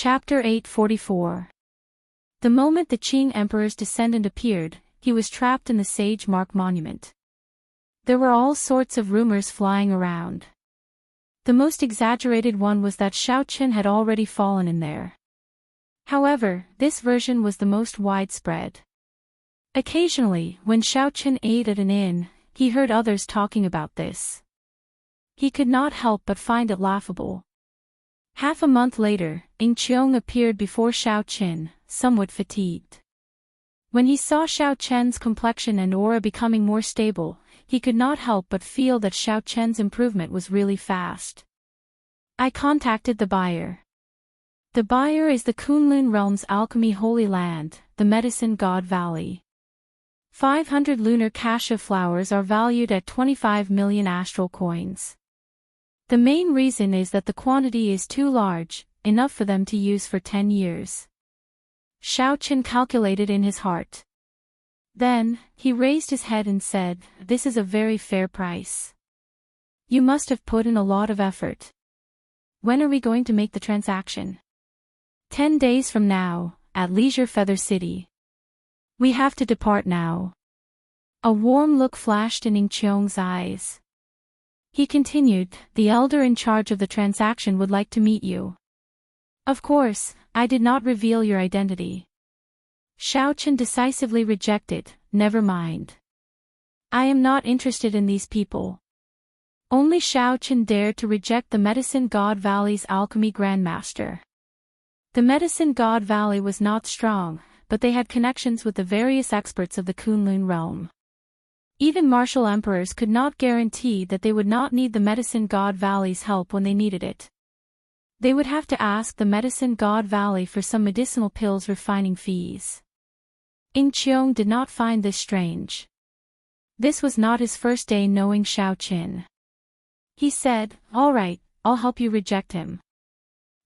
Chapter 844. The moment the Qing Emperor's descendant appeared, he was trapped in the Sage Mark Monument. There were all sorts of rumors flying around. The most exaggerated one was that Xiaoqin had already fallen in there. However, this version was the most widespread. Occasionally, when Xiaoqin ate at an inn, he heard others talking about this. He could not help but find it laughable. Half a month later, Xiong appeared before Xiaoqin, somewhat fatigued. When he saw Xiaoqin's complexion and aura becoming more stable, he could not help but feel that Xiaoqin's improvement was really fast. I contacted the buyer. The buyer is the Kunlun Realm's alchemy holy land, the Medicine God Valley. 500 lunar cassia flowers are valued at 25 million astral coins. The main reason is that the quantity is too large, enough for them to use for 10 years. Xiaoqin calculated in his heart. Then, he raised his head and said, "This is a very fair price. You must have put in a lot of effort. When are we going to make the transaction?" 10 days from now, at Leisure Feather City. We have to depart now. A warm look flashed in Xiong's eyes. He continued, "The elder in charge of the transaction would like to meet you." Of course, I did not reveal your identity. Xiaoqin decisively rejected, "Never mind. I am not interested in these people." Only Xiaoqin dared to reject the Medicine God Valley's alchemy grandmaster. The Medicine God Valley was not strong, but they had connections with the various experts of the Kunlun realm. Even martial emperors could not guarantee that they would not need the Medicine God Valley's help when they needed it. They would have to ask the Medicine God Valley for some medicinal pills refining fees. Xiong did not find this strange. This was not his first day knowing Xiaoqin. He said, "All right, I'll help you reject him."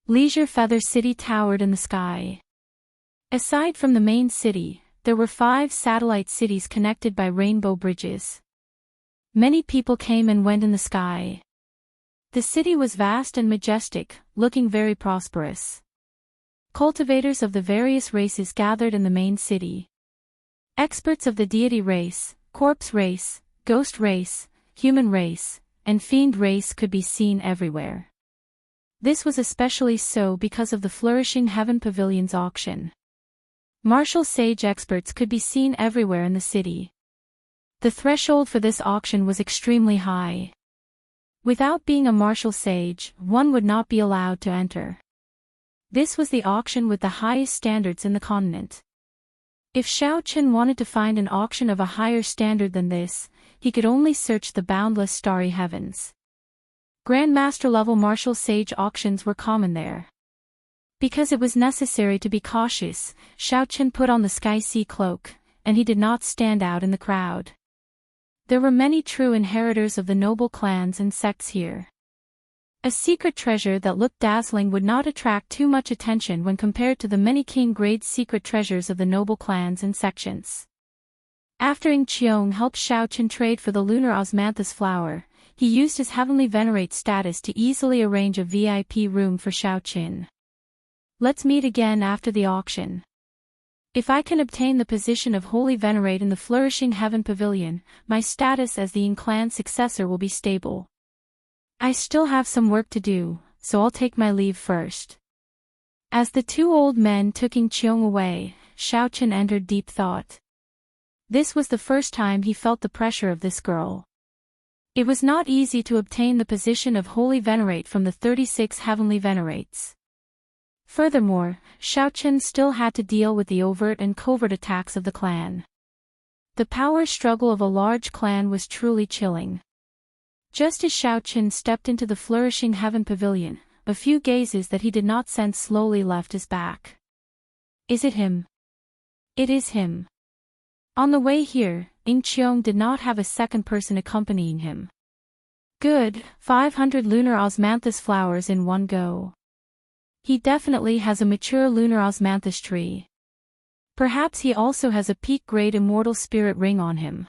Leisure Feather City towered in the sky. Aside from the main city, there were 5 satellite cities connected by rainbow bridges. Many people came and went in the sky. The city was vast and majestic, looking very prosperous. Cultivators of the various races gathered in the main city. Experts of the deity race, corpse race, ghost race, human race, and fiend race could be seen everywhere. This was especially so because of the flourishing Heaven Pavilion's auction. Martial sage experts could be seen everywhere in the city. The threshold for this auction was extremely high. Without being a martial sage, one would not be allowed to enter. This was the auction with the highest standards in the continent. If Xiaoqin wanted to find an auction of a higher standard than this, he could only search the boundless starry heavens. Grandmaster-level martial sage auctions were common there. Because it was necessary to be cautious, Xiaoqin put on the Sky Sea cloak, and he did not stand out in the crowd. There were many true inheritors of the noble clans and sects here. A secret treasure that looked dazzling would not attract too much attention when compared to the many king-grade secret treasures of the noble clans and sections. After Xiong helped Xiaoqin trade for the lunar osmanthus flower, he used his heavenly venerate status to easily arrange a VIP room for Xiaoqin. "Let's meet again after the auction. If I can obtain the position of Holy Venerate in the flourishing Heaven Pavilion, my status as the Yin clan's successor will be stable. I still have some work to do, so I'll take my leave first." As the 2 old men took Xiong away, Xiaoqin entered deep thought. This was the first time he felt the pressure of this girl. It was not easy to obtain the position of Holy Venerate from the 36 Heavenly Venerates. Furthermore, Xiaoqin still had to deal with the overt and covert attacks of the clan. The power struggle of a large clan was truly chilling. Just as Xiaoqin stepped into the flourishing Heaven Pavilion, a few gazes that he did not sense slowly left his back. "Is it him? It is him." On the way here, Xiong did not have a second person accompanying him. Good, 500 lunar osmanthus flowers in one go. He definitely has a mature lunar osmanthus tree. Perhaps he also has a peak-grade immortal spirit ring on him.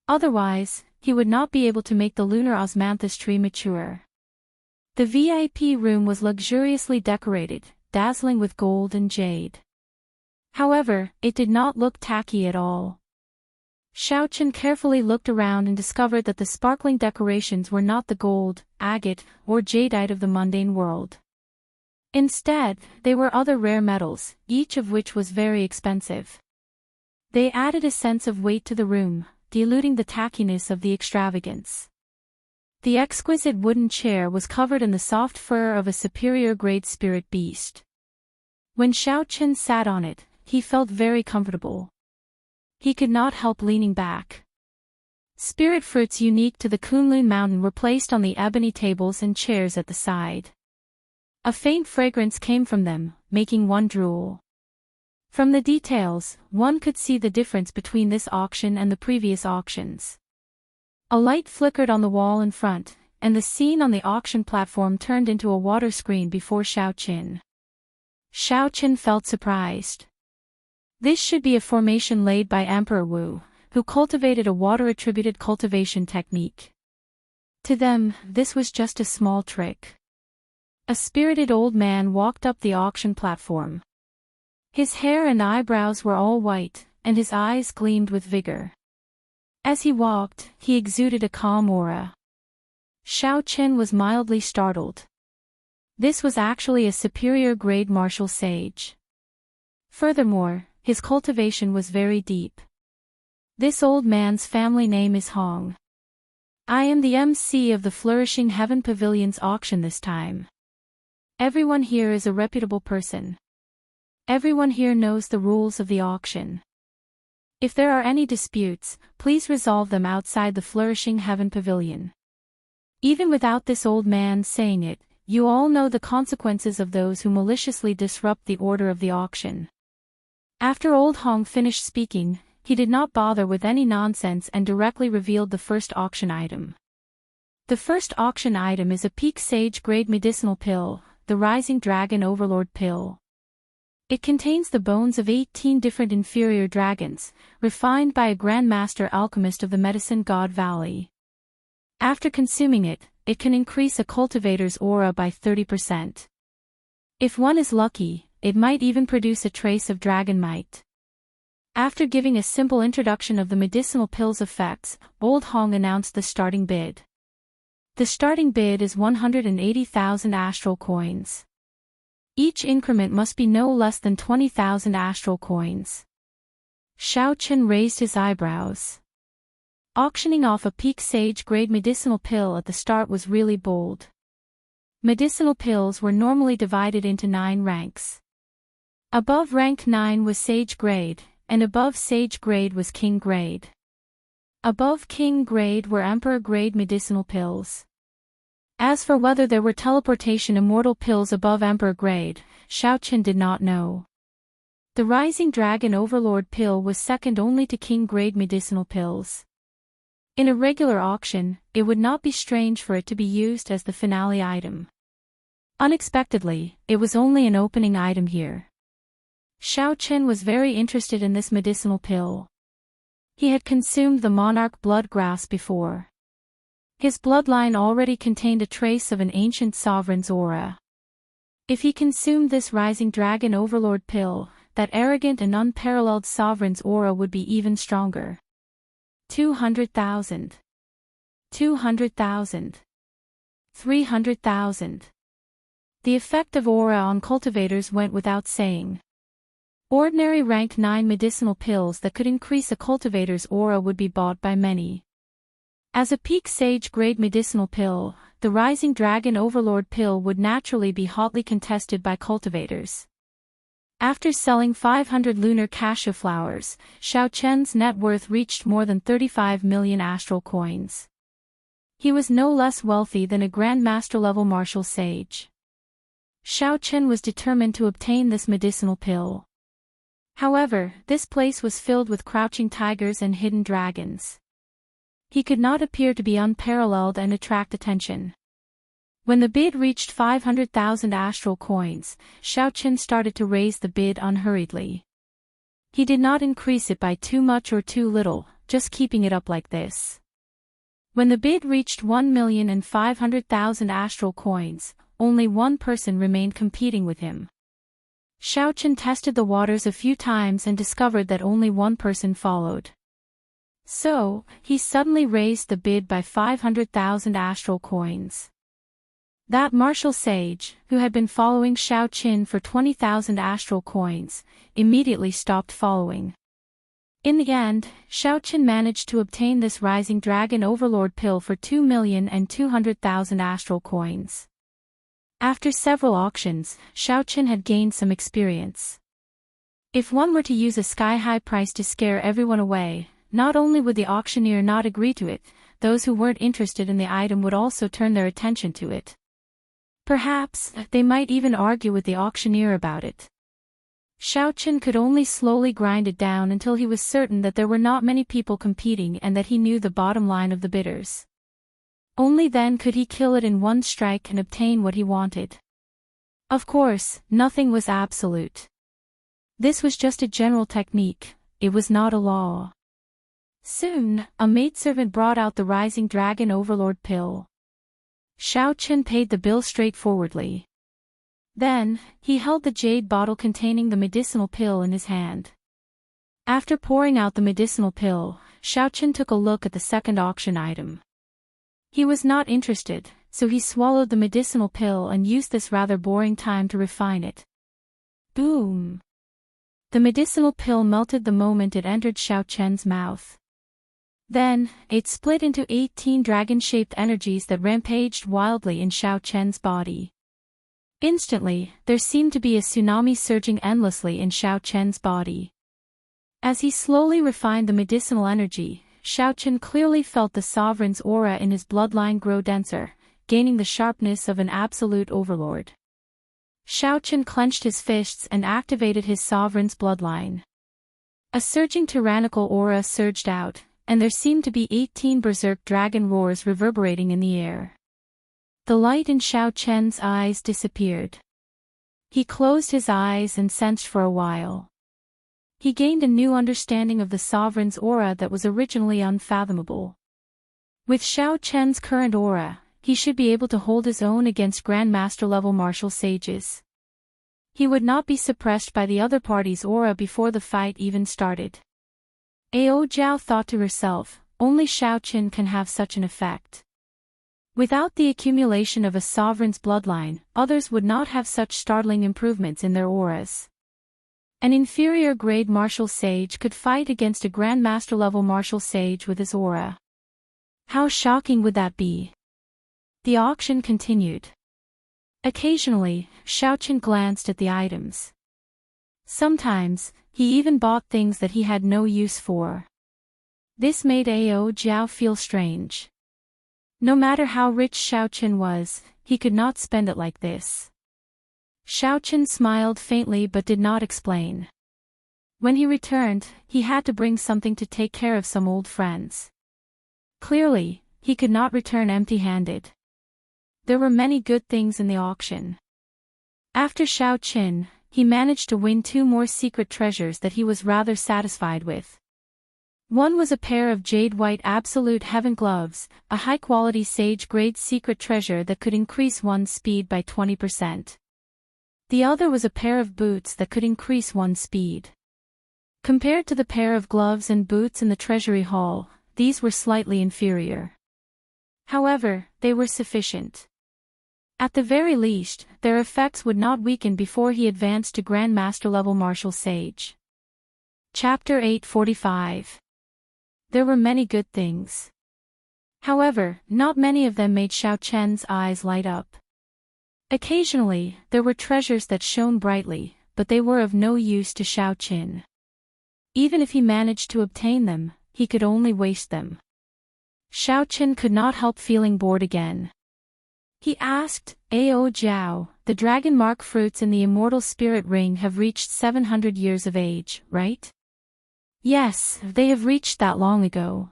Otherwise, he would not be able to make the lunar osmanthus tree mature. The VIP room was luxuriously decorated, dazzling with gold and jade. However, it did not look tacky at all. Xiaochen carefully looked around and discovered that the sparkling decorations were not the gold, agate, or jadeite of the mundane world. Instead, they were other rare metals, each of which was very expensive. They added a sense of weight to the room, diluting the tackiness of the extravagance. The exquisite wooden chair was covered in the soft fur of a superior-grade spirit beast. When Xiaochen sat on it, he felt very comfortable. He could not help leaning back. Spirit fruits unique to the Kunlun mountain were placed on the ebony tables and chairs at the side. A faint fragrance came from them, making one drool. From the details, one could see the difference between this auction and the previous auctions. A light flickered on the wall in front, and the scene on the auction platform turned into a water screen before Xiaochen. Xiaochen felt surprised. This should be a formation laid by Emperor Wu, who cultivated a water-attributed cultivation technique. To them, this was just a small trick. A spirited old man walked up the auction platform. His hair and eyebrows were all white, and his eyes gleamed with vigor. As he walked, he exuded a calm aura. Xiaochen was mildly startled. This was actually a superior-grade martial sage. Furthermore, his cultivation was very deep. This old man's family name is Hong. I am the MC of the Flourishing Heaven Pavilion's auction this time. Everyone here is a reputable person. Everyone here knows the rules of the auction. If there are any disputes, please resolve them outside the Flourishing Heaven Pavilion. Even without this old man saying it, you all know the consequences of those who maliciously disrupt the order of the auction. After old Hong finished speaking, he did not bother with any nonsense and directly revealed the first auction item. The first auction item is a peak sage-grade medicinal pill, the Rising Dragon Overlord Pill. It contains the bones of 18 different inferior dragons, refined by a Grand Master alchemist of the Medicine God Valley. After consuming it, it can increase a cultivator's aura by 30%. If one is lucky, it might even produce a trace of dragon might. After giving a simple introduction of the medicinal pill's effects, old Hong announced the starting bid. The starting bid is 180,000 astral coins. Each increment must be no less than 20,000 astral coins. Xiaochen raised his eyebrows. Auctioning off a peak sage-grade medicinal pill at the start was really bold. Medicinal pills were normally divided into 9 ranks. Above rank 9 was sage grade, and above sage grade was king grade. Above king grade were emperor grade medicinal pills. As for whether there were teleportation immortal pills above emperor grade, Xiaochen did not know. The Rising Dragon Overlord pill was second only to king grade medicinal pills. In a regular auction, it would not be strange for it to be used as the finale item. Unexpectedly, it was only an opening item here. Xiaochen was very interested in this medicinal pill. He had consumed the monarch blood grass before. His bloodline already contained a trace of an ancient sovereign's aura. If he consumed this Rising Dragon Overlord pill, that arrogant and unparalleled sovereign's aura would be even stronger. 200,000. 200,000. 300,000. The effect of aura on cultivators went without saying. Ordinary rank 9 medicinal pills that could increase a cultivator's aura would be bought by many. As a peak sage-grade medicinal pill, the Rising Dragon Overlord pill would naturally be hotly contested by cultivators. After selling 500 lunar cashew flowers, Xiaochen's net worth reached more than 35 million astral coins. He was no less wealthy than a Grand Master-level martial sage. Xiaochen was determined to obtain this medicinal pill. However, this place was filled with crouching tigers and hidden dragons. He could not appear to be unparalleled and attract attention. When the bid reached 500,000 astral coins, Xiaochen started to raise the bid unhurriedly. He did not increase it by too much or too little, just keeping it up like this. When the bid reached 1,500,000 astral coins, only one person remained competing with him. Xiaochen tested the waters a few times and discovered that only one person followed. So, he suddenly raised the bid by 500,000 astral coins. That martial sage, who had been following Xiaochen for 20,000 astral coins, immediately stopped following. In the end, Xiaochen managed to obtain this rising dragon overlord pill for 2,200,000 astral coins. After several auctions, Xiaochen had gained some experience. If one were to use a sky-high price to scare everyone away, not only would the auctioneer not agree to it, those who weren't interested in the item would also turn their attention to it. Perhaps, they might even argue with the auctioneer about it. Xiaochen could only slowly grind it down until he was certain that there were not many people competing and that he knew the bottom line of the bidders. Only then could he kill it in one strike and obtain what he wanted. Of course, nothing was absolute. This was just a general technique, it was not a law. Soon, a maidservant brought out the rising dragon overlord pill. Xiaochen paid the bill straightforwardly. Then, he held the jade bottle containing the medicinal pill in his hand. After pouring out the medicinal pill, Xiaochen took a look at the second auction item. He was not interested, so he swallowed the medicinal pill and used this rather boring time to refine it. Boom! The medicinal pill melted the moment it entered Xiaochen's mouth. Then, it split into 18 dragon-shaped energies that rampaged wildly in Xiaochen's body. Instantly, there seemed to be a tsunami surging endlessly in Xiaochen's body. As he slowly refined the medicinal energy, Xiaochen clearly felt the sovereign's aura in his bloodline grow denser, gaining the sharpness of an absolute overlord. Xiaochen clenched his fists and activated his sovereign's bloodline. A surging tyrannical aura surged out, and there seemed to be 18 berserk dragon roars reverberating in the air. The light in Xiaochen's eyes disappeared. He closed his eyes and sensed for a while. He gained a new understanding of the sovereign's aura that was originally unfathomable. With Xiaochen's current aura, he should be able to hold his own against Grandmaster-level martial sages. He would not be suppressed by the other party's aura before the fight even started. Ao Jiao thought to herself, only Xiaochen can have such an effect. Without the accumulation of a sovereign's bloodline, others would not have such startling improvements in their auras. An inferior grade martial sage could fight against a Grandmaster-level martial sage with his aura. How shocking would that be? The auction continued. Occasionally, Xiaochen glanced at the items. Sometimes, he even bought things that he had no use for. This made Ao Jiao feel strange. No matter how rich Xiaochen was, he could not spend it like this. Xiaochen smiled faintly but did not explain. When he returned, he had to bring something to take care of some old friends. Clearly, he could not return empty-handed. There were many good things in the auction. After Xiaochen, he managed to win 2 more secret treasures that he was rather satisfied with. One was a pair of jade-white absolute heaven gloves, a high-quality sage-grade secret treasure that could increase one's speed by 20%. The other was a pair of boots that could increase one's speed. Compared to the pair of gloves and boots in the treasury hall, these were slightly inferior. However, they were sufficient. At the very least, their effects would not weaken before he advanced to Grandmaster-level martial sage. Chapter 845. There were many good things. However, not many of them made Xiaochen's eyes light up. Occasionally, there were treasures that shone brightly, but they were of no use to Xiaochen. Even if he managed to obtain them, he could only waste them. Xiaochen could not help feeling bored again. He asked, Ao Jiao, the dragon mark fruits in the immortal spirit ring have reached 700 years of age, right? Yes, they have reached that long ago.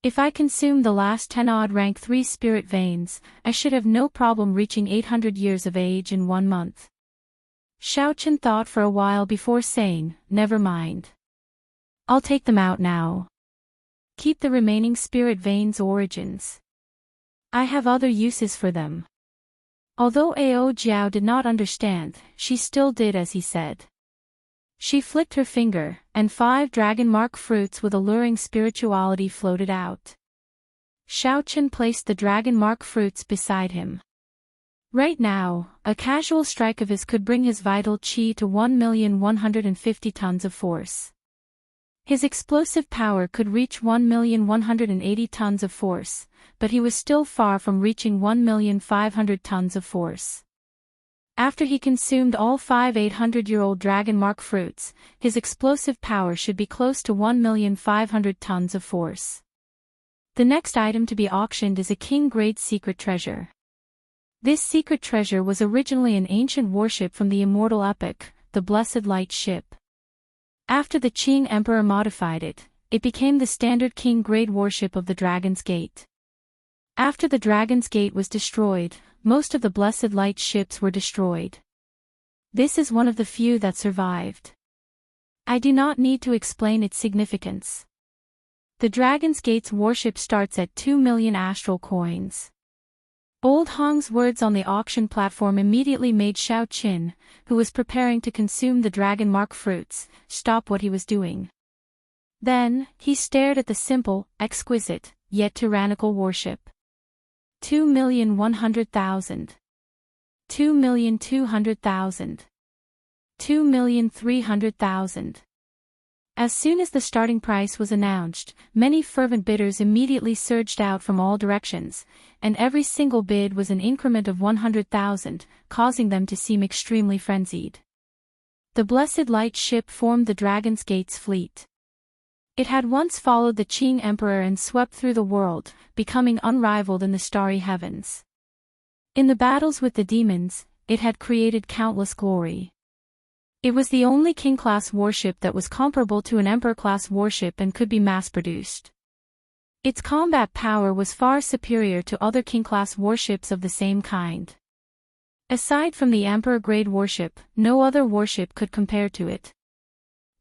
If I consume the last 10 odd rank 3 spirit veins, I should have no problem reaching 800 years of age in 1 month. Xiaochen thought for a while before saying, never mind. I'll take them out now. Keep the remaining spirit veins origins. I have other uses for them. Although Ao Jiao did not understand, she still did as he said. She flicked her finger, and 5 dragon mark fruits with alluring spirituality floated out. Xiaochen placed the dragon mark fruits beside him. Right now, a casual strike of his could bring his vital qi to 1,150 tons of force. His explosive power could reach 1,180 tons of force, but he was still far from reaching 1,500 tons of force. After he consumed all 5 800-year-old dragon mark fruits, his explosive power should be close to 1,500 tons of force. The next item to be auctioned is a king-grade secret treasure. This secret treasure was originally an ancient warship from the Immortal epic, the Blessed Light ship. After the Qing Emperor modified it, it became the standard king-grade warship of the Dragon's Gate. After the Dragon's Gate was destroyed, most of the Blessed Light ships were destroyed. This is one of the few that survived. I do not need to explain its significance. The Dragon's Gate's warship starts at 2 million astral coins. Old Hong's words on the auction platform immediately made Xiao Qin, who was preparing to consume the dragon mark fruits, stop what he was doing. Then, he stared at the simple, exquisite, yet tyrannical warship. 2,100,000. 2,200,000. 2,300,000. As soon as the starting price was announced, many fervent bidders immediately surged out from all directions, and every single bid was an increment of 100,000, causing them to seem extremely frenzied. The Blessed Light ship formed the Dragon's Gate's fleet. It had once followed the Qing Emperor and swept through the world, becoming unrivaled in the starry heavens. In the battles with the demons, it had created countless glory. It was the only king-class warship that was comparable to an emperor-class warship and could be mass-produced. Its combat power was far superior to other king-class warships of the same kind. Aside from the emperor-grade warship, no other warship could compare to it.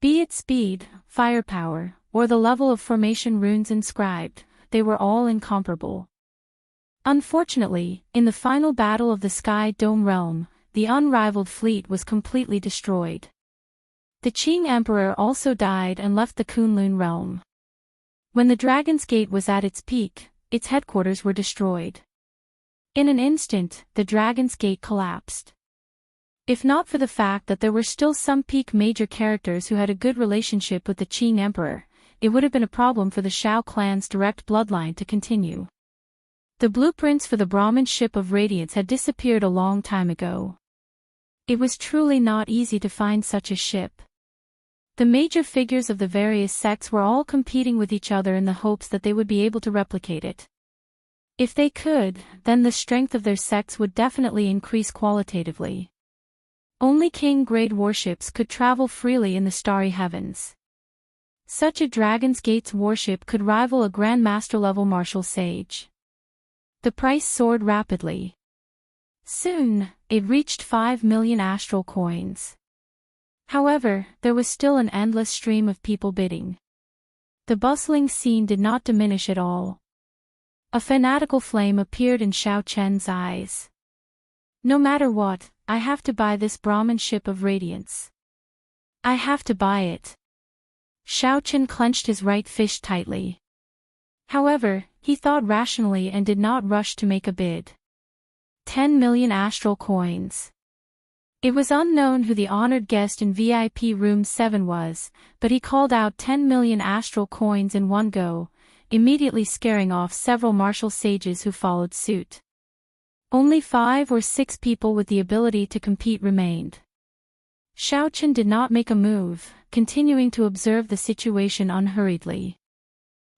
Be it speed, firepower, or the level of formation runes inscribed, they were all incomparable. Unfortunately, in the final battle of the Sky Dome realm, the unrivaled fleet was completely destroyed. The Qing Emperor also died and left the Kunlun realm. When the Dragon's Gate was at its peak, its headquarters were destroyed. In an instant, the Dragon's Gate collapsed. If not for the fact that there were still some peak major characters who had a good relationship with the Qing Emperor, it would have been a problem for the Shao clan's direct bloodline to continue. The blueprints for the Brahmin ship of Radiance had disappeared a long time ago. It was truly not easy to find such a ship. The major figures of the various sects were all competing with each other in the hopes that they would be able to replicate it. If they could, then the strength of their sects would definitely increase qualitatively. Only king-grade warships could travel freely in the starry heavens. Such a Dragon's Gate's warship could rival a Grand Master-level martial sage. The price soared rapidly. Soon, it reached 5 million astral coins. However, there was still an endless stream of people bidding. The bustling scene did not diminish at all. A fanatical flame appeared in Xiao Chen's eyes. No matter what, I have to buy this Brahmin ship of radiance. I have to buy it. Xiao Chen clenched his right fist tightly. However, he thought rationally and did not rush to make a bid. 10 million astral coins. It was unknown who the honored guest in VIP room 7 was, but he called out 10 million astral coins in one go, immediately scaring off several martial sages who followed suit. Only 5 or 6 people with the ability to compete remained. Xiao Chen did not make a move, continuing to observe the situation unhurriedly.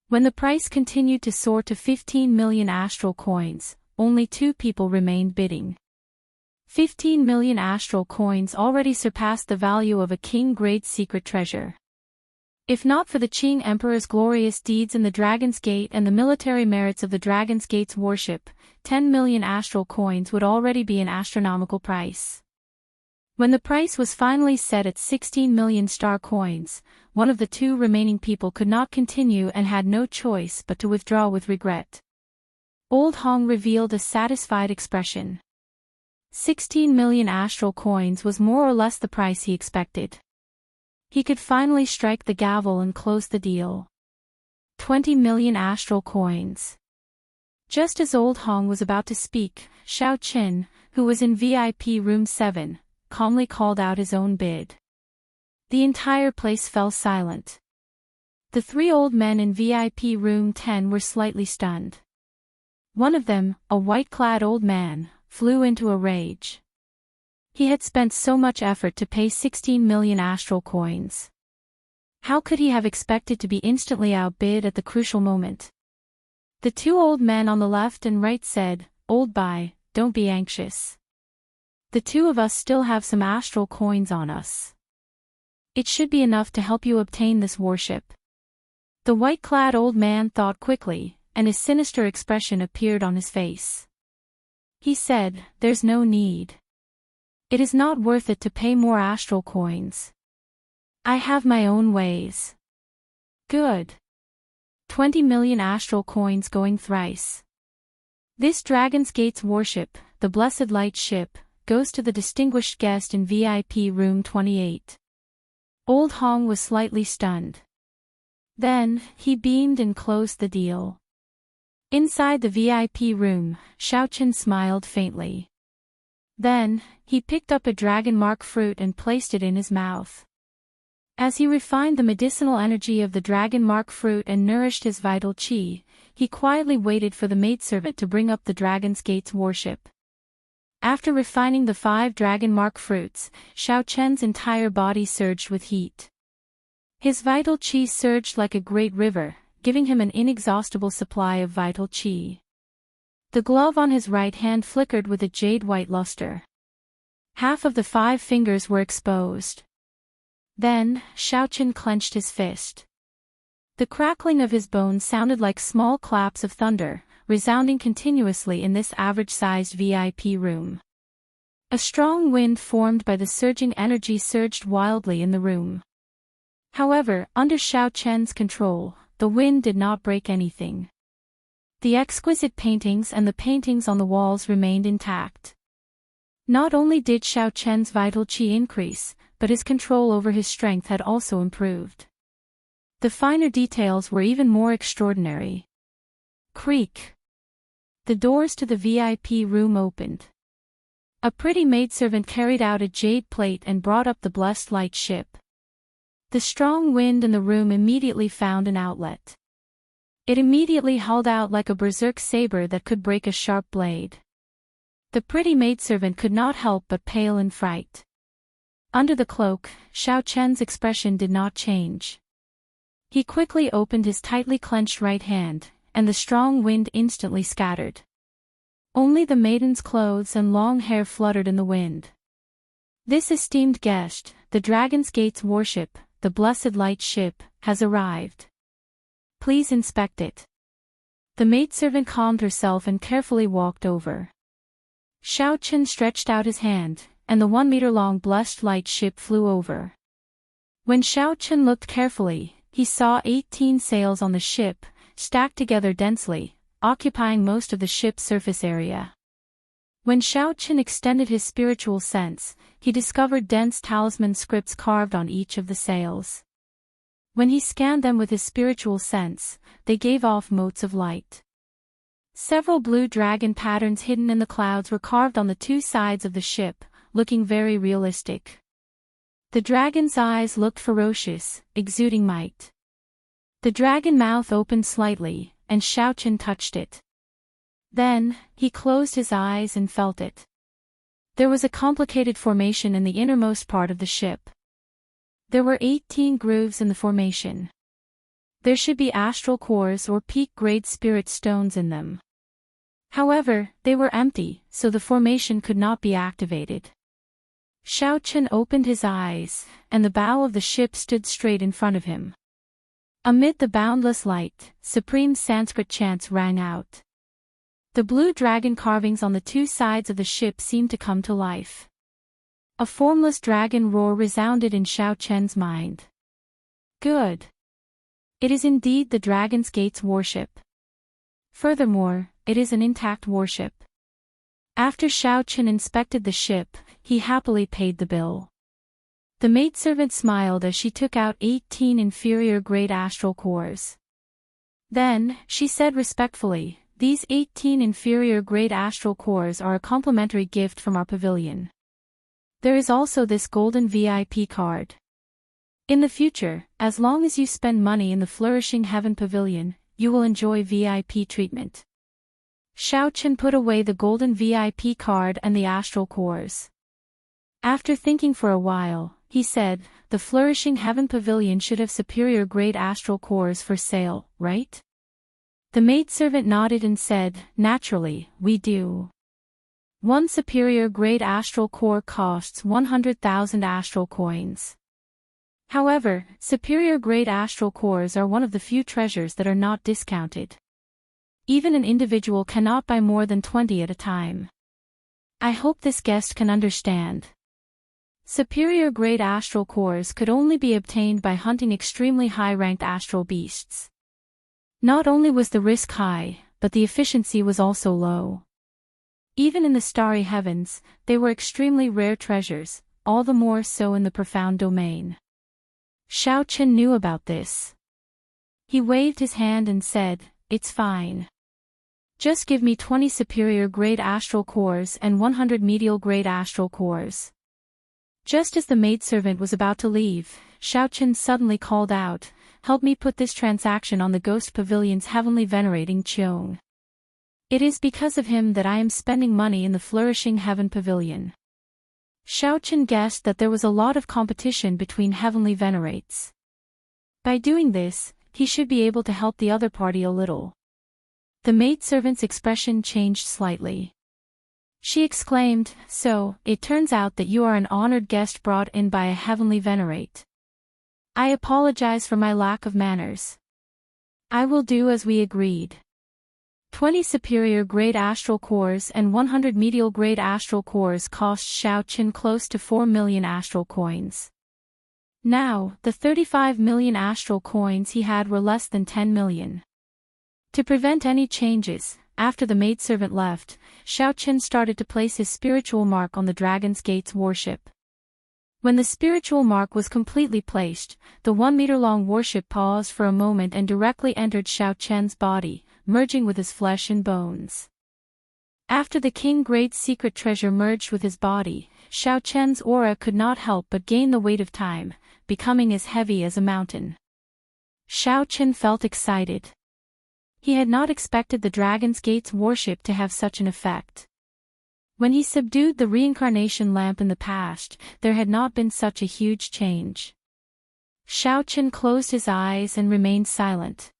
When the price continued to soar to 15 million astral coins, only 2 people remained bidding. 15 million astral coins already surpassed the value of a king-grade secret treasure. If not for the Qing Emperor's glorious deeds in the Dragon's Gate and the military merits of the Dragon's Gate's warship, 10 million astral coins would already be an astronomical price. When the price was finally set at 16 million star coins, one of the 2 remaining people could not continue and had no choice but to withdraw with regret. Old Hong revealed a satisfied expression. 16 million astral coins was more or less the price he expected. He could finally strike the gavel and close the deal. 20 million astral coins. Just as Old Hong was about to speak, Xiao Qin, who was in VIP room 7, calmly called out his own bid. The entire place fell silent. The three old men in VIP room 10 were slightly stunned. One of them, a white-clad old man, flew into a rage. He had spent so much effort to pay 16 million astral coins. How could he have expected to be instantly outbid at the crucial moment? The two old men on the left and right said, "Old Bai, don't be anxious. The two of us still have some astral coins on us. It should be enough to help you obtain this worship." The white-clad old man thought quickly, and a sinister expression appeared on his face. He said, "There's no need. It is not worth it to pay more astral coins. I have my own ways." Good. 20 million astral coins going thrice. This Dragon's Gate's worship, the Blessed Light ship, goes to the distinguished guest in VIP room 28. Old Hong was slightly stunned. Then, he beamed and closed the deal. Inside the VIP room, Xiao Qin smiled faintly. Then, he picked up a dragon mark fruit and placed it in his mouth. As he refined the medicinal energy of the dragon mark fruit and nourished his vital qi, he quietly waited for the maidservant to bring up the Dragon's Gate's worship. After refining the 5 dragon mark fruits, Xiao Chen's entire body surged with heat. His vital qi surged like a great river, giving him an inexhaustible supply of vital qi. The glove on his right hand flickered with a jade-white luster. Half of the 5 fingers were exposed. Then, Xiao Qin clenched his fist. The crackling of his bones sounded like small claps of thunder, resounding continuously in this average-sized VIP room. A strong wind formed by the surging energy surged wildly in the room. However, under Xiao Chen's control, the wind did not break anything. The exquisite paintings and the paintings on the walls remained intact. Not only did Xiao Chen's vital qi increase, but his control over his strength had also improved. The finer details were even more extraordinary. Creak. The doors to the VIP room opened. A pretty maidservant carried out a jade plate and brought up the blessed light ship. The strong wind in the room immediately found an outlet. It immediately hauled out like a berserk saber that could break a sharp blade. The pretty maidservant could not help but pale in fright. Under the cloak, Xiao Chen's expression did not change. He quickly opened his tightly clenched right hand, and the strong wind instantly scattered. Only the maiden's clothes and long hair fluttered in the wind. This esteemed guest, the Dragon's Gate's worship, the Blessed Light ship, has arrived. Please inspect it. The maidservant calmed herself and carefully walked over. Xiao Qin stretched out his hand, and the 1-meter-long blessed light ship flew over. When Xiao Qin looked carefully, he saw 18 sails on the ship, stacked together densely, occupying most of the ship's surface area. When Xiao Qin extended his spiritual sense, he discovered dense talisman scripts carved on each of the sails. When he scanned them with his spiritual sense, they gave off motes of light. Several blue dragon patterns hidden in the clouds were carved on the 2 sides of the ship, looking very realistic. The dragon's eyes looked ferocious, exuding might. The dragon mouth opened slightly, and Xiao Qin touched it. Then, he closed his eyes and felt it. There was a complicated formation in the innermost part of the ship. There were 18 grooves in the formation. There should be astral cores or peak-grade spirit stones in them. However, they were empty, so the formation could not be activated. Xiao Qin opened his eyes, and the bow of the ship stood straight in front of him. Amid the boundless light, supreme Sanskrit chants rang out. The blue dragon carvings on the 2 sides of the ship seemed to come to life. A formless dragon roar resounded in Xiao Chen's mind. Good. It is indeed the Dragon's Gate's worship. Furthermore, it is an intact worship. After Xiao Chen inspected the ship, he happily paid the bill. The maidservant smiled as she took out 18 inferior-grade astral cores. Then, she said respectfully, "These 18 inferior-grade astral cores are a complimentary gift from our pavilion. There is also this golden VIP card. In the future, as long as you spend money in the Flourishing Heaven Pavilion, you will enjoy VIP treatment." Xiao Chen put away the golden VIP card and the astral cores. After thinking for a while, he said, "The Flourishing Heaven Pavilion should have superior-grade astral cores for sale, right?" The maidservant nodded and said, "Naturally, we do. One superior-grade astral core costs 100,000 astral coins. However, superior-grade astral cores are one of the few treasures that are not discounted. Even an individual cannot buy more than 20 at a time. I hope this guest can understand. Superior-grade astral cores could only be obtained by hunting extremely high-ranked astral beasts. Not only was the risk high, but the efficiency was also low. Even in the starry heavens, they were extremely rare treasures, all the more so in the profound domain." Xiao Chen knew about this. He waved his hand and said, "It's fine. Just give me 20 superior-grade astral cores and 100 medial-grade astral cores." Just as the maidservant was about to leave, Xiao Chen suddenly called out, "Help me put this transaction on the Ghost Pavilion's heavenly venerating Qiong. It is because of him that I am spending money in the Flourishing Heaven Pavilion." Xiao Chen guessed that there was a lot of competition between heavenly venerates. By doing this, he should be able to help the other party a little. The maidservant's expression changed slightly. She exclaimed, "So, it turns out that you are an honored guest brought in by a heavenly venerate. I apologize for my lack of manners. I will do as we agreed. 20 superior-grade astral cores and 100 medial-grade astral cores cost Xiao Chen close to 4 million astral coins. Now, the 35 million astral coins he had were less than 10 million. To prevent any changes, after the maidservant left, Xiao Chen started to place his spiritual mark on the Dragon's Gate's warship. When the spiritual mark was completely placed, the 1-meter-long warship paused for a moment and directly entered Xiao Chen's body, merging with his flesh and bones. After the King-grade secret treasure merged with his body, Xiao Chen's aura could not help but gain the weight of time, becoming as heavy as a mountain. Xiao Chen felt excited. He had not expected the Dragon's Gate's warship to have such an effect. When he subdued the reincarnation lamp in the past, there had not been such a huge change. Xiao Chen closed his eyes and remained silent.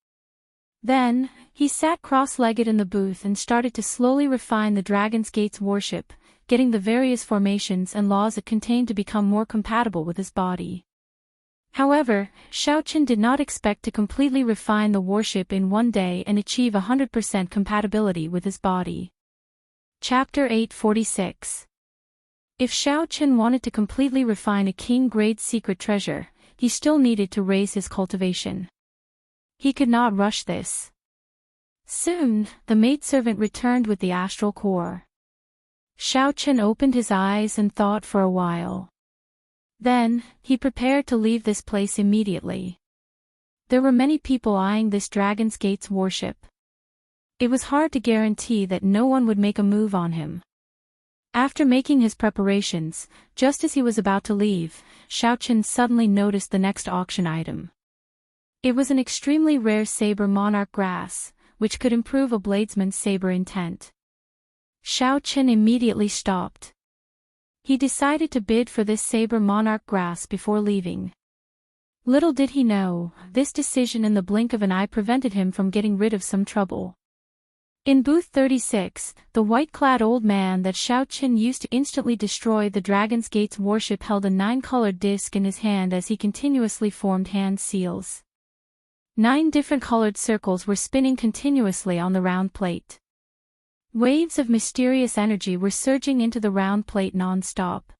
Then, he sat cross-legged in the booth and started to slowly refine the Dragon's Gate's warship, getting the various formations and laws it contained to become more compatible with his body. However, Xiao Chen did not expect to completely refine the warship in one day and achieve 100% compatibility with his body. Chapter 846. If Xiao Chen wanted to completely refine a king-grade secret treasure, he still needed to raise his cultivation. He could not rush this. Soon, the maidservant returned with the astral core. Xiao Chen opened his eyes and thought for a while. Then, he prepared to leave this place immediately. There were many people eyeing this Dragon's Gate's warship. It was hard to guarantee that no one would make a move on him. After making his preparations, just as he was about to leave, Xiao Chen suddenly noticed the next auction item. It was an extremely rare saber monarch grass, which could improve a bladesman's saber intent. Xiao Chen immediately stopped. He decided to bid for this saber monarch grass before leaving. Little did he know, this decision in the blink of an eye prevented him from getting rid of some trouble. In booth 36, the white-clad old man that Xiao Chen used to instantly destroy the Dragon's Gate's warship held a 9-colored disc in his hand as he continuously formed hand seals. 9 different colored circles were spinning continuously on the round plate. Waves of mysterious energy were surging into the round plate non-stop.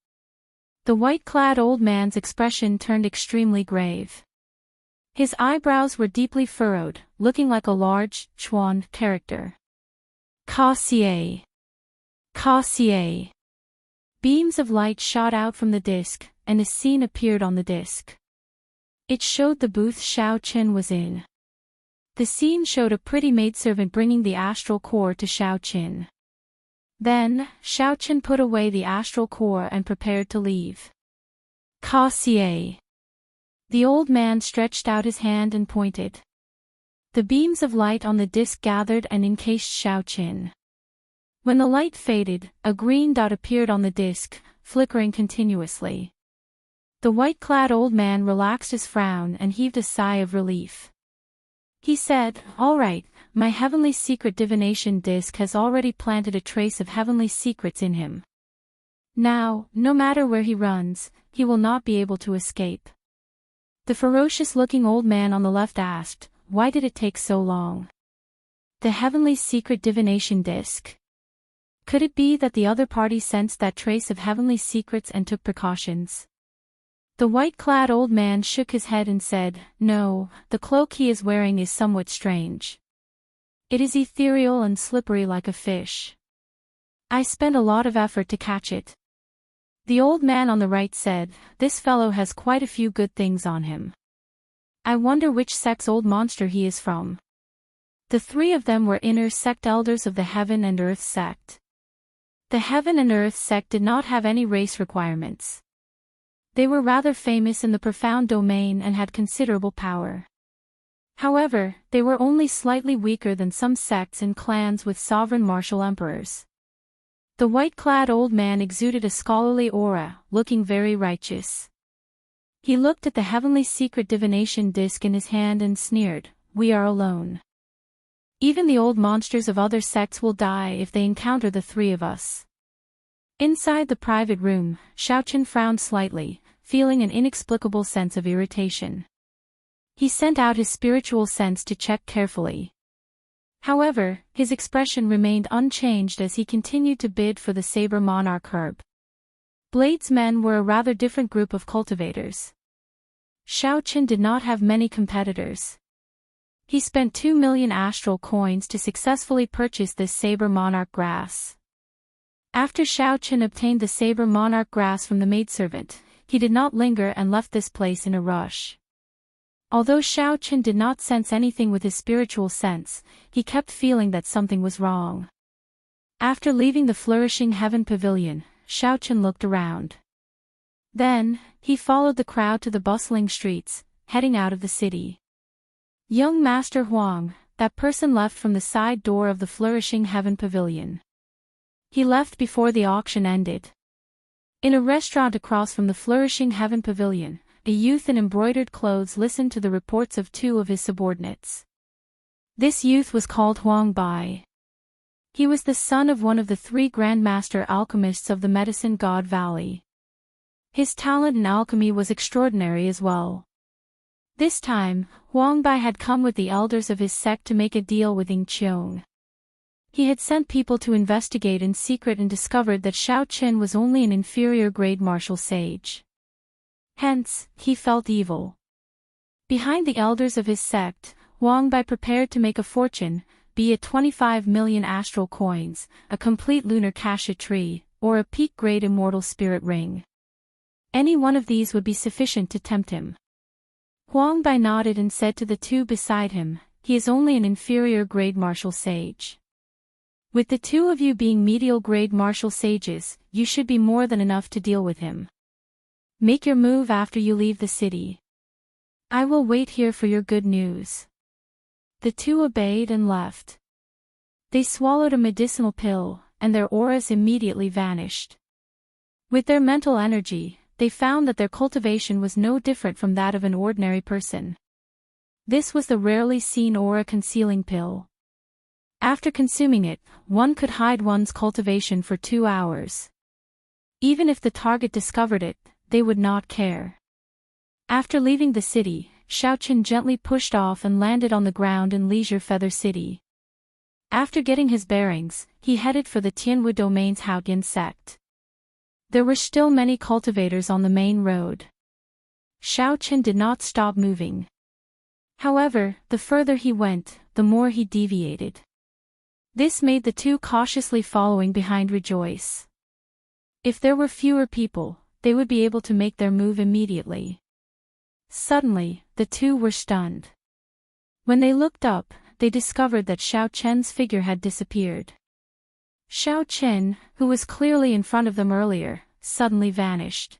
The white-clad old man's expression turned extremely grave. His eyebrows were deeply furrowed, looking like a large, Chuan character. Ka Xie. Cultivate. Beams of light shot out from the disc, and a scene appeared on the disc. It showed the booth Xiaoqin was in. The scene showed a pretty maidservant bringing the astral core to Xiaoqin. Then, Xiaoqin put away the astral core and prepared to leave. Cultivate. The old man stretched out his hand and pointed. The beams of light on the disc gathered and encased Xiaoqin. When the light faded, a green dot appeared on the disc, flickering continuously. The white-clad old man relaxed his frown and heaved a sigh of relief. He said, "All right, my heavenly secret divination disc has already planted a trace of heavenly secrets in him. Now, no matter where he runs, he will not be able to escape." The ferocious-looking old man on the left asked, "Why did it take so long?" "The heavenly secret divination disc. Could it be that the other party sensed that trace of heavenly secrets and took precautions?" The white-clad old man shook his head and said, "No, the cloak he is wearing is somewhat strange. It is ethereal and slippery like a fish. I spent a lot of effort to catch it." The old man on the right said, "This fellow has quite a few good things on him. I wonder which sect's old monster he is from." The three of them were inner sect elders of the Heaven and Earth sect. The Heaven and Earth sect did not have any race requirements. They were rather famous in the profound domain and had considerable power. However, they were only slightly weaker than some sects and clans with sovereign martial emperors. The white-clad old man exuded a scholarly aura, looking very righteous. He looked at the heavenly secret divination disc in his hand and sneered, "We are alone. Even the old monsters of other sects will die if they encounter the three of us." Inside the private room, Xiaoqin frowned slightly, feeling an inexplicable sense of irritation. He sent out his spiritual sense to check carefully. However, his expression remained unchanged as he continued to bid for the saber monarch herb. Blade's men were a rather different group of cultivators. Xiaoqin did not have many competitors. He spent 2 million astral coins to successfully purchase this saber monarch grass. After Xiaoqin obtained the saber monarch grass from the maidservant, he did not linger and left this place in a rush. Although Xiaoqin did not sense anything with his spiritual sense, he kept feeling that something was wrong. After leaving the flourishing heaven pavilion, Xiaoqin looked around. Then, he followed the crowd to the bustling streets, heading out of the city. Young Master Huang, that person left from the side door of the flourishing heaven pavilion. He left before the auction ended. In a restaurant across from the flourishing heaven pavilion, a youth in embroidered clothes listened to the reports of two of his subordinates. This youth was called Huang Bai. He was the son of one of the 3 grandmaster alchemists of the Medicine God Valley. His talent in alchemy was extraordinary as well. This time, Huang Bai had come with the elders of his sect to make a deal with Ying Qiong. He had sent people to investigate in secret and discovered that Xiaoqin was only an inferior grade martial sage. Hence, he felt evil. Behind the elders of his sect, Huang Bai prepared to make a fortune, be it 25 million astral coins, a complete lunar cassia tree, or a peak-grade immortal spirit ring. Any one of these would be sufficient to tempt him. Huang Bai nodded and said to the two beside him, "He is only an inferior grade martial sage. With the two of you being medial grade martial sages, you should be more than enough to deal with him. Make your move after you leave the city. I will wait here for your good news." The two obeyed and left. They swallowed a medicinal pill, and their auras immediately vanished. With their mental energy, they found that their cultivation was no different from that of an ordinary person. This was the rarely seen aura-concealing pill. After consuming it, one could hide one's cultivation for 2 hours. Even if the target discovered it, they would not care. After leaving the city, Xiaoqin gently pushed off and landed on the ground in Leisure Feather City. After getting his bearings, he headed for the Tianwu Domain's Haotian sect. There were still many cultivators on the main road. Xiaoqin did not stop moving. However, the further he went, the more he deviated. This made the two cautiously following behind rejoice. If there were fewer people, they would be able to make their move immediately. Suddenly, the two were stunned. When they looked up, they discovered that Xiao Chen's figure had disappeared. Xiao Chen, who was clearly in front of them earlier, suddenly vanished.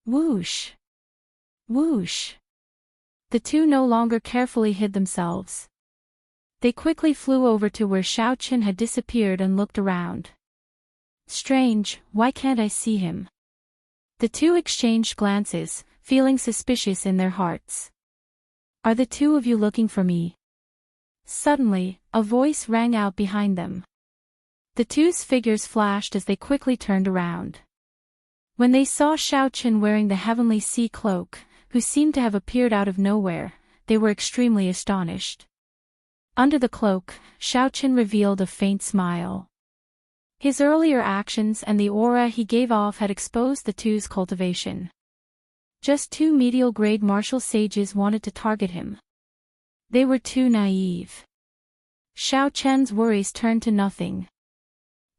Whoosh! Whoosh! The two no longer carefully hid themselves. They quickly flew over to where Xiao Chen had disappeared and looked around. Strange, why can't I see him? The two exchanged glances, feeling suspicious in their hearts. Are the two of you looking for me? Suddenly, a voice rang out behind them. The two's figures flashed as they quickly turned around. When they saw Xiao Chen wearing the heavenly sea cloak, who seemed to have appeared out of nowhere, they were extremely astonished. Under the cloak, Xiao Chen revealed a faint smile. His earlier actions and the aura he gave off had exposed the two's cultivation. Just two medial-grade martial sages wanted to target him. They were too naive. Xiao Chen's worries turned to nothing.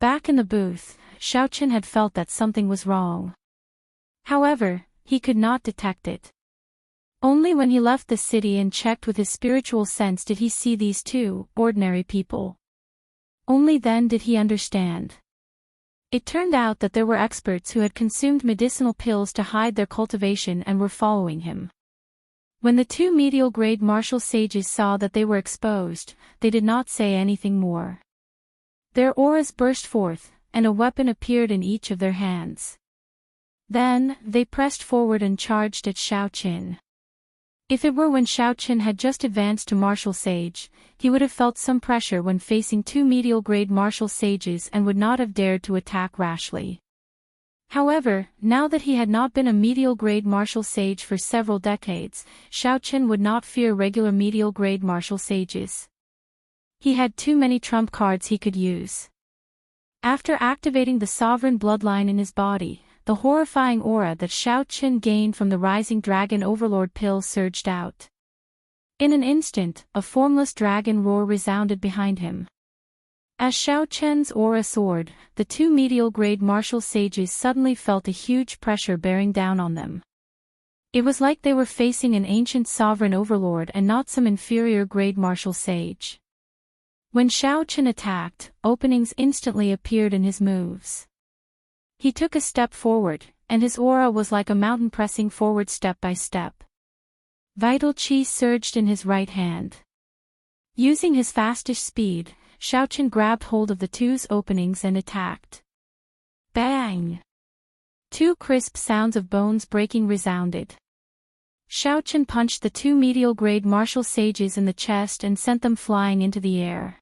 Back in the booth, Xiao Chen had felt that something was wrong. However, he could not detect it. Only when he left the city and checked with his spiritual sense did he see these two ordinary people. Only then did he understand. It turned out that there were experts who had consumed medicinal pills to hide their cultivation and were following him. When the two medial-grade martial sages saw that they were exposed, they did not say anything more. Their auras burst forth, and a weapon appeared in each of their hands. Then, they pressed forward and charged at Xiao Chen. If it were when Xiao Chen had just advanced to martial sage, he would have felt some pressure when facing two medial-grade martial sages and would not have dared to attack rashly. However, now that he had not been a medial-grade martial sage for several decades, Xiao Chen would not fear regular medial-grade martial sages. He had too many trump cards he could use. After activating the sovereign bloodline in his body, the horrifying aura that Xiao Chen gained from the rising dragon overlord pill surged out. In an instant, a formless dragon roar resounded behind him. As Xiao Chen's aura soared, the two medial-grade martial sages suddenly felt a huge pressure bearing down on them. It was like they were facing an ancient sovereign overlord and not some inferior-grade martial sage. When Xiao Chen attacked, openings instantly appeared in his moves. He took a step forward, and his aura was like a mountain pressing forward step by step. Vital qi surged in his right hand. Using his fastish speed, Xiao Chen grabbed hold of the two's openings and attacked. Bang! Two crisp sounds of bones breaking resounded. Xiao Chen punched the two medial-grade martial sages in the chest and sent them flying into the air.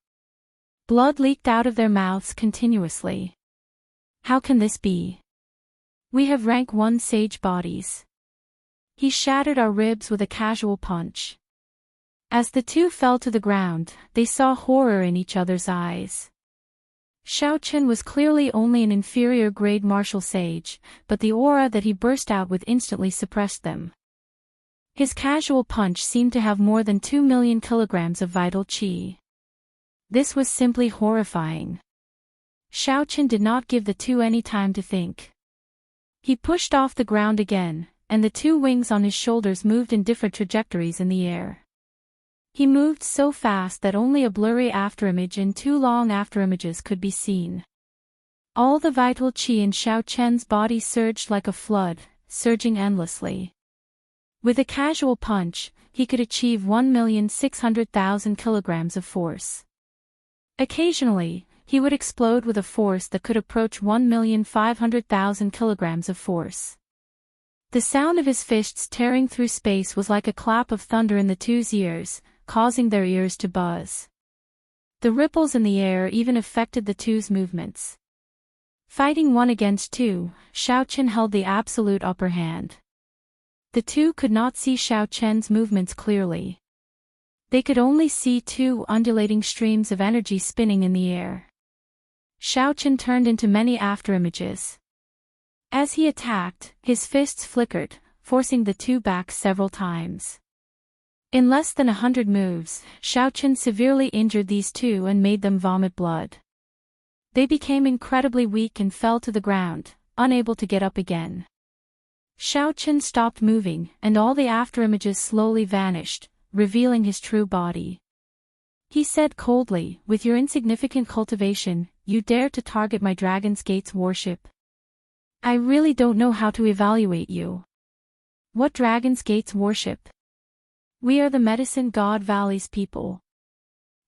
Blood leaked out of their mouths continuously. How can this be? We have rank 1 sage bodies. He shattered our ribs with a casual punch. As the two fell to the ground, they saw horror in each other's eyes. Xiao Chen was clearly only an inferior-grade martial sage, but the aura that he burst out with instantly suppressed them. His casual punch seemed to have more than 2 million kilograms of vital qi. This was simply horrifying. Xiao Chen did not give the two any time to think. He pushed off the ground again, and the two wings on his shoulders moved in different trajectories in the air. He moved so fast that only a blurry afterimage and 2 long afterimages could be seen. All the vital qi in Xiao Chen's body surged like a flood, surging endlessly. With a casual punch, he could achieve 1,600,000 kilograms of force. Occasionally, he would explode with a force that could approach 1,500,000 kilograms of force. The sound of his fists tearing through space was like a clap of thunder in the two's ears, causing their ears to buzz. The ripples in the air even affected the two's movements. Fighting 1 against 2, Xiao Chen held the absolute upper hand. The two could not see Xiao Chen's movements clearly. They could only see 2 undulating streams of energy spinning in the air. Xiao Chen turned into many afterimages. As he attacked, his fists flickered, forcing the two back several times. In less than 100 moves, Xiaochen severely injured these two and made them vomit blood. They became incredibly weak and fell to the ground, unable to get up again. Xiaochen stopped moving, and all the afterimages slowly vanished, revealing his true body. He said coldly, "With your insignificant cultivation, you dare to target my Dragon's Gate's worship? I really don't know how to evaluate you." "What Dragon's Gate's worship? We are the Medicine God Valley's people.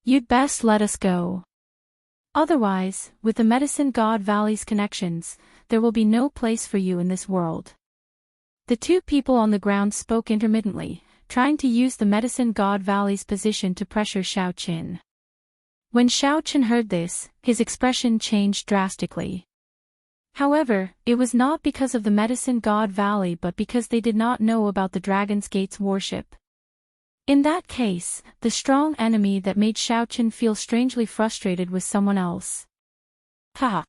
You'd best let us go. Otherwise, with the Medicine God Valley's connections, there will be no place for you in this world." The two people on the ground spoke intermittently, trying to use the Medicine God Valley's position to pressure Xiaochen. When Xiaochen heard this, his expression changed drastically. However, it was not because of the Medicine God Valley but because they did not know about the Dragon's Gate's worship. In that case, the strong enemy that made Xiaochen feel strangely frustrated was someone else. Haha!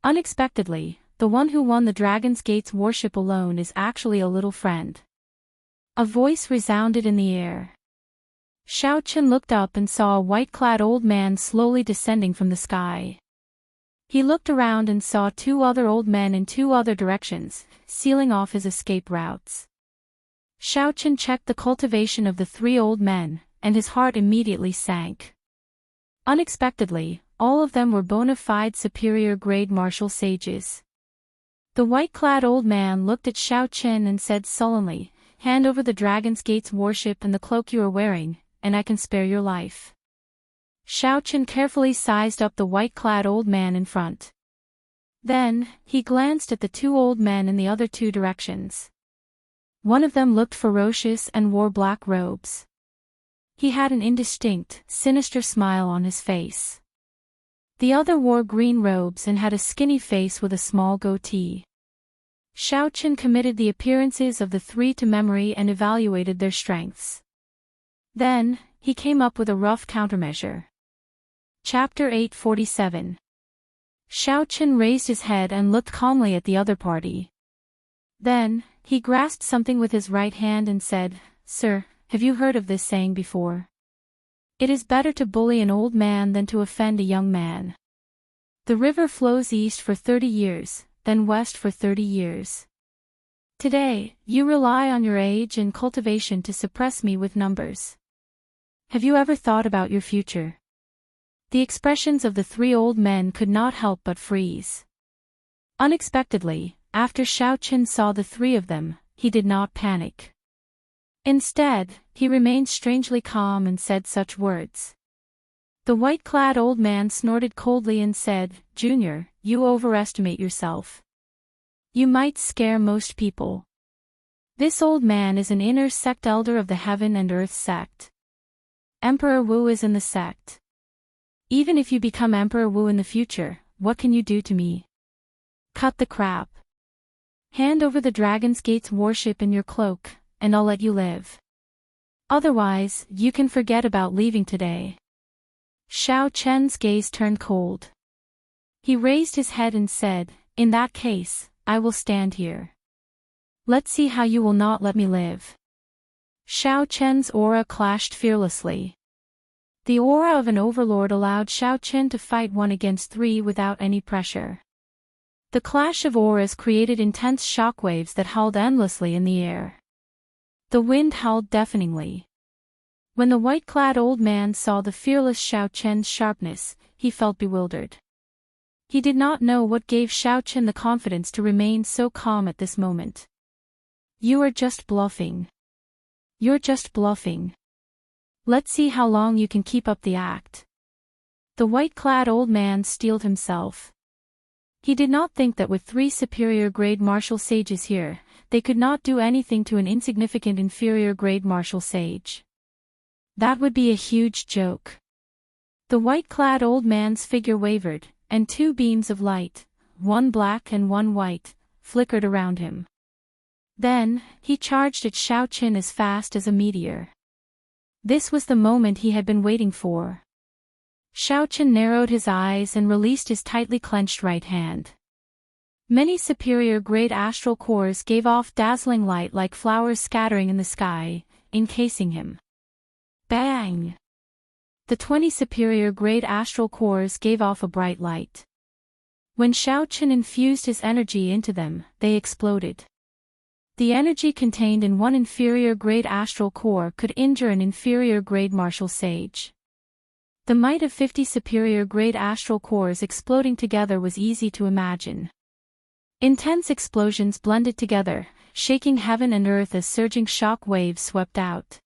Unexpectedly, the one who won the Dragon's Gate's worship alone is actually a little friend. A voice resounded in the air. Xiaochen looked up and saw a white-clad old man slowly descending from the sky. He looked around and saw two other old men in two other directions, sealing off his escape routes. Xiaochen checked the cultivation of the three old men, and his heart immediately sank. Unexpectedly, all of them were bona fide superior-grade martial sages. The white-clad old man looked at Xiaochen and said sullenly, "Hand over the Dragon's Gate's worship and the cloak you are wearing, and I can spare your life." Xiaochen carefully sized up the white-clad old man in front. Then, he glanced at the two old men in the other two directions. One of them looked ferocious and wore black robes. He had an indistinct, sinister smile on his face. The other wore green robes and had a skinny face with a small goatee. Xiaochen committed the appearances of the three to memory and evaluated their strengths. Then, he came up with a rough countermeasure. Chapter 847. Xiaochen raised his head and looked calmly at the other party. Then, he grasped something with his right hand and said, "Sir, have you heard of this saying before? It is better to bully an old man than to offend a young man. The river flows east for 30 years, then west for 30 years. Today, you rely on your age and cultivation to suppress me with numbers. Have you ever thought about your future?" The expressions of the three old men could not help but freeze. Unexpectedly, after Xiaochen saw the three of them, he did not panic. Instead, he remained strangely calm and said such words. The white-clad old man snorted coldly and said, "Junior, you overestimate yourself. You might scare most people. This old man is an inner sect elder of the Heaven and Earth sect. Emperor Wu is in the sect. Even if you become Emperor Wu in the future, what can you do to me? Cut the crap. Hand over the Dragon's Gate's worship in your cloak, and I'll let you live. Otherwise, you can forget about leaving today." Xiaochen's gaze turned cold. He raised his head and said, "In that case, I will stand here. Let's see how you will not let me live." Xiaochen's aura clashed fearlessly. The aura of an overlord allowed Xiaochen to fight 1 against 3 without any pressure. The clash of auras created intense shockwaves that howled endlessly in the air. The wind howled deafeningly. When the white-clad old man saw the fearless Xiaochen's sharpness, he felt bewildered. He did not know what gave Xiaochen the confidence to remain so calm at this moment. "You are just bluffing. You're just bluffing. Let's see how long you can keep up the act." The white-clad old man steeled himself. He did not think that with 3 superior-grade martial sages here, they could not do anything to an insignificant inferior-grade martial sage. That would be a huge joke. The white-clad old man's figure wavered, and 2 beams of light, one black and one white, flickered around him. Then, he charged at Xiaochen as fast as a meteor. This was the moment he had been waiting for. Xiaochen narrowed his eyes and released his tightly clenched right hand. Many superior-grade astral cores gave off dazzling light like flowers scattering in the sky, encasing him. Bang! The 20 superior grade astral cores gave off a bright light. When Xiaochen infused his energy into them, they exploded. The energy contained in one inferior grade astral core could injure an inferior grade martial sage. The might of 50 superior grade astral cores exploding together was easy to imagine. Intense explosions blended together, shaking heaven and earth as surging shock waves swept out.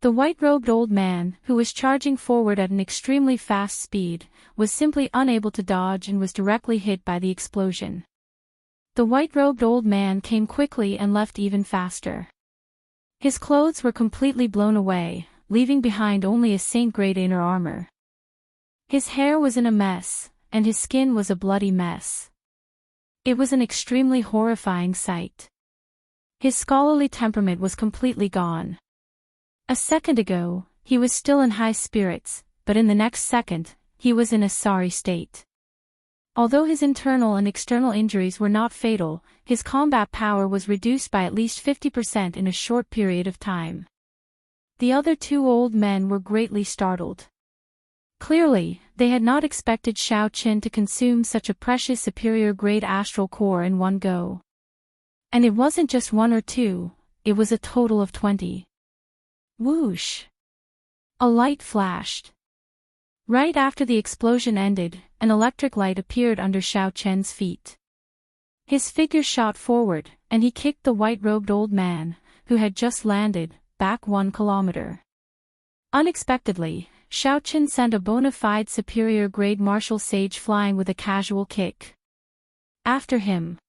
The white-robed old man, who was charging forward at an extremely fast speed, was simply unable to dodge and was directly hit by the explosion. The white-robed old man came quickly and left even faster. His clothes were completely blown away, leaving behind only a saint-grade inner armor. His hair was in a mess, and his skin was a bloody mess. It was an extremely horrifying sight. His scholarly temperament was completely gone. A second ago, he was still in high spirits, but in the next second, he was in a sorry state. Although his internal and external injuries were not fatal, his combat power was reduced by at least 50% in a short period of time. The other two old men were greatly startled. Clearly, they had not expected Xiaochen to consume such a precious superior grade astral core in one go. And it wasn't just one or two, it was a total of 20. Whoosh! A light flashed. Right after the explosion ended, an electric light appeared under Xiaochen's feet. His figure shot forward, and he kicked the white-robed old man, who had just landed, back 1 kilometer. Unexpectedly, Xiaochen sent a bona fide superior grade martial sage flying with a casual kick. After him,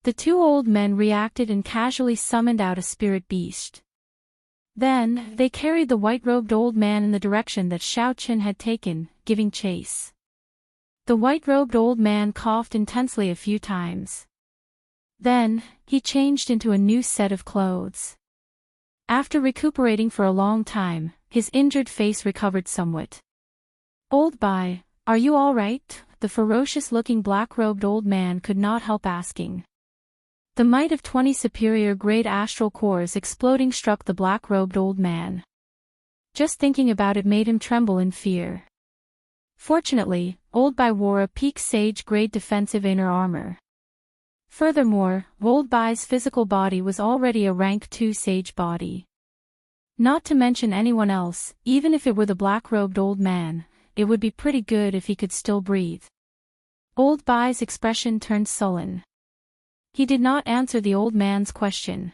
the two old men reacted and casually summoned out a spirit beast. Then, they carried the white-robed old man in the direction that Xiaochen had taken, giving chase. The white-robed old man coughed intensely a few times. Then, he changed into a new set of clothes. After recuperating for a long time, his injured face recovered somewhat. "Old Bai, are you all right?" the ferocious-looking black-robed old man could not help asking. The might of 20 superior grade astral cores exploding struck the black-robed old man. Just thinking about it made him tremble in fear. Fortunately, Old Bai wore a peak sage grade defensive inner armor. Furthermore, Old Bai's physical body was already a rank 2 sage body. Not to mention anyone else, even if it were the black-robed old man, it would be pretty good if he could still breathe. Old Bai's expression turned sullen. He did not answer the old man's question.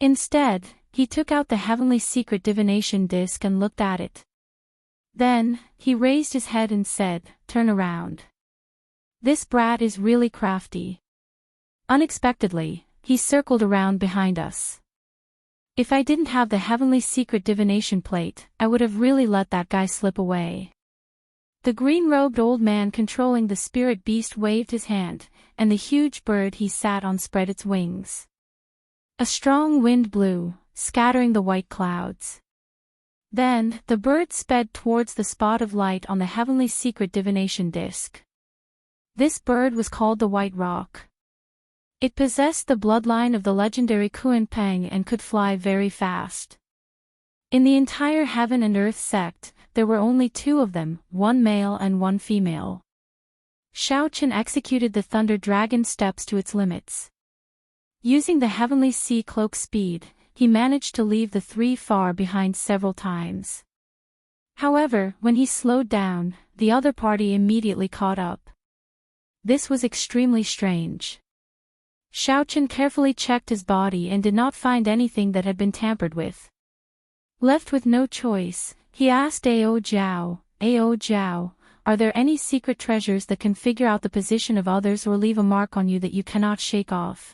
Instead, he took out the heavenly secret divination disc and looked at it. Then, he raised his head and said, "Turn around. This brat is really crafty." Unexpectedly, he circled around behind us. If I didn't have the heavenly secret divination plate, I would have really let that guy slip away. The green-robed old man controlling the spirit beast waved his hand, and the huge bird he sat on spread its wings. A strong wind blew, scattering the white clouds. Then, the bird sped towards the spot of light on the heavenly secret divination disc. This bird was called the White Rock. It possessed the bloodline of the legendary Kuan Peng and could fly very fast. In the entire heaven and earth sect, there were only 2 of them, 1 male and 1 female. Xiaochen executed the Thunder Dragon steps to its limits. Using the heavenly sea cloak speed, he managed to leave the 3 far behind several times. However, when he slowed down, the other party immediately caught up. This was extremely strange. Xiaochen carefully checked his body and did not find anything that had been tampered with. Left with no choice, he asked Ao Jiao, "Are there any secret treasures that can figure out the position of others or leave a mark on you that you cannot shake off?"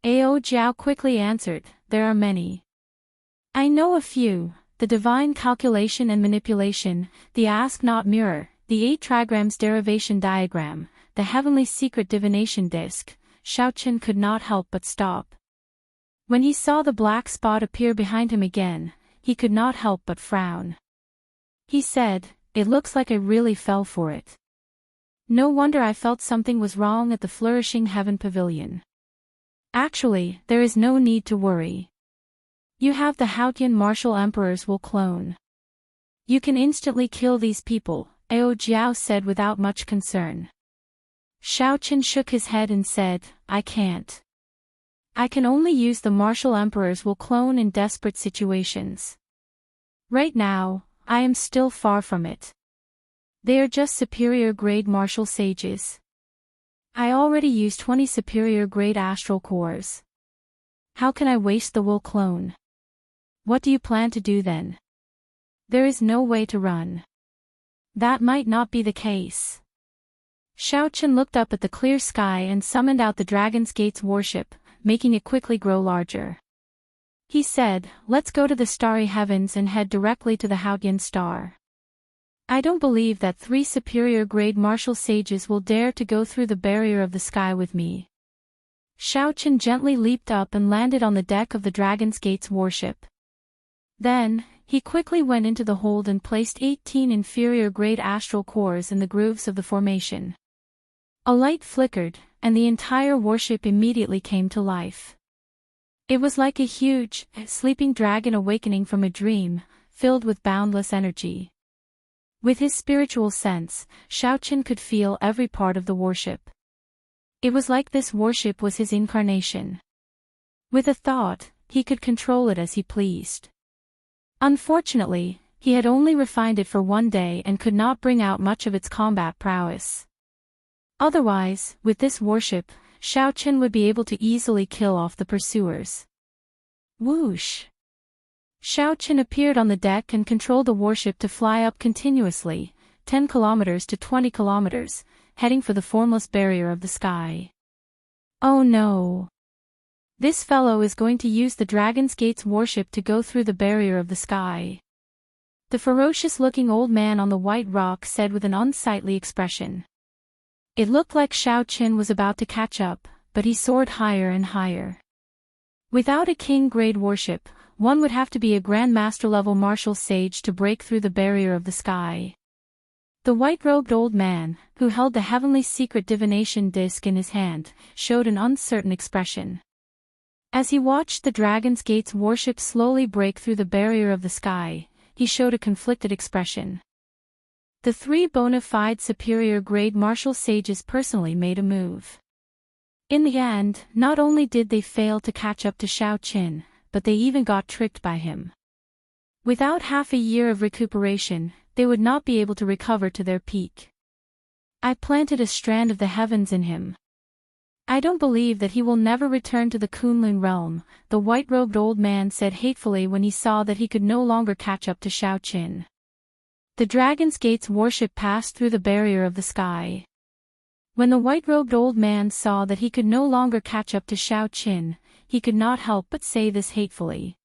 Ao Jiao quickly answered, "There are many. I know a few: the divine calculation and manipulation, the ask not mirror, the 8 trigrams derivation diagram, the heavenly secret divination disc." Xiaochen could not help but stop. When he saw the black spot appear behind him again, he could not help but frown. He said, "It looks like I really fell for it. No wonder I felt something was wrong at the Flourishing Heaven Pavilion. Actually, there is no need to worry. You have the Haotian martial emperors will clone. You can instantly kill these people, Ao Jiao said without much concern. Xiaoqin shook his head and said, I can't. I can only use the martial emperors will clone in desperate situations. Right now, I am still far from it. They are just superior grade martial sages. I already used 20 superior grade astral cores. How can I waste the will clone? What do you plan to do then? There is no way to run. That might not be the case. Xiaoqin looked up at the clear sky and summoned out the Dragon's Gate's warship, making it quickly grow larger. He said, let's go to the starry heavens and head directly to the Haotian star. I don't believe that 3 superior grade martial sages will dare to go through the barrier of the sky with me. Xiaoqin gently leaped up and landed on the deck of the Dragon's Gate's warship. Then, he quickly went into the hold and placed 18 inferior grade astral cores in the grooves of the formation. A light flickered, and the entire warship immediately came to life. It was like a huge, sleeping dragon awakening from a dream, filled with boundless energy. With his spiritual sense, Xiaoqin could feel every part of the warship. It was like this warship was his incarnation. With a thought, he could control it as he pleased. Unfortunately, he had only refined it for one day and could not bring out much of its combat prowess. Otherwise, with this warship, Xiaoqin would be able to easily kill off the pursuers. Whoosh! Xiaoqin appeared on the deck and controlled the warship to fly up continuously, 10 kilometers to 20 kilometers, heading for the formless barrier of the sky. Oh no! This fellow is going to use the Dragon's Gate's warship to go through the barrier of the sky. The ferocious-looking old man on the white rock said with an unsightly expression. It looked like Xiaoqin was about to catch up, but he soared higher and higher. Without a king-grade warship, one would have to be a grandmaster-level martial sage to break through the barrier of the sky. The white-robed old man, who held the heavenly secret divination disc in his hand, showed an uncertain expression. As he watched the Dragon's Gate's warship slowly break through the barrier of the sky, he showed a conflicted expression. The 3 bona fide superior grade martial sages personally made a move. In the end, not only did they fail to catch up to Xiaoqin, but they even got tricked by him. Without half a year of recuperation, they would not be able to recover to their peak. I planted a strand of the heavens in him. I don't believe that he will never return to the Kunlun realm, the white-robed old man said hatefully when he saw that he could no longer catch up to Xiaoqin. The Dragon's Gate's warship passed through the barrier of the sky. When the white-robed old man saw that he could no longer catch up to Xiaoqin, he could not help but say this hatefully.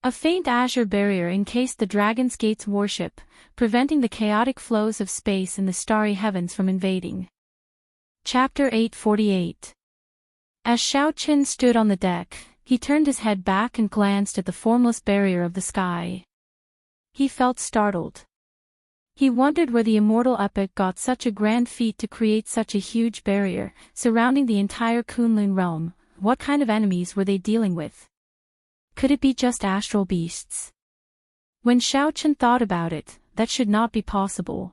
A faint azure barrier encased the Dragon's Gate's warship, preventing the chaotic flows of space in the starry heavens from invading. Chapter 848. As Xiaoqin stood on the deck, he turned his head back and glanced at the formless barrier of the sky. He felt startled. He wondered where the Immortal epic got such a grand feat to create such a huge barrier, surrounding the entire Kunlun realm. What kind of enemies were they dealing with? Could it be just astral beasts? When Xiaoqin thought about it, that should not be possible.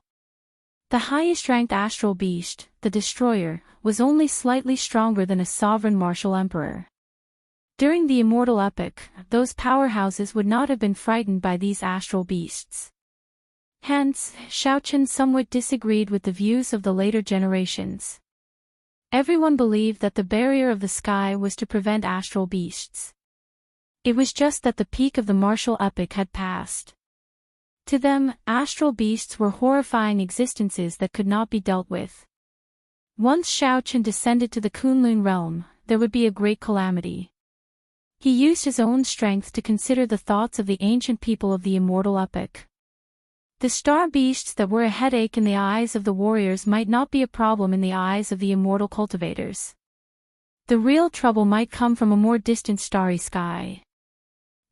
The highest-ranked astral beast, the Destroyer, was only slightly stronger than a sovereign martial emperor. During the Immortal epic, those powerhouses would not have been frightened by these astral beasts. Hence, Xiaoqin somewhat disagreed with the views of the later generations. Everyone believed that the barrier of the sky was to prevent astral beasts. It was just that the peak of the martial epic had passed. To them, astral beasts were horrifying existences that could not be dealt with. Once Xiaoqin descended to the Kunlun realm, there would be a great calamity. He used his own strength to consider the thoughts of the ancient people of the Immortal epic. The star beasts that were a headache in the eyes of the warriors might not be a problem in the eyes of the immortal cultivators. The real trouble might come from a more distant starry sky.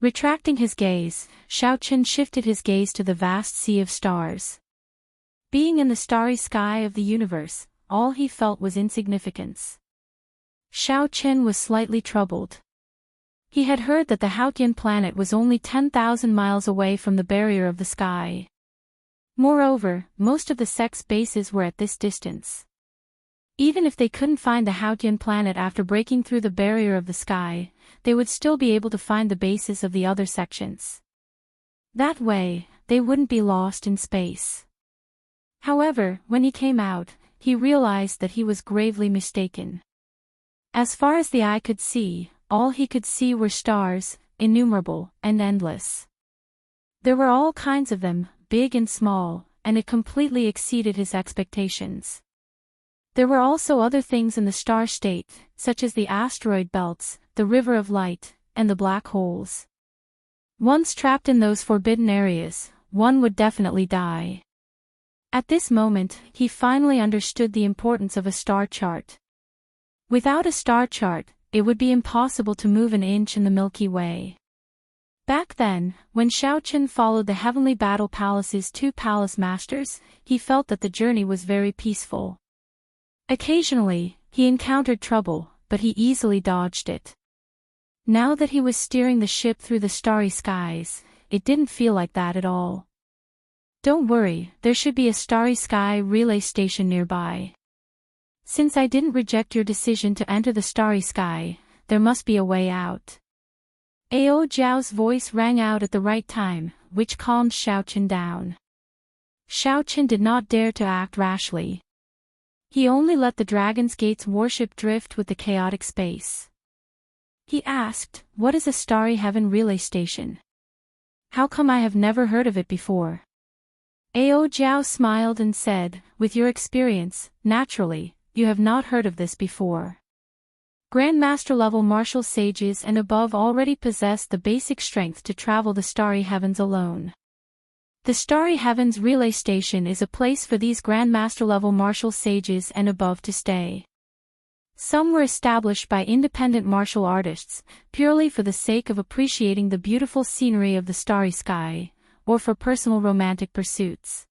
Retracting his gaze, Xiaoqin shifted his gaze to the vast sea of stars. Being in the starry sky of the universe, all he felt was insignificance. Xiaoqin was slightly troubled. He had heard that the Haotian planet was only 10,000 miles away from the barrier of the sky. Moreover, most of the sect's bases were at this distance. Even if they couldn't find the Haotian planet after breaking through the barrier of the sky, they would still be able to find the bases of the other sections. That way, they wouldn't be lost in space. However, when he came out, he realized that he was gravely mistaken. As far as the eye could see, all he could see were stars, innumerable and endless. There were all kinds of them, big and small, and it completely exceeded his expectations. There were also other things in the star state, such as the asteroid belts, the river of light, and the black holes. Once trapped in those forbidden areas, one would definitely die. At this moment, he finally understood the importance of a star chart. Without a star chart, it would be impossible to move an inch in the Milky Way. Back then, when Xiaochen followed the Heavenly Battle Palace's two palace masters, he felt that the journey was very peaceful. Occasionally, he encountered trouble, but he easily dodged it. Now that he was steering the ship through the starry skies, it didn't feel like that at all. Don't worry, there should be a starry sky relay station nearby. Since I didn't reject your decision to enter the starry sky, there must be a way out. Ao Jiao's voice rang out at the right time, which calmed Xiaochen down. Xiaochen did not dare to act rashly. He only let the Dragon's Gate's warship drift with the chaotic space. He asked, "What is a starry heaven relay station? How come I have never heard of it before?" Ao Jiao smiled and said, "With your experience, naturally, you have not heard of this before. Grandmaster-level martial sages and above already possess the basic strength to travel the starry heavens alone. The Starry Heavens Relay Station is a place for these Grandmaster-level martial sages and above to stay. Some were established by independent martial artists, purely for the sake of appreciating the beautiful scenery of the starry sky, or for personal romantic pursuits.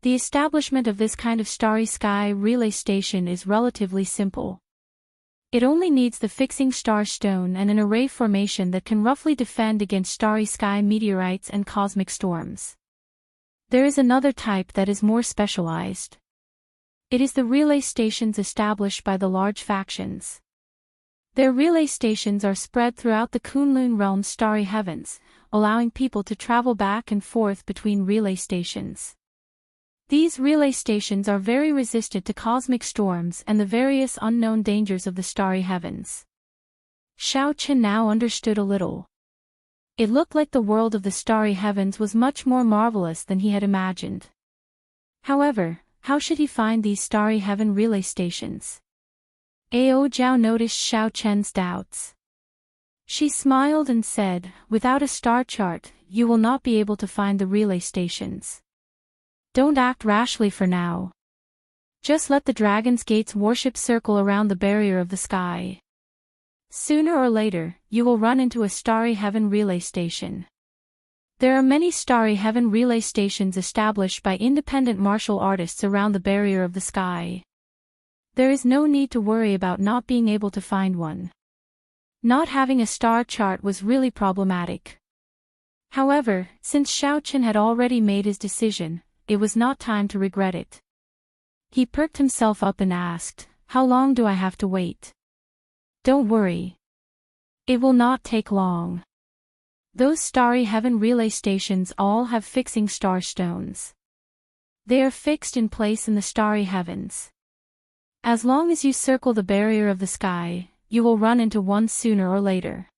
The establishment of this kind of starry sky relay station is relatively simple. It only needs the fixing star stone and an array formation that can roughly defend against starry sky meteorites and cosmic storms. There is another type that is more specialized. It is the relay stations established by the large factions. Their relay stations are spread throughout the Kunlun realm's starry heavens, allowing people to travel back and forth between relay stations. These relay stations are very resistant to cosmic storms and the various unknown dangers of the starry heavens. Xiaochen now understood a little. It looked like the world of the starry heavens was much more marvelous than he had imagined. However, how should he find these starry heaven relay stations? Ao Jiao noticed Xiaochen's doubts. She smiled and said, "Without a star chart, you will not be able to find the relay stations. Don't act rashly for now. Just let the Dragon's Gate's warship circle around the barrier of the sky. Sooner or later, you will run into a starry heaven relay station. There are many starry heaven relay stations established by independent martial artists around the barrier of the sky. There is no need to worry about not being able to find one." Not having a star chart was really problematic. However, since Xiaochen had already made his decision, it was not time to regret it. He perked himself up and asked, "How long do I have to wait?" "Don't worry. It will not take long. Those starry heaven relay stations all have fixing star stones. They are fixed in place in the starry heavens. As long as you circle the barrier of the sky, you will run into one sooner or later.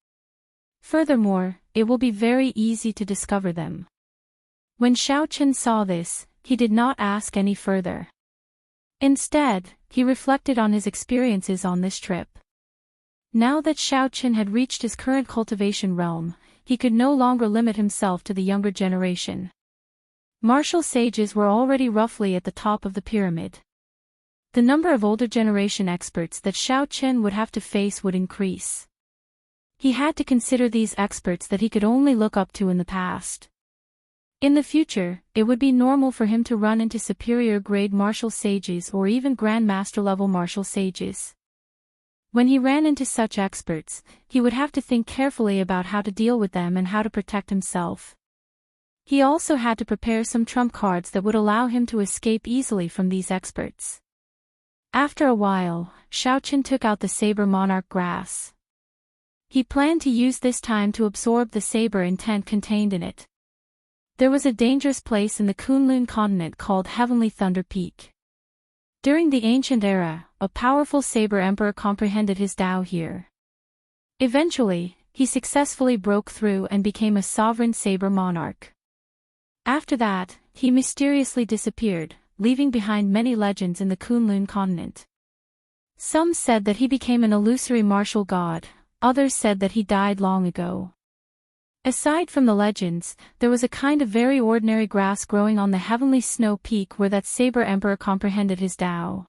Furthermore, it will be very easy to discover them." When Xiaochen saw this, he did not ask any further. Instead, he reflected on his experiences on this trip. Now that Xiaochen had reached his current cultivation realm, he could no longer limit himself to the younger generation. Martial sages were already roughly at the top of the pyramid. The number of older generation experts that Xiaochen would have to face would increase. He had to consider these experts that he could only look up to in the past. In the future, it would be normal for him to run into superior grade martial sages or even grandmaster level martial sages. When he ran into such experts, he would have to think carefully about how to deal with them and how to protect himself. He also had to prepare some trump cards that would allow him to escape easily from these experts. After a while, Xiaoqian took out the saber monarch grass. He planned to use this time to absorb the saber intent contained in it. There was a dangerous place in the Kunlun continent called Heavenly Thunder Peak. During the ancient era, a powerful saber emperor comprehended his Tao here. Eventually, he successfully broke through and became a sovereign saber monarch. After that, he mysteriously disappeared, leaving behind many legends in the Kunlun continent. Some said that he became an illusory martial god, others said that he died long ago. Aside from the legends, there was a kind of very ordinary grass growing on the heavenly snow peak where that saber emperor comprehended his Tao.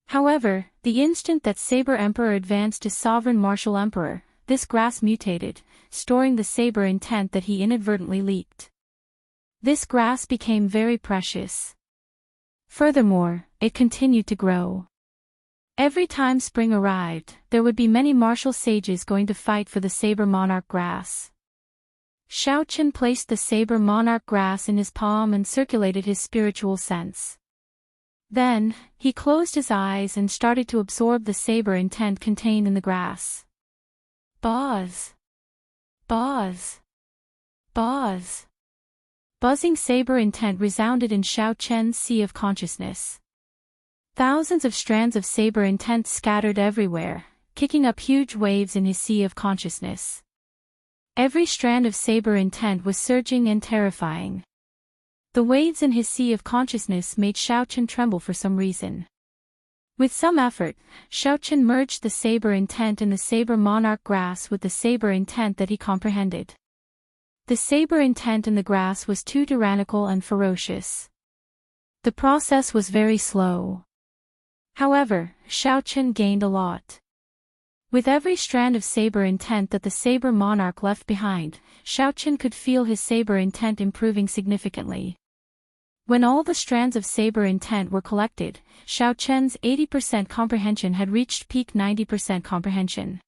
However, the instant that saber emperor advanced to sovereign martial emperor, this grass mutated, storing the saber intent that he inadvertently leaked. This grass became very precious. Furthermore, it continued to grow. Every time spring arrived, there would be many martial sages going to fight for the saber monarch grass. Xiaoqian placed the saber monarch grass in his palm and circulated his spiritual sense. Then, he closed his eyes and started to absorb the saber intent contained in the grass. Buzz! Buzz! Buzz! Buzzing saber intent resounded in Xiaoqian's sea of consciousness. Thousands of strands of saber intent scattered everywhere, kicking up huge waves in his sea of consciousness. Every strand of saber intent was surging and terrifying. The waves in his sea of consciousness made Xiaoqian tremble for some reason. With some effort, Xiaoqian merged the saber intent in the saber monarch grass with the saber intent that he comprehended. The saber intent in the grass was too tyrannical and ferocious. The process was very slow. However, Xiaoqian gained a lot. With every strand of saber intent that the saber monarch left behind, Xiaoqian could feel his saber intent improving significantly. When all the strands of saber intent were collected, Xiaoqian's 80% comprehension had reached peak 90% comprehension.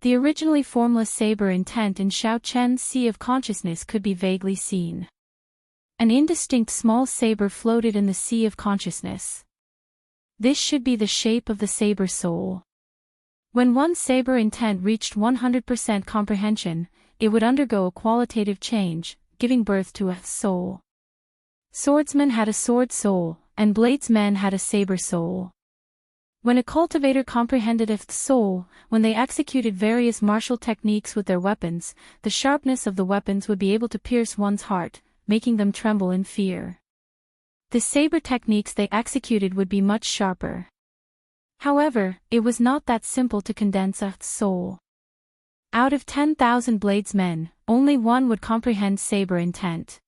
The originally formless saber intent in Xiaoqian's sea of consciousness could be vaguely seen. An indistinct small saber floated in the sea of consciousness. This should be the shape of the saber soul. When one saber intent reached 100% comprehension, it would undergo a qualitative change, giving birth to a soul. Swordsmen had a sword soul, and bladesmen had a saber soul. When a cultivator comprehended a soul, when they executed various martial techniques with their weapons, the sharpness of the weapons would be able to pierce one's heart, making them tremble in fear. The saber techniques they executed would be much sharper. However, it was not that simple to condense a soul. Out of 10,000 bladesmen, only one would comprehend saber intent.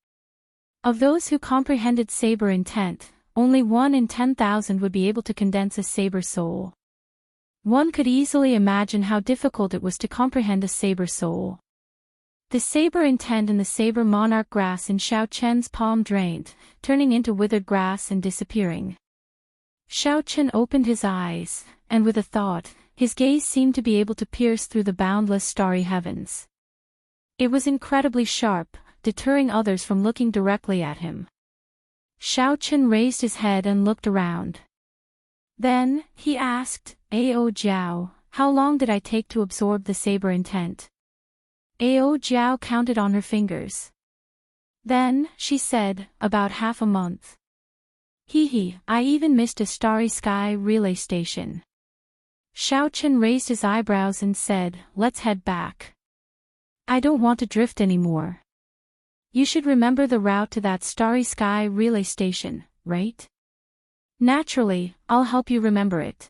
Of those who comprehended saber intent, only 1 in 10,000 would be able to condense a saber soul. One could easily imagine how difficult it was to comprehend a saber soul. The saber intent in the saber monarch grass in Xiaoqian's palm drained, turning into withered grass and disappearing. Xiaoqian opened his eyes, and with a thought, his gaze seemed to be able to pierce through the boundless starry heavens. It was incredibly sharp, deterring others from looking directly at him. Xiaoqian raised his head and looked around. Then, he asked, Ao Jiao, how long did I take to absorb the saber intent? Ao Jiao counted on her fingers. Then, she said, about half a month. I even missed a starry sky relay station. Xiaoqian raised his eyebrows and said, let's head back. I don't want to drift anymore. You should remember the route to that starry sky relay station, right? Naturally, I'll help you remember it.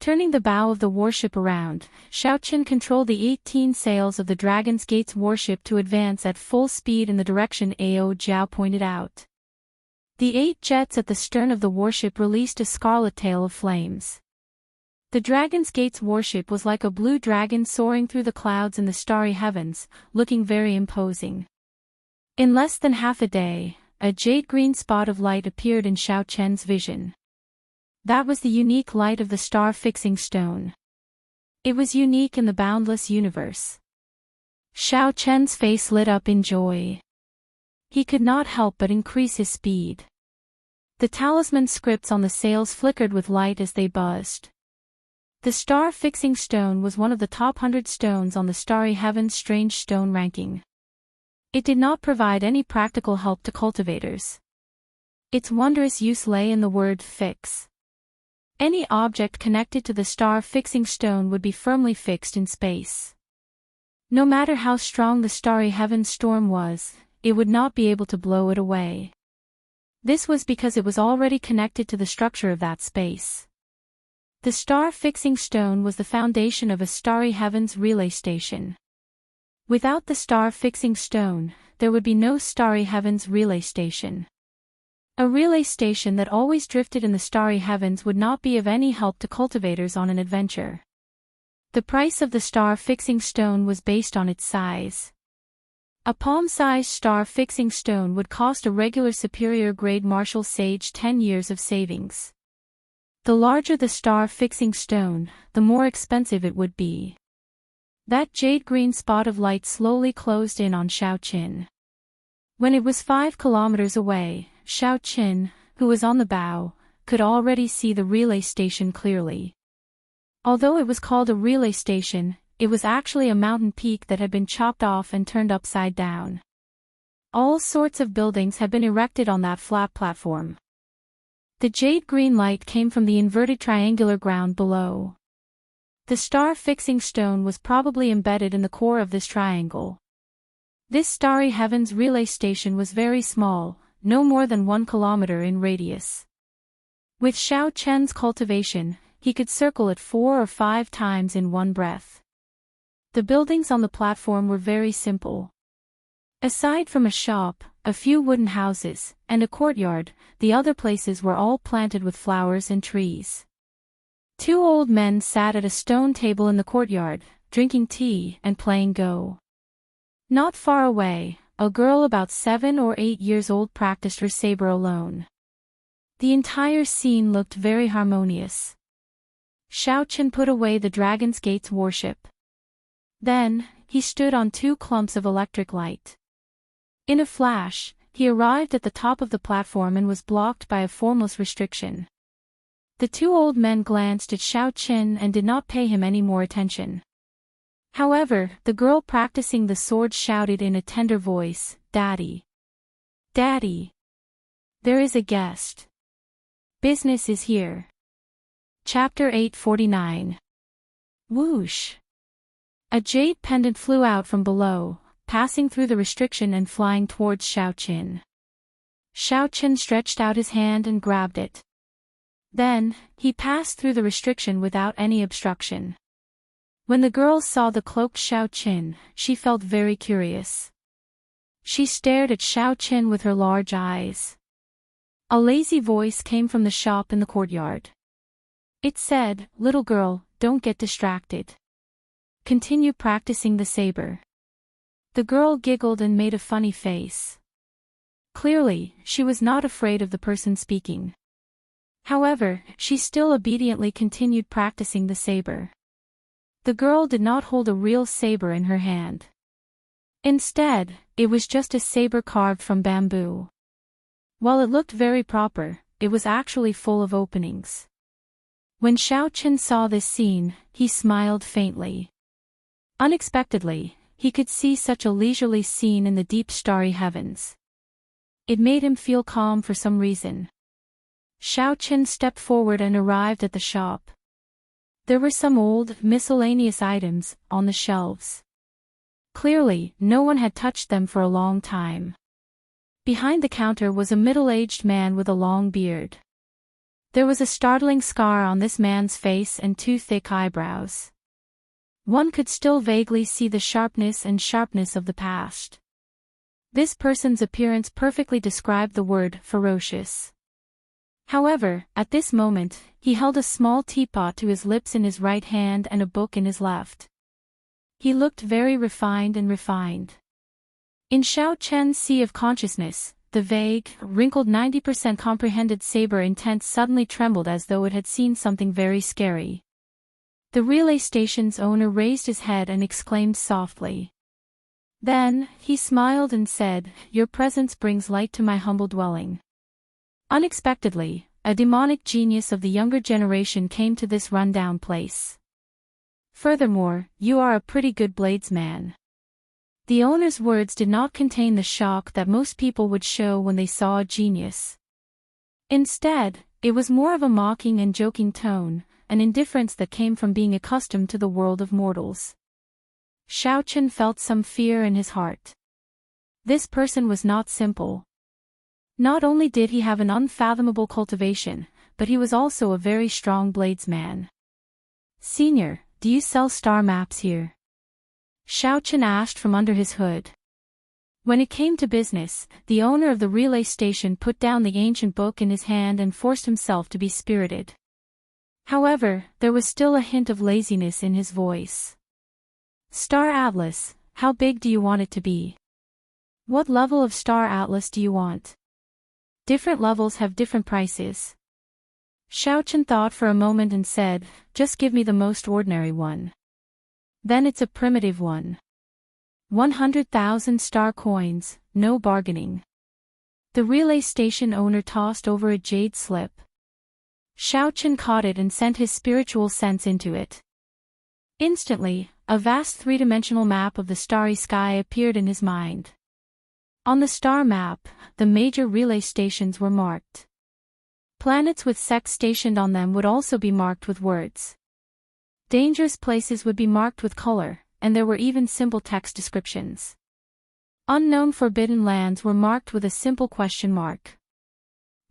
Turning the bow of the warship around, Xiaoqian controlled the 18 sails of the Dragon's Gate's warship to advance at full speed in the direction Ao Jiao pointed out. The 8 jets at the stern of the warship released a scarlet tail of flames. The Dragon's Gate's warship was like a blue dragon soaring through the clouds in the starry heavens, looking very imposing. In less than half a day, a jade-green spot of light appeared in Xiaoqian's vision. That was the unique light of the star-fixing stone. It was unique in the boundless universe. Xiao Chen's face lit up in joy. He could not help but increase his speed. The talisman scripts on the sails flickered with light as they buzzed. The star-fixing stone was one of the top 100 stones on the Starry Heaven's Strange Stone ranking. It did not provide any practical help to cultivators. Its wondrous use lay in the word fix. Any object connected to the star-fixing stone would be firmly fixed in space. No matter how strong the Starry Heaven's storm was, it would not be able to blow it away. This was because it was already connected to the structure of that space. The star-fixing stone was the foundation of a Starry Heaven's relay station. Without the star-fixing stone, there would be no Starry Heaven's relay station. A relay station that always drifted in the Starry Heavens would not be of any help to cultivators on an adventure. The price of the star-fixing stone was based on its size. A palm-sized star-fixing stone would cost a regular superior-grade Marshall Sage 10 years of savings. The larger the star-fixing stone, the more expensive it would be. That jade-green spot of light slowly closed in on Xiao Qin. When it was 5 kilometers away, Xiao Qin, who was on the bow, could already see the relay station clearly. Although it was called a relay station, it was actually a mountain peak that had been chopped off and turned upside down. All sorts of buildings had been erected on that flat platform. The jade-green light came from the inverted triangular ground below. The star-fixing stone was probably embedded in the core of this triangle. This Starry Heavens relay station was very small, no more than 1 kilometer in radius. With Xiao Chen's cultivation, he could circle it 4 or 5 times in one breath. The buildings on the platform were very simple. Aside from a shop, a few wooden houses, and a courtyard, the other places were all planted with flowers and trees. 2 old men sat at a stone table in the courtyard, drinking tea and playing Go. Not far away, a girl about 7 or 8 years old practiced her saber alone. The entire scene looked very harmonious. Xiao Qin put away the Dragon's Gate's warship. Then, he stood on 2 clumps of electric light. In a flash, he arrived at the top of the platform and was blocked by a formless restriction. The 2 old men glanced at Xiao Qin and did not pay him any more attention. However, the girl practicing the sword shouted in a tender voice, "Daddy! Daddy! There is a guest. Business is here." Chapter 849. Whoosh! A jade pendant flew out from below, passing through the restriction and flying towards Xiao Qin. Xiao Qin stretched out his hand and grabbed it. Then, he passed through the restriction without any obstruction. When the girl saw the cloaked Xiao Qin, she felt very curious. She stared at Xiao Qin with her large eyes. A lazy voice came from the shop in the courtyard. It said, "Little girl, don't get distracted. Continue practicing the saber." The girl giggled and made a funny face. Clearly, she was not afraid of the person speaking. However, she still obediently continued practicing the saber. The girl did not hold a real saber in her hand. Instead, it was just a saber carved from bamboo. While it looked very proper, it was actually full of openings. When Xiao Qin saw this scene, he smiled faintly. Unexpectedly, he could see such a leisurely scene in the deep starry heavens. It made him feel calm for some reason. Xiao Qin stepped forward and arrived at the shop. There were some old, miscellaneous items on the shelves. Clearly, no one had touched them for a long time. Behind the counter was a middle-aged man with a long beard. There was a startling scar on this man's face and 2 thick eyebrows. One could still vaguely see the sharpness of the past. This person's appearance perfectly described the word ferocious. However, at this moment, he held a small teapot to his lips in his right hand and a book in his left. He looked very refined. In Xiao Chen's sea of consciousness, the vague, wrinkled 90% comprehended saber intent suddenly trembled as though it had seen something very scary. The relay station's owner raised his head and exclaimed softly. Then, he smiled and said, "Your presence brings light to my humble dwelling." Unexpectedly, a demonic genius of the younger generation came to this rundown place. "Furthermore, you are a pretty good bladesman." The owner's words did not contain the shock that most people would show when they saw a genius. Instead, it was more of a mocking and joking tone, an indifference that came from being accustomed to the world of mortals. Xiaochen felt some fear in his heart. This person was not simple. Not only did he have an unfathomable cultivation, but he was also a very strong bladesman. "Senior, do you sell star maps here?" Xiaochen asked from under his hood. When it came to business, the owner of the relay station put down the ancient book in his hand and forced himself to be spirited. However, there was still a hint of laziness in his voice. "Star Atlas, how big do you want it to be? What level of Star Atlas do you want? Different levels have different prices." Xiaochen thought for a moment and said, "Just give me the most ordinary one. Then it's a primitive one. 100,000 star coins, no bargaining." The relay station owner tossed over a jade slip. Xiaochen caught it and sent his spiritual sense into it. Instantly, a vast three-dimensional map of the starry sky appeared in his mind. On the star map, the major relay stations were marked. Planets with sects stationed on them would also be marked with words. Dangerous places would be marked with color, and there were even simple text descriptions. Unknown forbidden lands were marked with a simple question mark.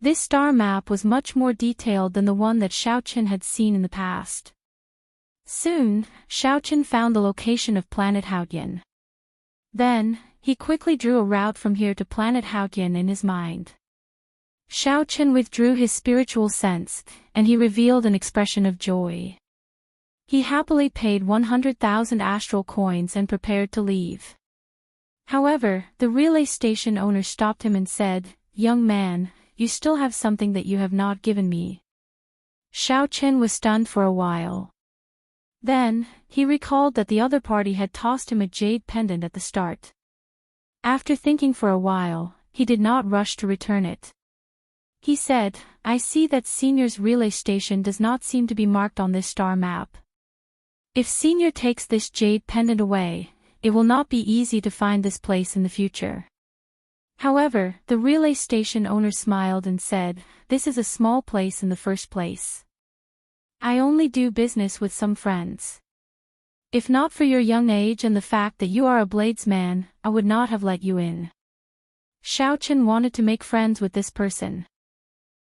This star map was much more detailed than the one that Xiaochen had seen in the past. Soon, Xiaochen found the location of planet Haotian. Then, he quickly drew a route from here to planet Haotian in his mind. Xiaochen withdrew his spiritual sense, and he revealed an expression of joy. He happily paid 100,000 astral coins and prepared to leave. However, the relay station owner stopped him and said, "Young man, you still have something that you have not given me." Xiaochen was stunned for a while. Then, he recalled that the other party had tossed him a jade pendant at the start. After thinking for a while, he did not rush to return it. He said, "I see that Senior's relay station does not seem to be marked on this star map. If Senior takes this jade pendant away, it will not be easy to find this place in the future." However, the relay station owner smiled and said, "This is a small place in the first place. I only do business with some friends. If not for your young age and the fact that you are a bladesman, I would not have let you in." Xiaochen wanted to make friends with this person.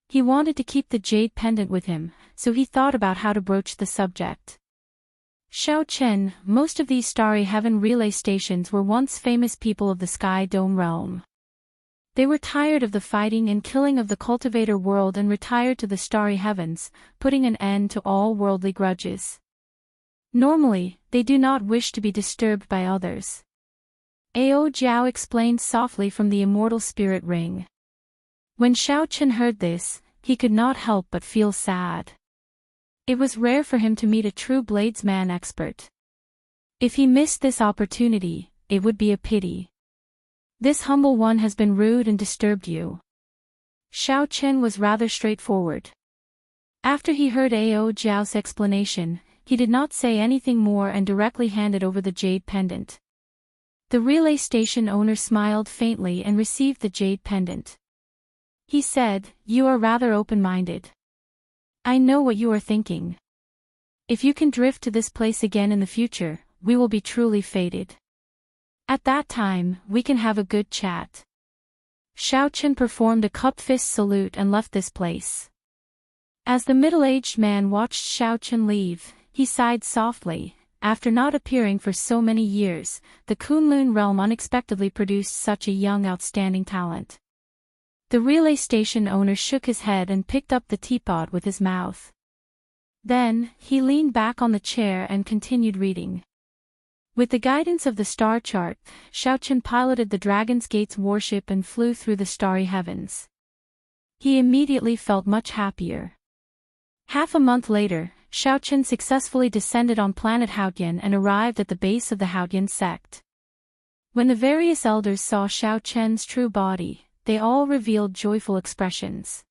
He wanted to keep the jade pendant with him, so he thought about how to broach the subject. "Xiaochen, most of these starry heaven relay stations were once famous people of the Sky Dome realm. They were tired of the fighting and killing of the cultivator world and retired to the starry heavens, putting an end to all worldly grudges. Normally, they do not wish to be disturbed by others." Ao Jiao explained softly from the immortal spirit ring. When Xiaochen heard this, he could not help but feel sad. It was rare for him to meet a true bladesman expert. If he missed this opportunity, it would be a pity. "This humble one has been rude and disturbed you." Xiaochen was rather straightforward. After he heard Ao Jiao's explanation, he did not say anything more and directly handed over the jade pendant. The relay station owner smiled faintly and received the jade pendant. He said, "You are rather open-minded. I know what you are thinking. If you can drift to this place again in the future, we will be truly fated. At that time, we can have a good chat." Xiaochen performed a cupped fist salute and left this place. As the middle-aged man watched Xiaochen leave, he sighed softly. After not appearing for so many years, the Kunlun realm unexpectedly produced such a young outstanding talent. The relay station owner shook his head and picked up the teapot with his mouth. Then, he leaned back on the chair and continued reading. With the guidance of the star chart, Xiaochen piloted the Dragon's Gate's warship and flew through the starry heavens. He immediately felt much happier. Half a month later, Xiaoqian successfully descended on planet Haotian and arrived at the base of the Haotian sect. When the various elders saw Xiaoqian's true body, they all revealed joyful expressions.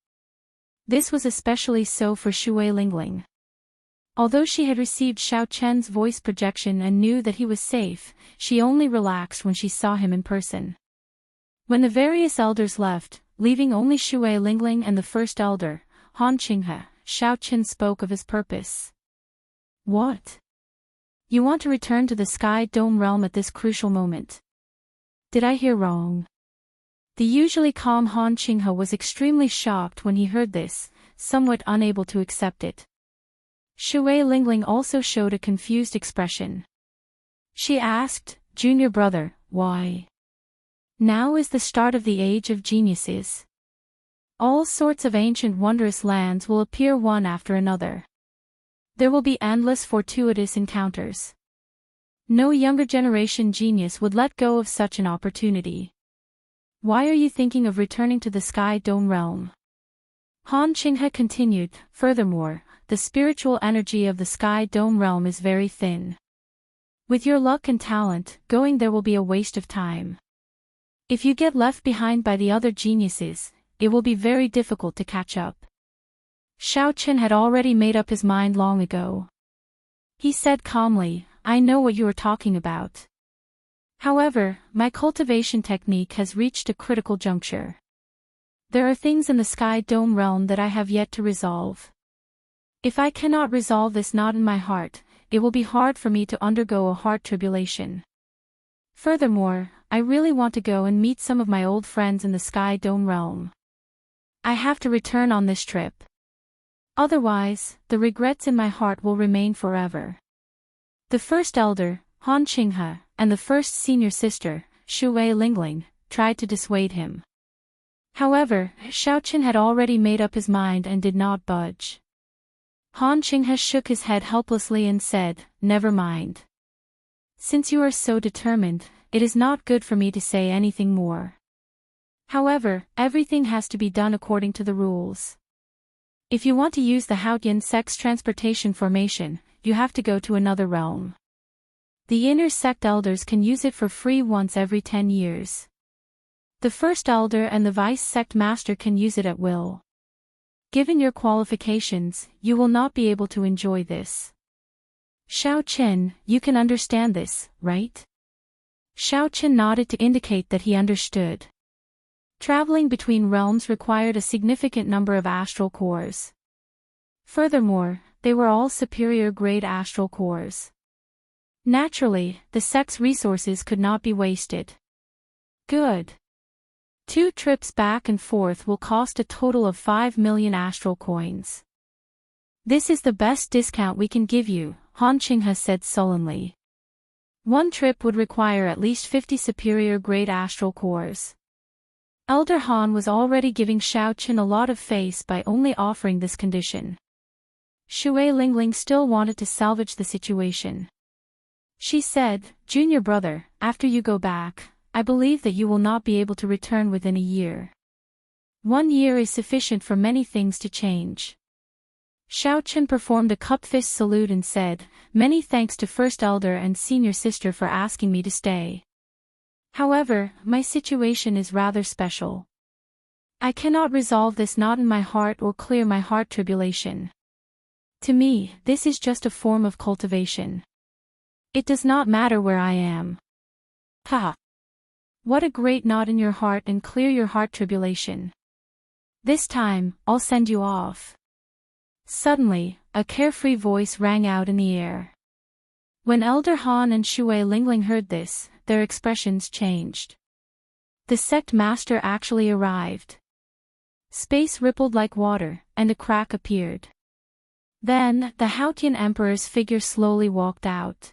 This was especially so for Shui Lingling. Although she had received Xiaoqian's voice projection and knew that he was safe, she only relaxed when she saw him in person. When the various elders left, leaving only Shui Lingling and the first elder, Han Qinghe, Xiaoqian spoke of his purpose. What? You want to return to the Sky Dome realm at this crucial moment? Did I hear wrong? The usually calm Han Qinghe was extremely shocked when he heard this, somewhat unable to accept it. Shui Lingling also showed a confused expression. She asked, Junior brother, why? Now is the start of the age of geniuses. All sorts of ancient wondrous lands will appear one after another. There will be endless fortuitous encounters. No younger generation genius would let go of such an opportunity. Why are you thinking of returning to the Sky Dome realm? Han Qinghe continued, furthermore, the spiritual energy of the Sky Dome realm is very thin. With your luck and talent, going there will be a waste of time. If you get left behind by the other geniuses, it will be very difficult to catch up. Xiaoqian had already made up his mind long ago. He said calmly, I know what you are talking about. However, my cultivation technique has reached a critical juncture. There are things in the Sky Dome realm that I have yet to resolve. If I cannot resolve this knot in my heart, it will be hard for me to undergo a heart tribulation. Furthermore, I really want to go and meet some of my old friends in the Sky Dome realm. I have to return on this trip. Otherwise, the regrets in my heart will remain forever. The first elder, Han Qinghe, and the first senior sister, Shui Lingling, tried to dissuade him. However, Xiaoqian had already made up his mind and did not budge. Han Qinghe shook his head helplessly and said, Never mind. Since you are so determined, it is not good for me to say anything more. However, everything has to be done according to the rules. If you want to use the Haotian sect's transportation formation, you have to go to another realm. The inner sect elders can use it for free once every 10 years. The first elder and the vice sect master can use it at will. Given your qualifications, you will not be able to enjoy this. Xiaoqian, you can understand this, right? Xiaoqian nodded to indicate that he understood. Traveling between realms required a significant number of astral cores. Furthermore, they were all superior-grade astral cores. Naturally, the sect's resources could not be wasted. Good. 2 trips back and forth will cost a total of 5 million astral coins. This is the best discount we can give you, Han Qinghe said sullenly. 1 trip would require at least 50 superior-grade astral cores. Elder Han was already giving Xiaoqian a lot of face by only offering this condition. Shui Lingling still wanted to salvage the situation. She said, Junior brother, after you go back, I believe that you will not be able to return within a year. 1 year is sufficient for many things to change. Xiaoqian performed a cup fist salute and said, Many thanks to First Elder and Senior Sister for asking me to stay. However, my situation is rather special. I cannot resolve this knot in my heart or clear my heart tribulation. To me, this is just a form of cultivation. It does not matter where I am. Ha! What a great knot in your heart and clear your heart tribulation. This time, I'll send you off. Suddenly, a carefree voice rang out in the air. When Elder Han and Shui Lingling heard this, their expressions changed. The sect master actually arrived. Space rippled like water, and a crack appeared. Then, the Haotian Emperor's figure slowly walked out.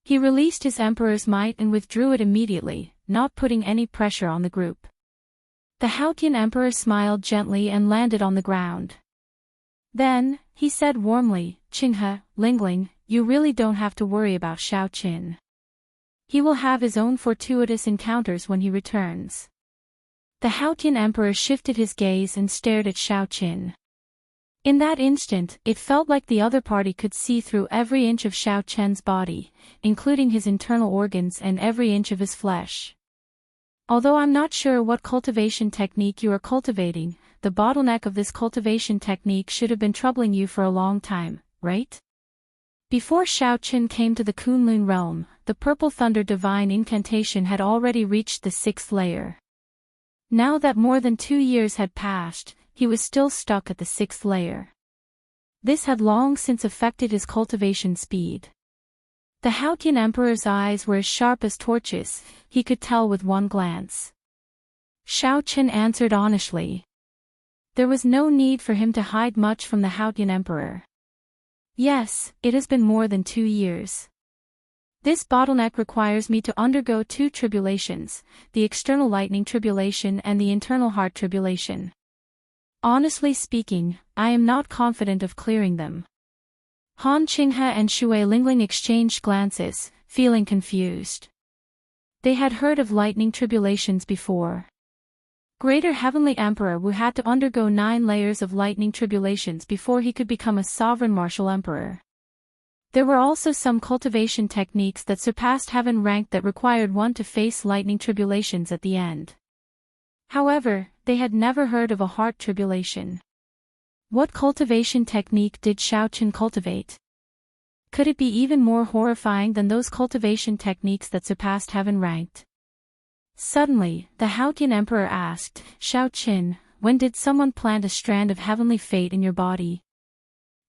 He released his Emperor's might and withdrew it immediately, not putting any pressure on the group. The Haotian Emperor smiled gently and landed on the ground. Then, he said warmly, Qinghe, Lingling, you really don't have to worry about Xiaoqian. He will have his own fortuitous encounters when he returns. The Haotian Emperor shifted his gaze and stared at Xiaoqian. In that instant, it felt like the other party could see through every inch of Xiao Chen's body, including his internal organs and every inch of his flesh. Although I'm not sure what cultivation technique you are cultivating, the bottleneck of this cultivation technique should have been troubling you for a long time, right? Before Xiao Chen came to the Kunlun realm, the Purple Thunder Divine Incantation had already reached the 6th layer. Now that more than 2 years had passed, he was still stuck at the 6th layer. This had long since affected his cultivation speed. The Haotian Emperor's eyes were as sharp as torches, he could tell with one glance. Xiao Chen answered honestly. There was no need for him to hide much from the Haotian Emperor. Yes, it has been more than 2 years. This bottleneck requires me to undergo 2 tribulations, the external lightning tribulation and the internal heart tribulation. Honestly speaking, I am not confident of clearing them. Han Qinghe and Shui Lingling exchanged glances, feeling confused. They had heard of lightning tribulations before. Greater Heavenly Emperor Wu had to undergo 9 layers of lightning tribulations before he could become a sovereign martial emperor. There were also some cultivation techniques that surpassed heaven rank that required one to face lightning tribulations at the end. However, they had never heard of a heart tribulation. What cultivation technique did Xiao Chen cultivate? Could it be even more horrifying than those cultivation techniques that surpassed heaven ranked? Suddenly, the Haotian Emperor asked, Xiao Chen, when did someone plant a strand of heavenly fate in your body?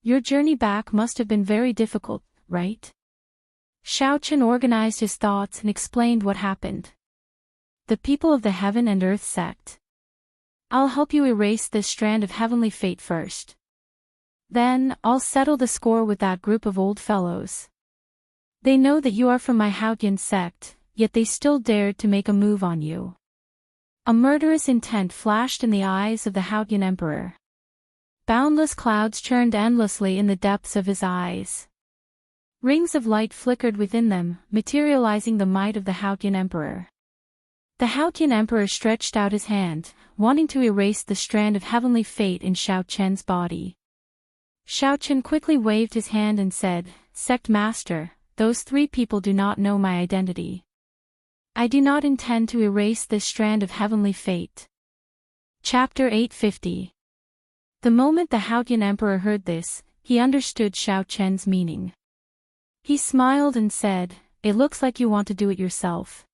Your journey back must have been very difficult, right? Xiao Chen organized his thoughts and explained what happened. The people of the Heaven and Earth sect. I'll help you erase this strand of heavenly fate first. Then, I'll settle the score with that group of old fellows. They know that you are from my Haotian sect, yet they still dared to make a move on you. A murderous intent flashed in the eyes of the Haotian Emperor. Boundless clouds churned endlessly in the depths of his eyes. Rings of light flickered within them, materializing the might of the Haotian Emperor. The Haotian Emperor stretched out his hand, wanting to erase the strand of heavenly fate in Xiao Chen's body. Xiao Chen quickly waved his hand and said, Sect Master, those 3 people do not know my identity. I do not intend to erase this strand of heavenly fate. Chapter 850. The moment the Haotian Emperor heard this, he understood Xiao Chen's meaning. He smiled and said, It looks like you want to do it yourself.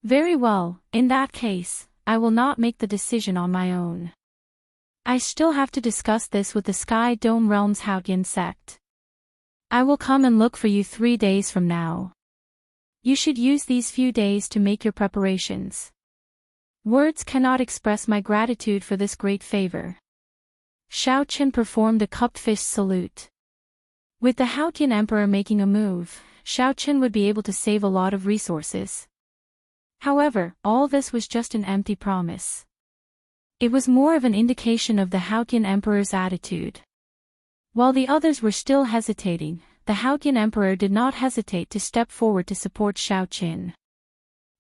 Very well, in that case, I will not make the decision on my own. I still have to discuss this with the Sky Dome Realm's Haotian sect. I will come and look for you 3 days from now. You should use these few days to make your preparations. Words cannot express my gratitude for this great favor. Xiao Chen performed a cupped fist salute. With the Haotian Emperor making a move, Xiao Chen would be able to save a lot of resources. However, all this was just an empty promise. It was more of an indication of the Haotian Emperor's attitude. While the others were still hesitating, the Haotian Emperor did not hesitate to step forward to support Xiao Chen.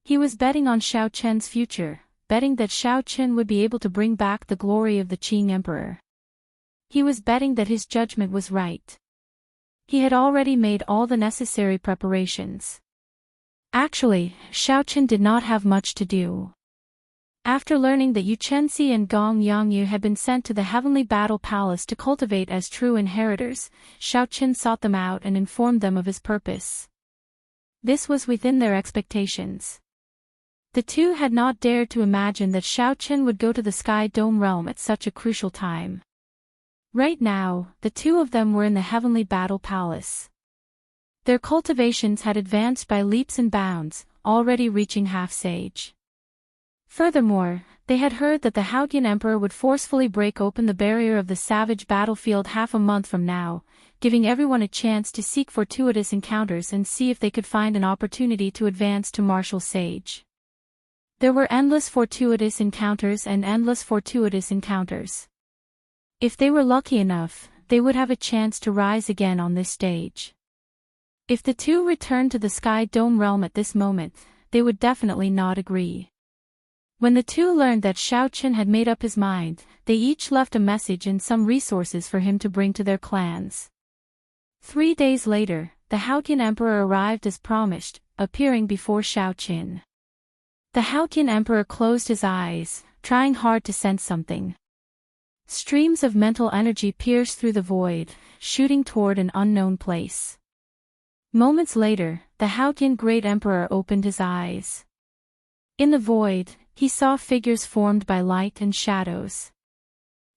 He was betting on Xiao Chen's future, betting that Xiao Chen would be able to bring back the glory of the Qing Emperor. He was betting that his judgment was right. He had already made all the necessary preparations. Actually, Xiao Chen did not have much to do. After learning that Yu Chenxi and Gong Yangyu had been sent to the Heavenly Battle Palace to cultivate as true inheritors, Xiao Chen sought them out and informed them of his purpose. This was within their expectations. The 2 had not dared to imagine that Xiao Chen would go to the Sky Dome realm at such a crucial time. Right now, the 2 of them were in the Heavenly Battle Palace. Their cultivations had advanced by leaps and bounds, already reaching half-sage. Furthermore, they had heard that the Haotian Emperor would forcefully break open the barrier of the savage battlefield half a month from now, giving everyone a chance to seek fortuitous encounters and see if they could find an opportunity to advance to martial sage. There were endless fortuitous encounters and endless fortuitous encounters. If they were lucky enough, they would have a chance to rise again on this stage. If the 2 returned to the Sky Dome realm at this moment, they would definitely not agree. When the two learned that Xiaoqin had made up his mind, they each left a message and some resources for him to bring to their clans. 3 days later, the Haoqian Emperor arrived as promised, appearing before Xiaoqin. The Haoqian Emperor closed his eyes, trying hard to sense something. Streams of mental energy pierced through the void, shooting toward an unknown place. Moments later, the Haoqian Great Emperor opened his eyes. In the void, he saw figures formed by light and shadows.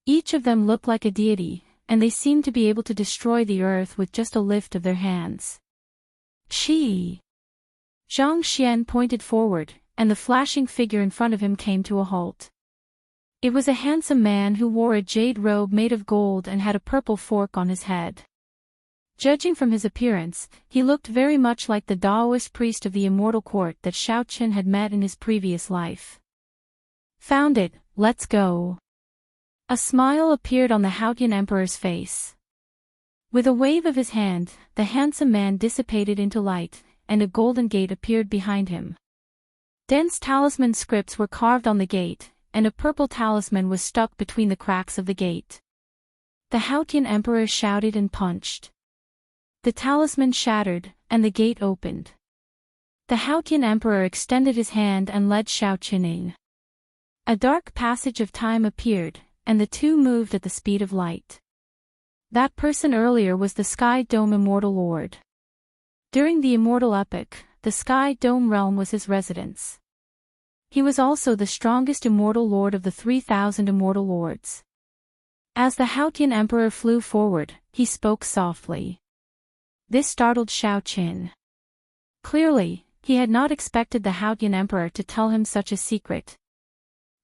Each of them looked like a deity, and they seemed to be able to destroy the earth with just a lift of their hands. Chi! Zhang Xian pointed forward, and the flashing figure in front of him came to a halt. It was a handsome man who wore a jade robe made of gold and had a purple fork on his head. Judging from his appearance, he looked very much like the Daoist priest of the Immortal court that Xiaoqin had met in his previous life. Found it, let's go. A smile appeared on the Haoqian Emperor's face. With a wave of his hand, the handsome man dissipated into light, and a golden gate appeared behind him. Dense talisman scripts were carved on the gate, and a purple talisman was stuck between the cracks of the gate. The Haoqian Emperor shouted and punched. The talisman shattered, and the gate opened. The Haoqian Emperor extended his hand and led Xiaoqin in. A dark passage of time appeared, and the two moved at the speed of light. That person earlier was the Sky Dome Immortal Lord. During the Immortal epoch, the Sky Dome realm was his residence. He was also the strongest Immortal Lord of the 3,000 Immortal Lords. As the Haoqian Emperor flew forward, he spoke softly. This startled Xiaoqin. Clearly, he had not expected the Haoqian Emperor to tell him such a secret.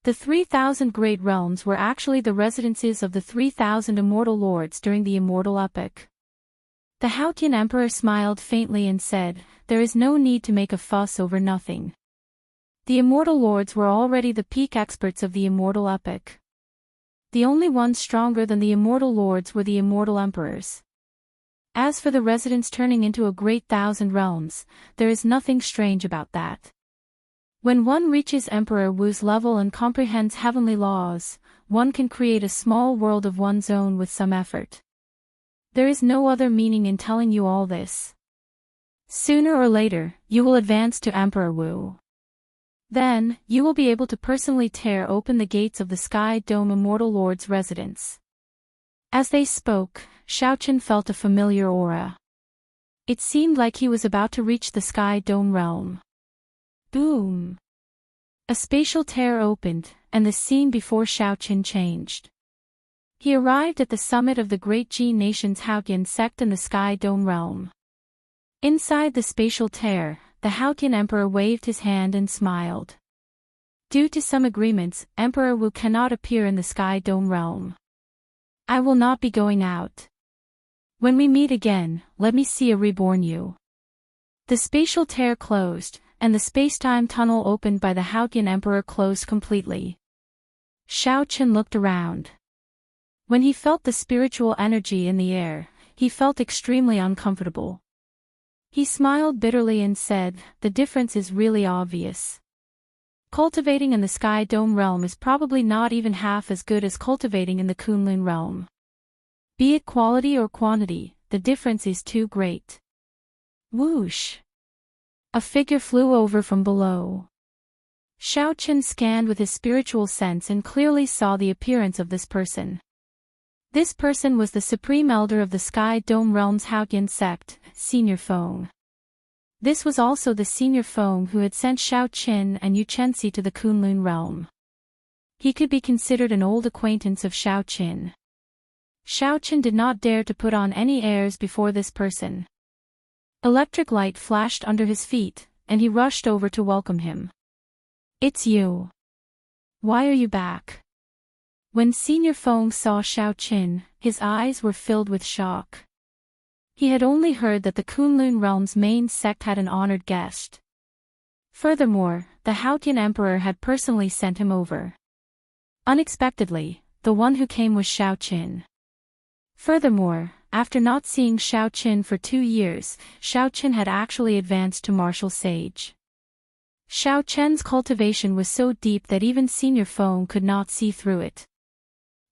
The 3,000 Great Realms were actually the residences of the 3,000 Immortal Lords during the Immortal epoch. The Haoqian Emperor smiled faintly and said, "There is no need to make a fuss over nothing." The Immortal Lords were already the peak experts of the Immortal epoch. The only ones stronger than the Immortal Lords were the Immortal Emperors. As for the residents turning into a great 1,000 realms, there is nothing strange about that. When one reaches Emperor Wu's level and comprehends heavenly laws, one can create a small world of one's own with some effort. There is no other meaning in telling you all this. Sooner or later, you will advance to Emperor Wu. Then, you will be able to personally tear open the gates of the Sky Dome Immortal Lord's residence. As they spoke, Xiaoqin felt a familiar aura. It seemed like he was about to reach the Sky Dome realm. Boom! A spatial tear opened, and the scene before Xiaoqin changed. He arrived at the summit of the Great Jin Nation's Haoqian sect in the Sky Dome realm. Inside the spatial tear, the Haoqian Emperor waved his hand and smiled. Due to some agreements, Emperor Wu cannot appear in the Sky Dome realm. I will not be going out. When we meet again, let me see a reborn you. The spatial tear closed, and the space-time tunnel opened by the Haoqian Emperor closed completely. Xiaoqin looked around. When he felt the spiritual energy in the air, he felt extremely uncomfortable. He smiled bitterly and said, "The difference is really obvious. Cultivating in the Sky Dome realm is probably not even half as good as cultivating in the Kunlun realm. Be it quality or quantity, the difference is too great." Whoosh! A figure flew over from below. Xiaoqin scanned with his spiritual sense and clearly saw the appearance of this person. This person was the Supreme Elder of the Sky Dome Realm's Haoqian sect, Senior Feng. This was also the Senior Feng who had sent Xiaoqin and Yu Chenxi to the Kunlun realm. He could be considered an old acquaintance of Xiaoqin. Xiaoqin did not dare to put on any airs before this person. Electric light flashed under his feet, and he rushed over to welcome him. "It's you. Why are you back?" When Senior Feng saw Xiaoqin, his eyes were filled with shock. He had only heard that the Kunlun realm's main sect had an honored guest. Furthermore, the Haoqian Emperor had personally sent him over. Unexpectedly, the one who came was Xiaoqin. Furthermore, after not seeing Xiaoqin for 2 years, Xiaoqin had actually advanced to martial sage. Xiao Chen's cultivation was so deep that even Senior Feng could not see through it.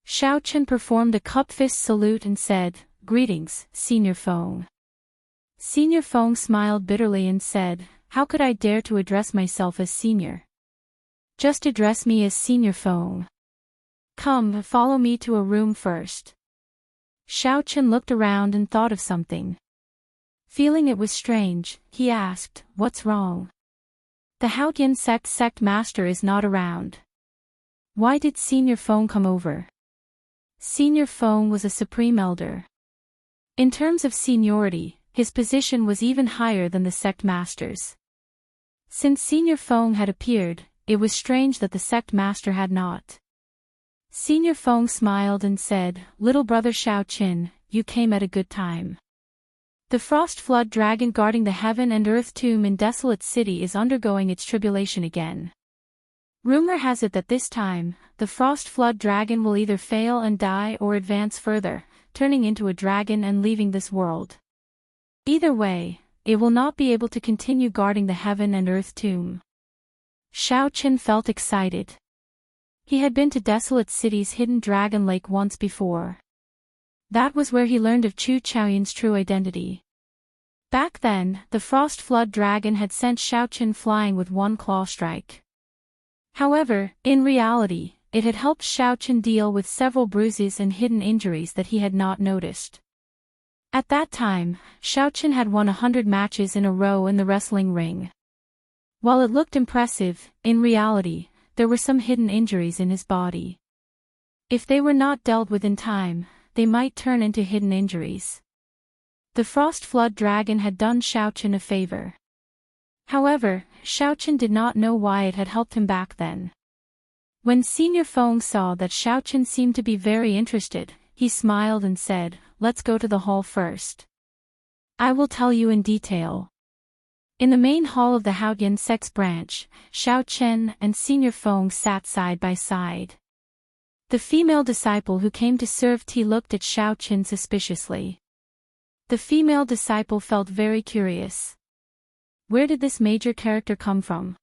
Xiao Chen performed a cup-fist salute and said, "Greetings, Senior Feng." Senior Feng smiled bitterly and said, "How could I dare to address myself as senior? Just address me as Senior Feng. Come, follow me to a room first." Xiao Chen looked around and thought of something. Feeling it was strange, he asked, "What's wrong? The Haotian sect master is not around. Why did Senior Feng come over?" Senior Feng was a supreme elder. In terms of seniority, his position was even higher than the sect masters. Since Senior Feng had appeared, it was strange that the sect master had not. Senior Feng smiled and said, "Little brother Xiao Qin, you came at a good time. The frost flood dragon guarding the heaven and earth tomb in Desolate City is undergoing its tribulation again. Rumor has it that this time, the frost flood dragon will either fail and die or advance further, turning into a dragon and leaving this world. Either way, it will not be able to continue guarding the heaven and earth tomb." Xiao Qin felt excited. He had been to Desolate City's hidden dragon lake once before. That was where he learned of Chu Chaoyun's true identity. Back then, the frost flood dragon had sent Xiao Qin flying with one claw strike. However, in reality, it had helped Xiao Qin deal with several bruises and hidden injuries that he had not noticed. At that time, Xiao Qin had won 100 matches in a row in the wrestling ring. While it looked impressive, in reality, there were some hidden injuries in his body. If they were not dealt with in time, they might turn into hidden injuries. The frost flood dragon had done Xiao Qin a favor. However, Xiao Qin did not know why it had helped him back then. When Senior Feng saw that Xiao Qin seemed to be very interested, he smiled and said, "Let's go to the hall first. I will tell you in detail." In the main hall of the Haotian sex branch, Xiao Chen and Senior Feng sat side by side. The female disciple who came to serve tea looked at Xiao Chen suspiciously. The female disciple felt very curious. Where did this major character come from?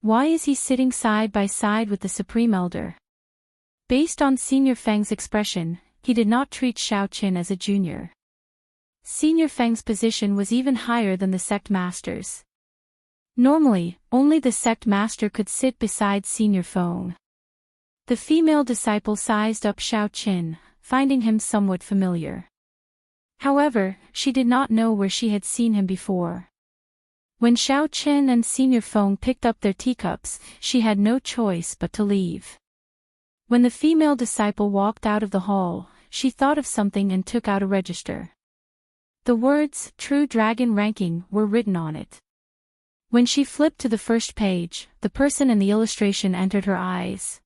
Why is he sitting side by side with the Supreme Elder? Based on Senior Feng's expression, he did not treat Xiao Chen as a junior. Senior Feng's position was even higher than the sect master's. Normally, only the sect master could sit beside Senior Feng. The female disciple sized up Xiao Qin, finding him somewhat familiar. However, she did not know where she had seen him before. When Xiao Qin and Senior Feng picked up their teacups, she had no choice but to leave. When the female disciple walked out of the hall, she thought of something and took out a register. The words, "True Dragon Ranking," were written on it. When she flipped to the first page, the person in the illustration entered her eyes.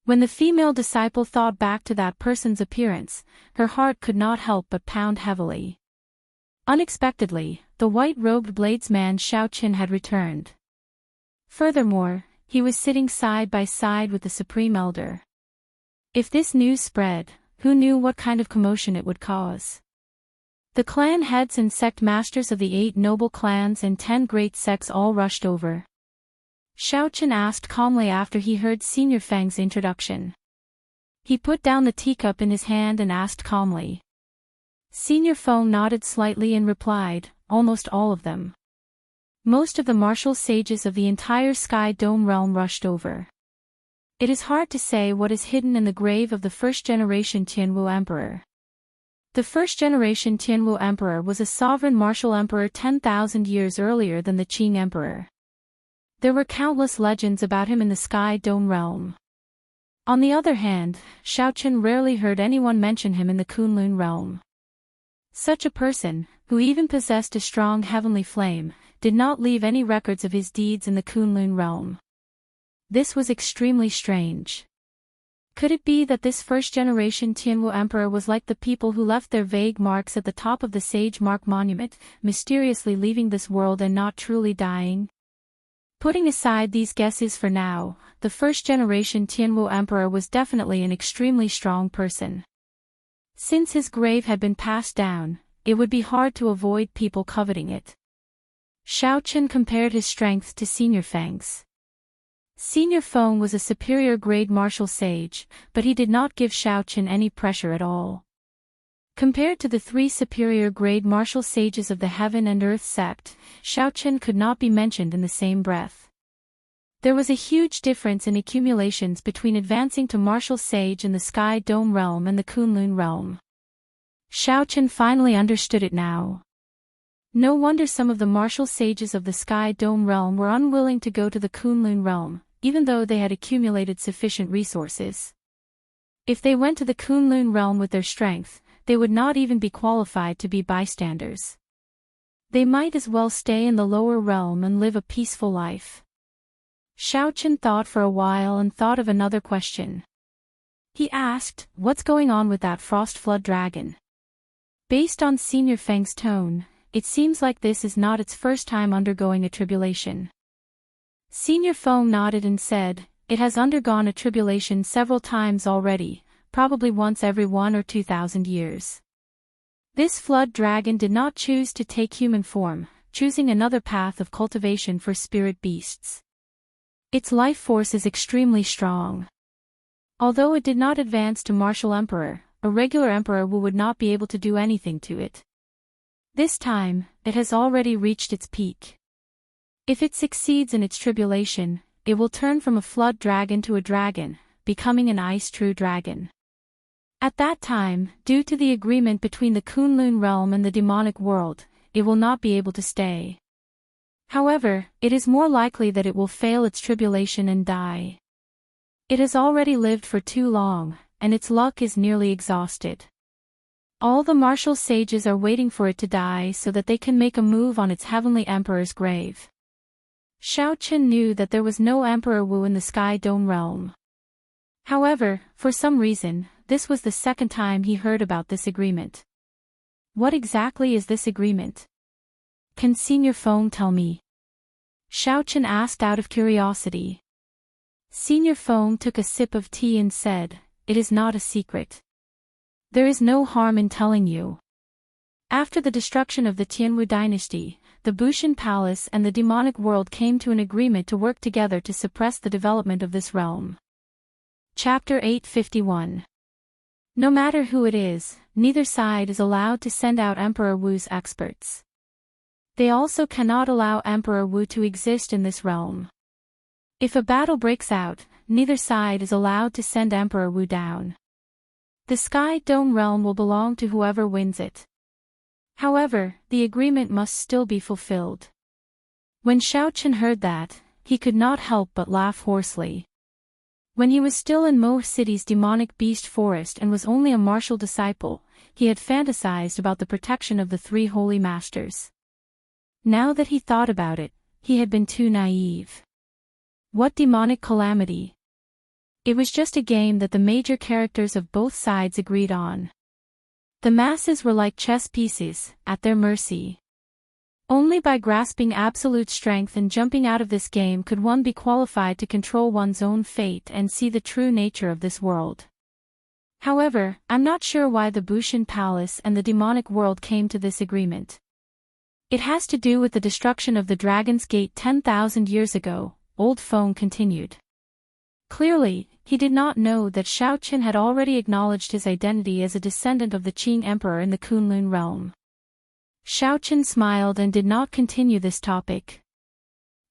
When the female disciple thought back to that person's appearance, her heart could not help but pound heavily. Unexpectedly, the white-robed bladesman Xiao Qin had returned. Furthermore, he was sitting side by side with the Supreme Elder. If this news spread, who knew what kind of commotion it would cause? The clan heads and sect masters of the 8 noble clans and 10 great sects all rushed over. Xiao Qin asked calmly after he heard Senior Feng's introduction. He put down the teacup in his hand and asked calmly. Senior Feng nodded slightly and replied, "Almost all of them." Most of the martial sages of the entire Sky Dome realm rushed over. It is hard to say what is hidden in the grave of the first-generation Tianwu Emperor. The first-generation Tianwu Emperor was a sovereign martial emperor 10,000 years earlier than the Qing Emperor. There were countless legends about him in the Sky Dome realm. On the other hand, Xiao Qin rarely heard anyone mention him in the Kunlun realm. Such a person, who even possessed a strong heavenly flame, did not leave any records of his deeds in the Kunlun realm. This was extremely strange. Could it be that this first-generation Tianwu Emperor was like the people who left their vague marks at the top of the Sage Mark Monument, mysteriously leaving this world and not truly dying? Putting aside these guesses for now, the first-generation Tianwu Emperor was definitely an extremely strong person. Since his grave had been passed down, it would be hard to avoid people coveting it. Xiaochen compared his strength to Senior Feng's. Senior Feng was a superior-grade martial sage, but he did not give Xiaochen any pressure at all. Compared to the 3 superior-grade martial sages of the Heaven and Earth sect, Xiaochen could not be mentioned in the same breath. There was a huge difference in accumulations between advancing to martial sage in the Sky Dome realm and the Kunlun realm. Xiaochen finally understood it now. No wonder some of the martial sages of the Sky Dome realm were unwilling to go to the Kunlun realm, even though they had accumulated sufficient resources. If they went to the Kunlun realm with their strength, they would not even be qualified to be bystanders. They might as well stay in the lower realm and live a peaceful life. Xiaochen thought for a while and thought of another question. He asked, "What's going on with that frost flood dragon?" Based on Senior Feng's tone, it seems like this is not its first time undergoing a tribulation. Senior Feng nodded and said, "It has undergone a tribulation several times already, probably once every 1 or 2,000 years. This flood dragon did not choose to take human form, choosing another path of cultivation for spirit beasts. Its life force is extremely strong. Although it did not advance to martial emperor, a regular emperor would not be able to do anything to it. This time, it has already reached its peak. If it succeeds in its tribulation, it will turn from a flood dragon to a dragon, becoming an ice true dragon. At that time, due to the agreement between the Kunlun realm and the demonic world, it will not be able to stay. However, it is more likely that it will fail its tribulation and die. It has already lived for too long, and its luck is nearly exhausted. All the martial sages are waiting for it to die so that they can make a move on its heavenly emperor's grave." Xiaochen knew that there was no Emperor Wu in the Sky Dome realm. However, for some reason, this was the second time he heard about this agreement. What exactly is this agreement? Can Senior Feng tell me? Xiaochen asked out of curiosity. Senior Feng took a sip of tea and said, "It is not a secret. There is no harm in telling you. After the destruction of the Tianwu dynasty, the Bushan Palace and the demonic world came to an agreement to work together to suppress the development of this realm." Chapter 851. No matter who it is, neither side is allowed to send out Emperor Wu's experts. They also cannot allow Emperor Wu to exist in this realm. If a battle breaks out, neither side is allowed to send Emperor Wu down. The Sky Dome realm will belong to whoever wins it. However, the agreement must still be fulfilled. When Xiaochen heard that, he could not help but laugh hoarsely. When he was still in Mo City's demonic beast forest and was only a martial disciple, he had fantasized about the protection of the 3 holy masters. Now that he thought about it, he had been too naive. What demonic calamity! It was just a game that the major characters of both sides agreed on. The masses were like chess pieces, at their mercy. Only by grasping absolute strength and jumping out of this game could one be qualified to control one's own fate and see the true nature of this world. However, I'm not sure why the Bushan Palace and the demonic world came to this agreement. It has to do with the destruction of the Dragon's Gate 10,000 years ago, Old Feng continued. Clearly, he did not know that Xiaochen had already acknowledged his identity as a descendant of the Qing Emperor in the Kunlun realm. Xiaochen smiled and did not continue this topic.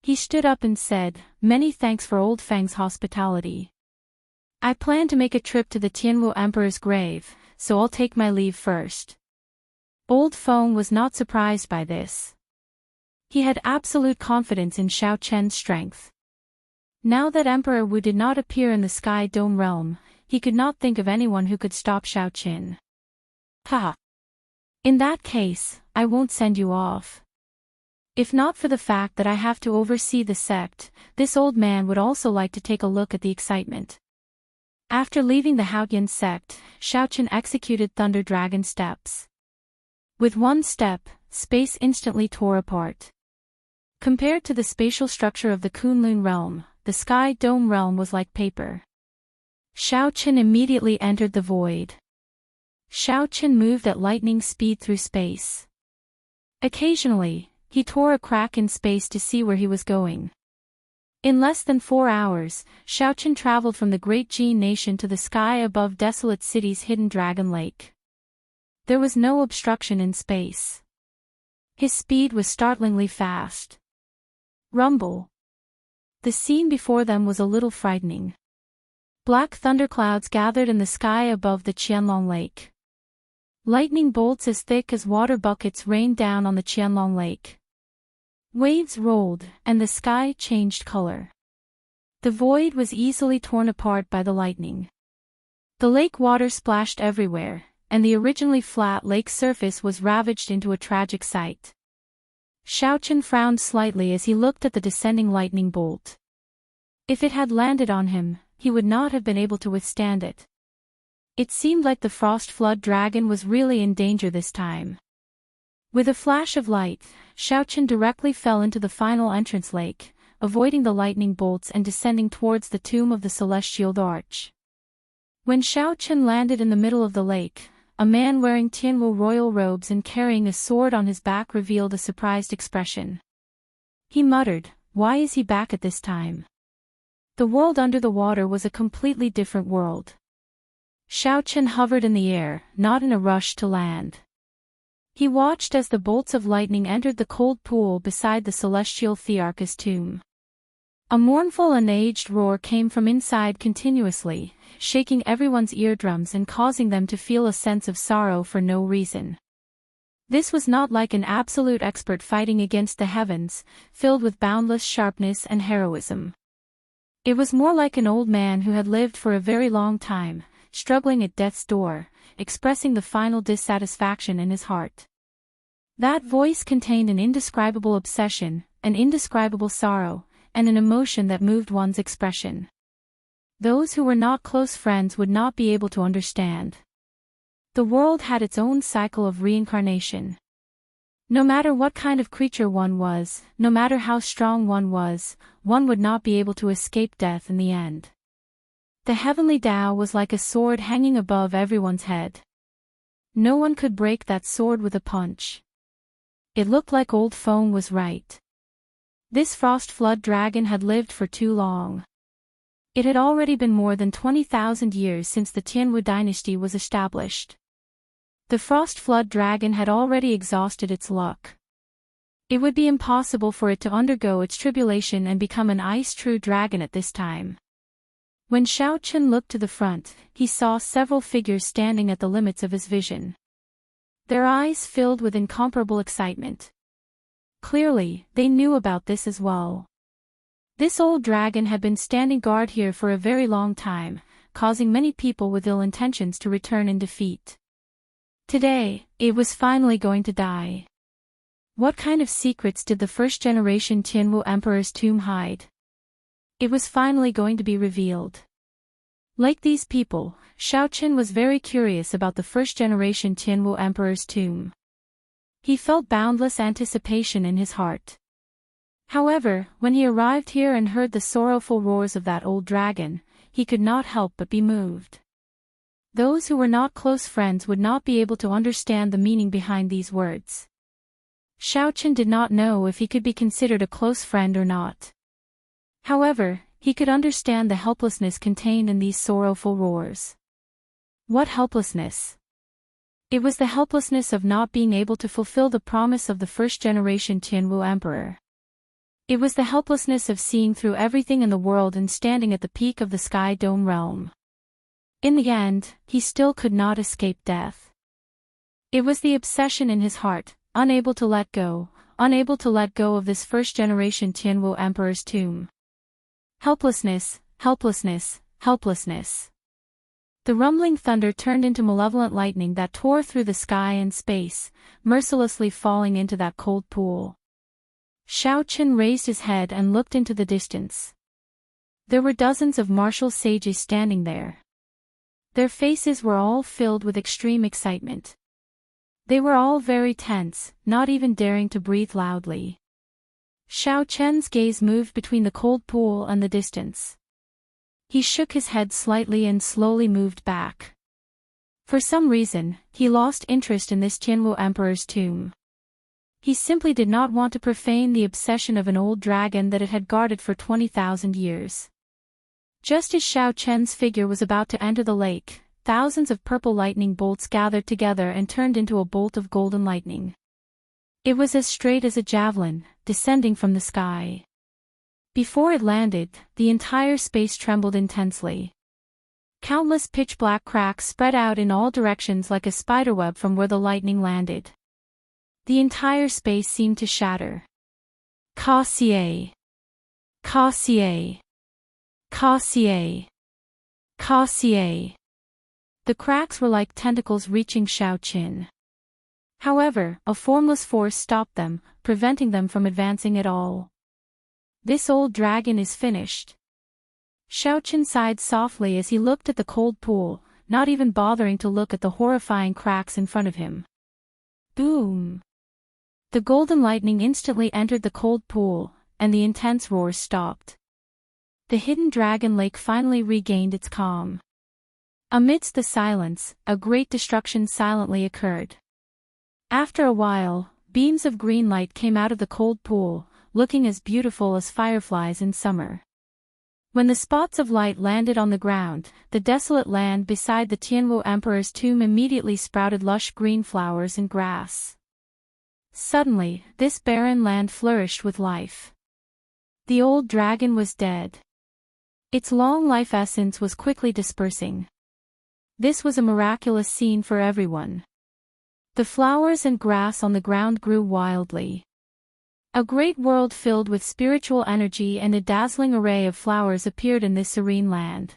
He stood up and said, "Many thanks for Old Feng's hospitality. I plan to make a trip to the Tianwu Emperor's grave, so I'll take my leave first." Old Feng was not surprised by this. He had absolute confidence in Xiaochen's strength. Now that Emperor Wu did not appear in the Sky Dome realm, he could not think of anyone who could stop Xiaochen. "Ha! In that case, I won't send you off. If not for the fact that I have to oversee the sect, this old man would also like to take a look at the excitement." After leaving the Haotian sect, Xiaochen executed Thunder Dragon steps. With one step, space instantly tore apart. Compared to the spatial structure of the Kunlun realm, the Sky Dome realm was like paper. Xiaochen immediately entered the void. Xiaochen moved at lightning speed through space. Occasionally, He tore a crack in space to see where he was going. In less than 4 hours, Xiaochen traveled from the great Jin nation to the sky above desolate city's hidden dragon lake. There was no obstruction in space. His speed was startlingly fast. Rumble. The scene before them was a little frightening. Black thunderclouds gathered in the sky above the Qianlong Lake. Lightning bolts as thick as water buckets rained down on the Qianlong Lake. Waves rolled, and the sky changed color. The void was easily torn apart by the lightning. The lake water splashed everywhere, and the originally flat lake surface was ravaged into a tragic sight. Xiaochen frowned slightly as he looked at the descending lightning bolt. If it had landed on him, he would not have been able to withstand it. It seemed like the frost flood dragon was really in danger this time. With a flash of light, Xiaochen directly fell into the final entrance lake, avoiding the lightning bolts and descending towards the tomb of the celestial arch. When Xiaochen landed in the middle of the lake, a man wearing Tianwu royal robes and carrying a sword on his back revealed a surprised expression. He muttered, "Why is he back at this time?" The world under the water was a completely different world. Xiaochen hovered in the air, not in a rush to land. He watched as the bolts of lightning entered the cold pool beside the celestial Thearchus tomb. A mournful and aged roar came from inside continuously, shaking everyone's eardrums and causing them to feel a sense of sorrow for no reason. This was not like an absolute expert fighting against the heavens, filled with boundless sharpness and heroism. It was more like an old man who had lived for a very long time, struggling at death's door, expressing the final dissatisfaction in his heart. That voice contained an indescribable obsession, an indescribable sorrow, and an emotion that moved one's expression. Those who were not close friends would not be able to understand. The world had its own cycle of reincarnation. No matter what kind of creature one was, no matter how strong one would not be able to escape death in the end. The heavenly Tao was like a sword hanging above everyone's head. No one could break that sword with a punch. It looked like old Feng was right. This frost flood dragon had lived for too long. It had already been more than 20,000 years since the Tianwu dynasty was established. The frost flood dragon had already exhausted its luck. It would be impossible for it to undergo its tribulation and become an ice-true dragon at this time. When Xiaochen looked to the front, he saw several figures standing at the limits of his vision. Their eyes filled with incomparable excitement. Clearly, they knew about this as well. This old dragon had been standing guard here for a very long time, causing many people with ill intentions to return in defeat. Today, it was finally going to die. What kind of secrets did the first-generation Tianwu Emperor's tomb hide? It was finally going to be revealed. Like these people, Xiaochen was very curious about the first-generation Tianwu Emperor's tomb. He felt boundless anticipation in his heart. However, when he arrived here and heard the sorrowful roars of that old dragon, he could not help but be moved. Those who were not close friends would not be able to understand the meaning behind these words. Xiaochen did not know if he could be considered a close friend or not. However, he could understand the helplessness contained in these sorrowful roars. What helplessness? It was the helplessness of not being able to fulfill the promise of the first-generation Tianwu Emperor. It was the helplessness of seeing through everything in the world and standing at the peak of the Sky Dome realm. In the end, he still could not escape death. It was the obsession in his heart, unable to let go of this first-generation Tianwu Emperor's tomb. Helplessness, helplessness, helplessness. The rumbling thunder turned into malevolent lightning that tore through the sky and space, mercilessly falling into that cold pool. Xiaochen raised his head and looked into the distance. There were dozens of martial sages standing there. Their faces were all filled with extreme excitement. They were all very tense, not even daring to breathe loudly. Xiaochen's gaze moved between the cold pool and the distance. He shook his head slightly and slowly moved back. For some reason, he lost interest in this Tianwu Emperor's tomb. He simply did not want to profane the obsession of an old dragon that it had guarded for 20,000 years. Just as Xiaochen's figure was about to enter the lake, thousands of purple lightning bolts gathered together and turned into a bolt of golden lightning. It was as straight as a javelin, descending from the sky. Before it landed, the entire space trembled intensely. Countless pitch-black cracks spread out in all directions like a spiderweb from where the lightning landed. The entire space seemed to shatter. Cassier! Cassier! Cassier! Cassier! The cracks were like tentacles reaching Xiaoqin. However, a formless force stopped them, preventing them from advancing at all. This old dragon is finished. Xiaoqin sighed softly as he looked at the cold pool, not even bothering to look at the horrifying cracks in front of him. Boom! The golden lightning instantly entered the cold pool, and the intense roars stopped. The hidden dragon lake finally regained its calm. Amidst the silence, a great destruction silently occurred. After a while, beams of green light came out of the cold pool, looking as beautiful as fireflies in summer. When the spots of light landed on the ground, the desolate land beside the Tianwu Emperor's tomb immediately sprouted lush green flowers and grass. Suddenly, this barren land flourished with life. The old dragon was dead. Its long life essence was quickly dispersing. This was a miraculous scene for everyone. The flowers and grass on the ground grew wildly. A great world filled with spiritual energy and a dazzling array of flowers appeared in this serene land.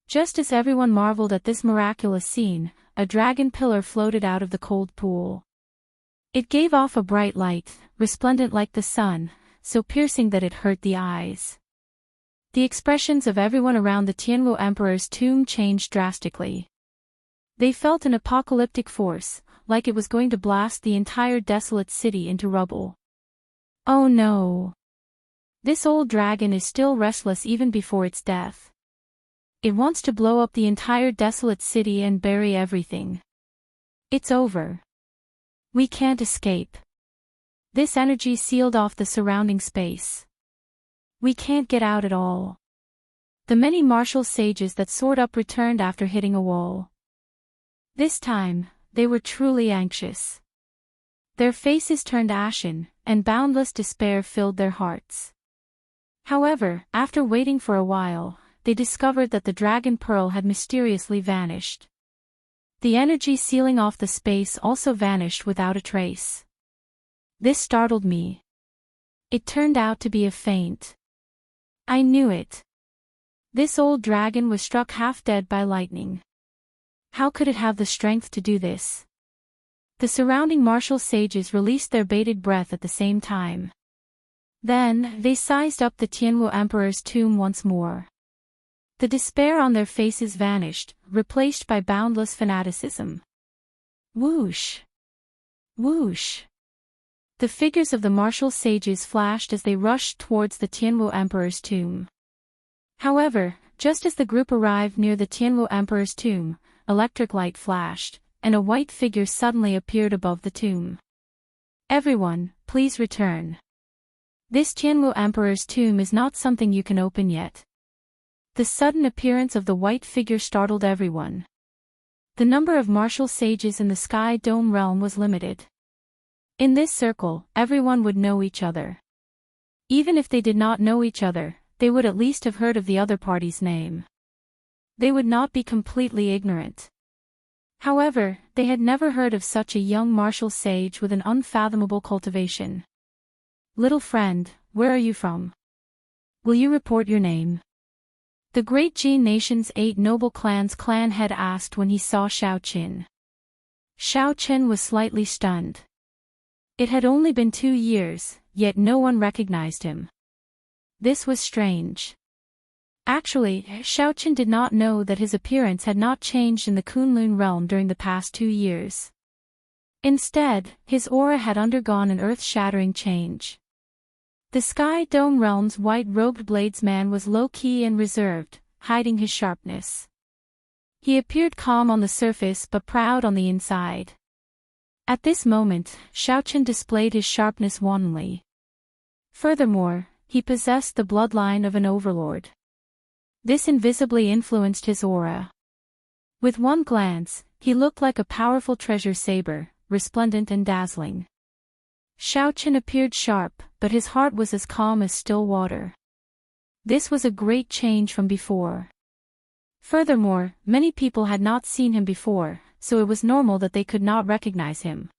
Just as everyone marveled at this miraculous scene, a dragon pillar floated out of the cold pool. It gave off a bright light, resplendent like the sun, so piercing that it hurt the eyes. The expressions of everyone around the Tianwu Emperor's tomb changed drastically. They felt an apocalyptic force, like it was going to blast the entire desolate city into rubble. Oh no! This old dragon is still restless even before its death. It wants to blow up the entire desolate city and bury everything. It's over. We can't escape. This energy sealed off the surrounding space. We can't get out at all. The many martial sages that soared up returned after hitting a wall. This time, they were truly anxious. Their faces turned ashen, and boundless despair filled their hearts. However, after waiting for a while, they discovered that the dragon pearl had mysteriously vanished. The energy sealing off the space also vanished without a trace. This startled me. It turned out to be a feint. I knew it. This old dragon was struck half dead by lightning. How could it have the strength to do this? The surrounding martial sages released their bated breath at the same time. Then, they sized up the Tianwu Emperor's tomb once more. The despair on their faces vanished, replaced by boundless fanaticism. Whoosh! Whoosh! The figures of the martial sages flashed as they rushed towards the Tianwu Emperor's tomb. However, just as the group arrived near the Tianwu Emperor's tomb, electric light flashed, and a white figure suddenly appeared above the tomb. Everyone, please return. This Tianwu Emperor's tomb is not something you can open yet. The sudden appearance of the white figure startled everyone. The number of martial sages in the Sky Dome realm was limited. In this circle, everyone would know each other. Even if they did not know each other, they would at least have heard of the other party's name. They would not be completely ignorant. However, they had never heard of such a young martial sage with an unfathomable cultivation. Little friend, where are you from? Will you report your name? The great Jin nation's 8 noble clans clan head asked when he saw Xiaoqin. Xiaoqin was slightly stunned. It had only been 2 years, yet no one recognized him. This was strange. Actually, Xiaoqin did not know that his appearance had not changed in the Kunlun realm during the past 2 years. Instead, his aura had undergone an earth-shattering change. The Sky Dome realm's white-robed bladesman was low-key and reserved, hiding his sharpness. He appeared calm on the surface but proud on the inside. At this moment, Xiaoqian displayed his sharpness wantonly. Furthermore, he possessed the bloodline of an overlord. This invisibly influenced his aura. With one glance, he looked like a powerful treasure saber, resplendent and dazzling. Xiaoqian appeared sharp, but his heart was as calm as still water. This was a great change from before. Furthermore, many people had not seen him before, so it was normal that they could not recognize him.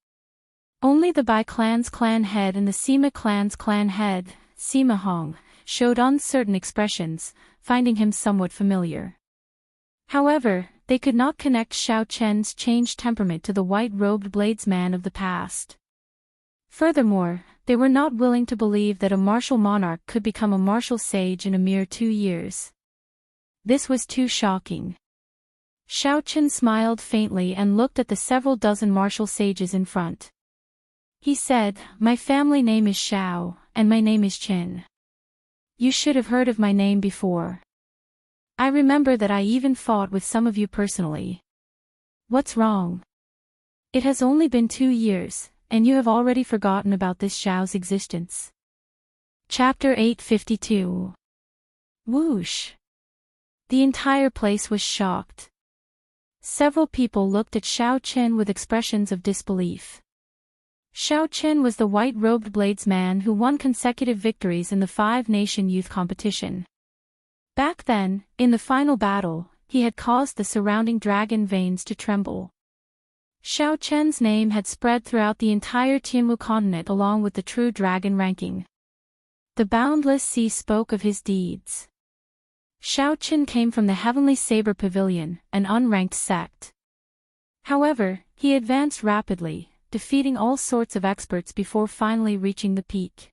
Only the Bai clan's clan head and the Sima clan's clan head, Sima Hong, showed uncertain expressions, finding him somewhat familiar. However, they could not connect Xiaoqian's changed temperament to the white-robed bladesman of the past. Furthermore, they were not willing to believe that a martial monarch could become a martial sage in a mere 2 years. This was too shocking. Xiaoqian smiled faintly and looked at the several dozen martial sages in front. He said, "My family name is Xiao, and my name is Qin. You should have heard of my name before. I remember that I even fought with some of you personally. What's wrong? It has only been 2 years, and you have already forgotten about this Xiao's existence." Chapter 852. Whoosh! The entire place was shocked. Several people looked at Xiaoqian with expressions of disbelief. Xiaoqian was the white-robed bladesman who won consecutive victories in the 5-nation youth competition. Back then, in the final battle, he had caused the surrounding dragon veins to tremble. Xiaoqian's name had spread throughout the entire Tianwu continent along with the true dragon ranking. The boundless sea spoke of his deeds. Xiaoqian came from the Heavenly Saber Pavilion, an unranked sect. However, he advanced rapidly, defeating all sorts of experts before finally reaching the peak.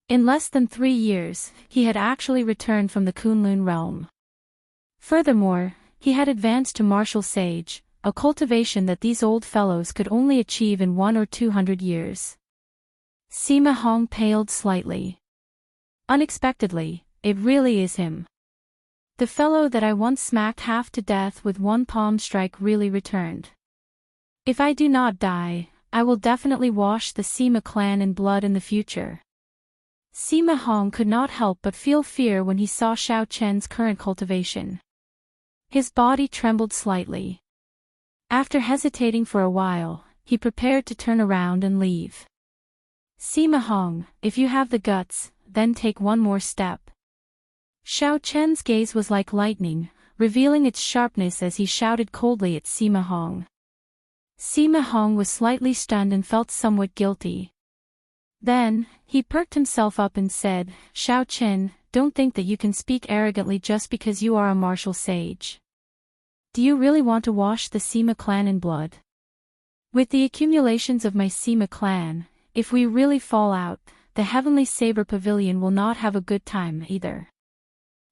In less than 3 years, he had actually returned from the Kunlun realm. Furthermore, he had advanced to martial sage, a cultivation that these old fellows could only achieve in 100 or 200 years. Sima Hong paled slightly. Unexpectedly, it really is him. The fellow that I once smacked half to death with one palm strike really returned. If I do not die, I will definitely wash the Sima clan in blood in the future. Sima Hong could not help but feel fear when he saw Xiaoqian's current cultivation. His body trembled slightly. After hesitating for a while, he prepared to turn around and leave. Sima Hong, if you have the guts, then take one more step. Xiaoqian's gaze was like lightning, revealing its sharpness as he shouted coldly at Sima Hong. Sima Hong was slightly stunned and felt somewhat guilty. Then, he perked himself up and said, "Xiaoqian, don't think that you can speak arrogantly just because you are a martial sage. Do you really want to wash the Sima clan in blood? With the accumulations of my Sima clan, if we really fall out, the Heavenly Saber Pavilion will not have a good time either."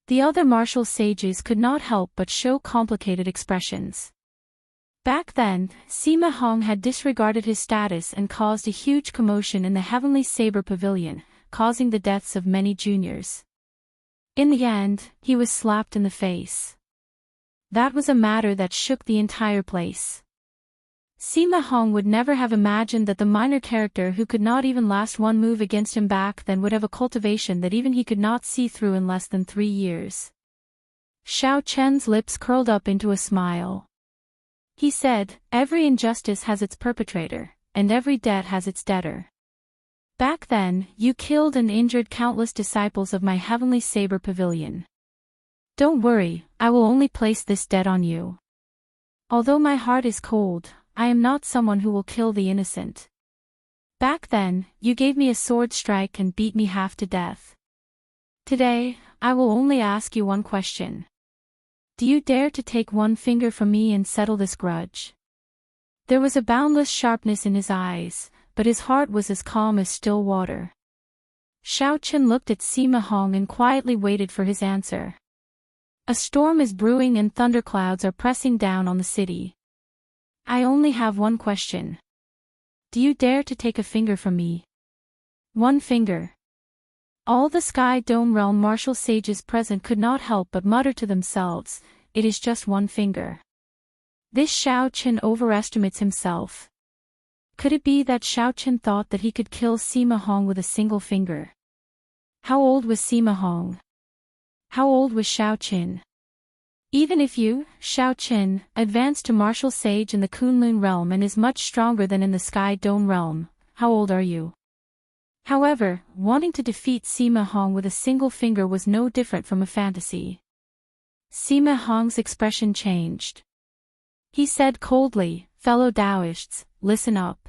The other martial sages could not help but show complicated expressions. Back then, Sima Hong had disregarded his status and caused a huge commotion in the Heavenly Saber Pavilion, causing the deaths of many juniors. In the end, he was slapped in the face. That was a matter that shook the entire place. Sima Hong would never have imagined that the minor character who could not even last one move against him back then would have a cultivation that even he could not see through in less than 3 years. Xiaoqian's lips curled up into a smile. He said, "Every injustice has its perpetrator, and every debt has its debtor. Back then, you killed and injured countless disciples of my Heavenly Saber Pavilion. Don't worry, I will only place this debt on you. Although my heart is cold, I am not someone who will kill the innocent. Back then, you gave me a sword strike and beat me half to death. Today, I will only ask you one question. Do you dare to take one finger from me and settle this grudge?" There was a boundless sharpness in his eyes, but his heart was as calm as still water. Xiaoqian looked at Sima Hong and quietly waited for his answer. A storm is brewing and thunderclouds are pressing down on the city. I only have one question. Do you dare to take a finger from me? One finger. All the Sky Dome Realm martial sages present could not help but mutter to themselves, "It is just one finger." This Xiaoqian overestimates himself. Could it be that Xiaochen thought that he could kill Sima Hong with a single finger? How old was Sima Hong? How old was Xiaochen? Even if you, Xiaochen, advanced to martial sage in the Kunlun realm and is much stronger than in the Sky Dome realm, how old are you? However, wanting to defeat Sima Hong with a single finger was no different from a fantasy. Sima Hong's expression changed. He said coldly, "Fellow Daoists, listen up."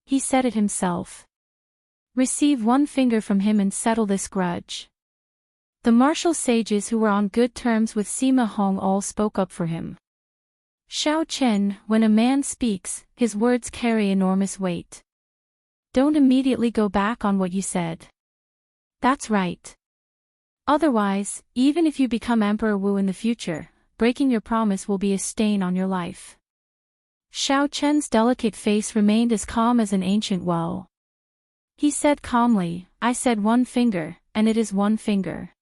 He said it himself. Receive one finger from him and settle this grudge. The martial sages who were on good terms with Sima Hong all spoke up for him. Xiaochen, when a man speaks, his words carry enormous weight. Don't immediately go back on what you said. That's right. Otherwise, even if you become Emperor Wu in the future, breaking your promise will be a stain on your life. Xiaochen's delicate face remained as calm as an ancient well. He said calmly, "I said one finger, and it is one finger.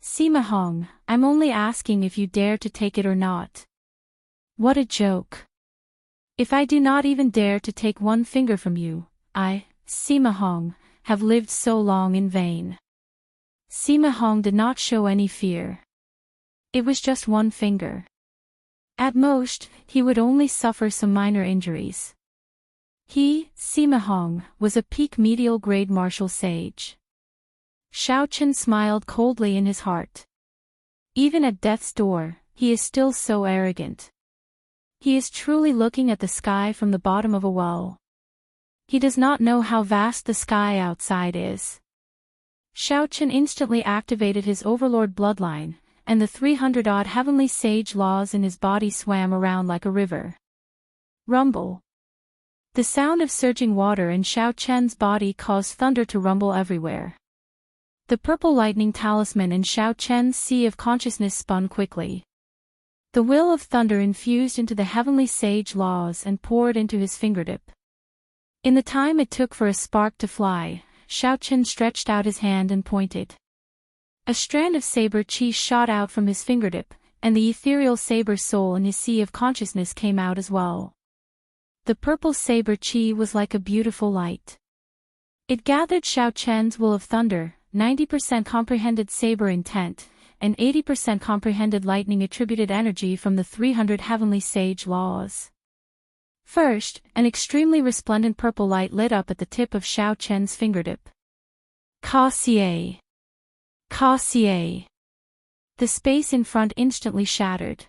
Sima Hong, I'm only asking if you dare to take it or not." What a joke. If I do not even dare to take one finger from you, I, Sima Hong, have lived so long in vain. Sima Hong did not show any fear. It was just one finger. At most, he would only suffer some minor injuries. He, Sima Hong, was a peak medial grade martial sage. Xiaochen smiled coldly in his heart. Even at death's door, he is still so arrogant. He is truly looking at the sky from the bottom of a well. He does not know how vast the sky outside is. Xiaochen instantly activated his overlord bloodline, and the 300-odd heavenly sage laws in his body swam around like a river. Rumble. The sound of surging water in Xiaochen's body caused thunder to rumble everywhere. The purple lightning talisman in Xiaochen's sea of consciousness spun quickly. The will of thunder infused into the heavenly sage laws and poured into his fingertip. In the time it took for a spark to fly, Xiaochen stretched out his hand and pointed. A strand of saber chi shot out from his fingertip, and the ethereal saber soul in his sea of consciousness came out as well. The purple saber chi was like a beautiful light. It gathered Xiaochen's will of thunder, 90% comprehended saber intent, and 80% comprehended lightning attributed energy from the 300 heavenly sage laws. First, an extremely resplendent purple light lit up at the tip of Xiaochen's fingertip. Ka-xie. Ka-xie. The space in front instantly shattered.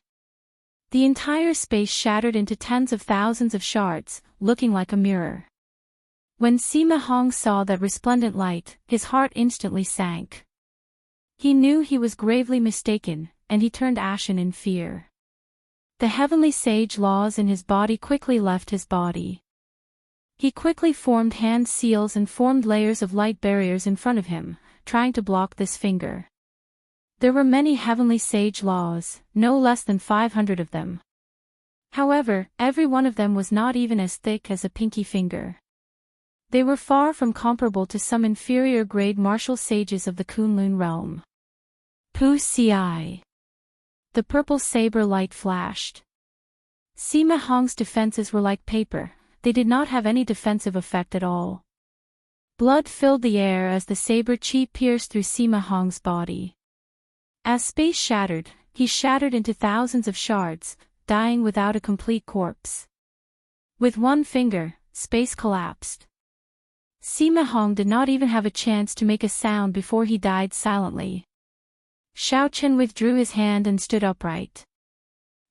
The entire space shattered into tens of thousands of shards, looking like a mirror. When Sima Hong saw that resplendent light, his heart instantly sank. He knew he was gravely mistaken, and he turned ashen in fear. The heavenly sage laws in his body quickly left his body. He quickly formed hand seals and formed layers of light barriers in front of him, trying to block this finger. There were many heavenly sage laws, no less than 500 of them. However, every one of them was not even as thick as a pinky finger. They were far from comparable to some inferior grade martial sages of the Kunlun realm. Pu Ci. The purple saber light flashed. Sima Hong's defenses were like paper, they did not have any defensive effect at all. Blood filled the air as the saber chi pierced through Sima Hong's body. As space shattered, he shattered into thousands of shards, dying without a complete corpse. With one finger, space collapsed. Sima Hong did not even have a chance to make a sound before he died silently. Xiaochen withdrew his hand and stood upright.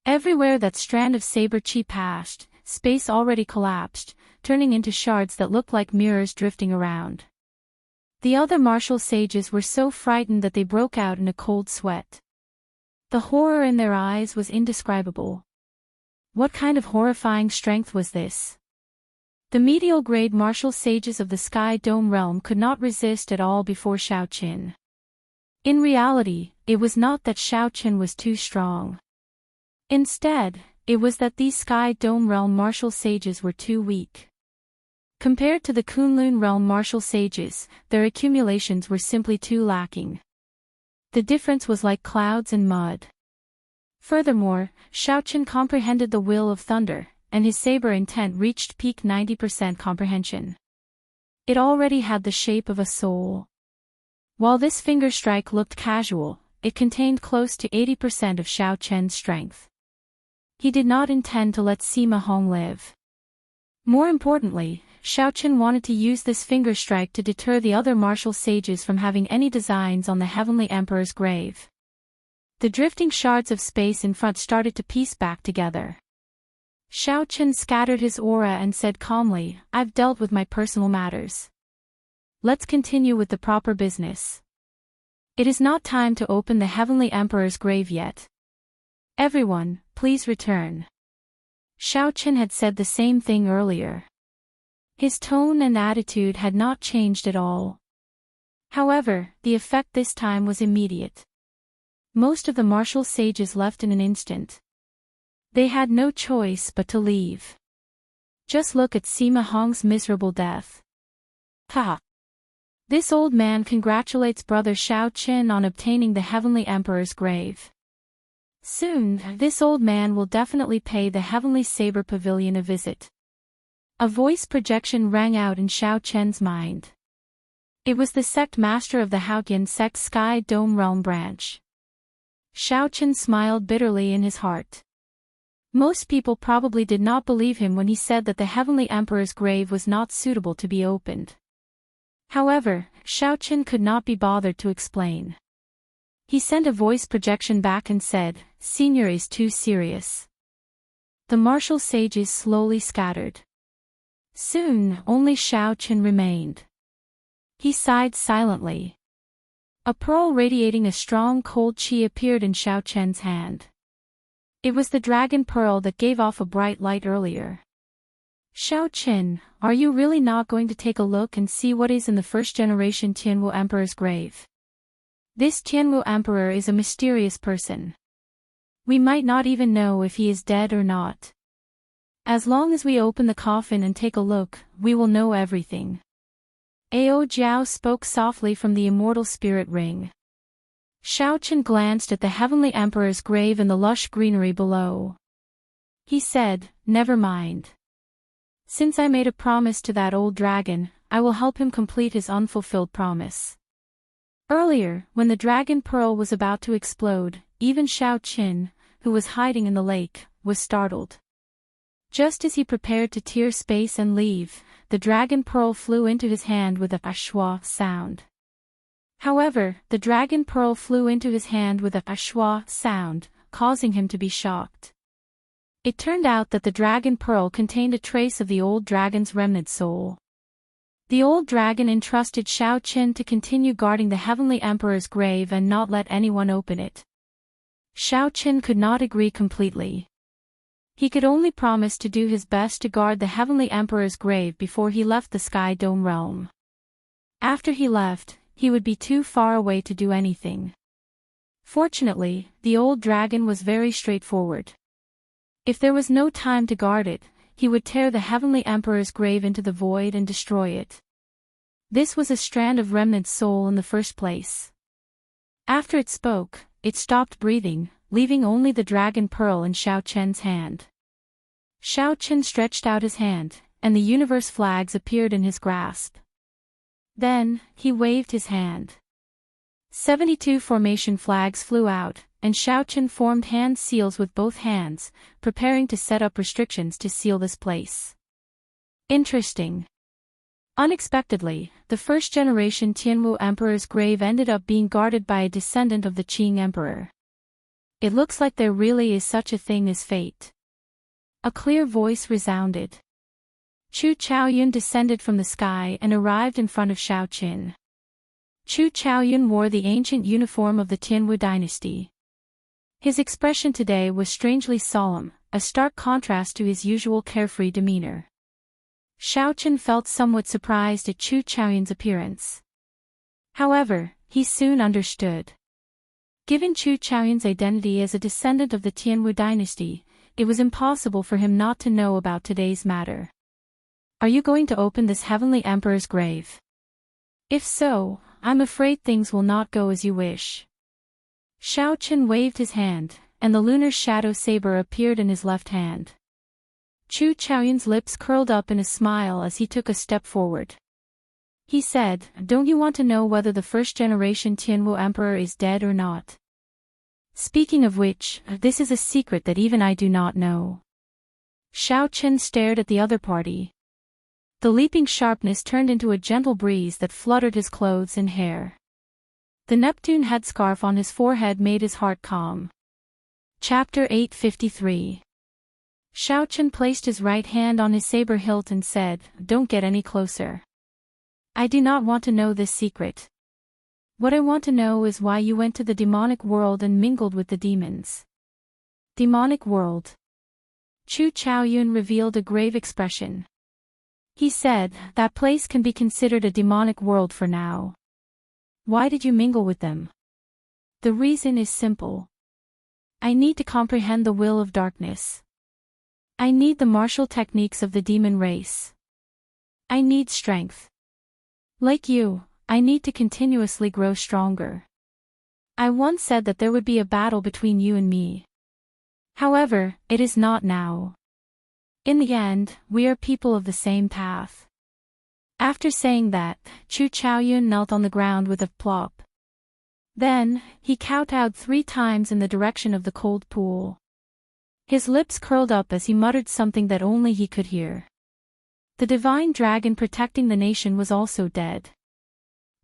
Everywhere that strand of saber chi passed, space already collapsed, turning into shards that looked like mirrors drifting around. The other martial sages were so frightened that they broke out in a cold sweat. The horror in their eyes was indescribable. What kind of horrifying strength was this? The medial grade martial sages of the Sky Dome realm could not resist at all before Xiaochen. In reality, it was not that Xiaochen was too strong. Instead, it was that these Sky Dome realm martial sages were too weak. Compared to the Kunlun realm martial sages, their accumulations were simply too lacking. The difference was like clouds and mud. Furthermore, Xiaochen comprehended the will of thunder, and his saber intent reached peak 90% comprehension. It already had the shape of a soul. While this finger strike looked casual, it contained close to 80% of Xiao Chen's strength. He did not intend to let Sima Hong live. More importantly, Xiao Chen wanted to use this finger strike to deter the other martial sages from having any designs on the Heavenly Emperor's grave. The drifting shards of space in front started to piece back together. Xiao Chen scattered his aura and said calmly, "I've dealt with my personal matters. Let's continue with the proper business. It is not time to open the Heavenly Emperor's grave yet. Everyone, please return." Xiao Chen had said the same thing earlier. His tone and attitude had not changed at all. However, the effect this time was immediate. Most of the martial sages left in an instant. They had no choice but to leave. Just look at Sima Hong's miserable death. Ha! This old man congratulates brother Xiao Chen on obtaining the Heavenly Emperor's grave. Soon, this old man will definitely pay the Heavenly Saber Pavilion a visit. A voice projection rang out in Xiao Chen's mind. It was the sect master of the Haotian sect Sky Dome Realm branch. Xiao Chen smiled bitterly in his heart. Most people probably did not believe him when he said that the Heavenly Emperor's grave was not suitable to be opened. However, Xiao Chen could not be bothered to explain. He sent a voice projection back and said, "Senior is too serious." The martial sages slowly scattered. Soon, only Xiao Chen remained. He sighed silently. A pearl radiating a strong cold qi appeared in Xiao Chen's hand. It was the dragon pearl that gave off a bright light earlier. "Xiao Chen, are you really not going to take a look and see what is in the first-generation Tianwu Emperor's grave? This Tianwu Emperor is a mysterious person. We might not even know if he is dead or not. As long as we open the coffin and take a look, we will know everything." Ao Jiao spoke softly from the immortal spirit ring. Xiao Chen glanced at the Heavenly Emperor's grave and the lush greenery below. He said, "Never mind. Since I made a promise to that old dragon, I will help him complete his unfulfilled promise." Earlier, when the dragon pearl was about to explode, even Xiao Chen, who was hiding in the lake, was startled. Just as he prepared to tear space and leave, the dragon pearl flew into his hand with a schwa sound. However, the dragon pearl flew into his hand with a schwa sound, causing him to be shocked. It turned out that the dragon pearl contained a trace of the old dragon's remnant soul. The old dragon entrusted Xiao Chen to continue guarding the Heavenly Emperor's grave and not let anyone open it. Xiao Chen could not agree completely. He could only promise to do his best to guard the Heavenly Emperor's grave before he left the Sky Dome realm. After he left, he would be too far away to do anything. Fortunately, the old dragon was very straightforward. If there was no time to guard it, he would tear the Heavenly Emperor's grave into the void and destroy it. This was a strand of remnant soul in the first place. After it spoke, it stopped breathing, leaving only the dragon pearl in Xiao Chen's hand. Xiao Chen stretched out his hand, and the universe flags appeared in his grasp. Then, he waved his hand. 72 formation flags flew out, and Xiao Chen formed hand seals with both hands, preparing to set up restrictions to seal this place. Interesting. Unexpectedly, the first-generation Tianwu Emperor's grave ended up being guarded by a descendant of the Qing Emperor. It looks like there really is such a thing as fate. A clear voice resounded. Chu Chaoyun descended from the sky and arrived in front of Xiao Chen. Chu Chaoyun wore the ancient uniform of the Tianwu dynasty. His expression today was strangely solemn, a stark contrast to his usual carefree demeanor. Xiao Chen felt somewhat surprised at Chu Chaoyun's appearance. However, he soon understood. Given Chu Chaoyun's identity as a descendant of the Tianwu dynasty, it was impossible for him not to know about today's matter. "Are you going to open this Heavenly Emperor's grave? If so, I'm afraid things will not go as you wish." Xiao Chen waved his hand, and the lunar shadow saber appeared in his left hand. Chu Chaoyun's lips curled up in a smile as he took a step forward. He said, "Don't you want to know whether the first-generation Tianwu emperor is dead or not? Speaking of which, this is a secret that even I do not know." Xiao Chen stared at the other party. The leaping sharpness turned into a gentle breeze that fluttered his clothes and hair. The Neptune headscarf on his forehead made his heart calm. Chapter 853. Xiao Chen placed his right hand on his saber hilt and said, "Don't get any closer. I do not want to know this secret. What I want to know is why you went to the demonic world and mingled with the demons." Demonic world. Chu Chaoyun revealed a grave expression. He said, "That place can be considered a demonic world for now. Why did you mingle with them?" "The reason is simple. I need to comprehend the will of darkness. I need the martial techniques of the demon race. I need strength. Like you, I need to continuously grow stronger. I once said that there would be a battle between you and me. However, it is not now. In the end, we are people of the same path." After saying that, Chu Chaoyun knelt on the ground with a plop. Then, he kowtowed 3 times in the direction of the cold pool. His lips curled up as he muttered something that only he could hear. The divine dragon protecting the nation was also dead.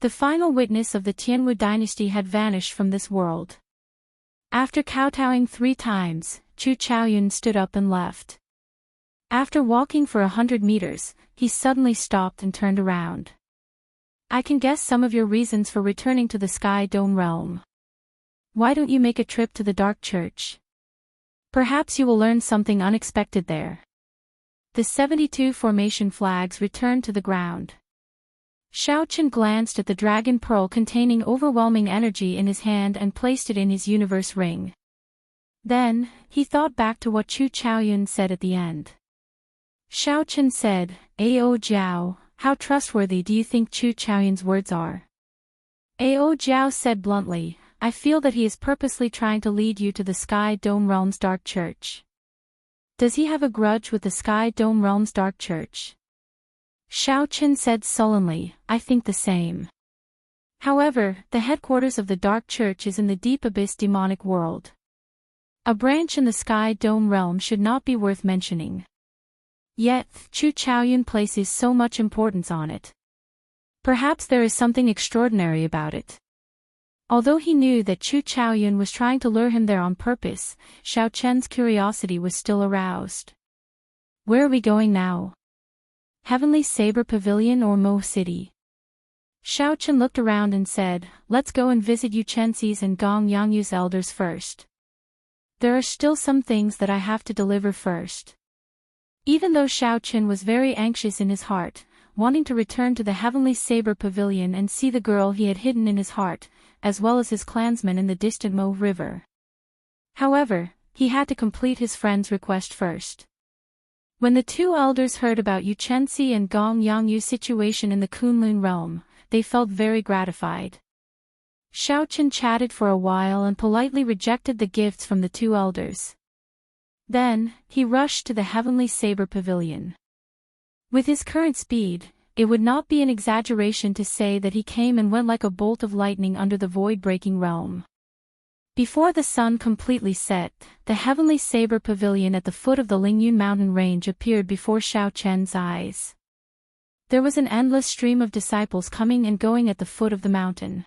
The final witness of the Tianwu dynasty had vanished from this world. After kowtowing 3 times, Chu Chaoyun stood up and left. After walking for 100 meters, he suddenly stopped and turned around. "I can guess some of your reasons for returning to the Sky Dome realm. Why don't you make a trip to the Dark Church? Perhaps you will learn something unexpected there." The 72 formation flags returned to the ground. Xiao Chen glanced at the dragon pearl containing overwhelming energy in his hand and placed it in his universe ring. Then, he thought back to what Chu Chaoyun said at the end. Xiao Chen said, "Ao Jiao, how trustworthy do you think Chu Chaoyun's words are?" Ao Jiao said bluntly, "I feel that he is purposely trying to lead you to the Sky Dome Realm's Dark Church." "Does he have a grudge with the Sky Dome Realm's Dark Church?" Xiao Chen said sullenly, "I think the same. However, the headquarters of the Dark Church is in the deep abyss demonic world. A branch in the Sky Dome realm should not be worth mentioning. Yet, Chu Chaoyun places so much importance on it. Perhaps there is something extraordinary about it." Although he knew that Chu Chaoyun was trying to lure him there on purpose, Xiao Chen's curiosity was still aroused. "Where are we going now? Heavenly Saber Pavilion or Mo City?" Xiao Chen looked around and said, "Let's go and visit Yu Chenxi's and Gong Yangyu's elders first. There are still some things that I have to deliver first." Even though Xiao Chen was very anxious in his heart, wanting to return to the Heavenly Saber Pavilion and see the girl he had hidden in his heart, as well as his clansmen in the distant Mo River. However, he had to complete his friend's request first. When the 2 elders heard about Yu Chenxi and Gong Yangyu's situation in the Kunlun realm, they felt very gratified. Xiao Chen chatted for a while and politely rejected the gifts from the 2 elders. Then, he rushed to the Heavenly Saber Pavilion. With his current speed, it would not be an exaggeration to say that he came and went like a bolt of lightning under the void-breaking realm. Before the sun completely set, the Heavenly Saber Pavilion at the foot of the Lingyun mountain range appeared before Xiao Chen's eyes. There was an endless stream of disciples coming and going at the foot of the mountain.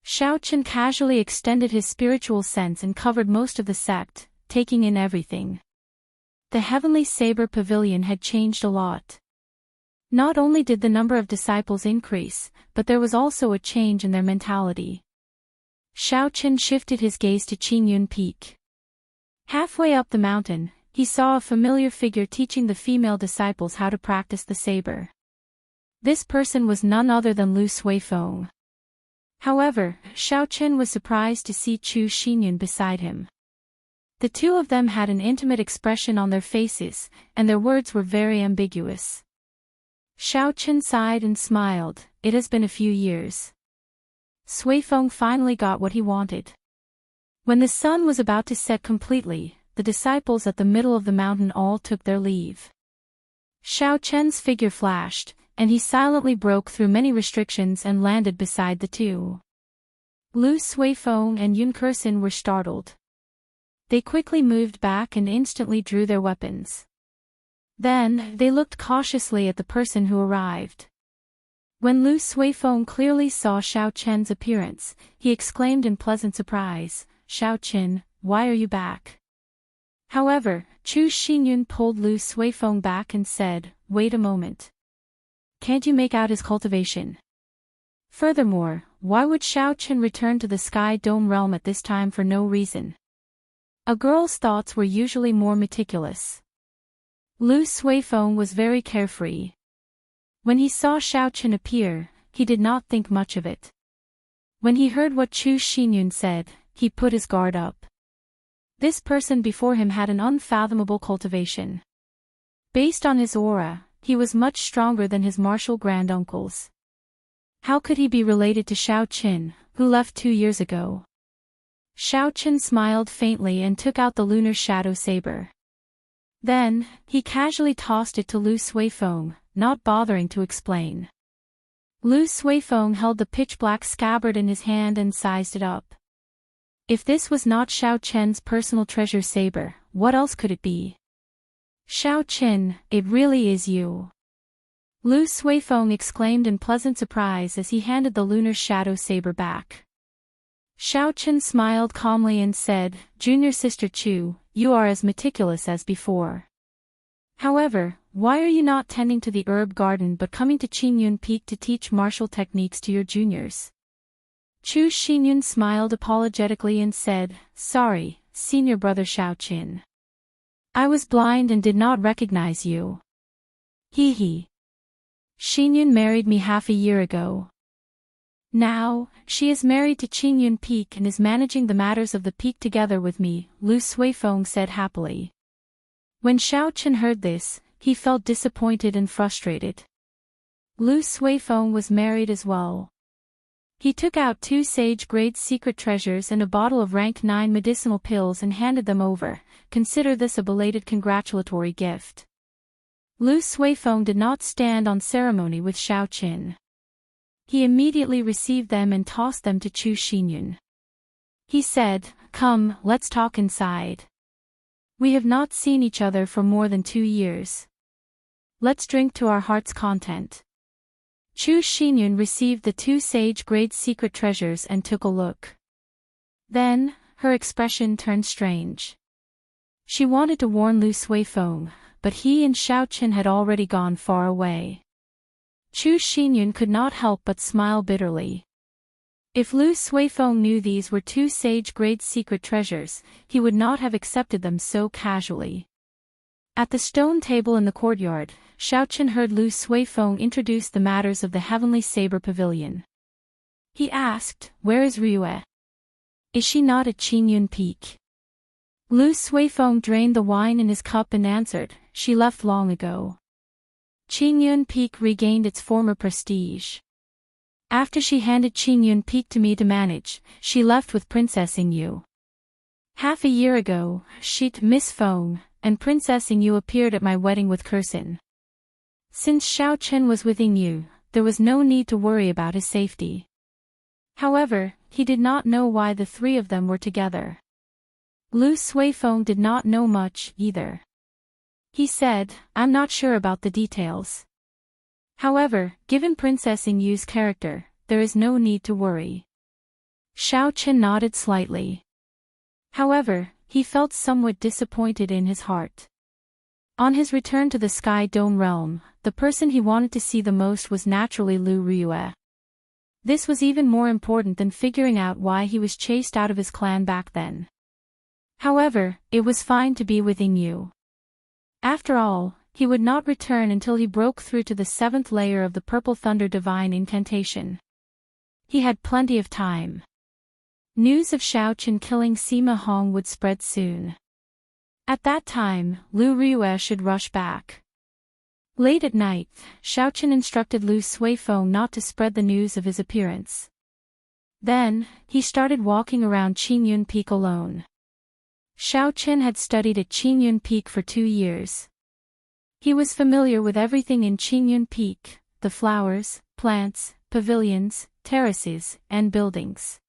Xiao Chen casually extended his spiritual sense and covered most of the sect, taking in everything. The Heavenly Saber Pavilion had changed a lot. Not only did the number of disciples increase, but there was also a change in their mentality. Xiao Chen shifted his gaze to Qingyun Peak. Halfway up the mountain, he saw a familiar figure teaching the female disciples how to practice the saber. This person was none other than Lu Suifeng. However, Xiao Chen was surprised to see Chu Xinyun beside him. The 2 of them had an intimate expression on their faces, and their words were very ambiguous. Xiao Chen sighed and smiled. "It has been a few years." Suifeng finally got what he wanted. When the sun was about to set completely, the disciples at the middle of the mountain all took their leave. Xiao Chen's figure flashed, and he silently broke through many restrictions and landed beside the two. Lu Suifeng and Yun Kursin were startled. They quickly moved back and instantly drew their weapons. Then, they looked cautiously at the person who arrived. When Lu Suifeng clearly saw Xiao Chen's appearance, he exclaimed in pleasant surprise, "Xiao Chen, why are you back?" However, Chu Xinyun pulled Lu Suifeng back and said, "Wait a moment. Can't you make out his cultivation? Furthermore, why would Xiao Chen return to the Sky Dome realm at this time for no reason?" A girl's thoughts were usually more meticulous. Lu Suifeng was very carefree. When he saw Xiao Chen appear, he did not think much of it. When he heard what Chu Xinyun said, he put his guard up. This person before him had an unfathomable cultivation. Based on his aura, he was much stronger than his martial granduncles. How could he be related to Xiao Chen, who left 2 years ago? Xiao Chen smiled faintly and took out the lunar shadow saber. Then, he casually tossed it to Lu Suifeng, not bothering to explain. Lu Suifeng held the pitch-black scabbard in his hand and sized it up. If this was not Xiao Chen's personal treasure saber, what else could it be? "Xiao Chen, it really is you!" Lu Suifeng exclaimed in pleasant surprise as he handed the lunar shadow saber back. Xiao Chen smiled calmly and said, "Junior sister Chu, you are as meticulous as before. However, why are you not tending to the herb garden but coming to Qingyun Peak to teach martial techniques to your juniors?" Chu Xinyun smiled apologetically and said, "Sorry, senior brother Xiao Qin. I was blind and did not recognize you. Hee hee. Xinyun married me half a year ago. Now, she is married to Qingyun Peak and is managing the matters of the peak together with me," Lu Suifeng said happily. When Xiao Chen heard this, he felt disappointed and frustrated. Lu Suifeng was married as well. He took out 2 sage-grade secret treasures and a bottle of rank 9 medicinal pills and handed them over. Consider this a belated congratulatory gift. Lu Suifeng did not stand on ceremony with Xiao Qin. He immediately received them and tossed them to Chu Xinyun. He said, "Come, let's talk inside. We have not seen each other for more than 2 years. Let's drink to our heart's content." Chu Xinyun received the 2 sage-grade secret treasures and took a look. Then, her expression turned strange. She wanted to warn Lu Suifeng, but he and Xiao Chen had already gone far away. Chu Xinyun could not help but smile bitterly. If Lu Suifeng knew these were 2 sage-grade secret treasures, he would not have accepted them so casually. At the stone table in the courtyard, Xiao Chen heard Lu Suifeng introduce the matters of the Heavenly Saber Pavilion. He asked, "Where is Ryue? Is she not at Qingyun Peak?" Lu Suifeng drained the wine in his cup and answered, "She left long ago. Qingyun Peak regained its former prestige. After she handed Qingyun Peak to me to manage, she left with Princess Yingyu. Half a year ago, Miss Feng, and Princess Yingyu appeared at my wedding with Kursin. Since Xiao Chen was with Yingyu, there was no need to worry about his safety. However, he did not know why the 3 of them were together." Lu Suifeng did not know much, either. He said, "I'm not sure about the details. However, given Princess Yingyu's character, there is no need to worry." Xiao Chen nodded slightly. However, he felt somewhat disappointed in his heart. On his return to the Sky Dome realm, the person he wanted to see the most was naturally Lu Ryue. This was even more important than figuring out why he was chased out of his clan back then. However, it was fine to be with Yingyu. After all, he would not return until he broke through to the 7th layer of the Purple Thunder Divine Incantation. He had plenty of time. News of Xiao Chen killing Sima Hong would spread soon. At that time, Lu Ryue should rush back. Late at night, Xiao Chen instructed Lu Suifeng not to spread the news of his appearance. Then, he started walking around Qingyun Peak alone. Xiaoqin had studied at Qingyun Peak for 2 years. He was familiar with everything in Qingyun Peak, the flowers, plants, pavilions, terraces, and buildings.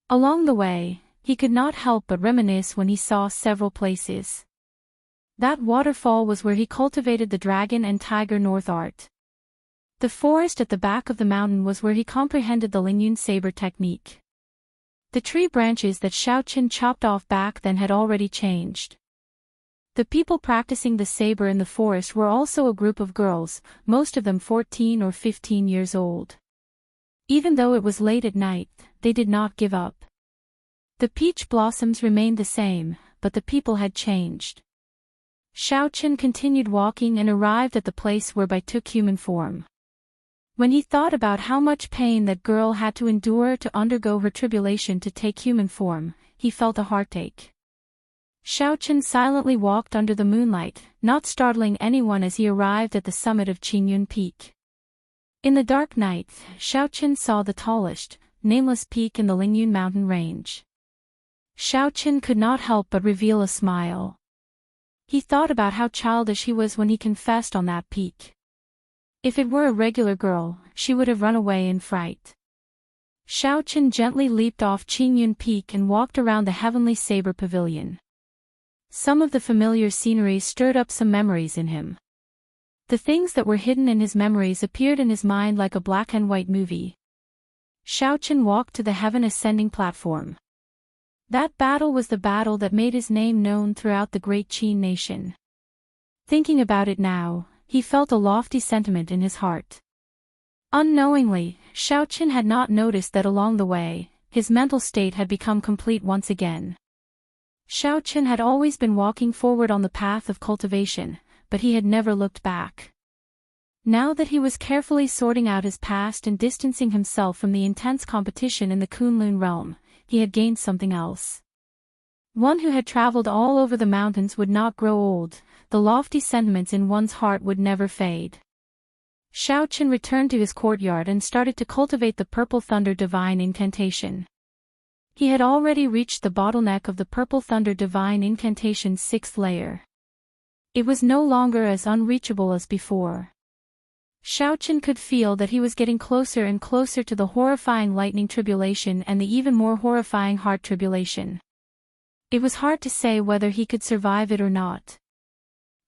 Along the way, he could not help but reminisce when he saw several places. That waterfall was where he cultivated the dragon and tiger north art. The forest at the back of the mountain was where he comprehended the Lingyun saber technique. The tree branches that Xiaoqin chopped off back then had already changed. The people practicing the saber in the forest were also a group of girls, most of them 14 or 15 years old. Even though it was late at night, they did not give up. The peach blossoms remained the same, but the people had changed. Xiaoqin continued walking and arrived at the place whereby took human form. When he thought about how much pain that girl had to endure to undergo her tribulation to take human form, he felt a heartache. Xiaoqin silently walked under the moonlight, not startling anyone as he arrived at the summit of Qingyun Peak. In the dark night, Xiaoqin saw the tallest, nameless peak in the Lingyun mountain range. Xiaoqin could not help but reveal a smile. He thought about how childish he was when he confessed on that peak. If it were a regular girl, she would have run away in fright. Xiaoqin gently leaped off Qingyun Peak and walked around the heavenly saber pavilion. Some of the familiar scenery stirred up some memories in him. The things that were hidden in his memories appeared in his mind like a black and white movie. Xiaoqin walked to the heaven ascending platform. That battle was the battle that made his name known throughout the great Qin nation. Thinking about it now, he felt a lofty sentiment in his heart. Unknowingly, Xiaoqin had not noticed that along the way, his mental state had become complete once again. Xiaoqin had always been walking forward on the path of cultivation, but he had never looked back. Now that he was carefully sorting out his past and distancing himself from the intense competition in the Kunlun realm, he had gained something else. One who had traveled all over the mountains would not grow old, the lofty sentiments in one's heart would never fade. Xiaoqin returned to his courtyard and started to cultivate the Purple Thunder Divine Incantation. He had already reached the bottleneck of the Purple Thunder Divine Incantation's 6th layer. It was no longer as unreachable as before. Xiaoqin could feel that he was getting closer and closer to the horrifying lightning tribulation and the even more horrifying heart tribulation. It was hard to say whether he could survive it or not.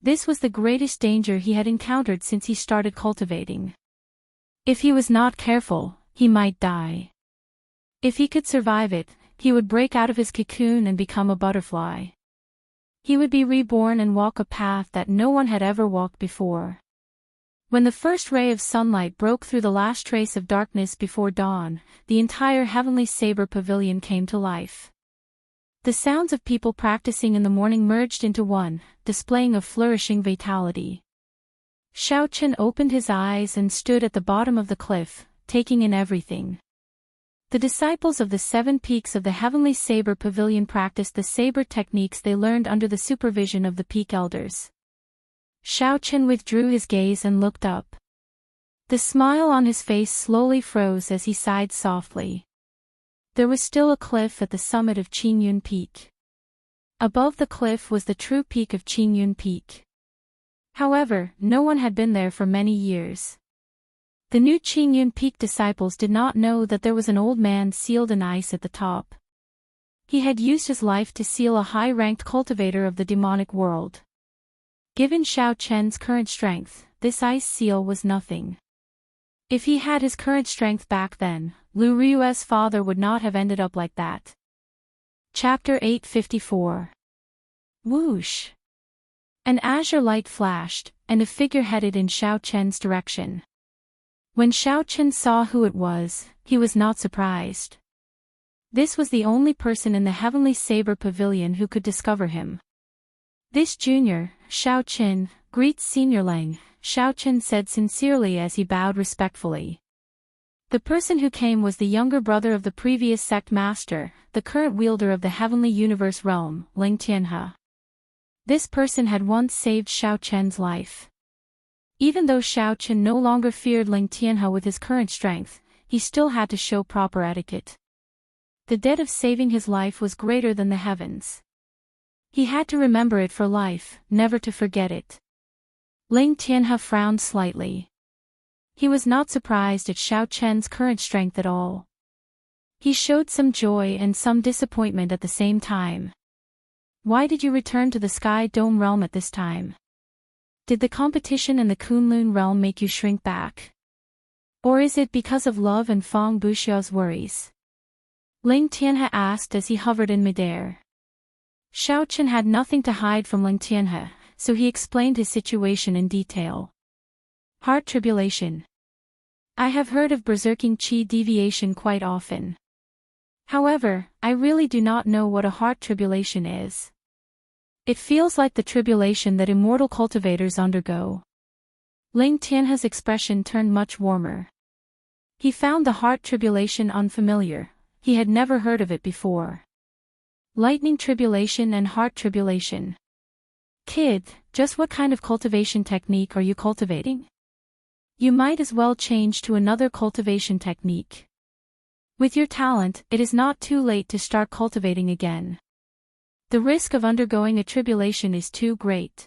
This was the greatest danger he had encountered since he started cultivating. If he was not careful, he might die. If he could survive it, he would break out of his cocoon and become a butterfly. He would be reborn and walk a path that no one had ever walked before. When the first ray of sunlight broke through the last trace of darkness before dawn, the entire heavenly saber pavilion came to life. The sounds of people practicing in the morning merged into one, displaying a flourishing vitality. Xiaoqin opened his eyes and stood at the bottom of the cliff, taking in everything. The disciples of the 7 peaks of the heavenly saber pavilion practiced the saber techniques they learned under the supervision of the peak elders. Xiaoqin withdrew his gaze and looked up. The smile on his face slowly froze as he sighed softly. There was still a cliff at the summit of Qingyun Peak. Above the cliff was the true peak of Qingyun Peak. However, no one had been there for many years. The new Qingyun Peak disciples did not know that there was an old man sealed in ice at the top. He had used his life to seal a high-ranked cultivator of the demonic world. Given Xiaoqin's current strength, this ice seal was nothing. If he had his current strength back then, Lu Ryue's father would not have ended up like that. Chapter 854. Whoosh! An azure light flashed, and a figure headed in Xiaoqin's direction. When Xiaoqin saw who it was, he was not surprised. This was the only person in the heavenly saber pavilion who could discover him. This junior, Xiaoqin, greets Senior Lang, Xiaoqin said sincerely as he bowed respectfully. The person who came was the younger brother of the previous sect master, the current wielder of the heavenly universe realm, Ling Tianhe. This person had once saved Xiaoqin's life. Even though Xiaoqin no longer feared Ling Tianhe with his current strength, he still had to show proper etiquette. The debt of saving his life was greater than the heavens. He had to remember it for life, never to forget it. Ling Tianhe frowned slightly. He was not surprised at Xiao Chen's current strength at all. He showed some joy and some disappointment at the same time. Why did you return to the Sky Dome realm at this time? Did the competition in the Kunlun realm make you shrink back? Or is it because of love and Feng Buxiao's worries? Ling Tianhe asked as he hovered in midair. Xiao Chen had nothing to hide from Ling Tianhe, so he explained his situation in detail. Heart tribulation. I have heard of berserking qi deviation quite often. However, I really do not know what a heart tribulation is. It feels like the tribulation that immortal cultivators undergo. Ling Tianhe's expression turned much warmer. He found the heart tribulation unfamiliar, he had never heard of it before. Lightning tribulation and heart tribulation. Kid, just what kind of cultivation technique are you cultivating? You might as well change to another cultivation technique. With your talent, it is not too late to start cultivating again. The risk of undergoing a tribulation is too great.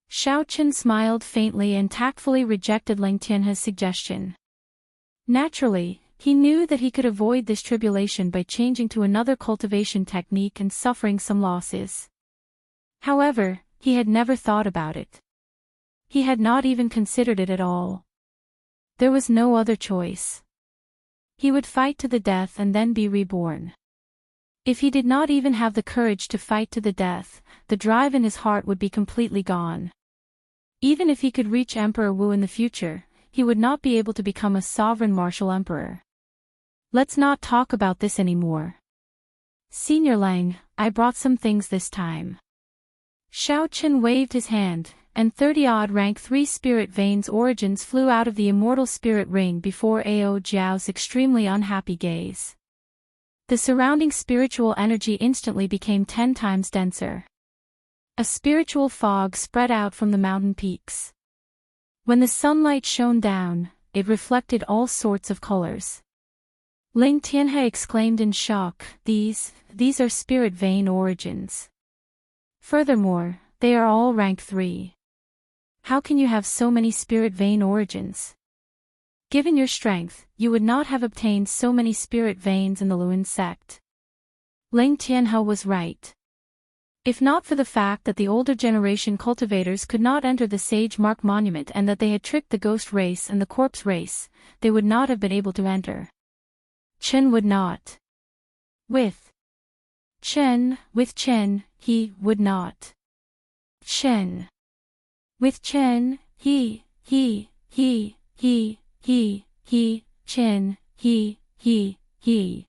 Xiao Chen smiled faintly and tactfully rejected Ling Tianhe's suggestion. Naturally, he knew that he could avoid this tribulation by changing to another cultivation technique and suffering some losses. However, he had never thought about it. He had not even considered it at all. There was no other choice. He would fight to the death and then be reborn. If he did not even have the courage to fight to the death, the drive in his heart would be completely gone. Even if he could reach Emperor Wu in the future, he would not be able to become a sovereign martial emperor. Let's not talk about this anymore. Senior Lang, I brought some things this time. Xiao Chen waved his hand, and 30-odd rank 3 spirit veins origins flew out of the immortal spirit ring before Ao Jiao's extremely unhappy gaze. The surrounding spiritual energy instantly became 10 times denser. A spiritual fog spread out from the mountain peaks. When the sunlight shone down, it reflected all sorts of colors. Ling Tianhe exclaimed in shock, These are spirit vein origins. Furthermore, they are all rank 3. How can you have so many spirit vein origins? Given your strength, you would not have obtained so many spirit veins in the Luan sect. Ling Tianhe was right. If not for the fact that the older generation cultivators could not enter the Sage Mark Monument and that they had tricked the Ghost race and the Corpse race, they would not have been able to enter. Chen would not. With Chen, he would not. Chen. With Chen, he, Chen, he.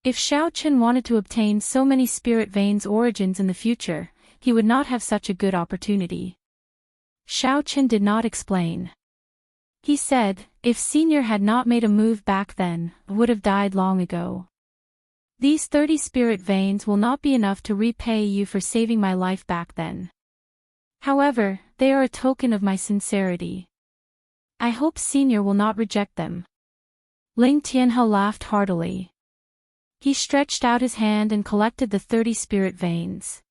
If Xiao Chen wanted to obtain so many spirit veins origins in the future, he would not have such a good opportunity. Xiao Chen did not explain. He said, if Senior had not made a move back then, would have died long ago. These 30 spirit veins will not be enough to repay you for saving my life back then. However, they are a token of my sincerity. I hope Senior will not reject them. Ling Tianhe laughed heartily. He stretched out his hand and collected the 30 spirit veins.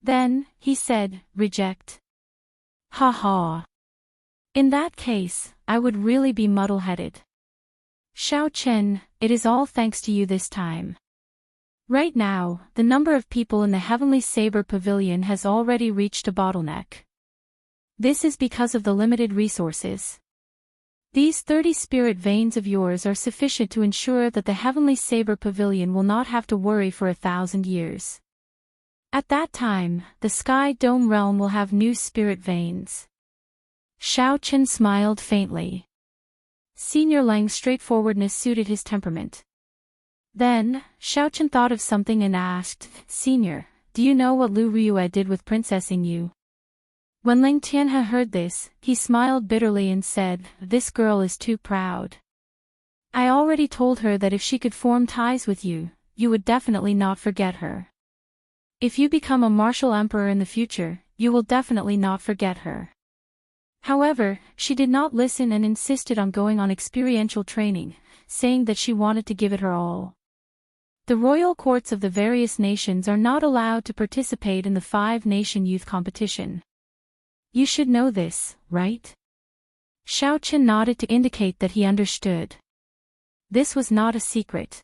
Then, he said, reject. Ha ha. In that case, I would really be muddle-headed. Xiao Chen, it is all thanks to you this time. Right now, the number of people in the Heavenly Saber Pavilion has already reached a bottleneck. This is because of the limited resources. These 30 spirit veins of yours are sufficient to ensure that the Heavenly Saber Pavilion will not have to worry for 1,000 years. At that time, the Sky Dome realm will have new spirit veins. Xiao Chen smiled faintly. Senior Lang's straightforwardness suited his temperament. Then, Xiao Chen thought of something and asked, Senior, do you know what Lu Riyue did with Princess Yingyu? When Ling Tianhe heard this, he smiled bitterly and said, this girl is too proud. I already told her that if she could form ties with you, you would definitely not forget her. If you become a martial emperor in the future, you will definitely not forget her. However, she did not listen and insisted on going on experiential training, saying that she wanted to give it her all. The royal courts of the various nations are not allowed to participate in the five-nation youth competition. You should know this, right? Xiaochen nodded to indicate that he understood. This was not a secret.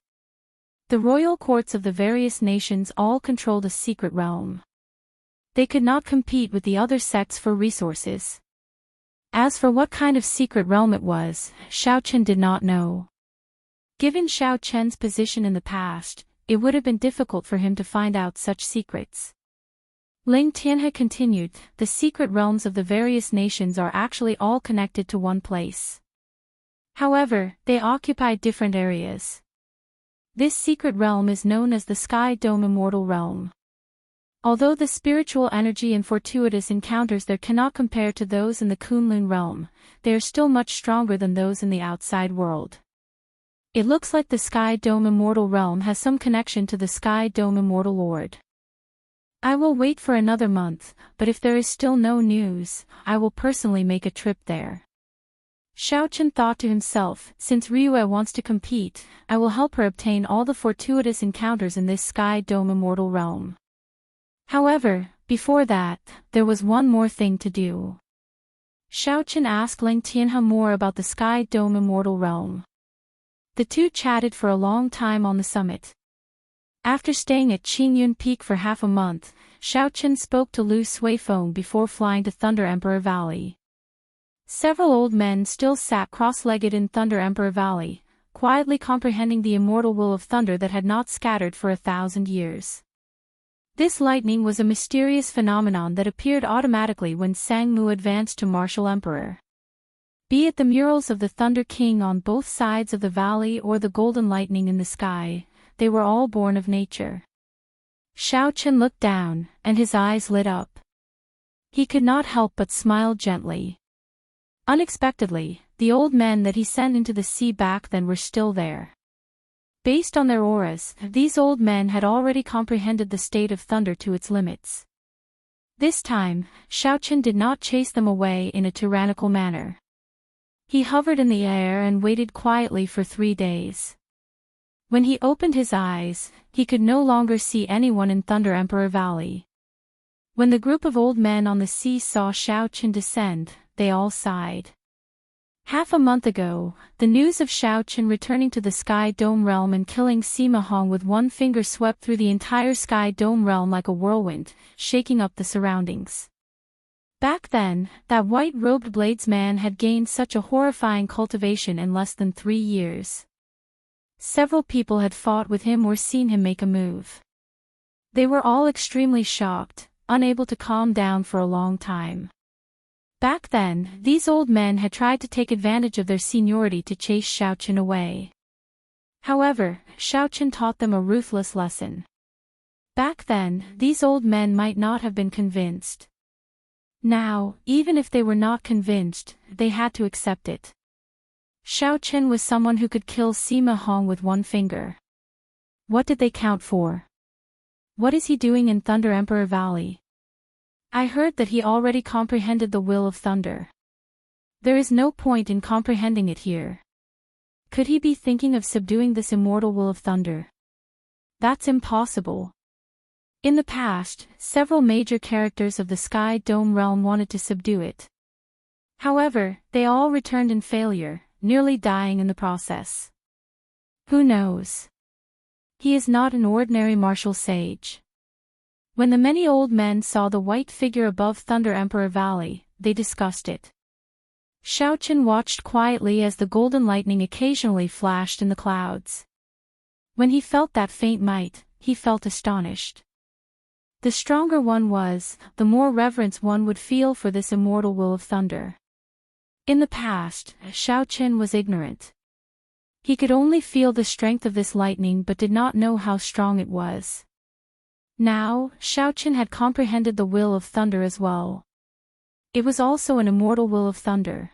The royal courts of the various nations all controlled a secret realm. They could not compete with the other sects for resources. As for what kind of secret realm it was, Xiaochen did not know. Given Xiaochen's position in the past, it would have been difficult for him to find out such secrets. Ling Tianhe continued, the secret realms of the various nations are actually all connected to one place. However, they occupy different areas. This secret realm is known as the Sky Dome Immortal Realm. Although the spiritual energy and fortuitous encounters there cannot compare to those in the Kunlun realm, they are still much stronger than those in the outside world. It looks like the Sky Dome Immortal Realm has some connection to the Sky Dome Immortal Lord. I will wait for another month, but if there is still no news, I will personally make a trip there. Xiaochen thought to himself, since Ryue wants to compete, I will help her obtain all the fortuitous encounters in this Sky Dome Immortal Realm. However, before that, there was one more thing to do. Xiaochen asked Ling Tianhe more about the Sky Dome Immortal Realm. The two chatted for a long time on the summit. After staying at Qingyun Peak for half a month, Xiaochen spoke to Lu Suifeng before flying to Thunder Emperor Valley. Several old men still sat cross-legged in Thunder Emperor Valley, quietly comprehending the immortal will of thunder that had not scattered for 1,000 years. This lightning was a mysterious phenomenon that appeared automatically when Sangmu advanced to Martial Emperor. Be it the murals of the Thunder King on both sides of the valley or the golden lightning in the sky, they were all born of nature. Xiaochen looked down, and his eyes lit up. He could not help but smile gently. Unexpectedly, the old men that he sent into the sea back then were still there. Based on their auras, these old men had already comprehended the state of thunder to its limits. This time, Xiaochen did not chase them away in a tyrannical manner. He hovered in the air and waited quietly for 3 days. When he opened his eyes, he could no longer see anyone in Thunder Emperor Valley. When the group of old men on the sea saw Xiaochen descend, they all sighed. Half a month ago, the news of Xiaochen returning to the Sky Dome realm and killing Sima Hong with one finger swept through the entire Sky Dome realm like a whirlwind, shaking up the surroundings. Back then, that white-robed bladesman had gained such a horrifying cultivation in less than 3 years. Several people had fought with him or seen him make a move. They were all extremely shocked, unable to calm down for a long time. Back then, these old men had tried to take advantage of their seniority to chase Xiaochen away. However, Xiaochen taught them a ruthless lesson. Back then, these old men might not have been convinced. Now, even if they were not convinced, they had to accept it. Xiaochen was someone who could kill Sima Hong with one finger. What did they count for? What is he doing in Thunder Emperor Valley? I heard that he already comprehended the will of thunder. There is no point in comprehending it here. Could he be thinking of subduing this immortal will of thunder? That's impossible. In the past, several major characters of the Sky Dome realm wanted to subdue it. However, they all returned in failure, nearly dying in the process. Who knows? He is not an ordinary martial sage. When the many old men saw the white figure above Thunder Emperor Valley, they discussed it. Xiaochen watched quietly as the golden lightning occasionally flashed in the clouds. When he felt that faint might, he felt astonished. The stronger one was, the more reverence one would feel for this immortal will of thunder. In the past, Xiaochen was ignorant. He could only feel the strength of this lightning but did not know how strong it was. Now, Xiaochen had comprehended the will of thunder as well. It was also an immortal will of thunder.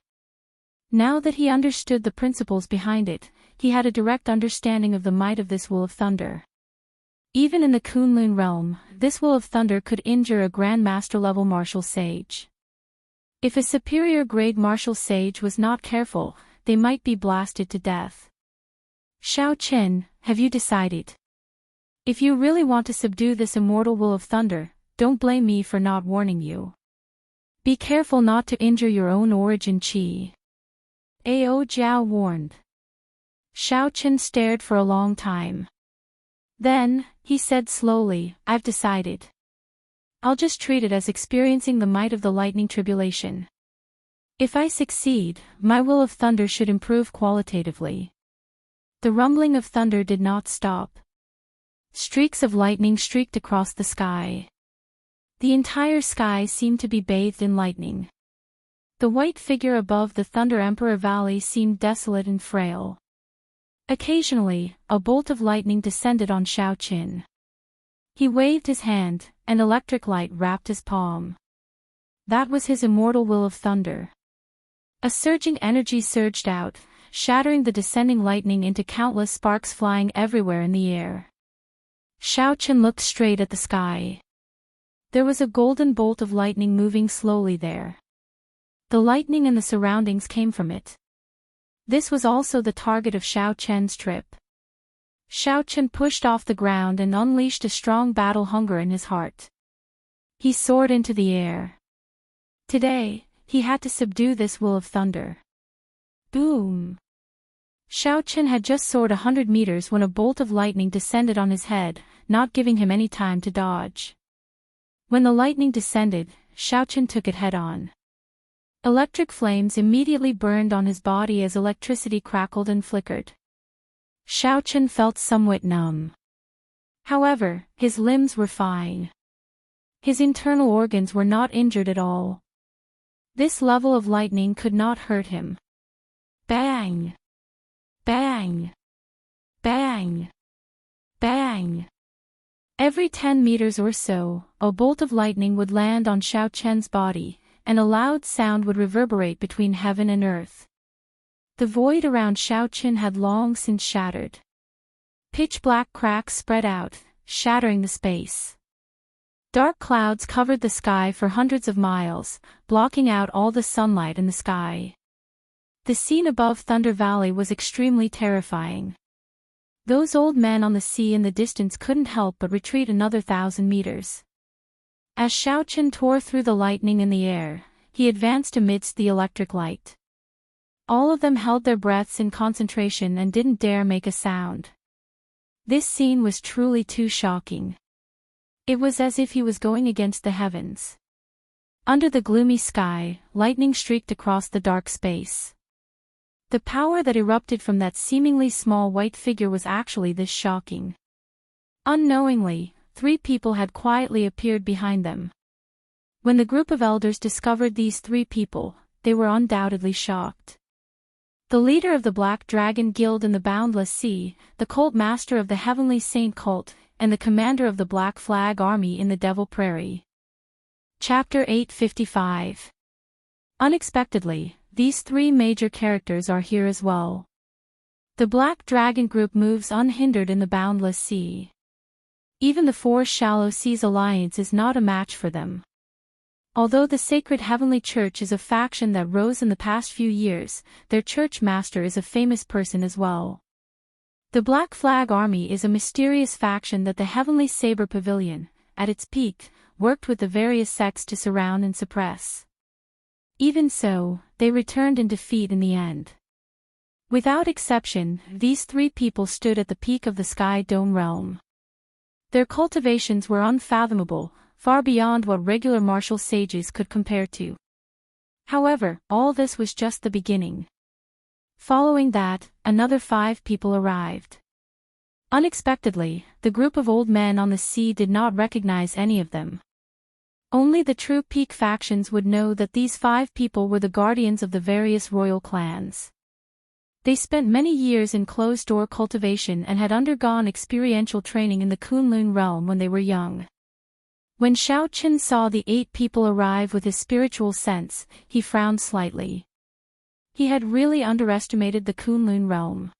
Now that he understood the principles behind it, he had a direct understanding of the might of this will of thunder. Even in the Kunlun realm, this will of thunder could injure a Grand Master-level martial sage. If a superior-grade martial sage was not careful, they might be blasted to death. Xiaochen, have you decided? If you really want to subdue this immortal will of thunder, don't blame me for not warning you. Be careful not to injure your own origin chi. Ao Jiao warned. Xiaoqin stared for a long time. Then, he said slowly, I've decided. I'll just treat it as experiencing the might of the lightning tribulation. If I succeed, my will of thunder should improve qualitatively. The rumbling of thunder did not stop. Streaks of lightning streaked across the sky. The entire sky seemed to be bathed in lightning. The white figure above the Thunder Emperor Valley seemed desolate and frail. Occasionally, a bolt of lightning descended on Xiaoqin. He waved his hand, and electric light wrapped his palm. That was his immortal will of thunder. A surging energy surged out, shattering the descending lightning into countless sparks flying everywhere in the air. Xiaoqin looked straight at the sky. There was a golden bolt of lightning moving slowly there. The lightning and the surroundings came from it. This was also the target of Xiaoqian's trip. Xiaoqin pushed off the ground and unleashed a strong battle hunger in his heart. He soared into the air. Today, he had to subdue this will of thunder. Boom! Xiaoqin had just soared 100 meters when a bolt of lightning descended on his head, not giving him any time to dodge. When the lightning descended, Xiaoqin took it head-on. Electric flames immediately burned on his body as electricity crackled and flickered. Xiaoqin felt somewhat numb. However, his limbs were fine. His internal organs were not injured at all. This level of lightning could not hurt him. Bang! Bang! Bang! Bang! Every 10 meters or so, a bolt of lightning would land on Xiaoqian's body, and a loud sound would reverberate between heaven and earth. The void around Xiaoqin had long since shattered. Pitch-black cracks spread out, shattering the space. Dark clouds covered the sky for hundreds of miles, blocking out all the sunlight in the sky. The scene above Thunder Valley was extremely terrifying. Those old men on the sea in the distance couldn't help but retreat another 1,000 meters. As Xiaoqin tore through the lightning in the air, he advanced amidst the electric light. All of them held their breaths in concentration and didn't dare make a sound. This scene was truly too shocking. It was as if he was going against the heavens. Under the gloomy sky, lightning streaked across the dark space. The power that erupted from that seemingly small white figure was actually this shocking. Unknowingly, 3 people had quietly appeared behind them. When the group of elders discovered these 3 people, they were undoubtedly shocked. The leader of the Black Dragon Guild in the Boundless Sea, the cult master of the Heavenly Saint cult, and the commander of the Black Flag Army in the Devil Prairie. Chapter 855. Unexpectedly, these 3 major characters are here as well. The Black Dragon group moves unhindered in the Boundless Sea. Even the 4 Shallow Seas Alliance is not a match for them. Although the Sacred Heavenly Church is a faction that rose in the past few years, their church master is a famous person as well. The Black Flag Army is a mysterious faction that the Heavenly Saber Pavilion, at its peak, worked with the various sects to surround and suppress. Even so, they returned in defeat in the end. Without exception, these 3 people stood at the peak of the Sky Dome realm. Their cultivations were unfathomable, far beyond what regular martial sages could compare to. However, all this was just the beginning. Following that, another 5 people arrived. Unexpectedly, the group of old men on the sea did not recognize any of them. Only the true peak factions would know that these 5 people were the guardians of the various royal clans. They spent many years in closed-door cultivation and had undergone experiential training in the Kunlun realm when they were young. When Xiaoqin saw the 8 people arrive with his spiritual sense, he frowned slightly. He had really underestimated the Kunlun realm.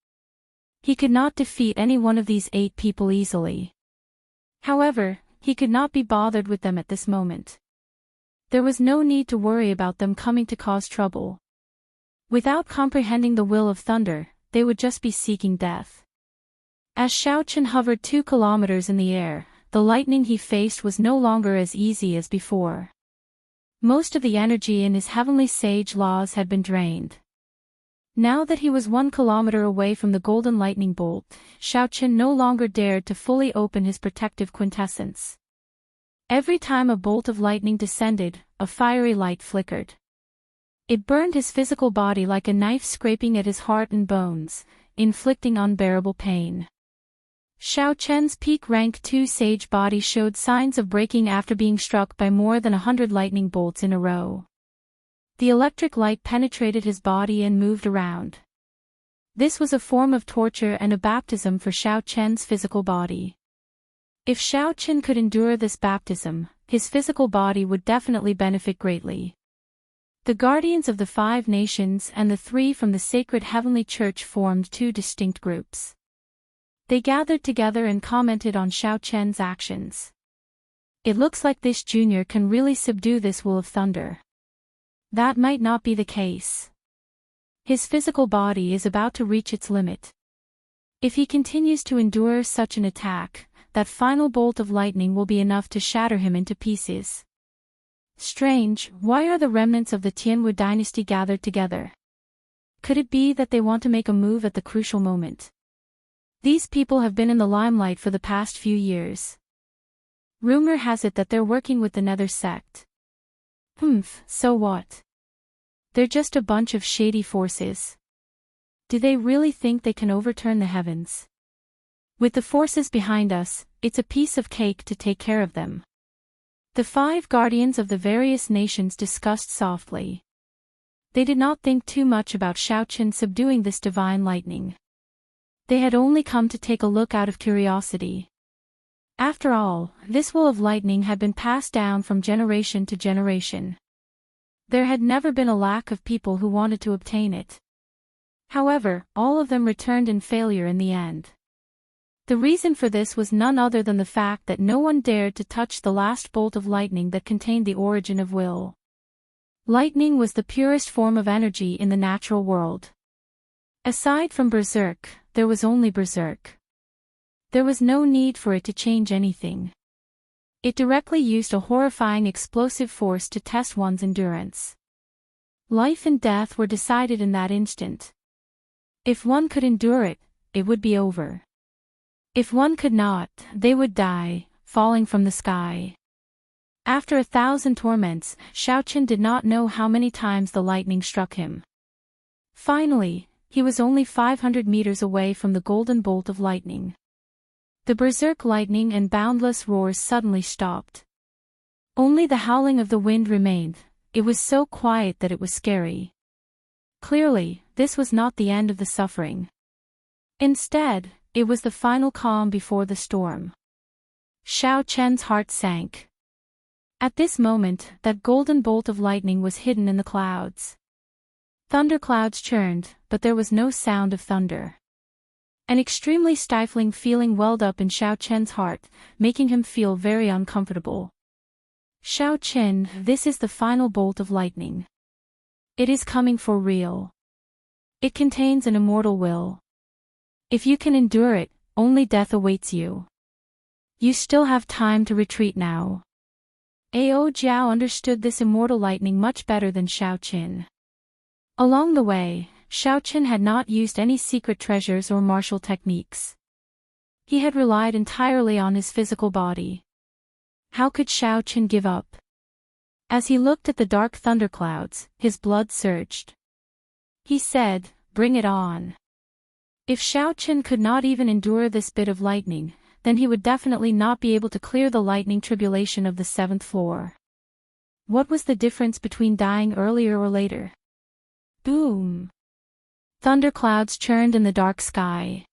He could not defeat any one of these 8 people easily. However, he could not be bothered with them at this moment. There was no need to worry about them coming to cause trouble. Without comprehending the will of thunder, they would just be seeking death. As Xiaochen hovered 2 kilometers in the air, the lightning he faced was no longer as easy as before. Most of the energy in his heavenly sage laws had been drained. Now that he was 1 kilometer away from the golden lightning bolt, Xiaochen no longer dared to fully open his protective quintessence. Every time a bolt of lightning descended, a fiery light flickered. It burned his physical body like a knife scraping at his heart and bones, inflicting unbearable pain. Xiaochen's peak rank 2 sage body showed signs of breaking after being struck by more than 100 lightning bolts in a row. The electric light penetrated his body and moved around. This was a form of torture and a baptism for Xiaochen's physical body. If Xiaochen could endure this baptism, his physical body would definitely benefit greatly. The guardians of the 5 nations and the 3 from the sacred heavenly church formed 2 distinct groups. They gathered together and commented on Xiaochen's actions. It looks like this junior can really subdue this will of thunder. That might not be the case. His physical body is about to reach its limit. If he continues to endure such an attack, that final bolt of lightning will be enough to shatter him into pieces. Strange, why are the remnants of the Tianwu dynasty gathered together? Could it be that they want to make a move at the crucial moment? These people have been in the limelight for the past few years. Rumor has it that they're working with the Nether sect. So what? They're just a bunch of shady forces. Do they really think they can overturn the heavens? With the forces behind us, it's a piece of cake to take care of them. The 5 guardians of the various nations discussed softly. They did not think too much about Xiaochen subduing this divine lightning. They had only come to take a look out of curiosity. After all, this will of lightning had been passed down from generation to generation. There had never been a lack of people who wanted to obtain it. However, all of them returned in failure in the end. The reason for this was none other than the fact that no one dared to touch the last bolt of lightning that contained the origin of will. Lightning was the purest form of energy in the natural world. Aside from berserk, there was only berserk. There was no need for it to change anything. It directly used a horrifying explosive force to test one's endurance. Life and death were decided in that instant. If one could endure it, it would be over. If one could not, they would die, falling from the sky. After 1,000 torments, Xiaochen did not know how many times the lightning struck him. Finally, he was only 500 meters away from the golden bolt of lightning. The berserk lightning and boundless roars suddenly stopped. Only the howling of the wind remained. It was so quiet that it was scary. Clearly, this was not the end of the suffering. Instead, it was the final calm before the storm. Xiaochen's heart sank. At this moment, that golden bolt of lightning was hidden in the clouds. Thunderclouds churned, but there was no sound of thunder. An extremely stifling feeling welled up in Xiaochen's heart, making him feel very uncomfortable. Xiaochen, this is the final bolt of lightning. It is coming for real. It contains an immortal will. If you can endure it, only death awaits you. You still have time to retreat now. Ao Jiao understood this immortal lightning much better than Xiaochen. Along the way, Xiaochen had not used any secret treasures or martial techniques. He had relied entirely on his physical body. How could Xiaochen give up? As he looked at the dark thunderclouds, his blood surged. He said, "Bring it on." If Xiaochen could not even endure this bit of lightning, then he would definitely not be able to clear the lightning tribulation of the 7th floor. What was the difference between dying earlier or later? Boom! Thunderclouds churned in the dark sky.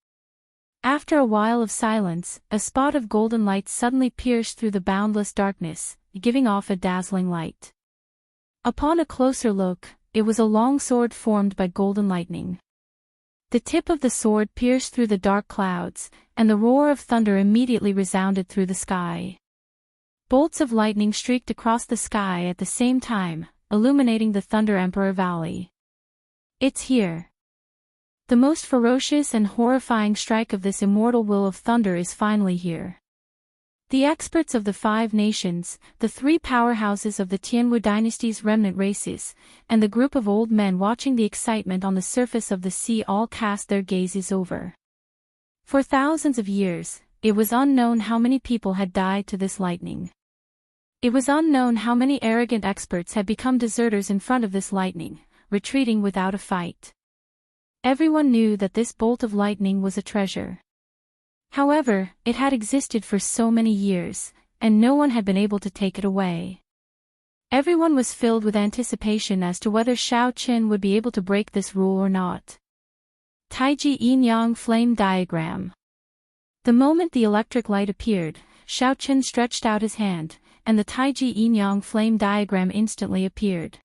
After a while of silence, a spot of golden light suddenly pierced through the boundless darkness, giving off a dazzling light. Upon a closer look, it was a long sword formed by golden lightning. The tip of the sword pierced through the dark clouds, and the roar of thunder immediately resounded through the sky. Bolts of lightning streaked across the sky at the same time, illuminating the Thunder Emperor Valley. It's here. The most ferocious and horrifying strike of this immortal will of thunder is finally here. The experts of the 5 nations, the 3 powerhouses of the Tianwu dynasty's remnant races, and the group of old men watching the excitement on the surface of the sea all cast their gazes over. For thousands of years, it was unknown how many people had died to this lightning. It was unknown how many arrogant experts had become deserters in front of this lightning, retreating without a fight. Everyone knew that this bolt of lightning was a treasure. However, it had existed for so many years, and no one had been able to take it away. Everyone was filled with anticipation as to whether Xiaoqin would be able to break this rule or not. Taiji Yin-Yang Flame Diagram. The moment the electric light appeared, Xiaoqin stretched out his hand, and the Taiji Yin-Yang Flame Diagram instantly appeared.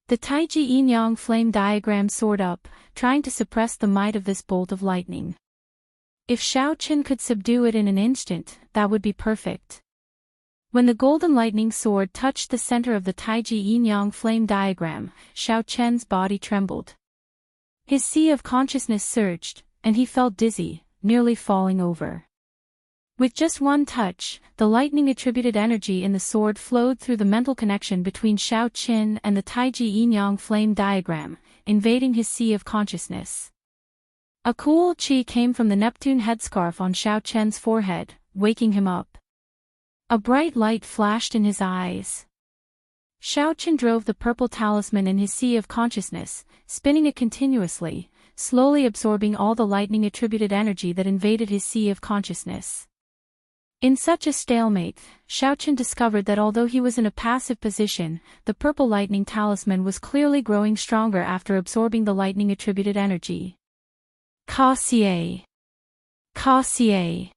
The Taiji Yin-Yang Flame Diagram soared up, trying to suppress the might of this bolt of lightning. If Xiaoqin could subdue it in an instant, that would be perfect. When the golden lightning sword touched the center of the Taiji Yin-Yang Flame Diagram, Xiaoqin's body trembled. His sea of consciousness surged, and he felt dizzy, nearly falling over. With just one touch, the lightning-attributed energy in the sword flowed through the mental connection between Xiaoqin and the Taiji Yin-Yang Flame Diagram, invading his sea of consciousness. A cool qi came from the Neptune headscarf on Xiaoqin's forehead, waking him up. A bright light flashed in his eyes. Xiaoqin drove the purple talisman in his sea of consciousness, spinning it continuously, slowly absorbing all the lightning-attributed energy that invaded his sea of consciousness. In such a stalemate, Xiaoqin discovered that although he was in a passive position, the purple lightning talisman was clearly growing stronger after absorbing the lightning-attributed energy. Ka-xie. Ka-xie.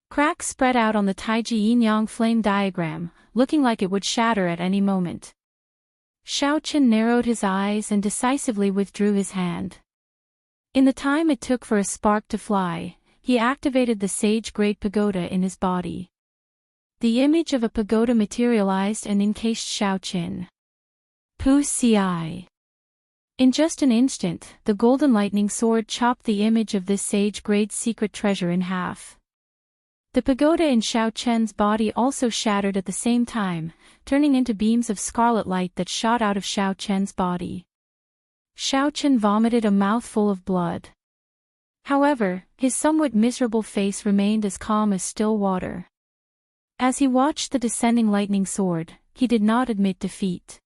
Cracks spread out on the Taiji Yin-Yang Flame Diagram, looking like it would shatter at any moment. Xiaoqin narrowed his eyes and decisively withdrew his hand. In the time it took for a spark to fly, he activated the Sage Great Pagoda in his body. The image of a pagoda materialized and encased Xiaoqin. Pu Ci. In just an instant, the golden lightning sword chopped the image of this sage-grade secret treasure in half. The pagoda in Xiaoqin's body also shattered at the same time, turning into beams of scarlet light that shot out of Xiaoqin's body. Xiaoqin vomited a mouthful of blood. However, his somewhat miserable face remained as calm as still water. As he watched the descending lightning sword, he did not admit defeat.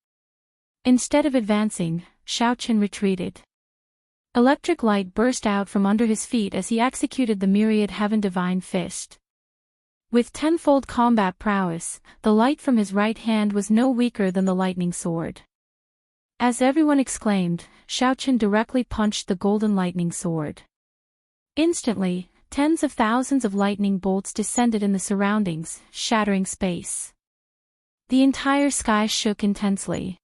Instead of advancing, Xiaoqin retreated. Electric light burst out from under his feet as he executed the myriad heaven divine fist. With tenfold combat prowess, the light from his right hand was no weaker than the lightning sword. As everyone exclaimed, Xiaoqin directly punched the golden lightning sword. Instantly, tens of thousands of lightning bolts descended in the surroundings, shattering space. The entire sky shook intensely.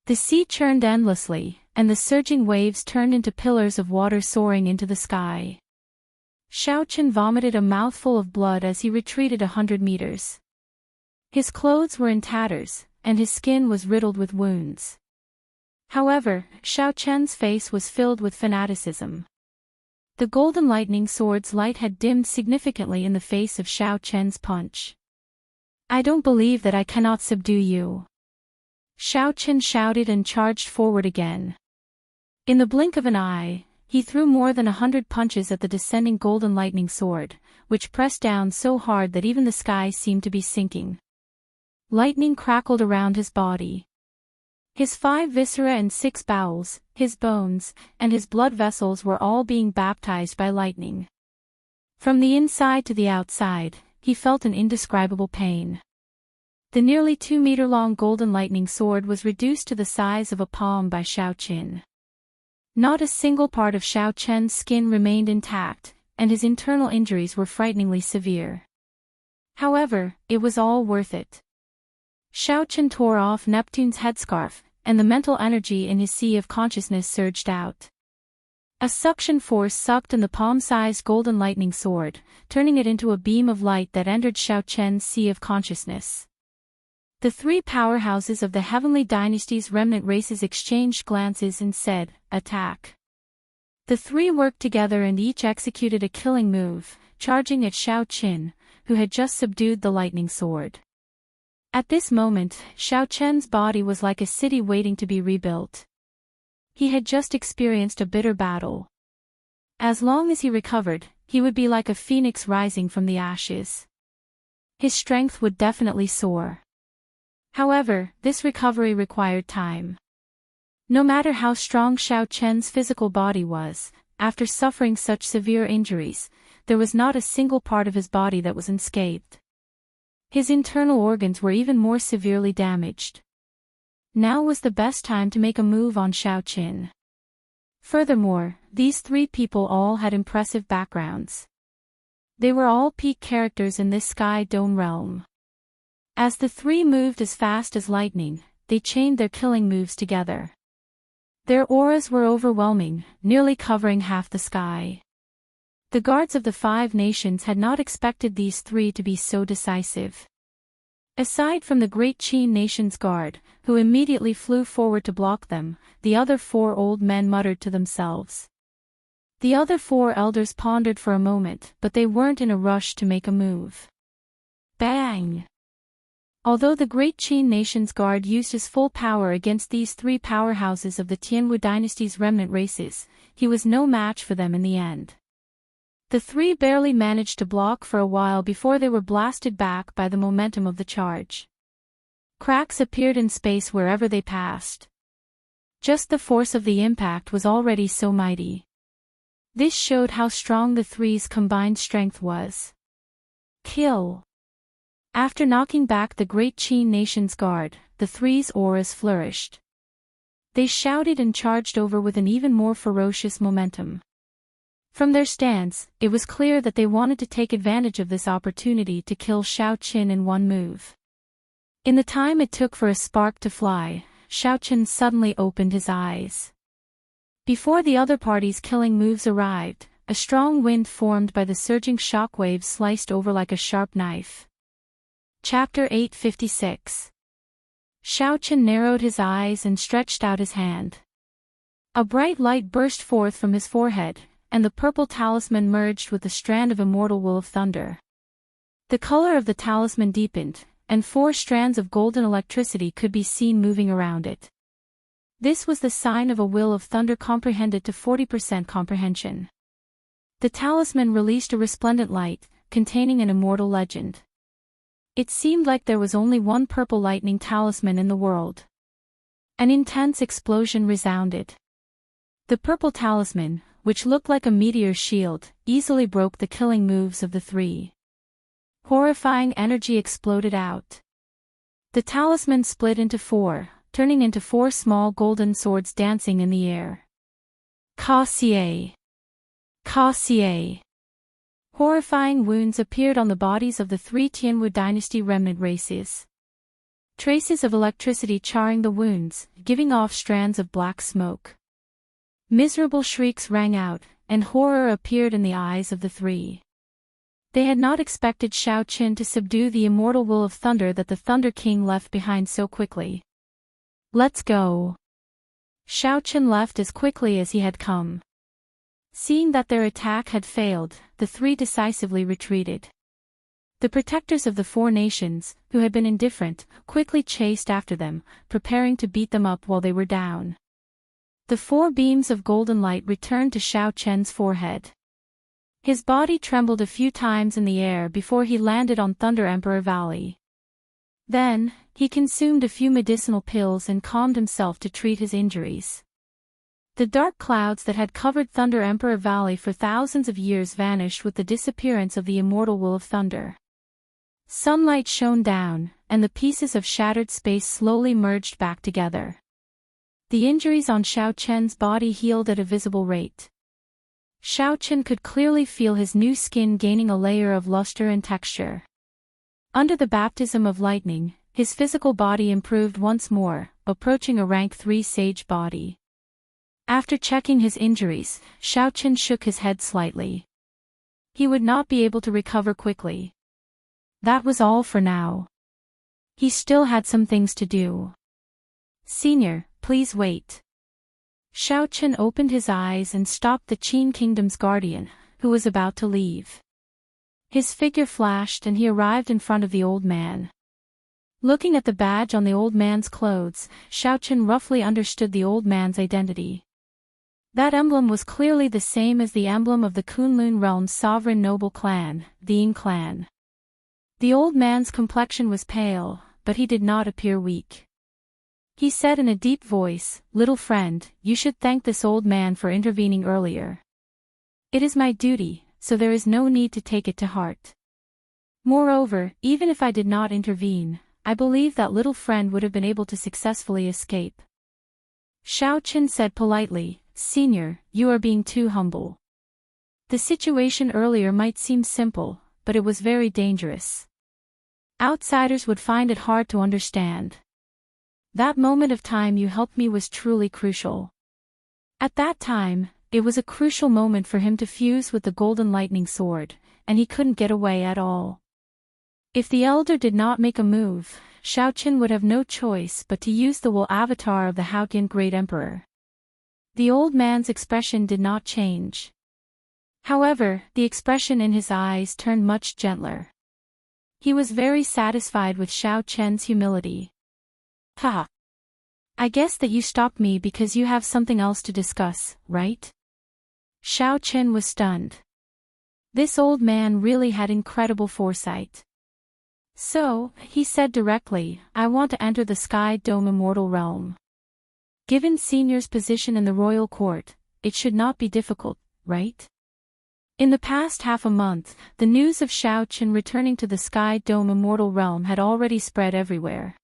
The sea churned endlessly, and the surging waves turned into pillars of water soaring into the sky. Xiaoqin vomited a mouthful of blood as he retreated 100 meters. His clothes were in tatters, and his skin was riddled with wounds. However, Xiaoqin's face was filled with fanaticism. The golden lightning sword's light had dimmed significantly in the face of Xiaoqin's punch. "I don't believe that I cannot subdue you." Xiaoqin shouted and charged forward again. In the blink of an eye, he threw more than 100 punches at the descending golden lightning sword, which pressed down so hard that even the sky seemed to be sinking. Lightning crackled around his body. His 5 viscera and 6 bowels, his bones, and his blood vessels were all being baptized by lightning. From the inside to the outside, he felt an indescribable pain. The nearly 2-meter-long golden lightning sword was reduced to the size of a palm by Xiaoqin. Not a single part of Xiaoqin's skin remained intact, and his internal injuries were frighteningly severe. However, it was all worth it. Xiaoqin tore off Neptune's headscarf, and the mental energy in his sea of consciousness surged out. A suction force sucked in the palm-sized golden lightning sword, turning it into a beam of light that entered Xiaoqin's sea of consciousness. The 3 powerhouses of the Heavenly Dynasty's remnant races exchanged glances and said, "Attack." The three worked together and each executed a killing move, charging at Xiao Qin, who had just subdued the lightning sword. At this moment, Xiao Qian's body was like a city waiting to be rebuilt. He had just experienced a bitter battle. As long as he recovered, he would be like a phoenix rising from the ashes. His strength would definitely soar. However, this recovery required time. No matter how strong Xiao Qian's physical body was, after suffering such severe injuries, there was not a single part of his body that was unscathed. His internal organs were even more severely damaged. Now was the best time to make a move on Xiao Qin. Furthermore, these three people all had impressive backgrounds. They were all peak characters in this Sky Dome realm. As the three moved as fast as lightning, they chained their killing moves together. Their auras were overwhelming, nearly covering half the sky. The guards of the 5 nations had not expected these three to be so decisive. Aside from the great Qin nation's guard, who immediately flew forward to block them, the other 4 old men muttered to themselves. The other 4 elders pondered for a moment, but they weren't in a rush to make a move. Bang! Although the great Qin nation's guard used his full power against these 3 powerhouses of the Tianwu dynasty's remnant races, he was no match for them in the end. The 3 barely managed to block for a while before they were blasted back by the momentum of the charge. Cracks appeared in space wherever they passed. Just the force of the impact was already so mighty. This showed how strong the three's combined strength was. Kill! After knocking back the great Qin nation's guard, the three's auras flourished. They shouted and charged over with an even more ferocious momentum. From their stance, it was clear that they wanted to take advantage of this opportunity to kill Xiao Qin in one move. In the time it took for a spark to fly, Xiao Qin suddenly opened his eyes. Before the other party's killing moves arrived, a strong wind formed by the surging shockwaves sliced over like a sharp knife. Chapter 856. Xiao Qin narrowed his eyes and stretched out his hand. A bright light burst forth from his forehead, and the purple talisman merged with the strand of immortal wool of thunder. The color of the talisman deepened, and 4 strands of golden electricity could be seen moving around it. This was the sign of a will of thunder comprehended to 40% comprehension. The talisman released a resplendent light, containing an immortal legend. It seemed like there was only one purple lightning talisman in the world. An intense explosion resounded. The purple talisman, which looked like a meteor shield, easily broke the killing moves of the three. Horrifying energy exploded out. The talisman split into 4, turning into 4 small golden swords dancing in the air. Ka-xie! Ka-xie! Horrifying wounds appeared on the bodies of the 3 Tianwu dynasty remnant races. Traces of electricity charring the wounds, giving off strands of black smoke. Miserable shrieks rang out, and horror appeared in the eyes of the 3. They had not expected Xiao Qin to subdue the immortal will of thunder that the Thunder King left behind so quickly. Let's go! Xiao Qin left as quickly as he had come. Seeing that their attack had failed, the 3 decisively retreated. The protectors of the 4 nations, who had been indifferent, quickly chased after them, preparing to beat them up while they were down. The 4 beams of golden light returned to Xiao Qian's forehead. His body trembled a few times in the air before he landed on Thunder Emperor Valley. Then, he consumed a few medicinal pills and calmed himself to treat his injuries. The dark clouds that had covered Thunder Emperor Valley for thousands of years vanished with the disappearance of the immortal will of thunder. Sunlight shone down, and the pieces of shattered space slowly merged back together. The injuries on Xiao Qian's body healed at a visible rate. Xiao Qin could clearly feel his new skin gaining a layer of luster and texture. Under the baptism of lightning, his physical body improved once more, approaching a rank 3 sage body. After checking his injuries, Xiao Qin shook his head slightly. He would not be able to recover quickly. That was all for now. He still had some things to do. Senior, please wait. Xiao Chen opened his eyes and stopped the Qin Kingdom's guardian, who was about to leave. His figure flashed and he arrived in front of the old man. Looking at the badge on the old man's clothes, Xiao Chen roughly understood the old man's identity. That emblem was clearly the same as the emblem of the Kunlun realm's sovereign noble clan, the Ying clan. The old man's complexion was pale, but he did not appear weak. He said in a deep voice, "Little friend, you should thank this old man for intervening earlier. It is my duty, so there is no need to take it to heart. Moreover, even if I did not intervene, I believe that little friend would have been able to successfully escape." Xiao Chen said politely, "Senior, you are being too humble. The situation earlier might seem simple, but it was very dangerous. Outsiders would find it hard to understand. That moment of time you helped me was truly crucial. At that time, it was a crucial moment for him to fuse with the golden lightning sword, and he couldn't get away at all. If the elder did not make a move, Xiao Chen would have no choice but to use the Wu avatar of the Haotian Great Emperor." The old man's expression did not change. However, the expression in his eyes turned much gentler. He was very satisfied with Xiao Chen's humility. "Ha! I guess that you stopped me because you have something else to discuss, right?" Xiao Chen was stunned. This old man really had incredible foresight. "So," he said directly, "I want to enter the Sky Dome Immortal realm. Given Senior's position in the royal court, it should not be difficult, right?" In the past half a month, the news of Xiao Chen returning to the Sky Dome Immortal realm had already spread everywhere.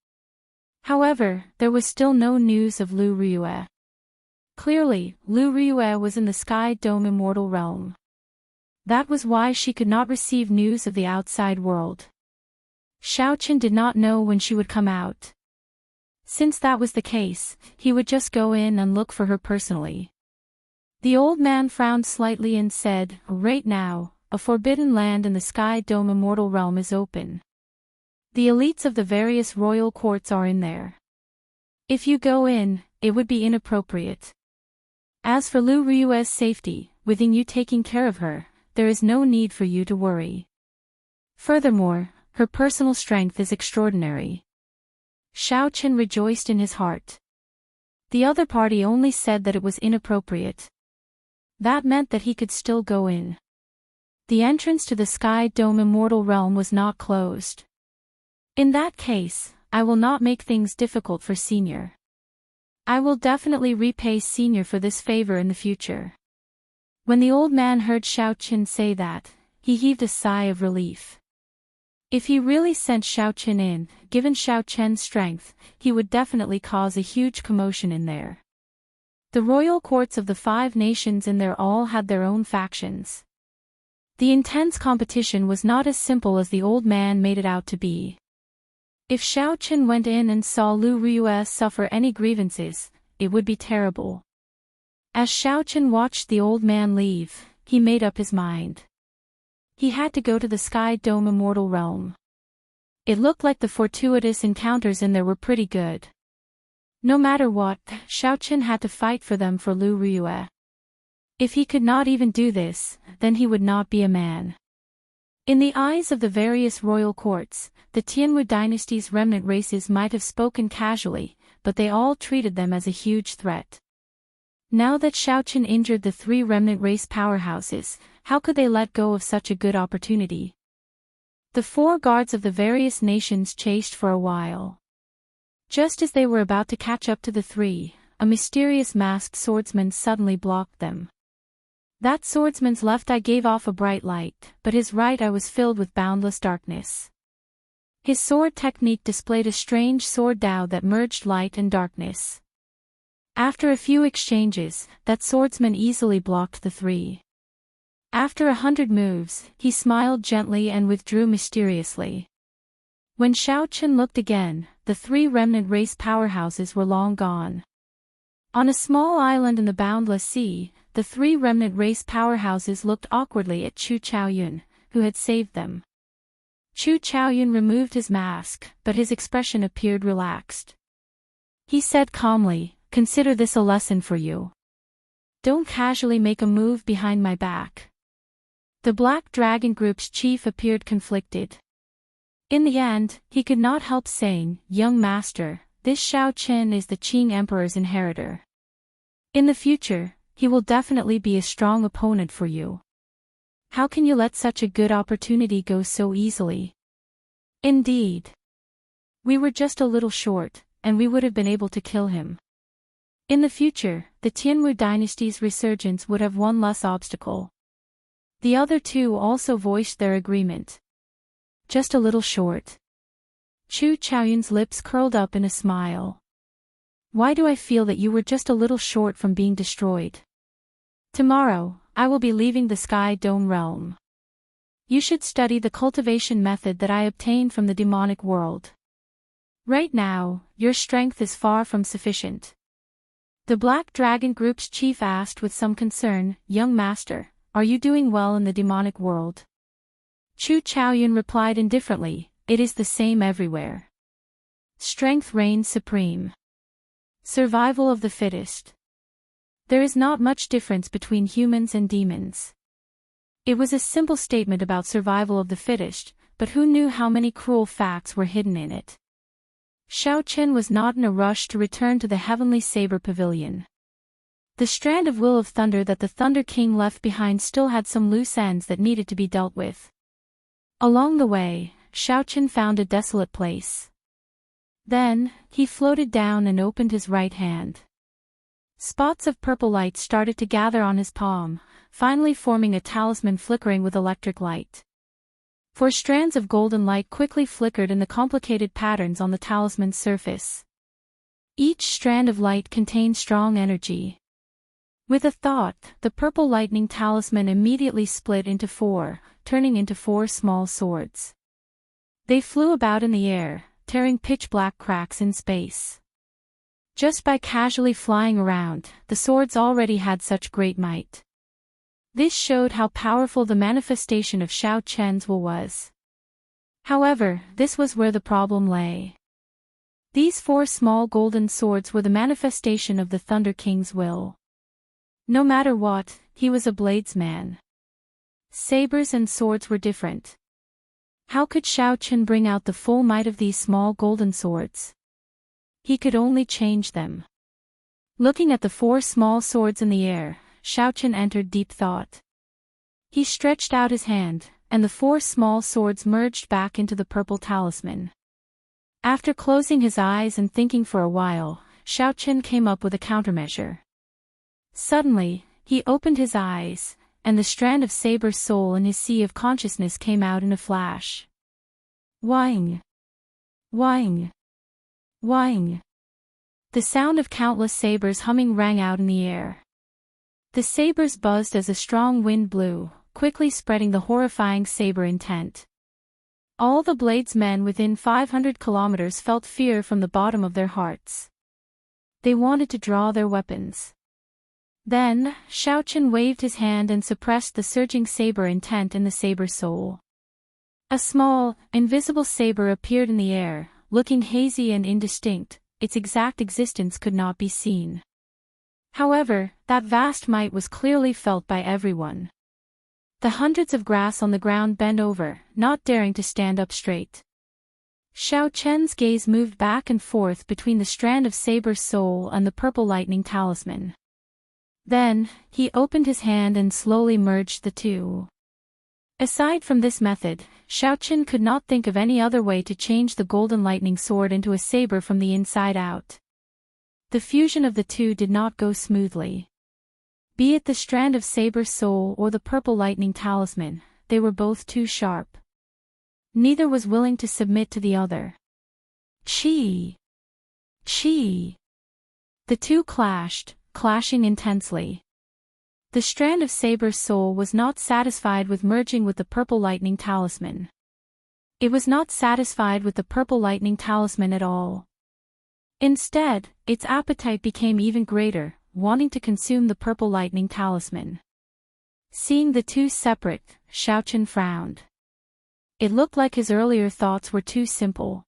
However, there was still no news of Lu Riyue. Clearly, Lu Riyue was in the Sky Dome Immortal realm. That was why she could not receive news of the outside world. Xiao Chen did not know when she would come out. Since that was the case, he would just go in and look for her personally. The old man frowned slightly and said, "Right now, a forbidden land in the Sky Dome Immortal realm is open. The elites of the various royal courts are in there. If you go in, it would be inappropriate. As for Lu Riyue's safety, within you taking care of her, there is no need for you to worry. Furthermore, her personal strength is extraordinary." Xiao Chen rejoiced in his heart. The other party only said that it was inappropriate. That meant that he could still go in. The entrance to the Sky Dome Immortal realm was not closed. "In that case, I will not make things difficult for Senior. I will definitely repay Senior for this favor in the future." When the old man heard Xiao Chen say that, he heaved a sigh of relief. If he really sent Xiao Chen in, given Xiao Chen's strength, he would definitely cause a huge commotion in there. The royal courts of the 5 nations in there all had their own factions. The intense competition was not as simple as the old man made it out to be. If Xiao Chen went in and saw Lu Riyue suffer any grievances, it would be terrible. As Xiao Chen watched the old man leave, he made up his mind. He had to go to the Sky Dome Immortal realm. It looked like the fortuitous encounters in there were pretty good. No matter what, Xiao Chen had to fight for them for Lu Riyue. If he could not even do this, then he would not be a man. In the eyes of the various royal courts, the Tianwu dynasty's remnant races might have spoken casually, but they all treated them as a huge threat. Now that Xiao Chen injured the 3 remnant race powerhouses, how could they let go of such a good opportunity? The 4 guards of the various nations chased for a while. Just as they were about to catch up to the 3, a mysterious masked swordsman suddenly blocked them. That swordsman's left eye gave off a bright light, but his right eye was filled with boundless darkness. His sword technique displayed a strange sword Dao that merged light and darkness. After a few exchanges, that swordsman easily blocked the 3. After 100 moves, he smiled gently and withdrew mysteriously. When Xiao Chen looked again, the 3 remnant race powerhouses were long gone. On a small island in the boundless sea, the 3 remnant race powerhouses looked awkwardly at Chu Chaoyun, who had saved them. Chu Chaoyun removed his mask, but his expression appeared relaxed. He said calmly, "Consider this a lesson for you. Don't casually make a move behind my back. The Black Dragon Group's chief appeared conflicted. In the end, he could not help saying, "Young master, this Xiao Qin is the Qing Emperor's inheritor. In the future, he will definitely be a strong opponent for you. How can you let such a good opportunity go so easily?" Indeed. We were just a little short, and we would have been able to kill him. In the future, the Tianwu dynasty's resurgence would have one less obstacle. The other two also voiced their agreement. Just a little short. Chu Chaoyun's lips curled up in a smile. Why do I feel that you were just a little short from being destroyed? Tomorrow, I will be leaving the Sky Dome realm. You should study the cultivation method that I obtained from the demonic world. Right now, your strength is far from sufficient. The Black Dragon Group's chief asked with some concern, "Young master, are you doing well in the demonic world?" Chu Chaoyun replied indifferently, "It is the same everywhere. Strength reigns supreme. Survival of the fittest. There is not much difference between humans and demons." It was a simple statement about survival of the fittest, but who knew how many cruel facts were hidden in it? Xiao Qin was not in a rush to return to the Heavenly Saber Pavilion. The strand of Will of Thunder that the Thunder King left behind still had some loose ends that needed to be dealt with. Along the way, Xiao Qin found a desolate place. Then, he floated down and opened his right hand. Spots of purple light started to gather on his palm, finally forming a talisman flickering with electric light. 4 strands of golden light quickly flickered in the complicated patterns on the talisman's surface. Each strand of light contained strong energy. With a thought, the purple lightning talisman immediately split into 4, turning into 4 small swords. They flew about in the air, tearing pitch-black cracks in space. Just by casually flying around, the swords already had such great might. This showed how powerful the manifestation of Xiao Qin's will was. However, this was where the problem lay. These 4 small golden swords were the manifestation of the Thunder King's will. No matter what, he was a bladesman. Sabers and swords were different. How could Xiao Qin bring out the full might of these small golden swords? He could only change them. Looking at the 4 small swords in the air, Xiao Qin entered deep thought. He stretched out his hand, and the 4 small swords merged back into the purple talisman. After closing his eyes and thinking for a while, Xiao Qin came up with a countermeasure. Suddenly, he opened his eyes, and the strand of saber soul in his sea of consciousness came out in a flash. Wang! Wang! Wang! The sound of countless sabers humming rang out in the air. The sabers buzzed as a strong wind blew, quickly spreading the horrifying saber intent. All the bladesmen within 500 kilometers felt fear from the bottom of their hearts. They wanted to draw their weapons. Then, Xiao Qin waved his hand and suppressed the surging saber intent in the saber soul. A small, invisible saber appeared in the air, looking hazy and indistinct, its exact existence could not be seen. However, that vast might was clearly felt by everyone. The hundreds of grass on the ground bent over, not daring to stand up straight. Xiao Qin's gaze moved back and forth between the strand of saber soul and the purple lightning talisman. Then, he opened his hand and slowly merged the two. Aside from this method, Xiao Qin could not think of any other way to change the golden lightning sword into a saber from the inside out. The fusion of the two did not go smoothly. Be it the strand of saber soul or the purple lightning talisman, they were both too sharp. Neither was willing to submit to the other. Chi! Chi! The two clashed, clashing intensely. The strand of saber soul was not satisfied with merging with the purple lightning talisman. It was not satisfied with the purple lightning talisman at all. Instead, its appetite became even greater, wanting to consume the purple lightning talisman. Seeing the two separate, Xiao Qin frowned. It looked like his earlier thoughts were too simple.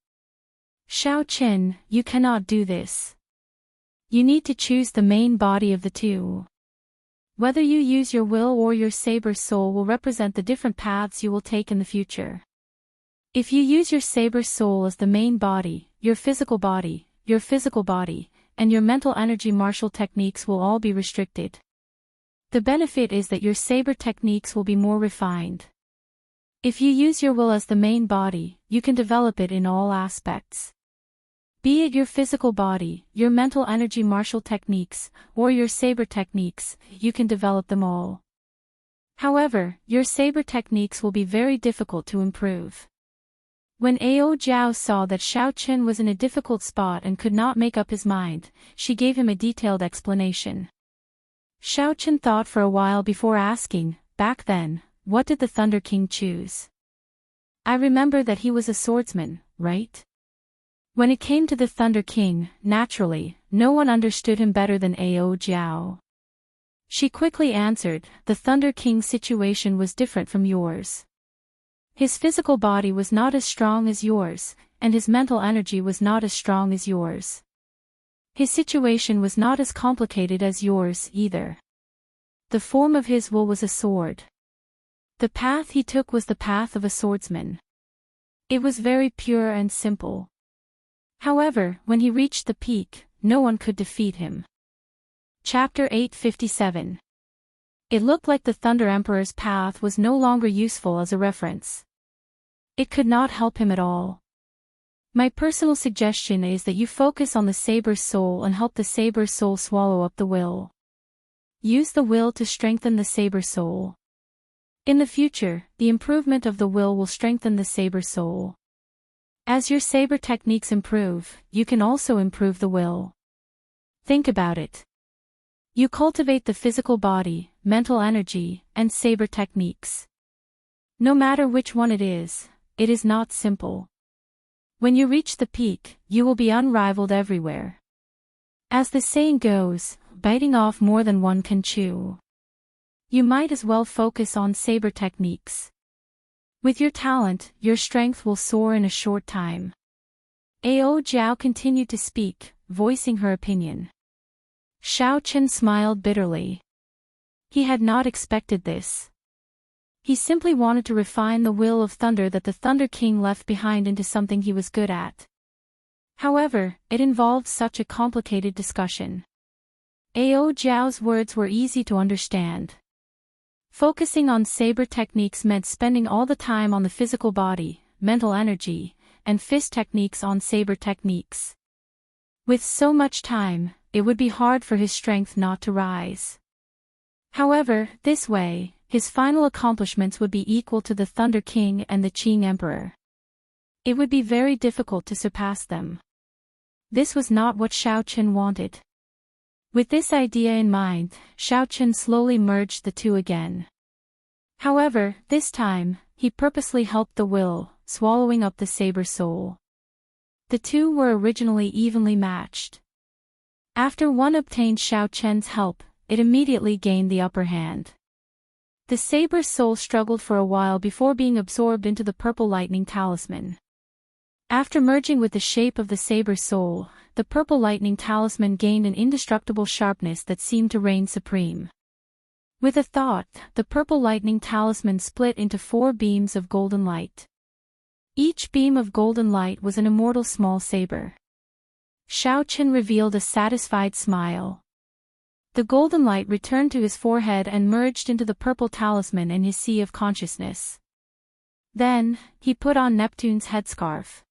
Xiao Qin, you cannot do this. You need to choose the main body of the two. Whether you use your will or your saber soul will represent the different paths you will take in the future. If you use your saber soul as the main body, your physical body, and your mental energy martial techniques will all be restricted. The benefit is that your saber techniques will be more refined. If you use your will as the main body, you can develop it in all aspects. Be it your physical body, your mental energy martial techniques, or your saber techniques, you can develop them all. However, your saber techniques will be very difficult to improve. When Ao Jiao saw that Xiao Qin was in a difficult spot and could not make up his mind, she gave him a detailed explanation. Xiao Qin thought for a while before asking, "Back then, what did the Thunder King choose?" "I remember that he was a swordsman, right?" When it came to the Thunder King, naturally, no one understood him better than Ao Jiao. She quickly answered, "The Thunder King's situation was different from yours. His physical body was not as strong as yours, and his mental energy was not as strong as yours. His situation was not as complicated as yours either. The form of his will was a sword. The path he took was the path of a swordsman. It was very pure and simple. However, when he reached the peak, no one could defeat him." Chapter 857. It looked like the Thunder Emperor's path was no longer useful as a reference. It could not help him at all. My personal suggestion is that you focus on the saber soul and help the saber soul swallow up the will. Use the will to strengthen the saber soul. In the future, the improvement of the will strengthen the saber soul. As your saber techniques improve, you can also improve the will. Think about it. You cultivate the physical body, mental energy, and saber techniques. No matter which one it is not simple. When you reach the peak, you will be unrivaled everywhere. As the saying goes, biting off more than one can chew. You might as well focus on saber techniques. With your talent, your strength will soar in a short time. Ao Jiao continued to speak, voicing her opinion. Xiao Qin smiled bitterly. He had not expected this. He simply wanted to refine the will of thunder that the Thunder King left behind into something he was good at. However, it involved such a complicated discussion. Ao Jiao's words were easy to understand. Focusing on saber techniques meant spending all the time on the physical body, mental energy, and fist techniques on saber techniques. With so much time, it would be hard for his strength not to rise. However, this way, his final accomplishments would be equal to the Thunder King and the Qing Emperor. It would be very difficult to surpass them. This was not what Xiao Qin wanted. With this idea in mind, Xiao Qin slowly merged the two again. However, this time, he purposely helped the will, swallowing up the saber soul. The two were originally evenly matched. After one obtained Xiao Qin's help, it immediately gained the upper hand. The saber soul struggled for a while before being absorbed into the purple lightning talisman. After merging with the shape of the saber soul, the purple lightning talisman gained an indestructible sharpness that seemed to reign supreme. With a thought, the purple lightning talisman split into 4 beams of golden light. Each beam of golden light was an immortal small saber. Xiao Qin revealed a satisfied smile. The golden light returned to his forehead and merged into the purple talisman in his sea of consciousness. Then, he put on Neptune's headscarf.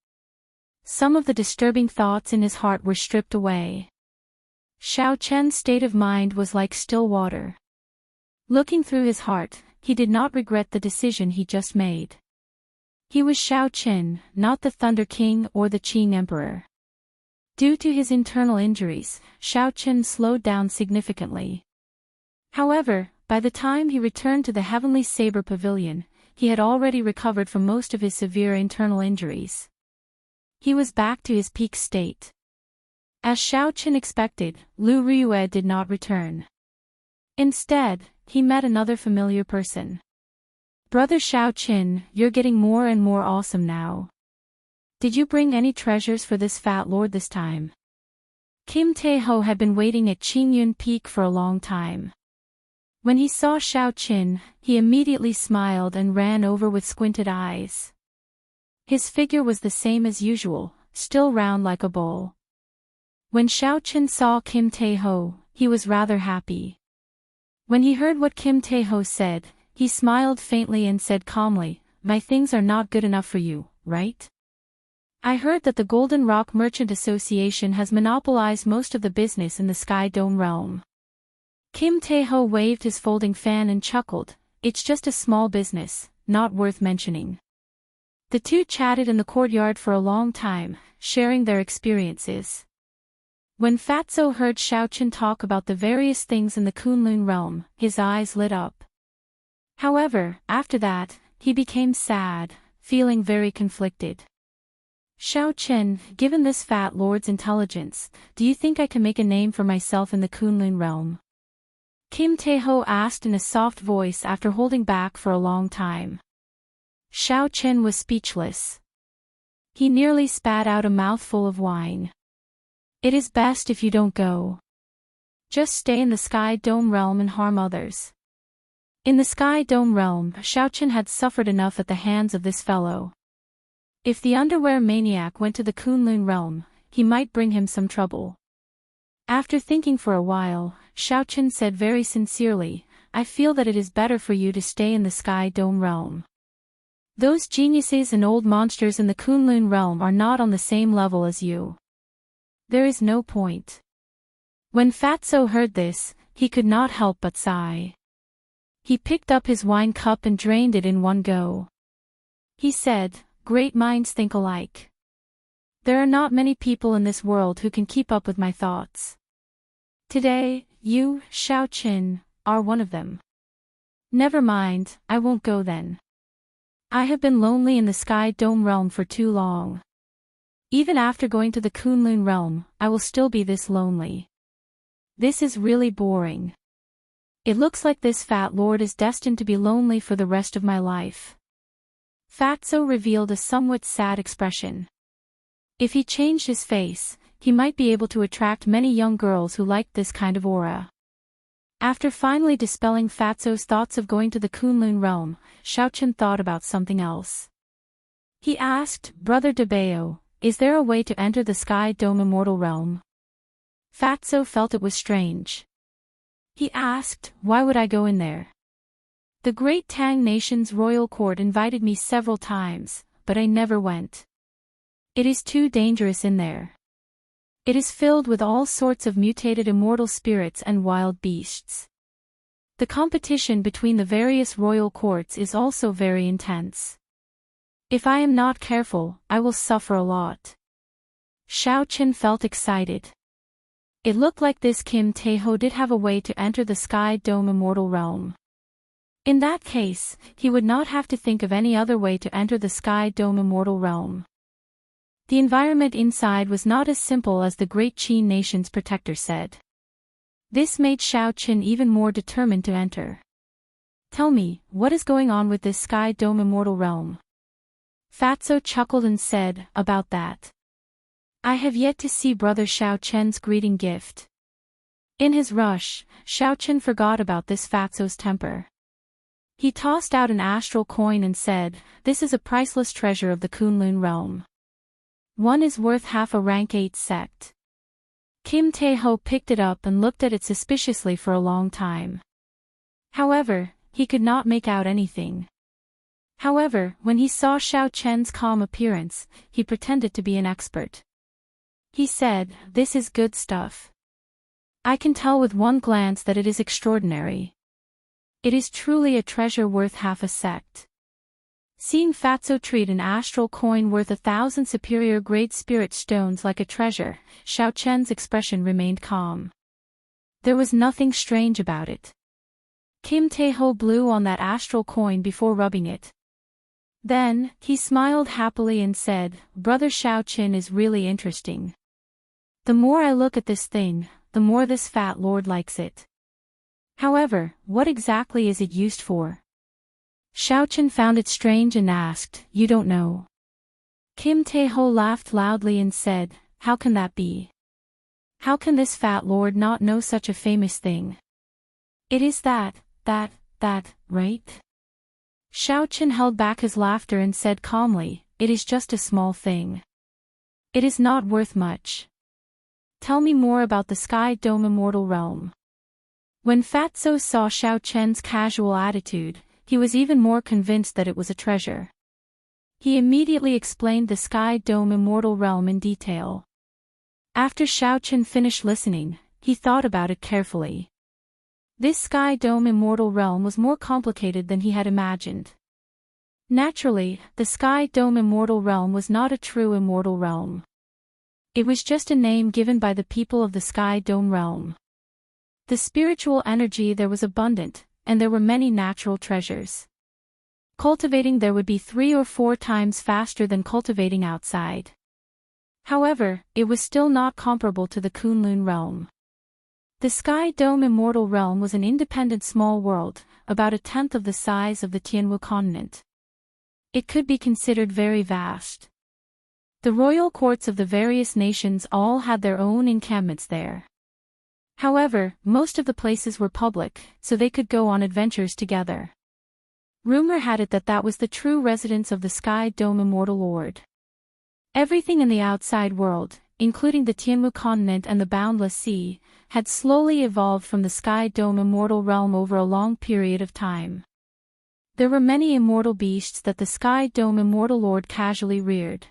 Some of the disturbing thoughts in his heart were stripped away. Xiao Qin's state of mind was like still water. Looking through his heart, he did not regret the decision he just made. He was Xiao Qin, not the Thunder King or the Qing Emperor. Due to his internal injuries, Xiao Qin slowed down significantly. However, by the time he returned to the Heavenly Saber Pavilion, he had already recovered from most of his severe internal injuries. He was back to his peak state. As Xiao Qin expected, Lu Riyue did not return. Instead, he met another familiar person. "Brother Xiao Qin, you're getting more and more awesome now. Did you bring any treasures for this fat lord this time?" Kim Tae-ho had been waiting at Qingyun Peak for a long time. When he saw Xiao Qin, he immediately smiled and ran over with squinted eyes. His figure was the same as usual, still round like a bowl. When Xiao Qin saw Kim Tae-ho, he was rather happy. When he heard what Kim Tae-ho said, he smiled faintly and said calmly, "My things are not good enough for you, right? I heard that the Golden Rock Merchant Association has monopolized most of the business in the Sky Dome realm." Kim Tae-ho waved his folding fan and chuckled, "It's just a small business, not worth mentioning." The two chatted in the courtyard for a long time, sharing their experiences. When Fatso heard Xiao Qin talk about the various things in the Kunlun realm, his eyes lit up. However, after that, he became sad, feeling very conflicted. "Xiao Qin, given this fat lord's intelligence, do you think I can make a name for myself in the Kunlun realm?" Kim Tae-ho asked in a soft voice after holding back for a long time. Xiao Qin was speechless. He nearly spat out a mouthful of wine. "It is best if you don't go. Just stay in the Sky Dome realm and harm others." In the Sky Dome realm, Xiao Qin had suffered enough at the hands of this fellow. If the underwear maniac went to the Kunlun realm, he might bring him some trouble. After thinking for a while, Xiao Qin said very sincerely, "I feel that it is better for you to stay in the Sky Dome realm. Those geniuses and old monsters in the Kunlun realm are not on the same level as you. There is no point." When Fatso heard this, he could not help but sigh. He picked up his wine cup and drained it in one go. He said, "Great minds think alike. There are not many people in this world who can keep up with my thoughts. Today, you, Xiao Qin, are one of them. Never mind, I won't go then. I have been lonely in the Sky Dome realm for too long. Even after going to the Kunlun realm, I will still be this lonely. This is really boring. It looks like this fat lord is destined to be lonely for the rest of my life." Fatso revealed a somewhat sad expression. If he changed his face, he might be able to attract many young girls who liked this kind of aura. After finally dispelling Fatso's thoughts of going to the Kunlun realm, Xiao Qin thought about something else. He asked, "Brother Dabeo, is there a way to enter the Sky Dome Immortal realm?" Fatso felt it was strange. He asked, "Why would I go in there? The great Tang nation's royal court invited me several times, but I never went. It is too dangerous in there. It is filled with all sorts of mutated immortal spirits and wild beasts. The competition between the various royal courts is also very intense. If I am not careful, I will suffer a lot." Xiao Qin felt excited. It looked like this Kim Tae-ho did have a way to enter the Sky Dome Immortal realm. In that case, he would not have to think of any other way to enter the Sky Dome Immortal realm. The environment inside was not as simple as the great Qin nation's protector said. This made Xiao Qin even more determined to enter. "Tell me, what is going on with this Sky Dome Immortal realm?" Fatso chuckled and said, "About that. I have yet to see Brother Xiao Chen's greeting gift." In his rush, Xiao Chen forgot about this Fatso's temper. He tossed out an astral coin and said, "This is a priceless treasure of the Kunlun realm. One is worth half a rank 8 sect." Kim Tae-ho picked it up and looked at it suspiciously for a long time. However, he could not make out anything. However, when he saw Xiao Chen's calm appearance, he pretended to be an expert. He said, "This is good stuff. I can tell with one glance that it is extraordinary. It is truly a treasure worth half a sect." Seeing Fatso treat an astral coin worth 1,000 superior grade spirit stones like a treasure, Xiao Chen's expression remained calm. There was nothing strange about it. Kim Tae-ho blew on that astral coin before rubbing it. Then, he smiled happily and said, "Brother Xiao Qin is really interesting. The more I look at this thing, the more this fat lord likes it. However, what exactly is it used for?" Xiao Qin found it strange and asked, "You don't know?" Kim Tae-ho laughed loudly and said, "How can that be? How can this fat lord not know such a famous thing? It is that, That, right? Xiaochen held back his laughter and said calmly, "It is just a small thing. It is not worth much. Tell me more about the Sky Dome Immortal Realm." When Fatso saw Xiaochen's casual attitude, he was even more convinced that it was a treasure. He immediately explained the Sky Dome Immortal Realm in detail. After Xiaochen finished listening, he thought about it carefully. This Sky Dome Immortal Realm was more complicated than he had imagined. Naturally, the Sky Dome Immortal Realm was not a true immortal realm. It was just a name given by the people of the Sky Dome Realm. The spiritual energy there was abundant, and there were many natural treasures. Cultivating there would be 3 or 4 times faster than cultivating outside. However, it was still not comparable to the Kunlun realm. The Sky Dome Immortal Realm was an independent small world, about a tenth of the size of the Tianwu continent. It could be considered very vast. The royal courts of the various nations all had their own encampments there. However, most of the places were public, so they could go on adventures together. Rumor had it that that was the true residence of the Sky Dome Immortal Lord. Everything in the outside world, including the Tianwu continent and the boundless sea, had slowly evolved from the Sky Dome Immortal Realm over a long period of time. There were many immortal beasts that the Sky Dome Immortal Lord casually reared.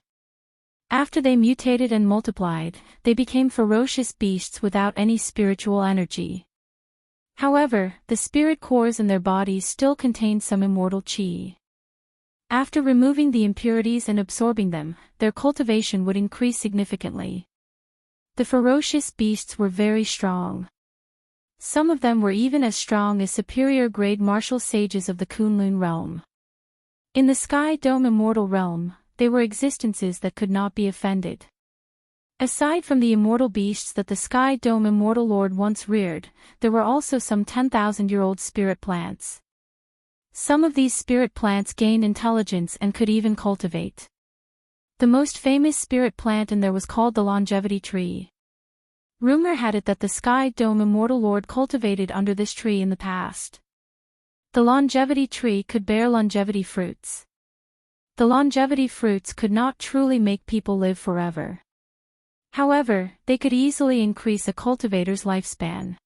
After they mutated and multiplied, they became ferocious beasts without any spiritual energy. However, the spirit cores in their bodies still contained some immortal qi. After removing the impurities and absorbing them, their cultivation would increase significantly. The ferocious beasts were very strong. Some of them were even as strong as superior-grade martial sages of the Kunlun realm. In the Sky Dome Immortal Realm, they were existences that could not be offended. Aside from the immortal beasts that the Sky Dome Immortal Lord once reared, there were also some 10,000-year-old spirit plants. Some of these spirit plants gained intelligence and could even cultivate. The most famous spirit plant in there was called the longevity tree. Rumor had it that the Sky Dome Immortal Lord cultivated under this tree in the past. The longevity tree could bear longevity fruits. The longevity fruits could not truly make people live forever. However, they could easily increase a cultivator's lifespan.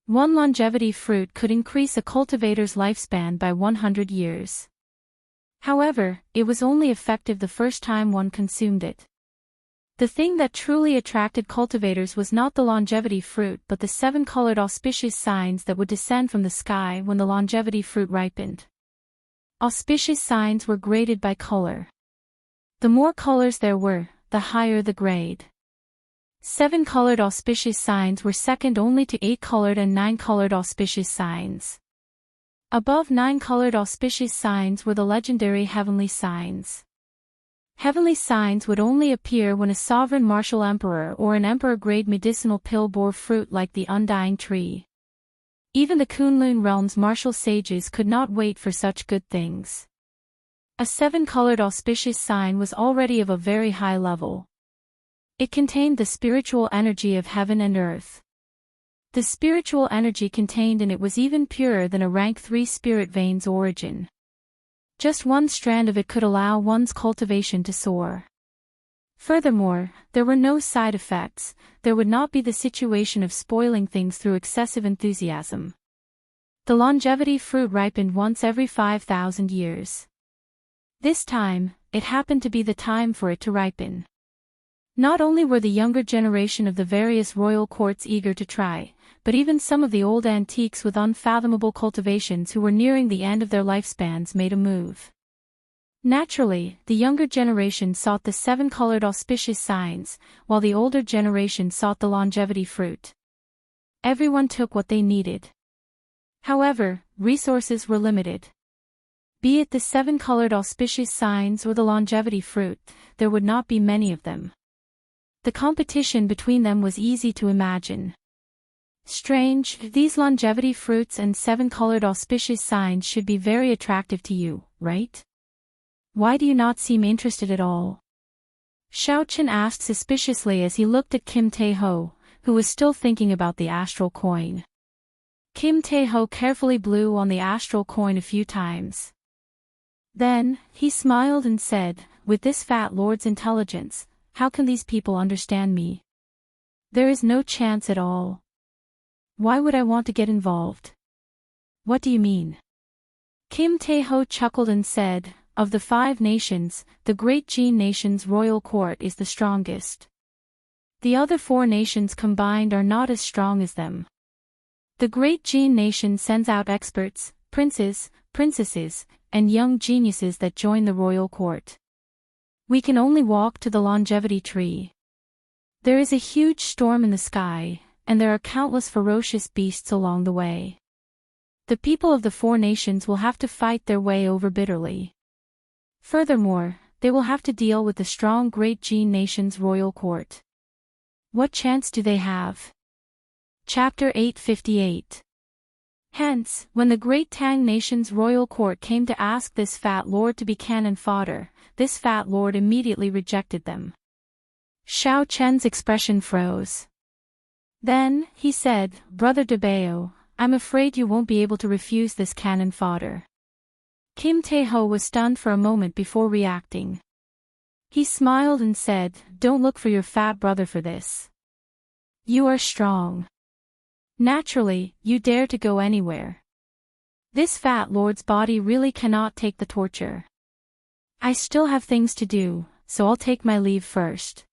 One longevity fruit could increase a cultivator's lifespan by 100 years. However, it was only effective the first time one consumed it. The thing that truly attracted cultivators was not the longevity fruit but the 7-colored auspicious signs that would descend from the sky when the longevity fruit ripened. Auspicious signs were graded by color. The more colors there were, the higher the grade. 7-colored auspicious signs were second only to 8-colored and 9-colored auspicious signs. Above 9-colored auspicious signs were the legendary heavenly signs. Heavenly signs would only appear when a sovereign martial emperor or an emperor-grade medicinal pill bore fruit like the undying tree. Even the Kunlun realm's martial sages could not wait for such good things. A 7-colored auspicious sign was already of a very high level. It contained the spiritual energy of heaven and earth. The spiritual energy contained in it was even purer than a rank 3 spirit vein's origin. Just one strand of it could allow one's cultivation to soar. Furthermore, there were no side effects, there would not be the situation of spoiling things through excessive enthusiasm. The longevity fruit ripened once every 5,000 years. This time, it happened to be the time for it to ripen. Not only were the younger generation of the various royal courts eager to try, but even some of the old antiques with unfathomable cultivations who were nearing the end of their lifespans made a move. Naturally, the younger generation sought the 7-colored auspicious signs, while the older generation sought the longevity fruit. Everyone took what they needed. However, resources were limited. Be it the 7-colored auspicious signs or the longevity fruit, there would not be many of them. The competition between them was easy to imagine. Strange, these longevity fruits and 7-colored auspicious signs should be very attractive to you, right? Why do you not seem interested at all? Xiaochen asked suspiciously as he looked at Kim Tae-ho, who was still thinking about the astral coin. Kim Tae-ho carefully blew on the astral coin a few times. Then, he smiled and said, "With this fat lord's intelligence, how can these people understand me? There is no chance at all. Why would I want to get involved?" "What do you mean?" Kim Tae-ho chuckled and said, "Of the 5 nations, the Great Jin nation's royal court is the strongest. The other 4 nations combined are not as strong as them. The Great Jin nation sends out experts, princes, princesses, and young geniuses that join the royal court. We can only walk to the longevity tree. There is a huge storm in the sky, and there are countless ferocious beasts along the way. The people of the 4 nations will have to fight their way over bitterly. Furthermore, they will have to deal with the strong Great Jin nation's royal court. What chance do they have?" Chapter 858. Hence, when the Great Tang nation's royal court came to ask this fat lord to be cannon fodder, this fat lord immediately rejected them. Xiao Chen's expression froze. Then, he said, "Brother Dabeo, I'm afraid you won't be able to refuse this cannon fodder." Kim Tae-ho was stunned for a moment before reacting. He smiled and said, "Don't look for your fat brother for this. You are strong. Naturally, you dare to go anywhere. This fat lord's body really cannot take the torture. I still have things to do, so I'll take my leave first."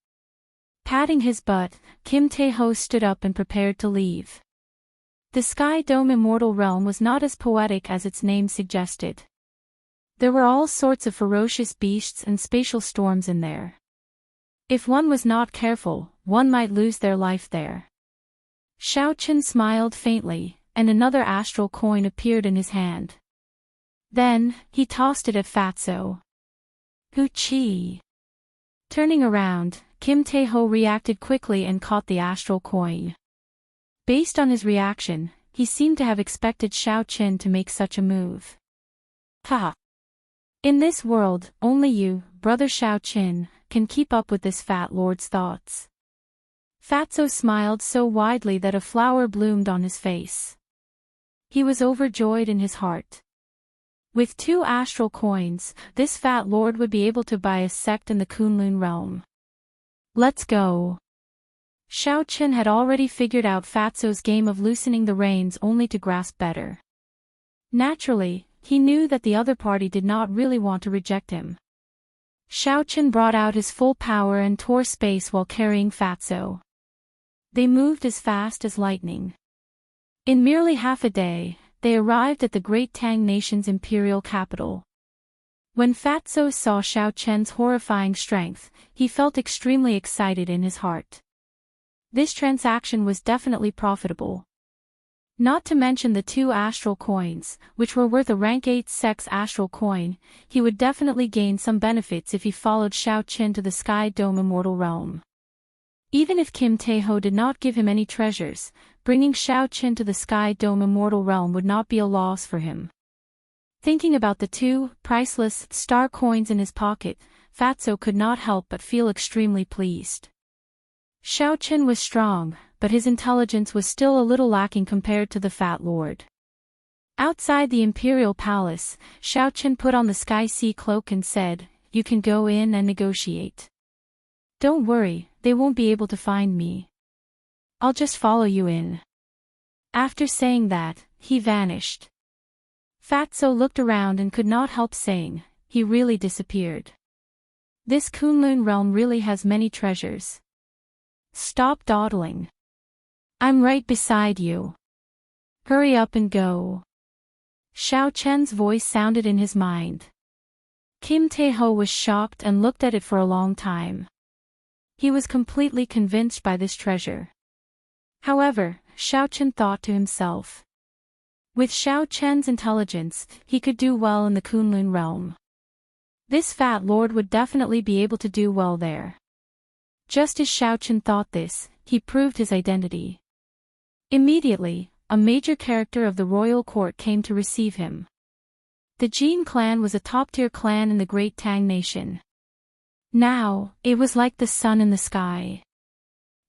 Patting his butt, Kim Tae-ho stood up and prepared to leave. The Sky Dome Immortal realm was not as poetic as its name suggested. There were all sorts of ferocious beasts and spatial storms in there. If one was not careful, one might lose their life there. Xiao Chen smiled faintly, and another astral coin appeared in his hand. Then, he tossed it at Fatso. "Hoo-chee!" Turning around, Kim Tae-ho reacted quickly and caught the astral coin. Based on his reaction, he seemed to have expected Xiao Chen to make such a move. "Ha! In this world, only you, brother Xiao Chen, can keep up with this fat lord's thoughts." Fatso smiled so widely that a flower bloomed on his face. He was overjoyed in his heart. With 2 astral coins, this fat lord would be able to buy a sect in the Kunlun realm. "Let's go." Xiao Chen had already figured out Fatso's game of loosening the reins only to grasp better. Naturally, he knew that the other party did not really want to reject him. Xiao Chen brought out his full power and tore space while carrying Fatso. They moved as fast as lightning. In merely half a day, they arrived at the Great Tang nation's imperial capital. When Fatso saw Xiao Chen's horrifying strength, he felt extremely excited in his heart. This transaction was definitely profitable. Not to mention the 2 astral coins, which were worth a rank 8 sex astral coin, he would definitely gain some benefits if he followed Xiao Chen to the Sky Dome Immortal realm. Even if Kim Tae-ho did not give him any treasures, bringing Xiao Chen to the Sky Dome Immortal realm would not be a loss for him. Thinking about the 2 priceless star coins in his pocket, Fatso could not help but feel extremely pleased. Xiao Chen was strong, but his intelligence was still a little lacking compared to the fat lord. Outside the imperial palace, Xiao Chen put on the Sky Sea cloak and said, "You can go in and negotiate. Don't worry, they won't be able to find me. I'll just follow you in." After saying that, he vanished. Fatso looked around and could not help saying, he really disappeared. This Kunlun realm really has many treasures. Stop dawdling. I'm right beside you. Hurry up and go. Xiao Chen's voice sounded in his mind. Kim Tae-ho was shocked and looked at it for a long time. He was completely convinced by this treasure. However, Xiao Chen thought to himself. With Xiao Chen's intelligence, he could do well in the Kunlun realm. This fat lord would definitely be able to do well there. Just as Xiao Chen thought this, he proved his identity. Immediately, a major character of the royal court came to receive him. The Jin clan was a top-tier clan in the Great Tang nation. Now, it was like the sun in the sky.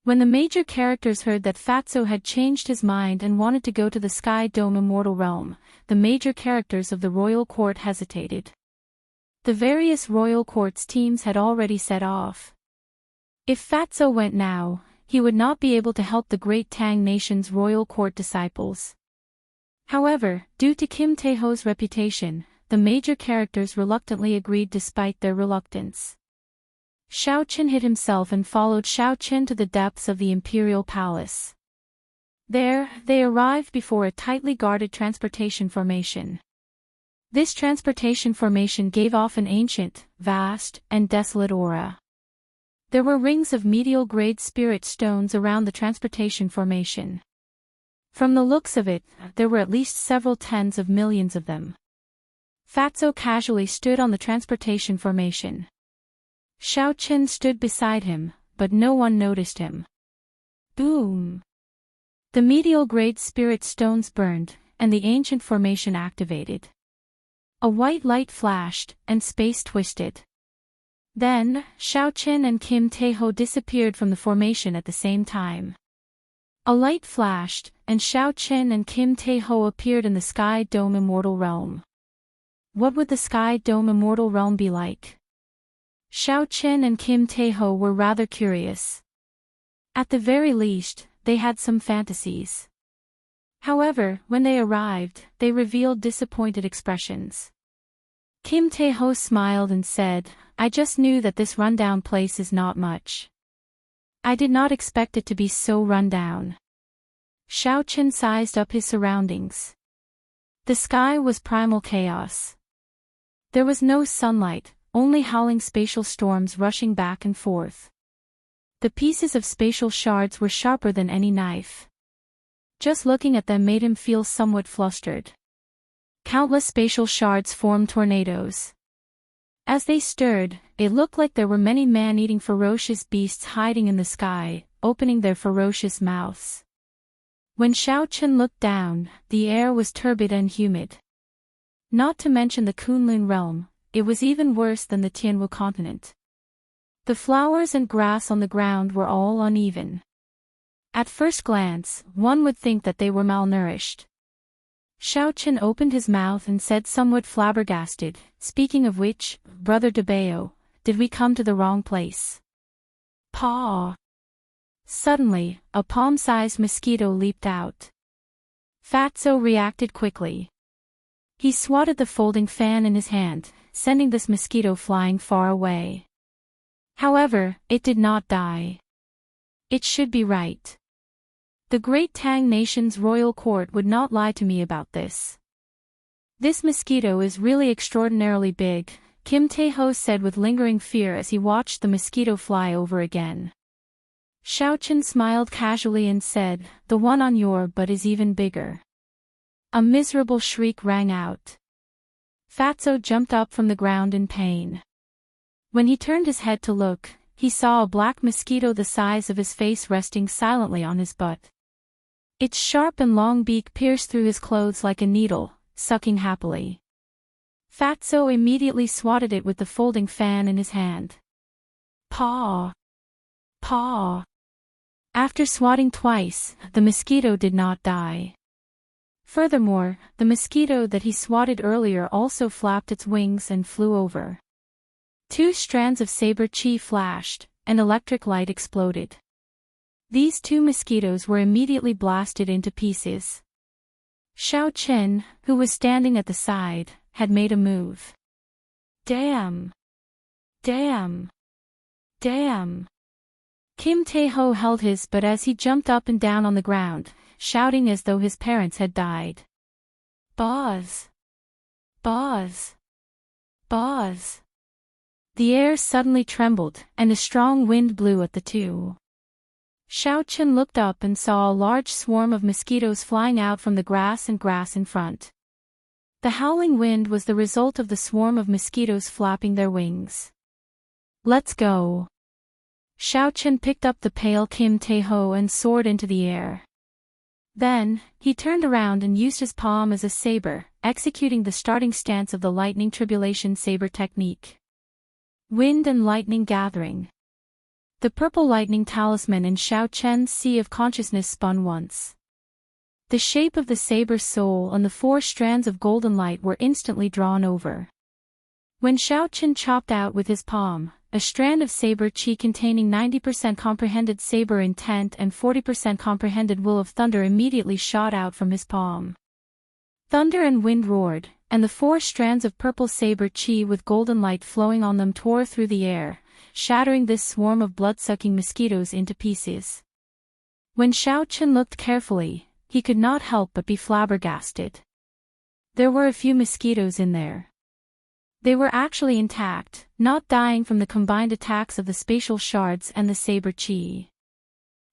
When the major characters heard that Fatso had changed his mind and wanted to go to the Sky Dome Immortal Realm, the major characters of the royal court hesitated. The various royal court's teams had already set off. If Fatso went now, he would not be able to help the great Tang nation's royal court disciples. However, due to Kim Taeho's reputation, the major characters reluctantly agreed despite their reluctance. Xiao Qin hid himself and followed Xiao Qin to the depths of the imperial palace. There, they arrived before a tightly guarded transportation formation. This transportation formation gave off an ancient, vast, and desolate aura. There were rings of medial-grade spirit stones around the transportation formation. From the looks of it, there were at least several tens of millions of them. Fatso casually stood on the transportation formation. Xiao Qin stood beside him, but no one noticed him. Boom! The medial-grade spirit stones burned, and the ancient formation activated. A white light flashed, and space twisted. Then, Xiao Qin and Kim Taeho disappeared from the formation at the same time. A light flashed, and Xiao Qin and Kim Taeho appeared in the Sky Dome Immortal Realm. What would the Sky Dome Immortal Realm be like? Xiao Qin and Kim Taeho were rather curious. At the very least, they had some fantasies. However, when they arrived, they revealed disappointed expressions. Kim Taeho smiled and said, "I just knew that this rundown place is not much. I did not expect it to be so rundown." Xiao Qin sized up his surroundings. The sky was primal chaos. There was no sunlight, only howling spatial storms rushing back and forth. The pieces of spatial shards were sharper than any knife. Just looking at them made him feel somewhat flustered. Countless spatial shards formed tornadoes. As they stirred, it looked like there were many man-eating ferocious beasts hiding in the sky, opening their ferocious mouths. When Xiao Qin looked down, the air was turbid and humid. Not to mention the Kunlun realm, it was even worse than the Tianwu continent. The flowers and grass on the ground were all uneven. At first glance, one would think that they were malnourished. Xiao Qin opened his mouth and said somewhat flabbergasted, "Speaking of which, Brother Dabeo, did we come to the wrong place?" Paw! Suddenly, a palm-sized mosquito leaped out. Fatso reacted quickly. He swatted the folding fan in his hand, sending this mosquito flying far away. However, it did not die. It should be right. The great Tang nation's royal court would not lie to me about this. "This mosquito is really extraordinarily big," Kim Taeho said with lingering fear as he watched the mosquito fly over again. Xiao Qin smiled casually and said, "The one on your butt is even bigger." A miserable shriek rang out. Fatso jumped up from the ground in pain. When he turned his head to look, he saw a black mosquito the size of his face resting silently on his butt. Its sharp and long beak pierced through his clothes like a needle, sucking happily. Fatso immediately swatted it with the folding fan in his hand. Paw! Paw! After swatting twice, the mosquito did not die. Furthermore, the mosquito that he swatted earlier also flapped its wings and flew over. 2 strands of saber chi flashed, and electric light exploded. These 2 mosquitoes were immediately blasted into pieces. Xiao Qin, who was standing at the side, had made a move. Damn! Damn! Damn! Kim Taeho held his but as he jumped up and down on the ground, shouting as though his parents had died. Buzz! Buzz! Buzz! The air suddenly trembled, and a strong wind blew at the 2. Xiao Qin looked up and saw a large swarm of mosquitoes flying out from the grass and grass in front. The howling wind was the result of the swarm of mosquitoes flapping their wings. "Let's go!" Xiao Qin picked up the pale Kim Taeho and soared into the air. Then, he turned around and used his palm as a saber, executing the starting stance of the lightning tribulation saber technique. Wind and lightning gathering. The purple lightning talisman in Xiao Chen's sea of consciousness spun once. The shape of the saber's soul and the 4 strands of golden light were instantly drawn over. When Xiao Chen chopped out with his palm, a strand of saber chi containing 90% comprehended saber intent and 40% comprehended will of thunder immediately shot out from his palm. Thunder and wind roared, and the 4 strands of purple saber chi with golden light flowing on them tore through the air, shattering this swarm of blood-sucking mosquitoes into pieces. When Xiao Chen looked carefully, he could not help but be flabbergasted. There were a few mosquitoes in there. They were actually intact, not dying from the combined attacks of the spatial shards and the saber chi.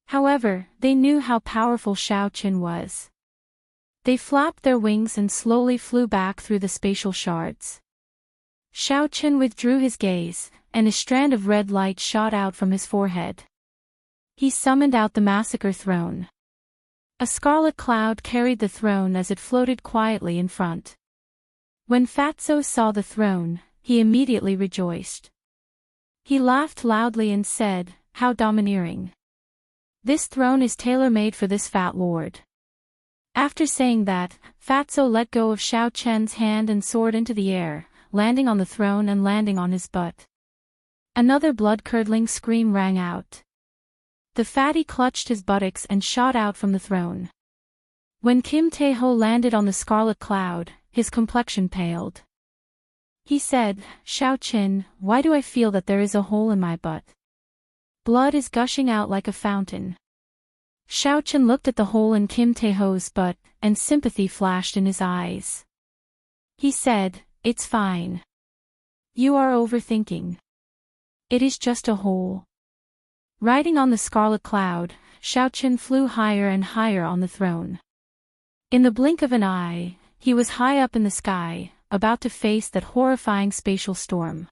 However, they knew how powerful Xiao Chen was. They flapped their wings and slowly flew back through the spatial shards. Xiao Chen withdrew his gaze, and a strand of red light shot out from his forehead. He summoned out the massacre throne. A scarlet cloud carried the throne as it floated quietly in front. When Fatso saw the throne, he immediately rejoiced. He laughed loudly and said, "How domineering. This throne is tailor-made for this fat lord." After saying that, Fatso let go of Xiao Chen's hand and soared into the air, landing on the throne and landing on his butt. Another blood-curdling scream rang out. The fatty clutched his buttocks and shot out from the throne. When Kim Tae-ho landed on the scarlet cloud, his complexion paled. He said, "Xiao Chen, why do I feel that there is a hole in my butt? Blood is gushing out like a fountain." Xiao Chen looked at the hole in Kim Tae-ho's butt, and sympathy flashed in his eyes. He said, "It's fine. You are overthinking. It is just a hole." Riding on the scarlet cloud, Xiao Chen flew higher and higher on the throne. In the blink of an eye, he was high up in the sky, about to face that horrifying spatial storm.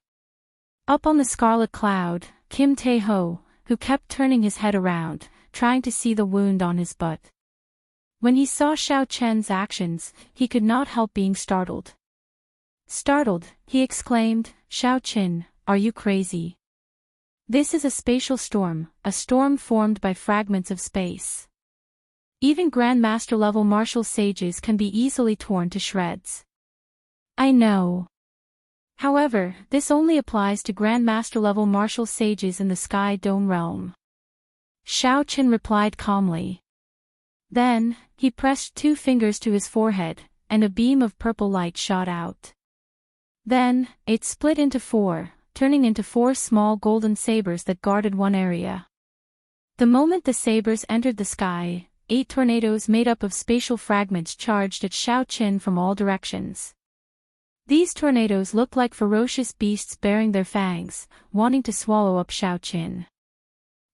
Up on the scarlet cloud, Kim Tae-ho, who kept turning his head around, trying to see the wound on his butt. When he saw Xiao Chen's actions, he could not help being startled. Startled, he exclaimed, "Xiao Chen, are you crazy? This is a spatial storm, a storm formed by fragments of space. Even Grandmaster-level martial sages can be easily torn to shreds." "I know. However, this only applies to Grandmaster-level martial sages in the Sky Dome realm," Xiao Chen replied calmly. Then, he pressed 2 fingers to his forehead, and a beam of purple light shot out. Then, it split into 4, turning into 4 small golden sabers that guarded one area. The moment the sabers entered the sky, 8 tornadoes made up of spatial fragments charged at Xiao Chen from all directions. These tornadoes looked like ferocious beasts baring their fangs, wanting to swallow up Xiao Chen.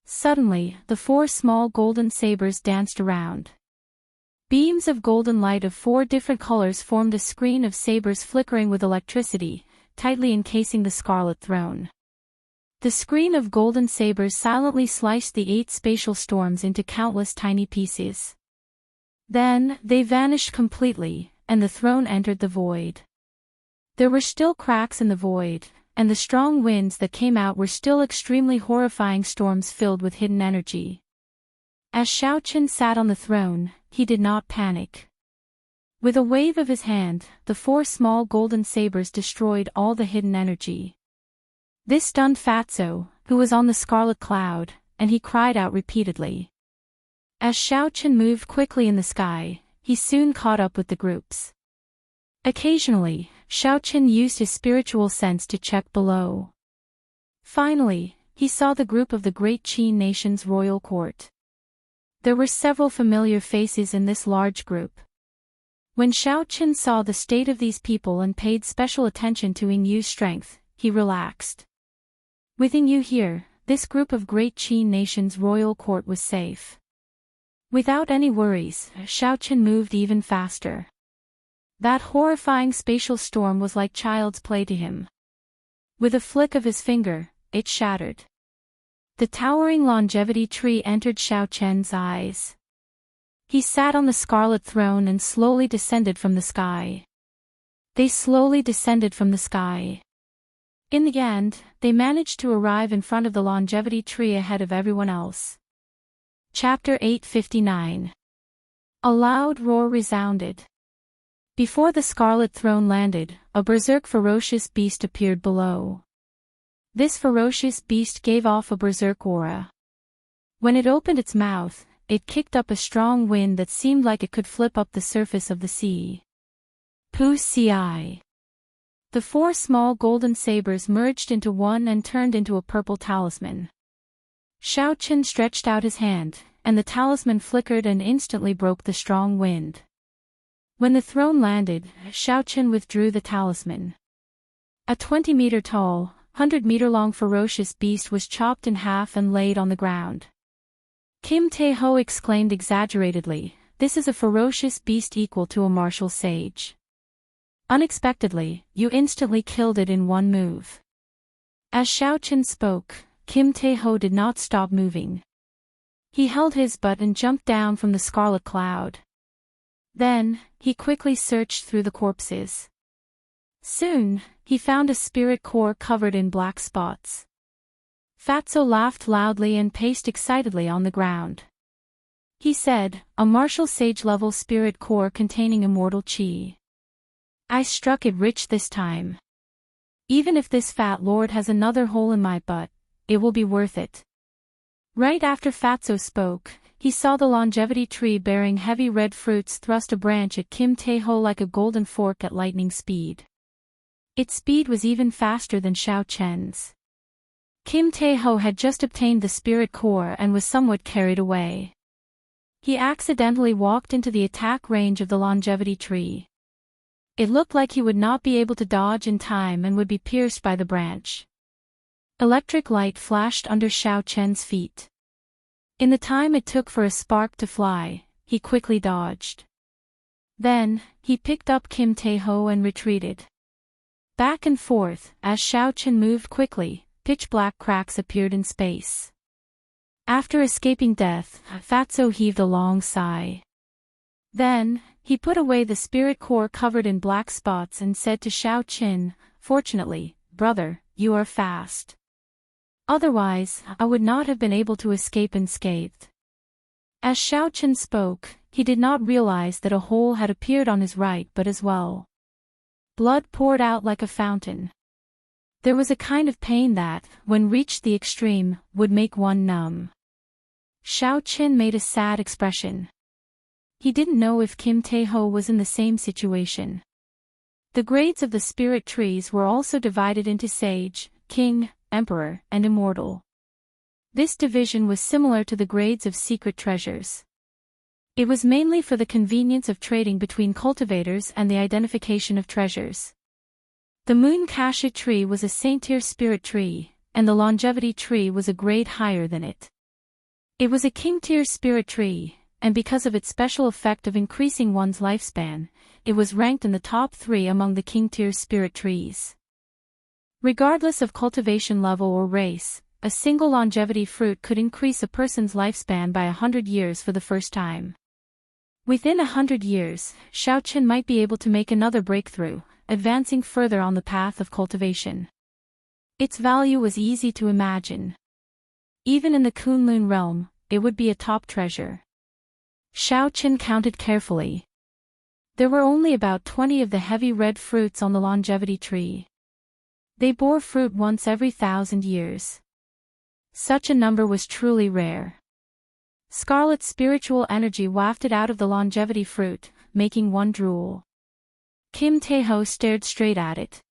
Suddenly, the 4 small golden sabers danced around. Beams of golden light of 4 different colors formed a screen of sabers flickering with electricity, tightly encasing the scarlet throne. The screen of golden sabers silently sliced the 8 spatial storms into countless tiny pieces. Then, they vanished completely, and the throne entered the void. There were still cracks in the void, and the strong winds that came out were still extremely horrifying storms filled with hidden energy. As Xiao Chen sat on the throne, he did not panic. With a wave of his hand, the 4 small golden sabers destroyed all the hidden energy. This stunned Fatso, who was on the scarlet cloud, and he cried out repeatedly. As Xiao Chen moved quickly in the sky, he soon caught up with the groups. Occasionally, Xiao Chen used his spiritual sense to check below. Finally, he saw the group of the great Qin nation's royal court. There were several familiar faces in this large group. When Xiao Chen saw the state of these people and paid special attention to Ying Yu's strength, he relaxed. With Ying Yu here, this group of great Qin nation's royal court was safe. Without any worries, Xiao Chen moved even faster. That horrifying spatial storm was like child's play to him. With a flick of his finger, it shattered. The towering longevity tree entered Xiao Chen's eyes. He sat on the scarlet throne and slowly descended from the sky. They slowly descended from the sky. In the end, they managed to arrive in front of the longevity tree ahead of everyone else. Chapter 859. A loud roar resounded. Before the scarlet throne landed, a berserk ferocious beast appeared below. This ferocious beast gave off a berserk aura. When it opened its mouth, it kicked up a strong wind that seemed like it could flip up the surface of the sea. Pu-ci. The four small golden sabers merged into one and turned into a purple talisman. Xiaochen stretched out his hand, and the talisman flickered and instantly broke the strong wind. When the throne landed, Xiaochen withdrew the talisman. A 20-meter-tall, 100-meter-long ferocious beast was chopped in half and laid on the ground. Kim Tae-ho exclaimed exaggeratedly, "This is a ferocious beast equal to a martial sage. Unexpectedly, you instantly killed it in one move." As Xiaochen spoke, Kim Tae-ho did not stop moving. He held his butt and jumped down from the scarlet cloud. Then, he quickly searched through the corpses. Soon, he found a spirit core covered in black spots. Fatso laughed loudly and paced excitedly on the ground. He said, "A martial sage-level spirit core containing immortal chi. I struck it rich this time. Even if this fat lord has another hole in my butt, it will be worth it." Right after Fatso spoke, he saw the longevity tree bearing heavy red fruits thrust a branch at Kim Tae-ho like a golden fork at lightning speed. Its speed was even faster than Xiaochen's. Kim Tae-ho had just obtained the spirit core and was somewhat carried away. He accidentally walked into the attack range of the longevity tree. It looked like he would not be able to dodge in time and would be pierced by the branch. Electric light flashed under Xiaochen's feet. In the time it took for a spark to fly, he quickly dodged. Then, he picked up Kim Tae-ho and retreated. Back and forth, as Xiaochen moved quickly, pitch-black cracks appeared in space. After escaping death, Fatso heaved a long sigh. Then, he put away the spirit core covered in black spots and said to Xiaochen, "Fortunately, brother, you are fast. Otherwise, I would not have been able to escape unscathed." As Xiaochen spoke, he did not realize that a hole had appeared on his right butt as well. Blood poured out like a fountain. There was a kind of pain that, when reached the extreme, would make one numb. Xiaochen made a sad expression. He didn't know if Kim Tae-ho was in the same situation. The grades of the spirit trees were also divided into sage, king, emperor, and immortal. This division was similar to the grades of secret treasures. It was mainly for the convenience of trading between cultivators and the identification of treasures. The moon cassia tree was a saint-tier spirit tree, and the longevity tree was a grade higher than it. It was a king-tier spirit tree, and because of its special effect of increasing one's lifespan, it was ranked in the top 3 among the king-tier spirit trees. Regardless of cultivation level or race, a single longevity fruit could increase a person's lifespan by 100 years for the first time. Within 100 years, Xiaochen might be able to make another breakthrough, advancing further on the path of cultivation. Its value was easy to imagine. Even in the Kunlun realm, it would be a top treasure. Xiaochen counted carefully. There were only about 20 of the heavy red fruits on the longevity tree. They bore fruit once every 1,000 years. Such a number was truly rare. Scarlet spiritual energy wafted out of the longevity fruit, making one drool. Kim Tae-ho stared straight at it.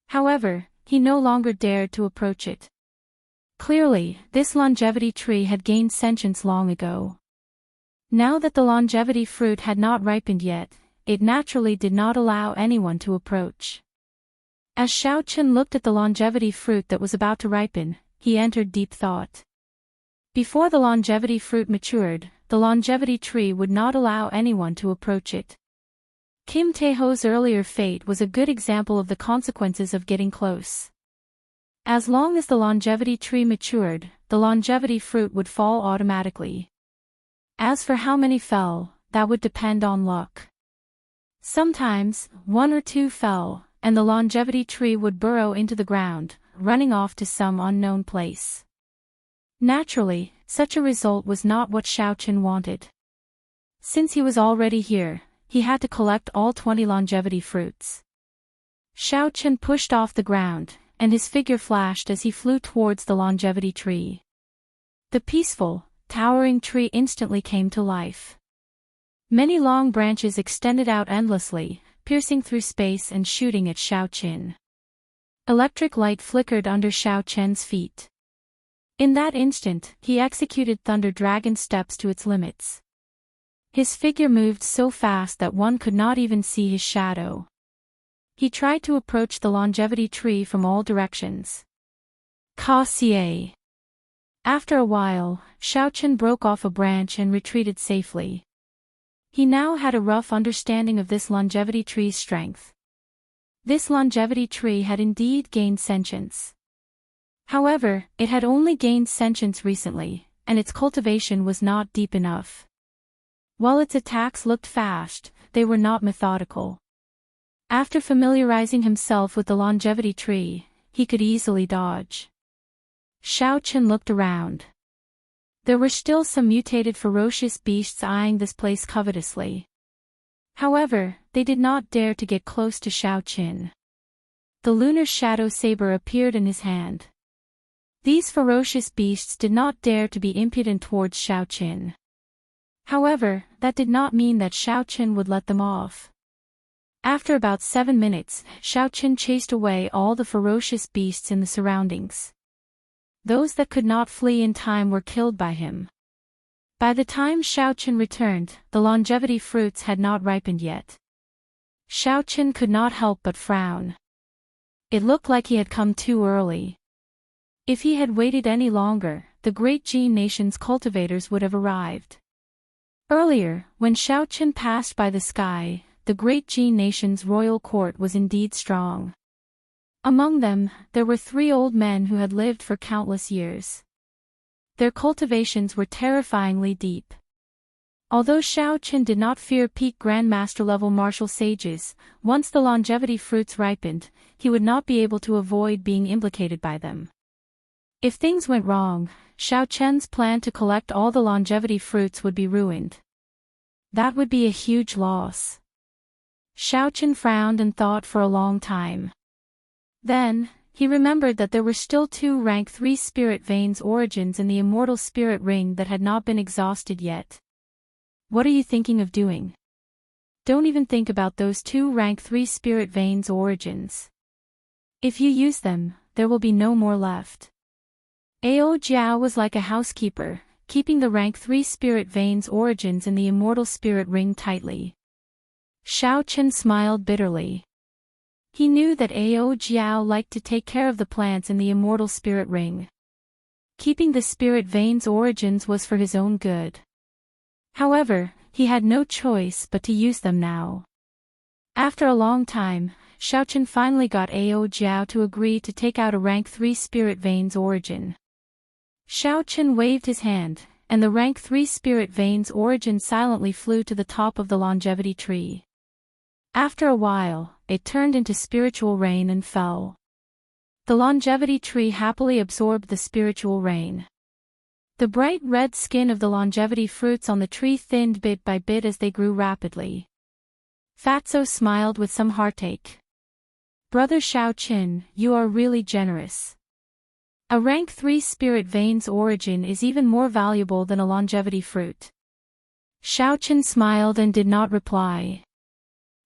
However, he no longer dared to approach it. Clearly, this longevity tree had gained sentience long ago. Now that the longevity fruit had not ripened yet, it naturally did not allow anyone to approach. As Xiaochen looked at the longevity fruit that was about to ripen, he entered deep thought. Before the longevity fruit matured, the longevity tree would not allow anyone to approach it. Kim Tae-ho's earlier fate was a good example of the consequences of getting close. As long as the longevity tree matured, the longevity fruit would fall automatically. As for how many fell, that would depend on luck. Sometimes, 1 or 2 fell, and the longevity tree would burrow into the ground, running off to some unknown place. Naturally, such a result was not what Xiaochen wanted. Since he was already here, he had to collect all 20 longevity fruits. Xiaochen pushed off the ground, and his figure flashed as he flew towards the longevity tree. The peaceful, towering tree instantly came to life. Many long branches extended out endlessly, piercing through space and shooting at Xiaochen. Electric light flickered under Xiaochen's feet. In that instant, he executed Thunder Dragon steps to its limits. His figure moved so fast that one could not even see his shadow. He tried to approach the longevity tree from all directions. Ka-xie. After a while, Xiaochen broke off a branch and retreated safely. He now had a rough understanding of this longevity tree's strength. This longevity tree had indeed gained sentience. However, it had only gained sentience recently, and its cultivation was not deep enough. While its attacks looked fast, they were not methodical. After familiarizing himself with the longevity tree, he could easily dodge. Xiaochen looked around. There were still some mutated ferocious beasts eyeing this place covetously. However, they did not dare to get close to Xiaochen. The lunar shadow saber appeared in his hand. These ferocious beasts did not dare to be impudent towards Xiaochen. However, that did not mean that Xiaochen would let them off. After about 7 minutes, Xiaochen chased away all the ferocious beasts in the surroundings. Those that could not flee in time were killed by him. By the time Xiaochen returned, the longevity fruits had not ripened yet. Xiaochen could not help but frown. It looked like he had come too early. If he had waited any longer, the great Jin nation's cultivators would have arrived. Earlier, when Xiaochen passed by the sky, the great Jin nation's royal court was indeed strong. Among them, there were 3 old men who had lived for countless years. Their cultivations were terrifyingly deep. Although Xiaochen did not fear peak grandmaster-level martial sages, once the longevity fruits ripened, he would not be able to avoid being implicated by them. If things went wrong, Xiaochen's plan to collect all the longevity fruits would be ruined. That would be a huge loss. Xiaochen frowned and thought for a long time. Then, he remembered that there were still 2 rank 3 spirit veins origins in the immortal spirit ring that had not been exhausted yet. What are you thinking of doing? Don't even think about those 2 rank 3 spirit veins origins. If you use them, there will be no more left. Ao Jiao was like a housekeeper, keeping the rank 3 spirit veins origins in the immortal spirit ring tightly. Xiaochen smiled bitterly. He knew that Ao Jiao liked to take care of the plants in the immortal spirit ring. Keeping the spirit veins origins was for his own good. However, he had no choice but to use them now. After a long time, Xiaochen finally got Ao Jiao to agree to take out a rank 3 spirit veins origin. Xiaochen waved his hand, and the rank 3 spirit veins origin silently flew to the top of the longevity tree. After a while, it turned into spiritual rain and fell. The longevity tree happily absorbed the spiritual rain. The bright red skin of the longevity fruits on the tree thinned bit by bit as they grew rapidly. Fatso smiled with some heartache. Brother Xiaochen, you are really generous. A rank 3 spirit veins origin is even more valuable than a longevity fruit. Xiaochen smiled and did not reply.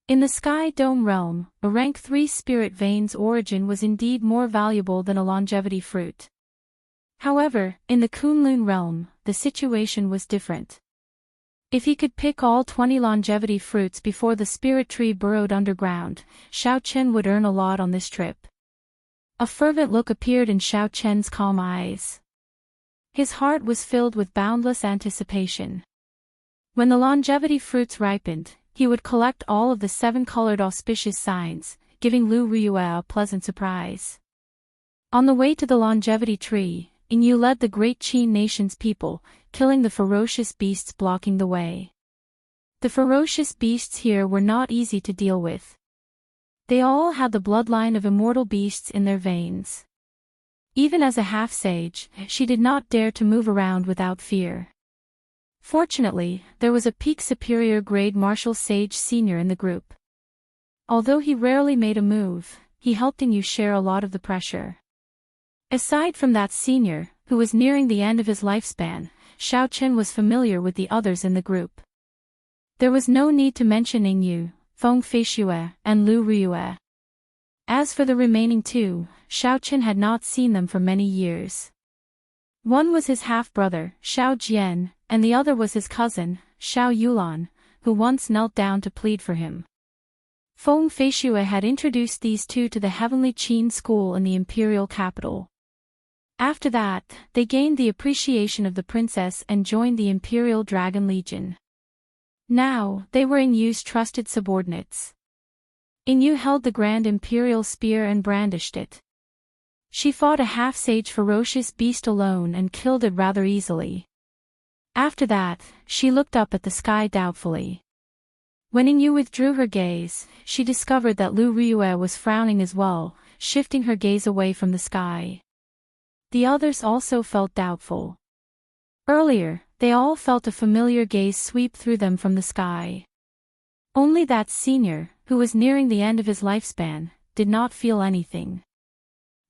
In the Sky Dome realm, a rank 3 spirit veins origin was indeed more valuable than a longevity fruit. However, in the Kunlun realm, the situation was different. If he could pick all 20 longevity fruits before the spirit tree burrowed underground, Xiaochen would earn a lot on this trip. A fervent look appeared in Xiaochen's calm eyes. His heart was filled with boundless anticipation. When the longevity fruits ripened, he would collect all of the 7-colored auspicious signs, giving Lu Riyue a pleasant surprise. On the way to the longevity tree, Yu led the great Qin nation's people, killing the ferocious beasts blocking the way. The ferocious beasts here were not easy to deal with. They all had the bloodline of immortal beasts in their veins. Even as a half-sage, she did not dare to move around without fear. Fortunately, there was a peak superior grade martial sage senior in the group. Although he rarely made a move, he helped Yu share a lot of the pressure. Aside from that senior, who was nearing the end of his lifespan, Xiaochen was familiar with the others in the group. There was no need to mention Yu, Feng Feishue, and Lu Riyue. As for the remaining two, Xiaochen had not seen them for many years. One was his half-brother, Xiao Jian, and the other was his cousin, Xiao Yulan, who once knelt down to plead for him. Feng Feishue had introduced these two to the Heavenly Qin school in the imperial capital. After that, they gained the appreciation of the princess and joined the Imperial Dragon Legion. Now, they were Yu's trusted subordinates. Yu held the Grand Imperial Spear and brandished it. She fought a half-sage ferocious beast alone and killed it rather easily. After that, she looked up at the sky doubtfully. When Yu withdrew her gaze, she discovered that Lu Riyue was frowning as well, shifting her gaze away from the sky. The others also felt doubtful. Earlier, they all felt a familiar gaze sweep through them from the sky. Only that senior, who was nearing the end of his lifespan, did not feel anything.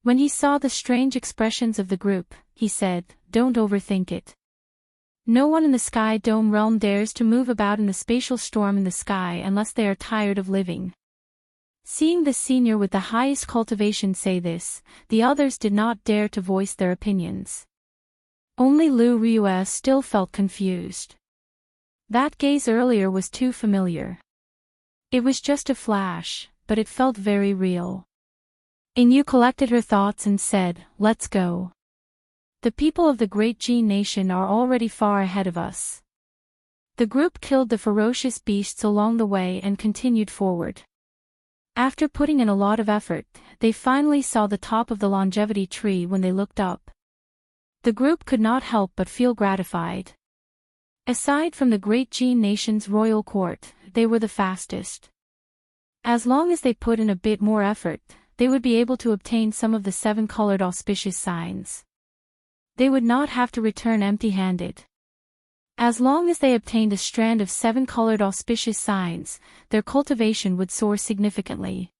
When he saw the strange expressions of the group, he said, "Don't overthink it. No one in the Sky Dome realm dares to move about in the spatial storm in the sky unless they are tired of living." Seeing the senior with the highest cultivation say this, the others did not dare to voice their opinions. Only Lu Riyue still felt confused. That gaze earlier was too familiar. It was just a flash, but it felt very real. Yu collected her thoughts and said, "Let's go. The people of the Great Jin Nation are already far ahead of us." The group killed the ferocious beasts along the way and continued forward. After putting in a lot of effort, they finally saw the top of the longevity tree when they looked up. The group could not help but feel gratified. Aside from the Great Jin Nation's royal court, they were the fastest. As long as they put in a bit more effort, they would be able to obtain some of the 7-colored auspicious signs. They would not have to return empty-handed. As long as they obtained a strand of 7-colored auspicious signs, their cultivation would soar significantly.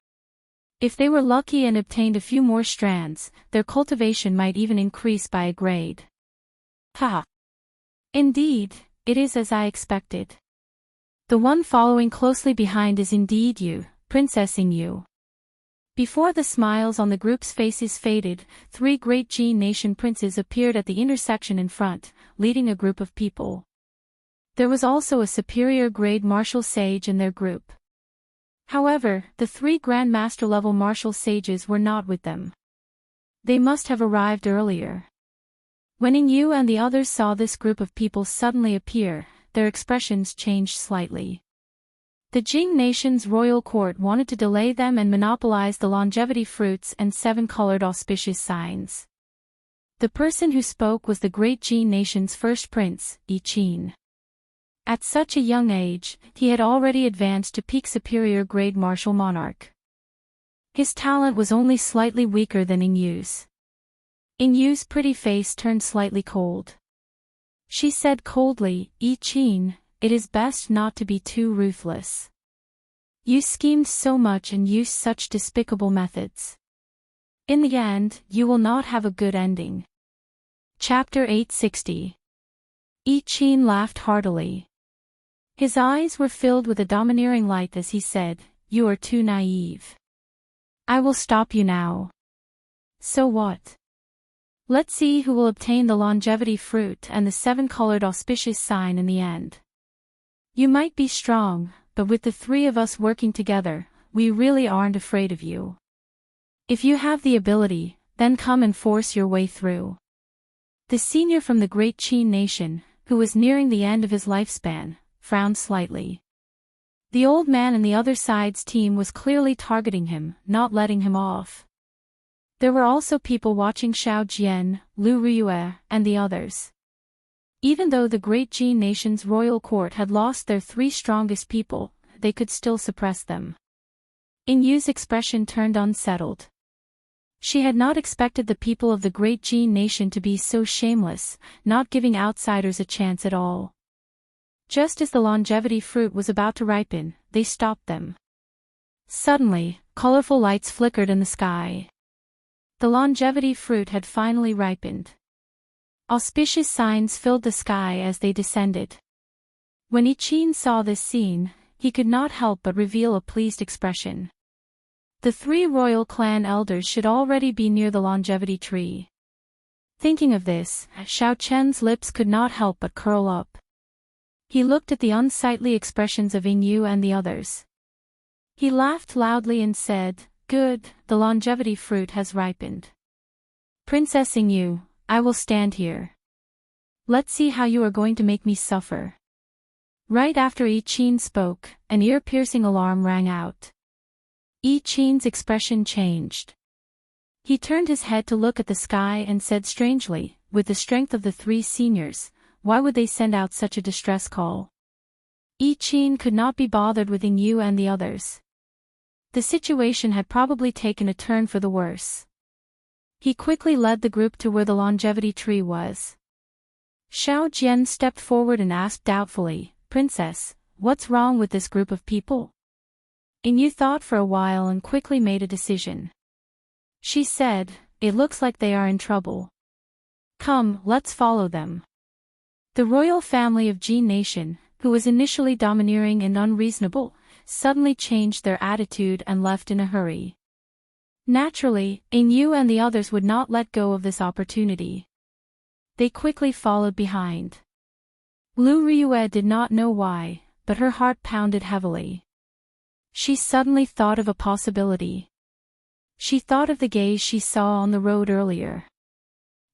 If they were lucky and obtained a few more strands, their cultivation might even increase by a grade. Ha! Indeed, it is as I expected. The one following closely behind is indeed you, Princess Yu. Before the smiles on the group's faces faded, 3 Great Jin Nation princes appeared at the intersection in front, leading a group of people. There was also a superior grade martial sage in their group. However, the 3 Grand Master level martial sages were not with them. They must have arrived earlier. When Yu and the others saw this group of people suddenly appear, their expressions changed slightly. The Jing Nation's royal court wanted to delay them and monopolize the longevity fruits and 7-colored auspicious signs. The person who spoke was the Great Jin Nation's first prince, Yi Qin. At such a young age, he had already advanced to peak superior grade martial monarch. His talent was only slightly weaker than Yu's. Yu's pretty face turned slightly cold. She said coldly, "Yi Qin, it is best not to be too ruthless. You schemed so much and used such despicable methods. In the end, you will not have a good ending." Chapter 860. Yi Qin laughed heartily. His eyes were filled with a domineering light as he said, "You are too naive. I will stop you now." "So what? Let's see who will obtain the longevity fruit and the 7-colored auspicious sign in the end. You might be strong, but with the 3 of us working together, we really aren't afraid of you. If you have the ability, then come and force your way through." The senior from the Great Qin Nation, who was nearing the end of his lifespan, frowned slightly. The old man in the other side's team was clearly targeting him, not letting him off. There were also people watching Xiao Jian, Lu Riyue, and the others. Even though the Great Jin Nation's royal court had lost their 3 strongest people, they could still suppress them. Inyu's expression turned unsettled. She had not expected the people of the great Jin nation to be so shameless, not giving outsiders a chance at all. Just as the longevity fruit was about to ripen, they stopped them. Suddenly, colorful lights flickered in the sky. The longevity fruit had finally ripened. Auspicious signs filled the sky as they descended. When Qin saw this scene, he could not help but reveal a pleased expression. The 3 royal clan elders should already be near the longevity tree. Thinking of this, Xiao Chen's lips could not help but curl up. He looked at the unsightly expressions of Yu and the others. He laughed loudly and said, "Good, the longevity fruit has ripened. Princess Yu, I will stand here. Let's see how you are going to make me suffer." Right after Qin spoke, an ear-piercing alarm rang out. Qin's expression changed. He turned his head to look at the sky and said strangely, with the strength of the 3 seniors, why would they send out such a distress call? Qin could not be bothered with Yu and the others. The situation had probably taken a turn for the worse. He quickly led the group to where the longevity tree was. Xiao Jian stepped forward and asked doubtfully, "Princess, what's wrong with this group of people?" Yu thought for a while and quickly made a decision. She said, "It looks like they are in trouble. Come, let's follow them." The royal family of Jin Nation, who was initially domineering and unreasonable, suddenly changed their attitude and left in a hurry. Naturally, Yu and the others would not let go of this opportunity. They quickly followed behind. Lu Riyue did not know why, but her heart pounded heavily. She suddenly thought of a possibility. She thought of the gaze she saw on the road earlier.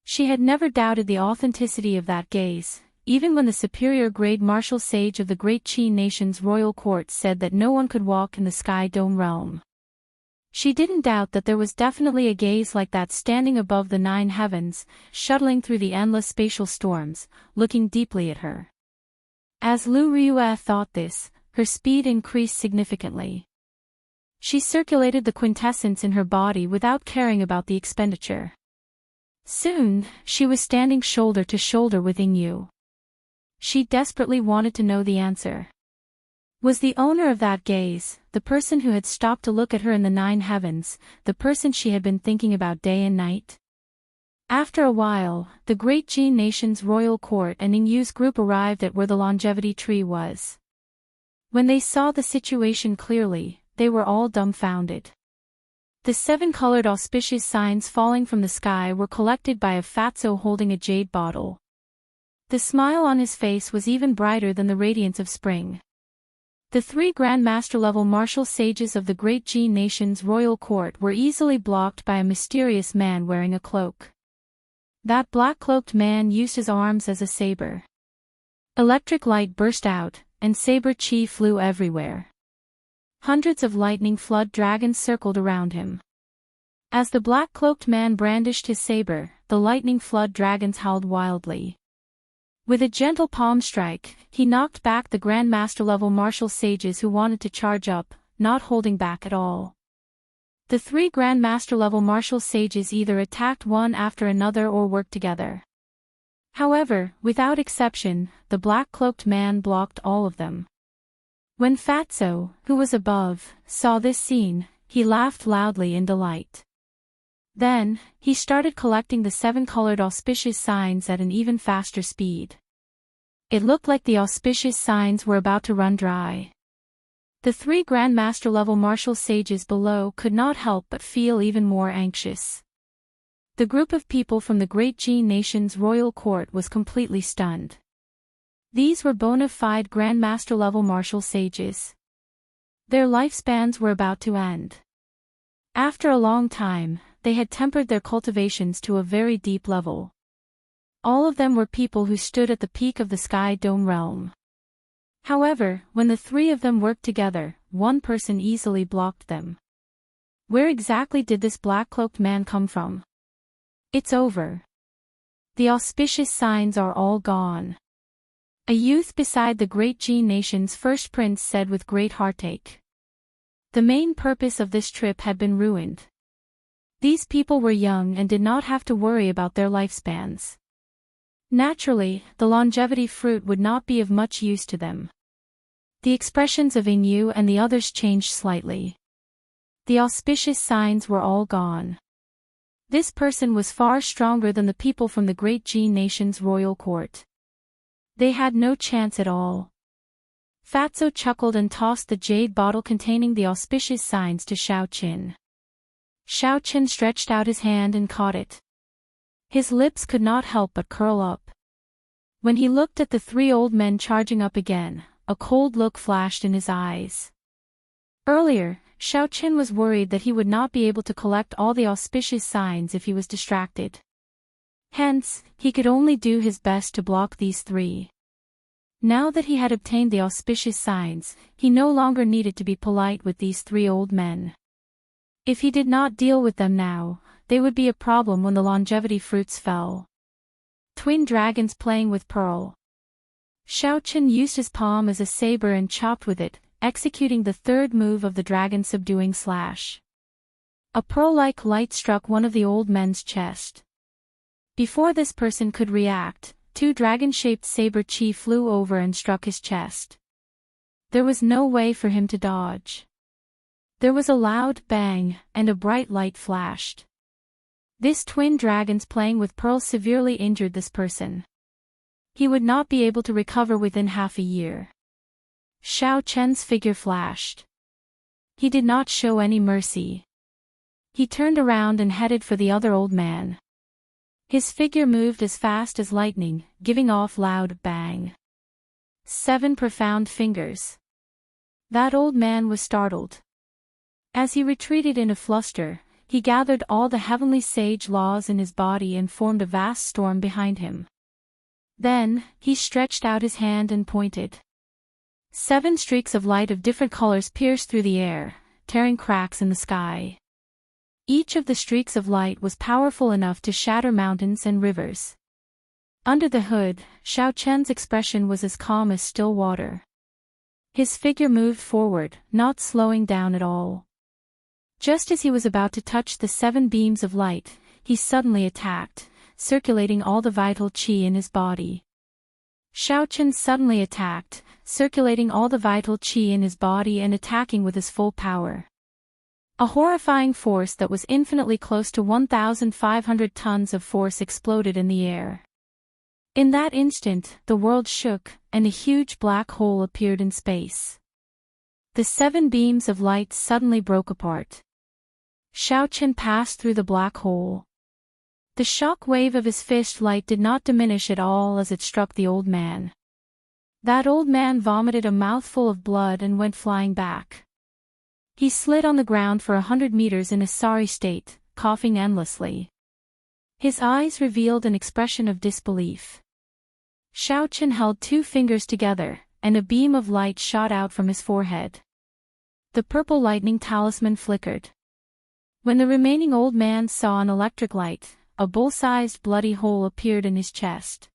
She had never doubted the authenticity of that gaze, even when the superior grade martial sage of the great Qin nation's royal court said that no one could walk in the Sky Dome realm. She didn't doubt that there was definitely a gaze like that standing above the 9 heavens, shuttling through the endless spatial storms, looking deeply at her. As Lu Riyue thought this, her speed increased significantly. She circulated the quintessence in her body without caring about the expenditure. Soon, she was standing shoulder to shoulder with Yu. She desperately wanted to know the answer. Was the owner of that gaze, the person who had stopped to look at her in the 9 heavens, the person she had been thinking about day and night? After a while, the great Jin nation's royal court and Yu's group arrived at where the longevity tree was. When they saw the situation clearly, they were all dumbfounded. The 7 colored auspicious signs falling from the sky were collected by a fatso holding a jade bottle. The smile on his face was even brighter than the radiance of spring. The 3 Grand Master-level martial sages of the great Jin nation's royal court were easily blocked by a mysterious man wearing a cloak. That black-cloaked man used his arms as a saber. Electric light burst out, and saber chi flew everywhere. Hundreds of lightning flood dragons circled around him. As the black-cloaked man brandished his saber, the lightning flood dragons howled wildly. With a gentle palm strike, he knocked back the Grand Master-level martial sages who wanted to charge up, not holding back at all. The 3 Grand Master-level martial sages either attacked one after another or worked together. However, without exception, the black-cloaked man blocked all of them. When Fatso, who was above, saw this scene, he laughed loudly in delight. Then, he started collecting the 7 colored auspicious signs at an even faster speed. It looked like the auspicious signs were about to run dry. The 3 Grand Master-level martial sages below could not help but feel even more anxious. The group of people from the great Jin nation's royal court was completely stunned. These were bona fide Grand Master-level martial sages. Their lifespans were about to end. After a long time, they had tempered their cultivations to a very deep level. All of them were people who stood at the peak of the Sky Dome realm. However, when the 3 of them worked together, one person easily blocked them. Where exactly did this black-cloaked man come from? It's over. The auspicious signs are all gone. A youth beside the great Jin nation's first prince said with great heartache. The main purpose of this trip had been ruined. These people were young and did not have to worry about their lifespans. Naturally, the longevity fruit would not be of much use to them. The expressions of Inu and the others changed slightly. The auspicious signs were all gone. This person was far stronger than the people from the great Jin nation's royal court. They had no chance at all. Fatso chuckled and tossed the jade bottle containing the auspicious signs to Xiaoqin. Xiaoqin stretched out his hand and caught it. His lips could not help but curl up. When he looked at the three old men charging up again, a cold look flashed in his eyes. Earlier, Xiaoqin was worried that he would not be able to collect all the auspicious signs if he was distracted. Hence, he could only do his best to block these three. Now that he had obtained the auspicious signs, he no longer needed to be polite with these three old men. If he did not deal with them now, they would be a problem when the longevity fruits fell. Twin dragons playing with pearl. Xiaoqin used his palm as a saber and chopped with it, executing the third move of the dragon subduing slash. A pearl-like light struck one of the old men's chest. Before this person could react, two dragon-shaped saber chi flew over and struck his chest. There was no way for him to dodge. There was a loud bang, and a bright light flashed. This twin dragons playing with pearl severely injured this person. He would not be able to recover within half a year. Xiaoqian's figure flashed. He did not show any mercy. He turned around and headed for the other old man. His figure moved as fast as lightning, giving off loud bang. 7 profound fingers. That old man was startled. As he retreated in a fluster, he gathered all the heavenly sage laws in his body and formed a vast storm behind him. Then, he stretched out his hand and pointed. 7 streaks of light of different colors pierced through the air, tearing cracks in the sky. Each of the streaks of light was powerful enough to shatter mountains and rivers. Under the hood, Xiaoqian's expression was as calm as still water. His figure moved forward, not slowing down at all. Just as he was about to touch the 7 beams of light, he suddenly attacked, circulating all the vital qi in his body. Xiaoqian suddenly attacked, circulating all the vital qi in his body and attacking with his full power. A horrifying force that was infinitely close to 1,500 tons of force exploded in the air. In that instant, the world shook, and a huge black hole appeared in space. The 7 beams of light suddenly broke apart. Xiaoqian passed through the black hole. The shock wave of his fist light did not diminish at all as it struck the old man. That old man vomited a mouthful of blood and went flying back. He slid on the ground for 100 meters in a sorry state, coughing endlessly. His eyes revealed an expression of disbelief. Xiaoqian held 2 fingers together, and a beam of light shot out from his forehead. The purple lightning talisman flickered. When the remaining old man saw an electric light, a bull-sized bloody hole appeared in his chest.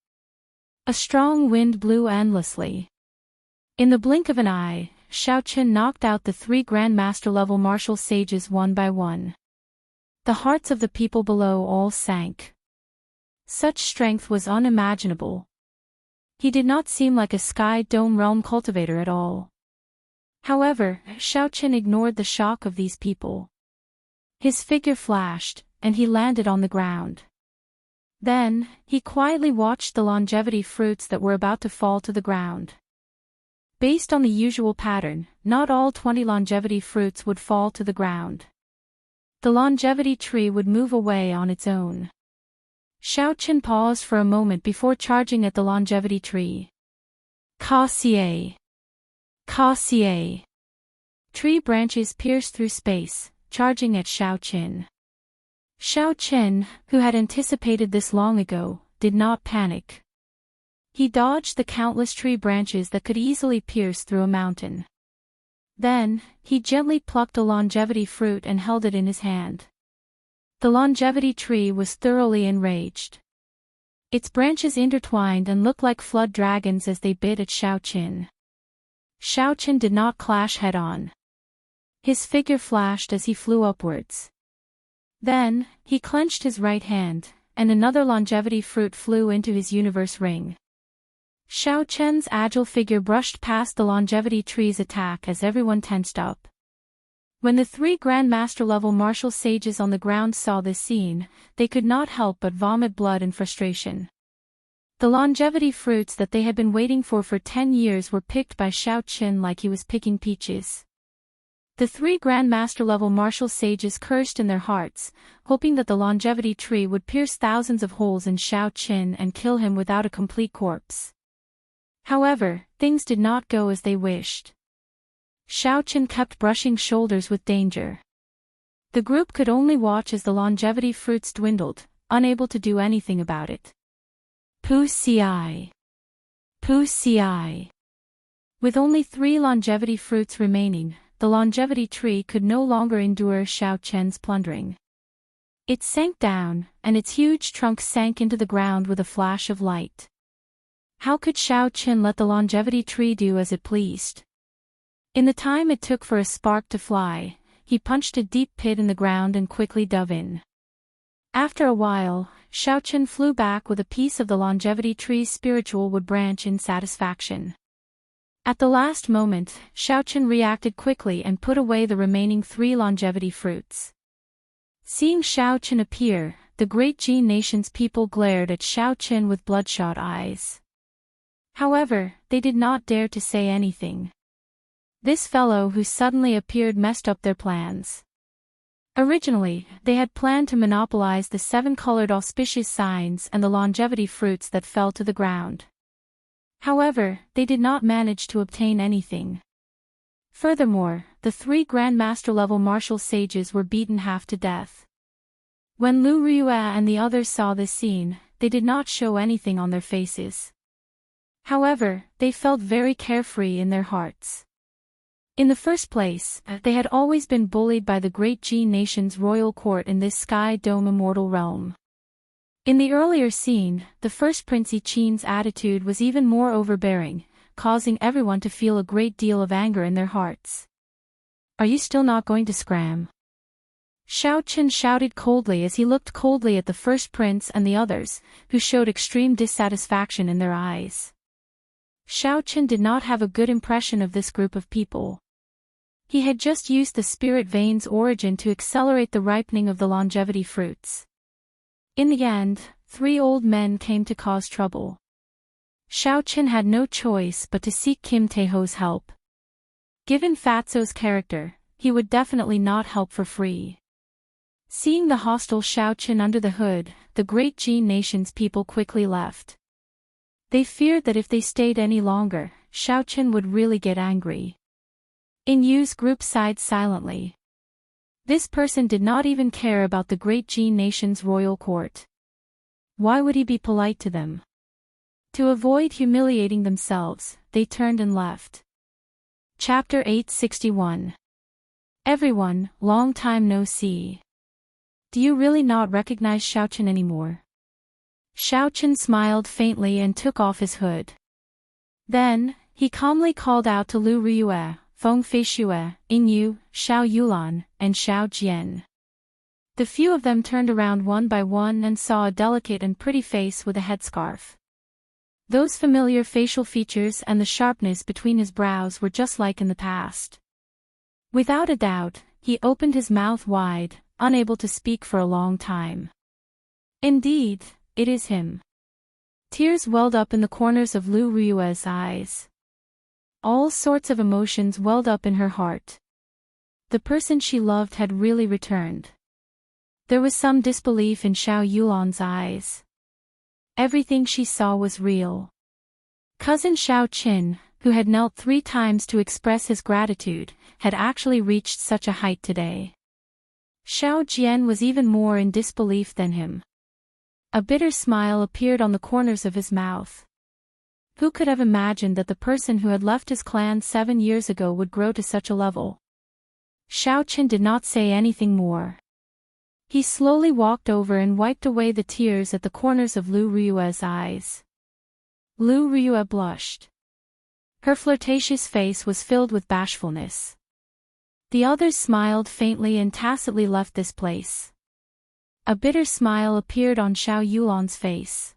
A strong wind blew endlessly. In the blink of an eye, Xiaoqian knocked out the 3 Grandmaster-level martial sages one by one. The hearts of the people below all sank. Such strength was unimaginable. He did not seem like a Sky Dome realm cultivator at all. However, Xiaoqian ignored the shock of these people. His figure flashed, and he landed on the ground. Then, he quietly watched the longevity fruits that were about to fall to the ground. Based on the usual pattern, not all 20 longevity fruits would fall to the ground. The longevity tree would move away on its own. Xiaoqian paused for a moment before charging at the longevity tree. Ka xie. Ka xie. Tree branches pierced through space, charging at Xiaoqian. Xiaoqian, who had anticipated this long ago, did not panic. He dodged the countless tree branches that could easily pierce through a mountain. Then, he gently plucked a longevity fruit and held it in his hand. The longevity tree was thoroughly enraged. Its branches intertwined and looked like flood dragons as they bit at Xiaoqian. Xiaoqian did not clash head-on. His figure flashed as he flew upwards. Then, he clenched his right hand, and another longevity fruit flew into his universe ring. Xiao Chen's agile figure brushed past the longevity tree's attack as everyone tensed up. When the three Grandmaster-level martial sages on the ground saw this scene, they could not help but vomit blood in frustration. The longevity fruits that they had been waiting for 10 years were picked by Xiao Chen like he was picking peaches. The three Grandmaster-level martial sages cursed in their hearts, hoping that the longevity tree would pierce thousands of holes in Xiao Chen and kill him without a complete corpse. However, things did not go as they wished. Xiao Chen kept brushing shoulders with danger. The group could only watch as the longevity fruits dwindled, unable to do anything about it. Pu ci. Pu ci. With only 3 longevity fruits remaining, the longevity tree could no longer endure Xiao Chen's plundering. It sank down, and its huge trunk sank into the ground with a flash of light. How could Xiao Chen let the longevity tree do as it pleased? In the time it took for a spark to fly, he punched a deep pit in the ground and quickly dove in. After a while, Xiao Chen flew back with a piece of the longevity tree's spiritual wood branch in satisfaction. At the last moment, Xiao Chen reacted quickly and put away the remaining 3 longevity fruits. Seeing Xiao Chen appear, the great Jin nation's people glared at Xiao Chen with bloodshot eyes. However, they did not dare to say anything. This fellow who suddenly appeared messed up their plans. Originally, they had planned to monopolize the 7-colored auspicious signs and the longevity fruits that fell to the ground. However, they did not manage to obtain anything. Furthermore, the 3 Grandmaster-level martial sages were beaten half to death. When Lu Riyue and the others saw this scene, they did not show anything on their faces. However, they felt very carefree in their hearts. In the first place, they had always been bullied by the great Jin nation's royal court in this Sky Dome immortal realm. In the earlier scene, the first Prince Yiqin's attitude was even more overbearing, causing everyone to feel a great deal of anger in their hearts. "Are you still not going to scram?" Xiao Chen shouted coldly as he looked coldly at the first prince and the others, who showed extreme dissatisfaction in their eyes. Xiao Chen did not have a good impression of this group of people. He had just used the spirit vein's origin to accelerate the ripening of the longevity fruits. In the end, 3 old men came to cause trouble. Xiao Chen had no choice but to seek Kim Taeho's help. Given Fatso's character, he would definitely not help for free. Seeing the hostile Xiao Chen under the hood, the great Jin nation's people quickly left. They feared that if they stayed any longer, Xiao Chen would really get angry. In Yu's group sighed silently. This person did not even care about the great Jin nation's royal court. Why would he be polite to them? To avoid humiliating themselves, they turned and left. Chapter 861. Everyone, long time no see. Do you really not recognize Xiao Chen anymore? Xiao Chen smiled faintly and took off his hood. Then, he calmly called out to Lu Riyue, Feng Feishue, Yu, Xiao Yulan, and Xiao Jian. The few of them turned around one by one and saw a delicate and pretty face with a headscarf. Those familiar facial features and the sharpness between his brows were just like in the past. Without a doubt, he opened his mouth wide, unable to speak for a long time. Indeed, it is him. Tears welled up in the corners of Lu Riyue's eyes. All sorts of emotions welled up in her heart. The person she loved had really returned. There was some disbelief in Xiao Yulan's eyes. Everything she saw was real. Cousin Xiao Qin, who had knelt 3 times to express his gratitude, had actually reached such a height today. Xiao Jian was even more in disbelief than him. A bitter smile appeared on the corners of his mouth. Who could have imagined that the person who had left his clan 7 years ago would grow to such a level? Xiao Chen did not say anything more. He slowly walked over and wiped away the tears at the corners of Lu Riyue's eyes. Lu Riyue blushed. Her flirtatious face was filled with bashfulness. The others smiled faintly and tacitly left this place. A bitter smile appeared on Xiao Yulan's face.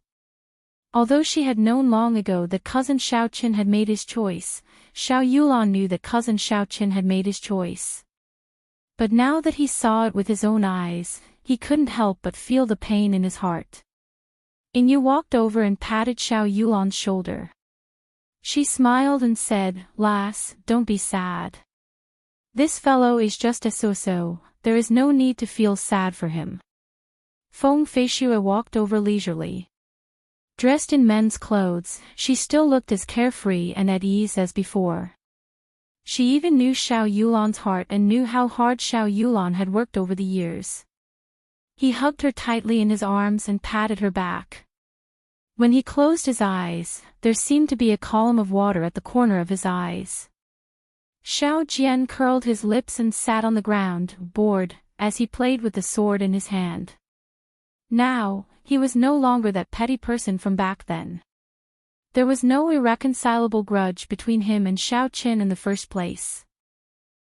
Although she had known long ago that cousin Xiaoqin had made his choice, Xiao Yulan knew that cousin Xiaoqin had made his choice. But now that he saw it with his own eyes, he couldn't help but feel the pain in his heart. Inyu walked over and patted Xiao Yulan's shoulder. She smiled and said, "Lass, don't be sad. This fellow is just a so-so, there is no need to feel sad for him." Feng Feishue walked over leisurely. Dressed in men's clothes, she still looked as carefree and at ease as before. She even knew Xiao Yulan's heart and knew how hard Xiao Yulan had worked over the years. He hugged her tightly in his arms and patted her back. When he closed his eyes, there seemed to be a column of water at the corner of his eyes. Xiao Jian curled his lips and sat on the ground, bored, as he played with the sword in his hand. Now, he was no longer that petty person from back then. There was no irreconcilable grudge between him and Xiao Qin in the first place.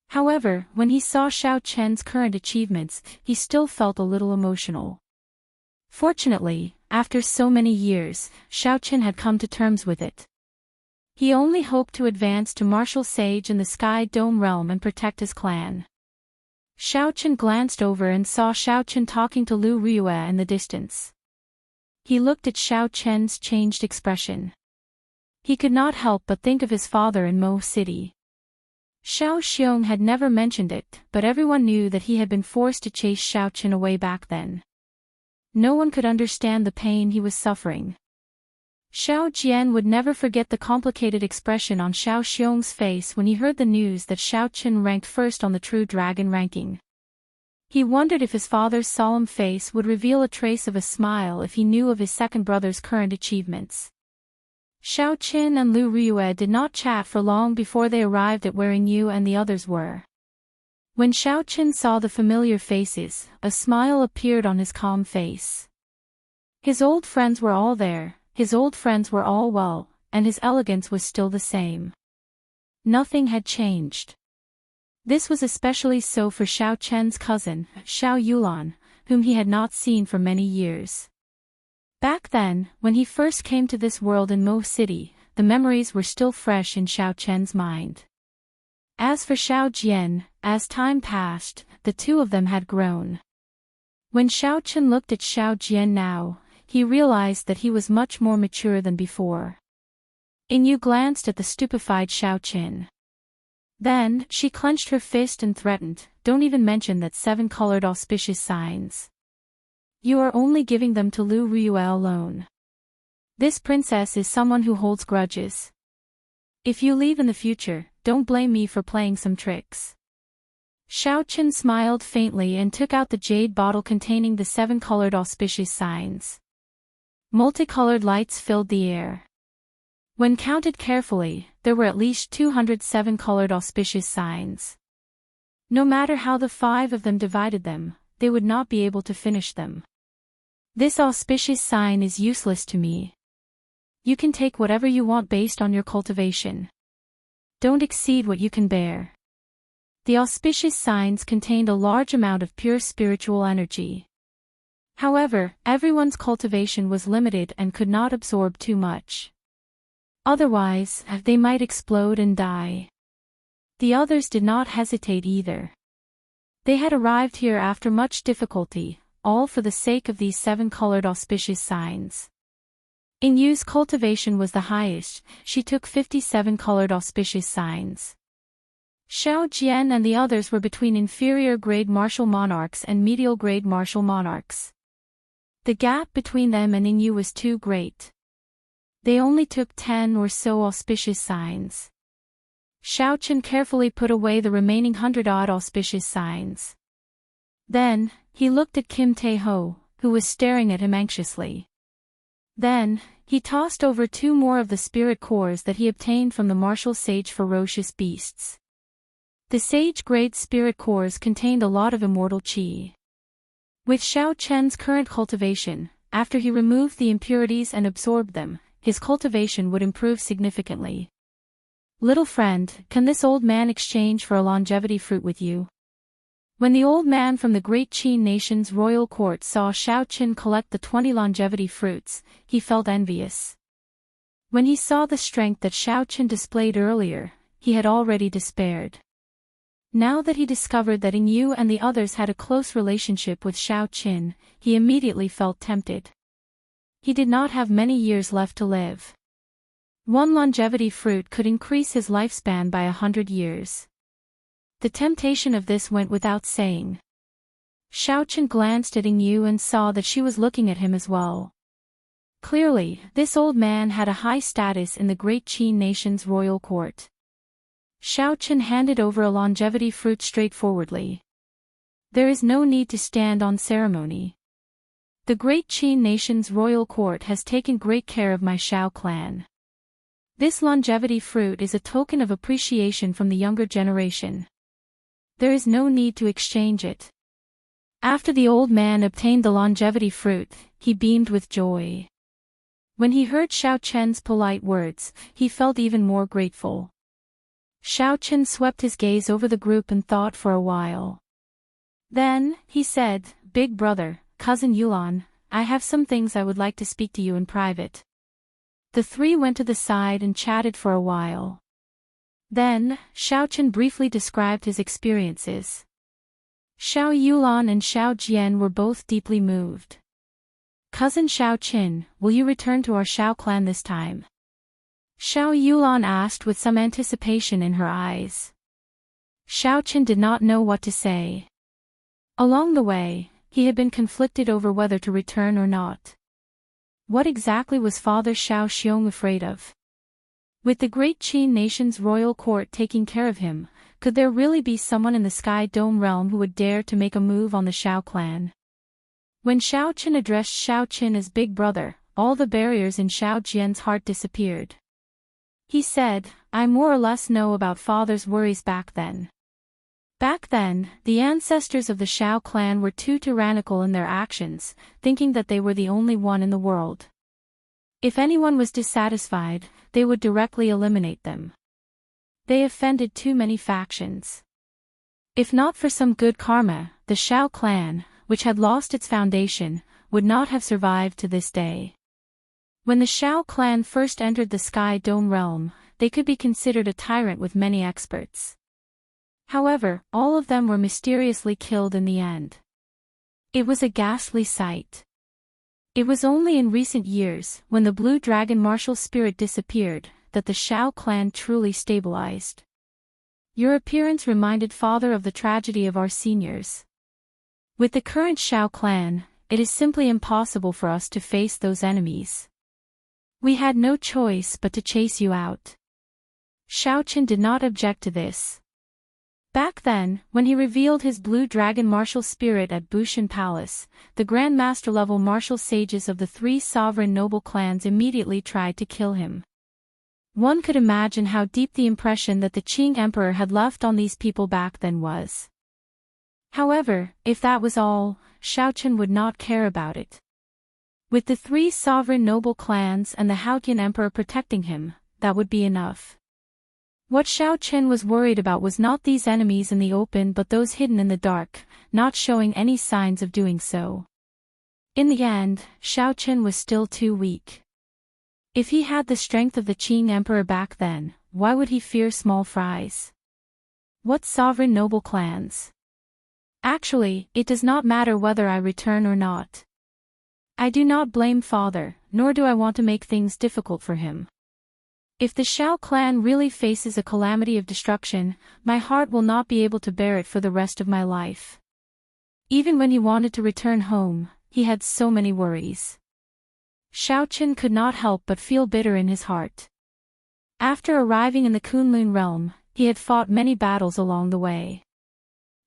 However, when he saw Xiao Chen's current achievements, he still felt a little emotional. Fortunately, after so many years, Xiao Qin had come to terms with it. He only hoped to advance to martial sage in the Sky Dome realm and protect his clan. Xiao Qin glanced over and saw Xiao Qin talking to Lu Riyue in the distance. He looked at Xiao Chen's changed expression. He could not help but think of his father in Mo City. Xiao Xiong had never mentioned it, but everyone knew that he had been forced to chase Xiao Qin away back then. No one could understand the pain he was suffering. Xiao Jian would never forget the complicated expression on Xiao Xiong's face when he heard the news that Xiao Qin ranked first on the True Dragon ranking. He wondered if his father's solemn face would reveal a trace of a smile if he knew of his second brother's current achievements. Xiao Qin and Lu Riyue did not chat for long before they arrived at where Yu and the others were. When Xiao Qin saw the familiar faces, a smile appeared on his calm face. His old friends were all there, his old friends were all well, and his elegance was still the same. Nothing had changed. This was especially so for Xiao Chen's cousin, Xiao Yulan, whom he had not seen for many years. Back then, when he first came to this world in Mo City, the memories were still fresh in Xiao Chen's mind. As for Xiao Jian, as time passed, the two of them had grown. When Xiao Chen looked at Xiao Jian now, he realized that he was much more mature than before. Inyu glanced at the stupefied Xiao Qin. Then, she clenched her fist and threatened, "Don't even mention that 7-colored auspicious signs. You are only giving them to Lu Riyue alone. This princess is someone who holds grudges. If you leave in the future, don't blame me for playing some tricks." Xiao Qin smiled faintly and took out the jade bottle containing the 7-colored auspicious signs. Multicolored lights filled the air. When counted carefully, there were at least 207-colored auspicious signs. No matter how the 5 of them divided them, they would not be able to finish them. This auspicious sign is useless to me. You can take whatever you want based on your cultivation. Don't exceed what you can bear. The auspicious signs contained a large amount of pure spiritual energy. However, everyone's cultivation was limited and could not absorb too much. Otherwise, they might explode and die. The others did not hesitate either. They had arrived here after much difficulty, all for the sake of these 7-colored auspicious signs. Inyu's cultivation was the highest, she took 57-colored auspicious signs. Xiao Jian and the others were between inferior-grade martial monarchs and medial-grade martial monarchs. The gap between them and Inyu was too great. They only took 10 or so auspicious signs. Xiao Chen carefully put away the remaining 100-odd auspicious signs. Then, he looked at Kim Tae-ho, who was staring at him anxiously. Then, he tossed over 2 more of the spirit cores that he obtained from the martial sage ferocious beasts. The sage-grade spirit cores contained a lot of immortal qi. With Xiao Chen's current cultivation, after he removed the impurities and absorbed them, his cultivation would improve significantly. Little friend, can this old man exchange for a longevity fruit with you? When the old man from the great Qin nation's royal court saw Xiaoqin collect the 20 longevity fruits, he felt envious. When he saw the strength that Xiaoqin displayed earlier, he had already despaired. Now that he discovered that Yu and the others had a close relationship with Xiaoqin, he immediately felt tempted. He did not have many years left to live. One longevity fruit could increase his lifespan by 100 years. The temptation of this went without saying. Xiaoqin glanced at Yu and saw that she was looking at him as well. Clearly, this old man had a high status in the great Qin nation's royal court. Xiaoqin handed over a longevity fruit straightforwardly. There is no need to stand on ceremony. The great Qin nation's royal court has taken great care of my Xiao clan. This longevity fruit is a token of appreciation from the younger generation. There is no need to exchange it. After the old man obtained the longevity fruit, he beamed with joy. When he heard Xiaoqian's polite words, he felt even more grateful. Xiaoqin swept his gaze over the group and thought for a while. Then, he said, "Big brother, cousin Yulan, I have some things I would like to speak to you in private." The three went to the side and chatted for a while. Then, Xiaoqin briefly described his experiences. Xiao Yulan and Xiao Jian were both deeply moved. "Cousin Xiaoqin, will you return to our Xiao clan this time?" Xiao Yulan asked with some anticipation in her eyes. Xiaoqin did not know what to say. Along the way, he had been conflicted over whether to return or not. What exactly was Father Xiao Xiong afraid of? With the great Qin nation's royal court taking care of him, could there really be someone in the Sky Dome realm who would dare to make a move on the Xiao clan? When Xiaoqin addressed Xiaoqin as big brother, all the barriers in Xiao Jian's heart disappeared. He said, "I more or less know about father's worries back then. Back then, the ancestors of the Xiao clan were too tyrannical in their actions, thinking that they were the only one in the world. If anyone was dissatisfied, they would directly eliminate them. They offended too many factions. If not for some good karma, the Xiao clan, which had lost its foundation, would not have survived to this day. When the Xiao clan first entered the Sky Dome realm, they could be considered a tyrant with many experts. However, all of them were mysteriously killed in the end. It was a ghastly sight. It was only in recent years, when the Blue Dragon martial spirit disappeared, that the Xiao clan truly stabilized. Your appearance reminded father of the tragedy of our seniors. With the current Xiao clan, it is simply impossible for us to face those enemies. We had no choice but to chase you out." Xiaoqin did not object to this. Back then, when he revealed his Blue Dragon martial spirit at Bushan Palace, the Grand Master level martial sages of the three sovereign noble clans immediately tried to kill him. One could imagine how deep the impression that the Qing Emperor had left on these people back then was. However, if that was all, Xiaoqin would not care about it. With the three sovereign noble clans and the Haotian Emperor protecting him, that would be enough. What Xiaoqin was worried about was not these enemies in the open but those hidden in the dark, not showing any signs of doing so. In the end, Xiaoqin was still too weak. If he had the strength of the Qing Emperor back then, why would he fear small fries? What sovereign noble clans? Actually, it does not matter whether I return or not. I do not blame father, nor do I want to make things difficult for him. If the Xiao clan really faces a calamity of destruction, my heart will not be able to bear it for the rest of my life. Even when he wanted to return home, he had so many worries. Xiaoqin could not help but feel bitter in his heart. After arriving in the Kunlun realm, he had fought many battles along the way.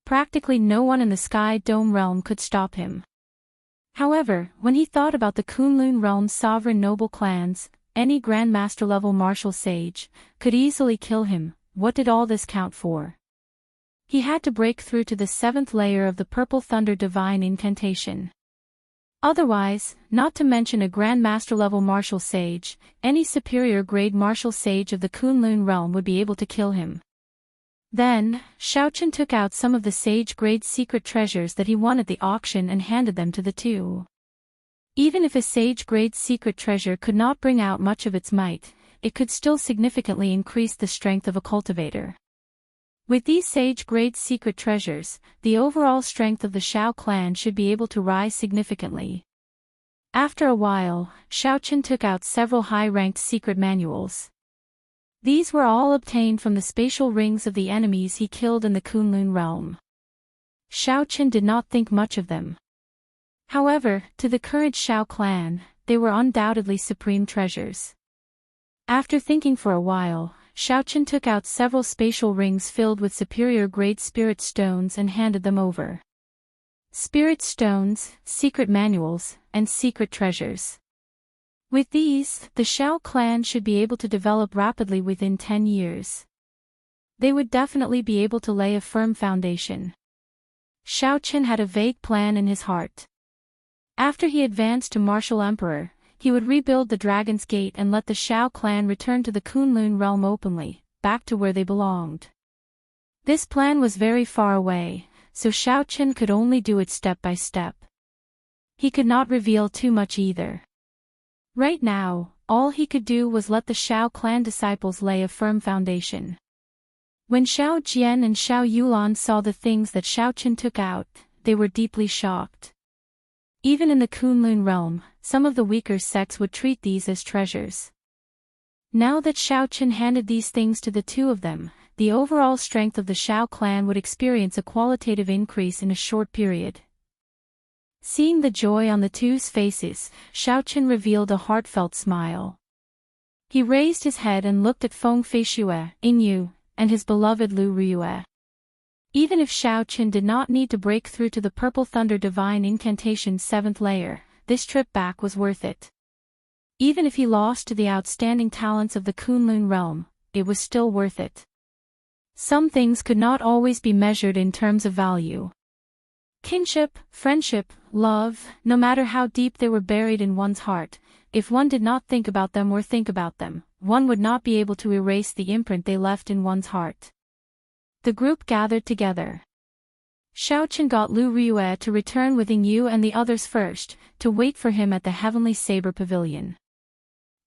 Practically no one in the Sky Dome realm could stop him. However, when he thought about the Kunlun realm's sovereign noble clans, any Grandmaster level martial sage could easily kill him. What did all this count for? He had to break through to the 7th layer of the Purple Thunder Divine Incantation. Otherwise, not to mention a Grand Master-level martial sage, any superior-grade martial sage of the Kunlun realm would be able to kill him. Then, Xiaochen took out some of the sage-grade secret treasures that he won at the auction and handed them to the two. Even if a sage-grade secret treasure could not bring out much of its might, it could still significantly increase the strength of a cultivator. With these sage-grade secret treasures, the overall strength of the Xiao clan should be able to rise significantly. After a while, Xiaochen took out several high-ranked secret manuals. These were all obtained from the spatial rings of the enemies he killed in the Kunlun realm. Xiaochen did not think much of them. However, to the current Xiao clan, they were undoubtedly supreme treasures. After thinking for a while, Xiaochen took out several spatial rings filled with superior-grade spirit stones and handed them over. Spirit stones, secret manuals, and secret treasures. With these, the Xiao clan should be able to develop rapidly within 10 years. They would definitely be able to lay a firm foundation. Xiaochen had a vague plan in his heart. After he advanced to Martial Emperor, he would rebuild the Dragon's Gate and let the Xiao clan return to the Kunlun realm openly, back to where they belonged. This plan was very far away, so Xiaochen could only do it step by step. He could not reveal too much either. Right now, all he could do was let the Xiao clan disciples lay a firm foundation. When Xiao Jian and Xiao Yulan saw the things that Xiaochen took out, they were deeply shocked. Even in the Kunlun realm, some of the weaker sects would treat these as treasures. Now that Xiaochen handed these things to the two of them, the overall strength of the Xiao clan would experience a qualitative increase in a short period. Seeing the joy on the two's faces, Xiaochen revealed a heartfelt smile. He raised his head and looked at Feng Feishue, Yingyu, and his beloved Lu Riyue. Even if Xiaochen did not need to break through to the Purple Thunder Divine Incantation's 7th layer, this trip back was worth it. Even if he lost to the outstanding talents of the Kunlun realm, it was still worth it. Some things could not always be measured in terms of value. Kinship, friendship, love, no matter how deep they were buried in one's heart, if one did not think about them or think about them, one would not be able to erase the imprint they left in one's heart. The group gathered together. Xiaochen got Lu Riyue to return with Yingyu and the others first, to wait for him at the Heavenly Saber Pavilion.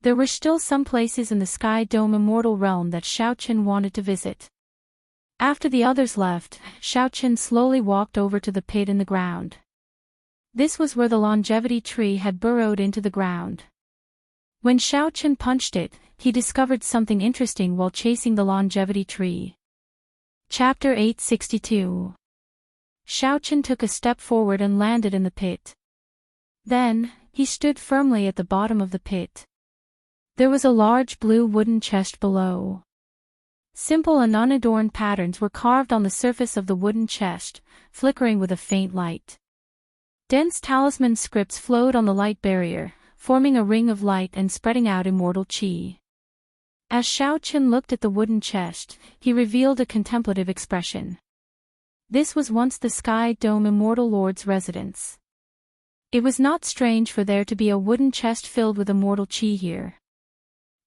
There were still some places in the Sky Dome Immortal realm that Xiaochen wanted to visit. After the others left, Xiaochen slowly walked over to the pit in the ground. This was where the longevity tree had burrowed into the ground. When Xiaochen punched it, he discovered something interesting while chasing the longevity tree. Chapter 862. Xiaochen took a step forward and landed in the pit. Then, he stood firmly at the bottom of the pit. There was a large blue wooden chest below. Simple and unadorned patterns were carved on the surface of the wooden chest, flickering with a faint light. Dense talisman scripts flowed on the light barrier, forming a ring of light and spreading out immortal qi. As Xiaochen looked at the wooden chest, he revealed a contemplative expression. This was once the Sky Dome Immortal Lord's residence. It was not strange for there to be a wooden chest filled with immortal qi here.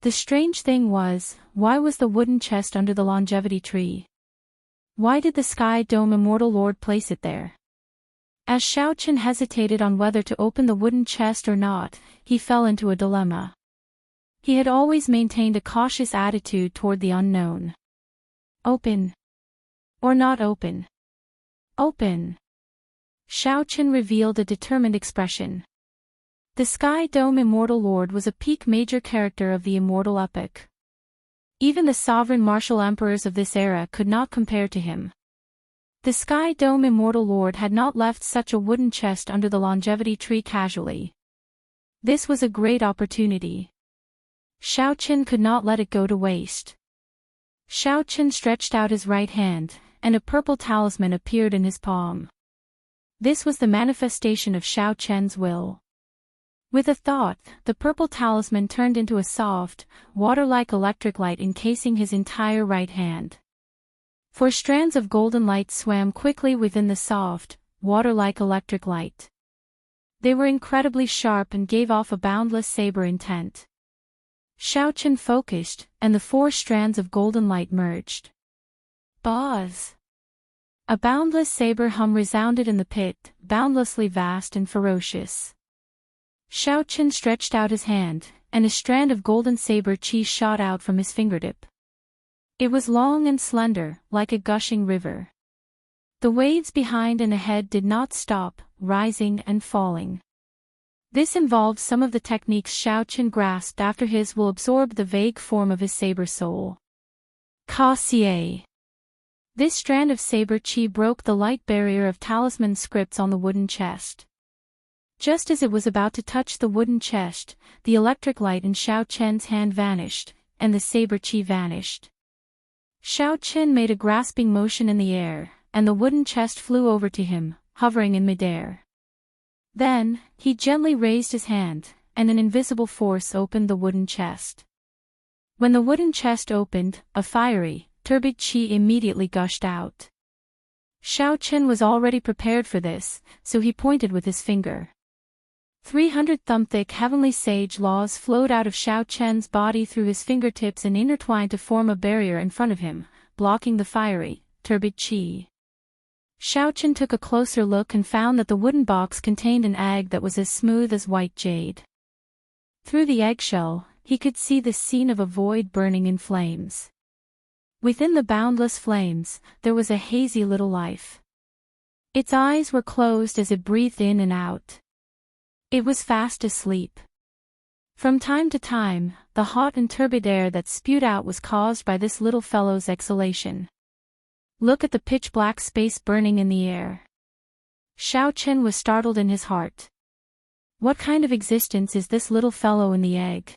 The strange thing was, why was the wooden chest under the longevity tree? Why did the Sky Dome Immortal Lord place it there? As Xiaochen hesitated on whether to open the wooden chest or not, he fell into a dilemma. He had always maintained a cautious attitude toward the unknown. Open. Or not open? Open. Xiaochen revealed a determined expression. The Sky Dome Immortal Lord was a peak major character of the immortal epic. Even the sovereign martial emperors of this era could not compare to him. The Sky Dome Immortal Lord had not left such a wooden chest under the longevity tree casually. This was a great opportunity. Xiaochen could not let it go to waste. Xiaochen stretched out his right hand, and a purple talisman appeared in his palm. This was the manifestation of Xiaochen's will. With a thought, the purple talisman turned into a soft, water-like electric light encasing his entire right hand. 4 strands of golden light swam quickly within the soft, water-like electric light. They were incredibly sharp and gave off a boundless saber intent. Xiaoqian focused, and the 4 strands of golden light merged. Buzz! A boundless saber hum resounded in the pit, boundlessly vast and ferocious. Xiaoqian stretched out his hand, and a strand of golden saber chi shot out from his fingertip. It was long and slender, like a gushing river. The waves behind and ahead did not stop, rising and falling. This involved some of the techniques Xiaoqian grasped after his will absorb the vague form of his saber soul. Ka-xie. This strand of saber chi broke the light barrier of talisman scripts on the wooden chest. Just as it was about to touch the wooden chest, the electric light in Xiaoqian's hand vanished, and the saber chi vanished. Xiaoqian made a grasping motion in the air, and the wooden chest flew over to him, hovering in midair. Then, he gently raised his hand, and an invisible force opened the wooden chest. When the wooden chest opened, a fiery, turbid chi immediately gushed out. Xiaoqian was already prepared for this, so he pointed with his finger. 300 thumb-thick heavenly sage laws flowed out of Xiaoqian's body through his fingertips and intertwined to form a barrier in front of him, blocking the fiery, turbid chi. Xiaoqian took a closer look and found that the wooden box contained an egg that was as smooth as white jade. Through the eggshell, he could see the scene of a void burning in flames. Within the boundless flames, there was a hazy little life. Its eyes were closed as it breathed in and out. It was fast asleep. From time to time, the hot and turbid air that spewed out was caused by this little fellow's exhalation. Look at the pitch-black space burning in the air. Xiaoqian was startled in his heart. What kind of existence is this little fellow in the egg?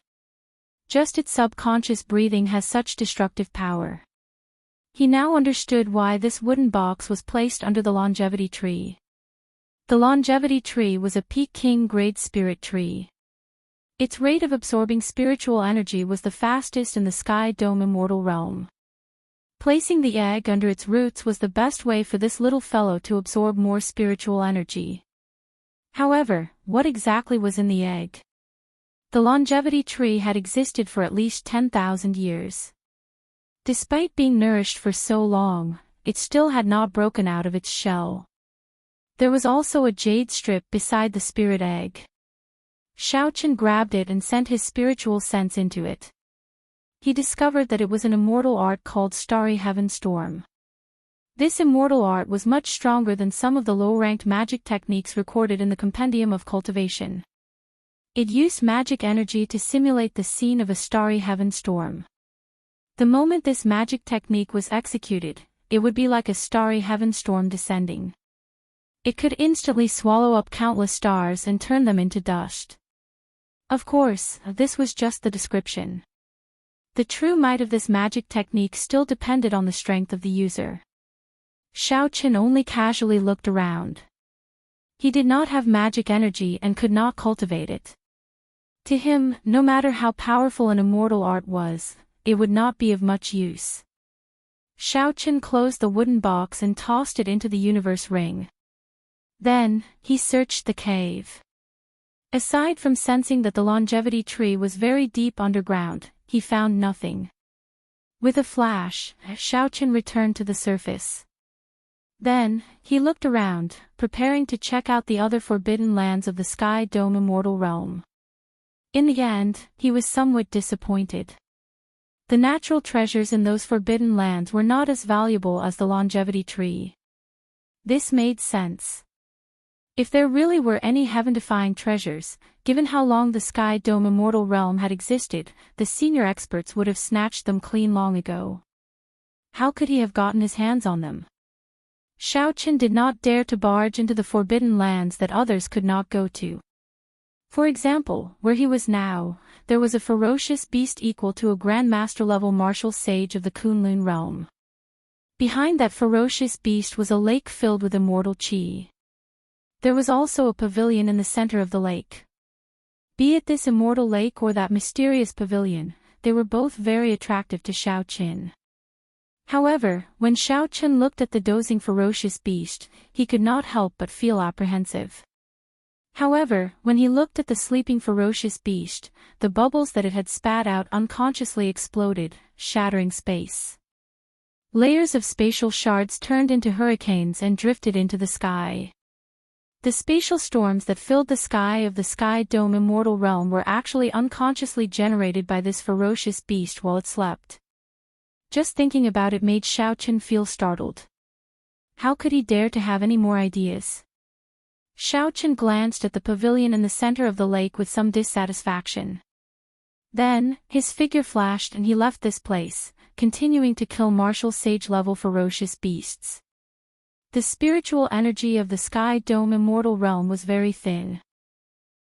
Just its subconscious breathing has such destructive power. He now understood why this wooden box was placed under the longevity tree. The longevity tree was a Peking-grade spirit tree. Its rate of absorbing spiritual energy was the fastest in the Sky Dome Immortal realm. Placing the egg under its roots was the best way for this little fellow to absorb more spiritual energy. However, what exactly was in the egg? The longevity tree had existed for at least 10,000 years. Despite being nourished for so long, it still had not broken out of its shell. There was also a jade strip beside the spirit egg. Xiaoqian grabbed it and sent his spiritual sense into it. He discovered that it was an immortal art called Starry Heaven Storm. This immortal art was much stronger than some of the low-ranked magic techniques recorded in the Compendium of Cultivation. It used magic energy to simulate the scene of a starry heaven storm. The moment this magic technique was executed, it would be like a starry heaven storm descending. It could instantly swallow up countless stars and turn them into dust. Of course, this was just the description. The true might of this magic technique still depended on the strength of the user. Xiaoqian only casually looked around. He did not have magic energy and could not cultivate it. To him, no matter how powerful an immortal art was, it would not be of much use. Xiaoqian closed the wooden box and tossed it into the universe ring. Then, he searched the cave. Aside from sensing that the longevity tree was very deep underground, he found nothing. With a flash, Xiaoqian returned to the surface. Then, he looked around, preparing to check out the other forbidden lands of the Sky Dome Immortal realm. In the end, he was somewhat disappointed. The natural treasures in those forbidden lands were not as valuable as the longevity tree. This made sense. If there really were any heaven-defying treasures, given how long the Sky Dome Immortal realm had existed, the senior experts would have snatched them clean long ago. How could he have gotten his hands on them? Xiaoqian did not dare to barge into the forbidden lands that others could not go to. For example, where he was now, there was a ferocious beast equal to a Grand Master-level martial sage of the Kunlun realm. Behind that ferocious beast was a lake filled with immortal qi. There was also a pavilion in the center of the lake. Be it this immortal lake or that mysterious pavilion, they were both very attractive to Xiaoqian. However, when Xiaoqian looked at the dozing ferocious beast, he could not help but feel apprehensive. However, when he looked at the sleeping ferocious beast, the bubbles that it had spat out unconsciously exploded, shattering space. Layers of spatial shards turned into hurricanes and drifted into the sky. The spatial storms that filled the sky of the Sky Dome Immortal realm were actually unconsciously generated by this ferocious beast while it slept. Just thinking about it made Xiaochen feel startled. How could he dare to have any more ideas? Xiaochen glanced at the pavilion in the center of the lake with some dissatisfaction. Then, his figure flashed and he left this place, continuing to kill martial sage-level ferocious beasts. The spiritual energy of the Sky Dome Immortal realm was very thin.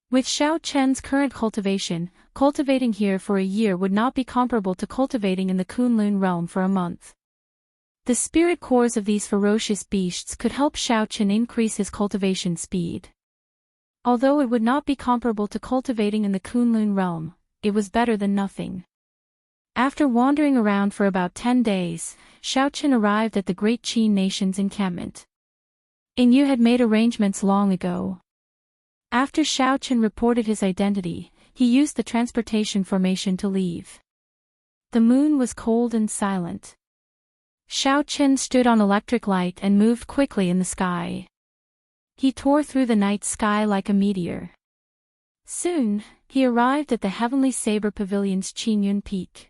With Xiao Chen's current cultivation, cultivating here for a year would not be comparable to cultivating in the Kunlun realm for a month. The spirit cores of these ferocious beasts could help Xiao Chen increase his cultivation speed. Although it would not be comparable to cultivating in the Kunlun realm, it was better than nothing. After wandering around for about 10 days, Xiao Chen arrived at the Great Qin nation's encampment. Yu had made arrangements long ago. After Xiao Chen reported his identity, he used the transportation formation to leave. The moon was cold and silent. Xiao Chen stood on electric light and moved quickly in the sky. He tore through the night sky like a meteor. Soon, he arrived at the Heavenly Saber Pavilion's Qinyun Peak.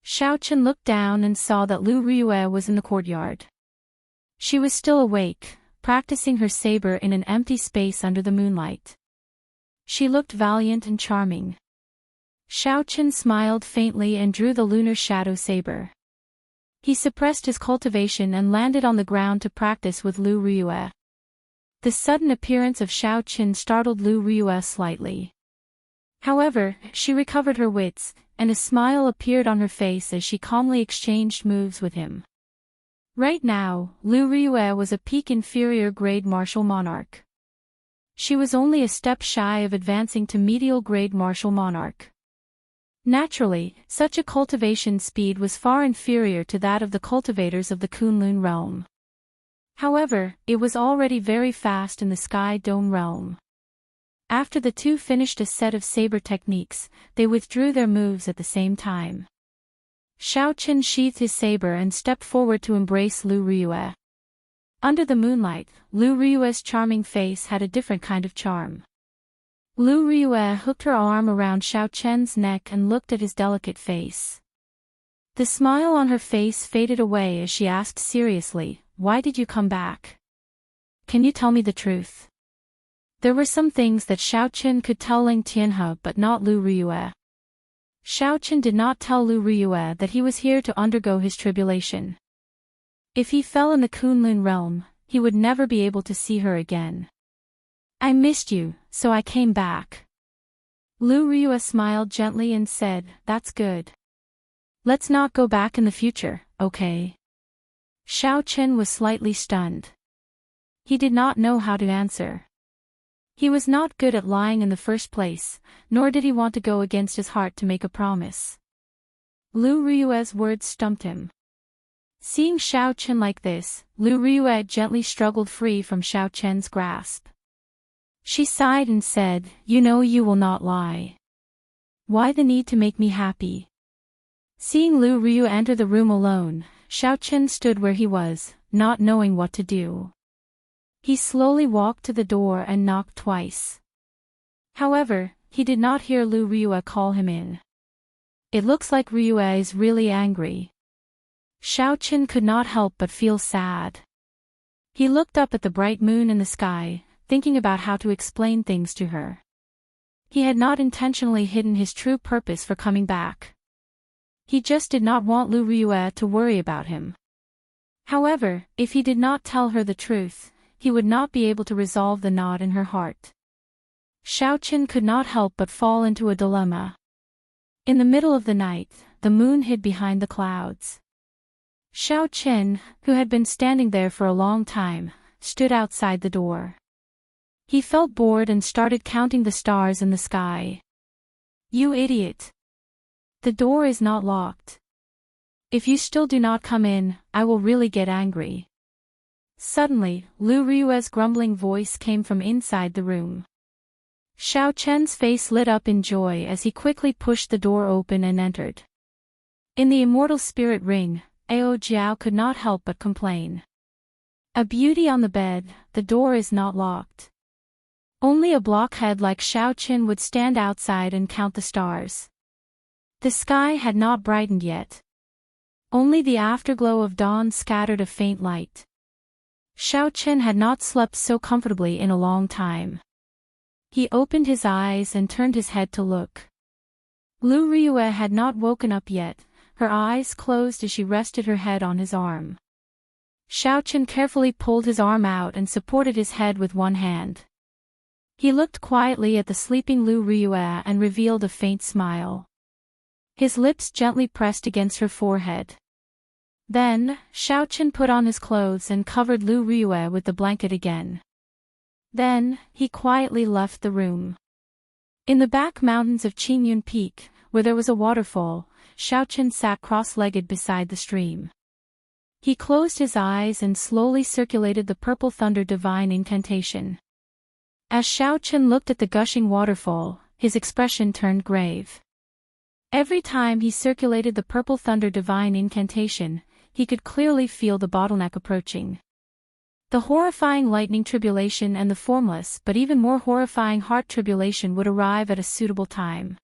Xiao Chen looked down and saw that Lu Riyue was in the courtyard. She was still awake, practicing her saber in an empty space under the moonlight. She looked valiant and charming. Xiao Chen smiled faintly and drew the lunar shadow saber. He suppressed his cultivation and landed on the ground to practice with Lu Riyue. The sudden appearance of Xiao Chen startled Lu Riyue slightly. However, she recovered her wits, and a smile appeared on her face as she calmly exchanged moves with him. Right now, Lu Riyue was a peak inferior grade martial monarch. She was only a step shy of advancing to medial grade martial monarch. Naturally, such a cultivation speed was far inferior to that of the cultivators of the Kunlun realm. However, it was already very fast in the Sky Dome realm. After the two finished a set of saber techniques, they withdrew their moves at the same time. Xiao Chen sheathed his saber and stepped forward to embrace Lu Riyue. Under the moonlight, Lu Riyue's charming face had a different kind of charm. Lu Riyue hooked her arm around Xiao Chen's neck and looked at his delicate face. The smile on her face faded away as she asked seriously, "Why did you come back? Can you tell me the truth?" There were some things that Xiao Chen could tell Ling Tianhe but not Lu Riyue. Xiao Chen did not tell Lu Riyue that he was here to undergo his tribulation. If he fell in the Kunlun realm, he would never be able to see her again. "I missed you, so I came back." Lu Riyue smiled gently and said, "That's good. Let's not go back in the future, okay?" Xiao Chen was slightly stunned. He did not know how to answer. He was not good at lying in the first place, nor did he want to go against his heart to make a promise. Lu Riyue's words stumped him. Seeing Xiao Chen like this, Lu Riyue gently struggled free from Xiao Chen's grasp. She sighed and said, "You know you will not lie. Why the need to make me happy?" Seeing Lu Riyue enter the room alone, Xiao Chen stood where he was, not knowing what to do. He slowly walked to the door and knocked twice. However, he did not hear Lu Riyue call him in. It looks like Riyue is really angry. Xiao Chen could not help but feel sad. He looked up at the bright moon in the sky, thinking about how to explain things to her. He had not intentionally hidden his true purpose for coming back. He just did not want Lu Riyue to worry about him. However, if he did not tell her the truth, he would not be able to resolve the knot in her heart. Xiao Chen could not help but fall into a dilemma. In the middle of the night, the moon hid behind the clouds. Xiao Chen, who had been standing there for a long time, stood outside the door. He felt bored and started counting the stars in the sky. "You idiot! The door is not locked. If you still do not come in, I will really get angry." Suddenly, Lu Riyue's grumbling voice came from inside the room. Xiao Chen's face lit up in joy as he quickly pushed the door open and entered. In the immortal spirit ring, Ao Jiao could not help but complain. A beauty on the bed, the door is not locked. Only a blockhead like Xiao Chen would stand outside and count the stars. The sky had not brightened yet. Only the afterglow of dawn scattered a faint light. Xiao Chen had not slept so comfortably in a long time. He opened his eyes and turned his head to look. Lu Ryue had not woken up yet, her eyes closed as she rested her head on his arm. Xiao Chen carefully pulled his arm out and supported his head with one hand. He looked quietly at the sleeping Lu Ryue and revealed a faint smile. His lips gently pressed against her forehead. Then, Xiao Chen put on his clothes and covered Lu Ryue with the blanket again. Then, he quietly left the room. In the back mountains of Qingyun Peak, where there was a waterfall, Xiao Chen sat cross-legged beside the stream. He closed his eyes and slowly circulated the purple thunder divine incantation. As Xiao Chen looked at the gushing waterfall, his expression turned grave. Every time he circulated the purple thunder divine incantation, he could clearly feel the bottleneck approaching. The horrifying lightning tribulation and the formless but even more horrifying heart tribulation would arrive at a suitable time.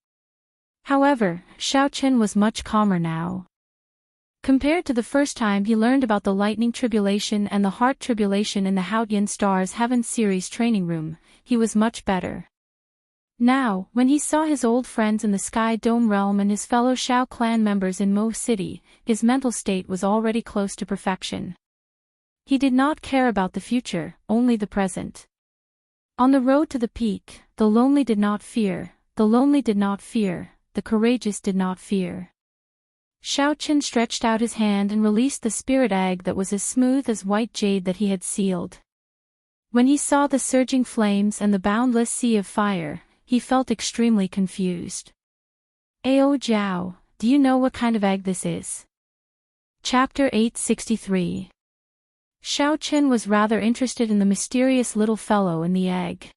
However, Xiao Chen was much calmer now. Compared to the first time he learned about the lightning tribulation and the heart tribulation in the Haotian Stars Heaven series training room, he was much better. Now, when he saw his old friends in the Sky Dome realm and his fellow Xiao clan members in Mo City, his mental state was already close to perfection. He did not care about the future, only the present. On the road to the peak, the lonely did not fear, the lonely did not fear, the courageous did not fear. Xiao Chen stretched out his hand and released the spirit egg that was as smooth as white jade that he had sealed. When he saw the surging flames and the boundless sea of fire, he felt extremely confused. Ao Jiao, do you know what kind of egg this is? Chapter 863. Xiao Chen was rather interested in the mysterious little fellow in the egg.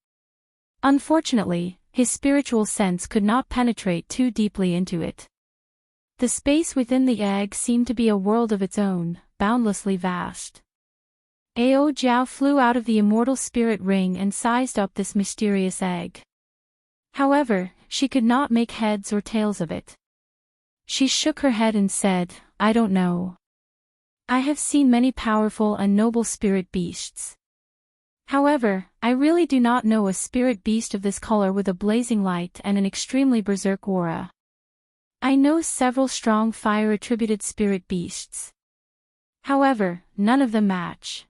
Unfortunately, his spiritual sense could not penetrate too deeply into it. The space within the egg seemed to be a world of its own, boundlessly vast. Ao Jiao flew out of the immortal spirit ring and sized up this mysterious egg. However, she could not make heads or tails of it. She shook her head and said, I don't know. I have seen many powerful and noble spirit beasts. However, I really do not know a spirit beast of this color with a blazing light and an extremely berserk aura. I know several strong fire-attributed spirit beasts. However, none of them match.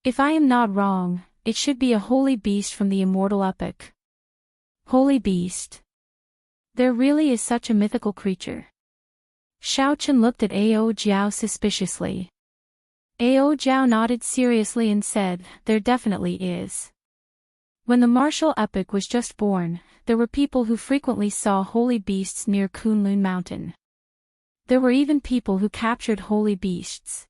If I am not wrong, it should be a holy beast from the immortal epic. Holy beast. There really is such a mythical creature. Xiao Chen looked at Ao Jiao suspiciously. Ao Jiao nodded seriously and said, there definitely is. When the martial epic was just born, there were people who frequently saw holy beasts near Kunlun Mountain. There were even people who captured holy beasts.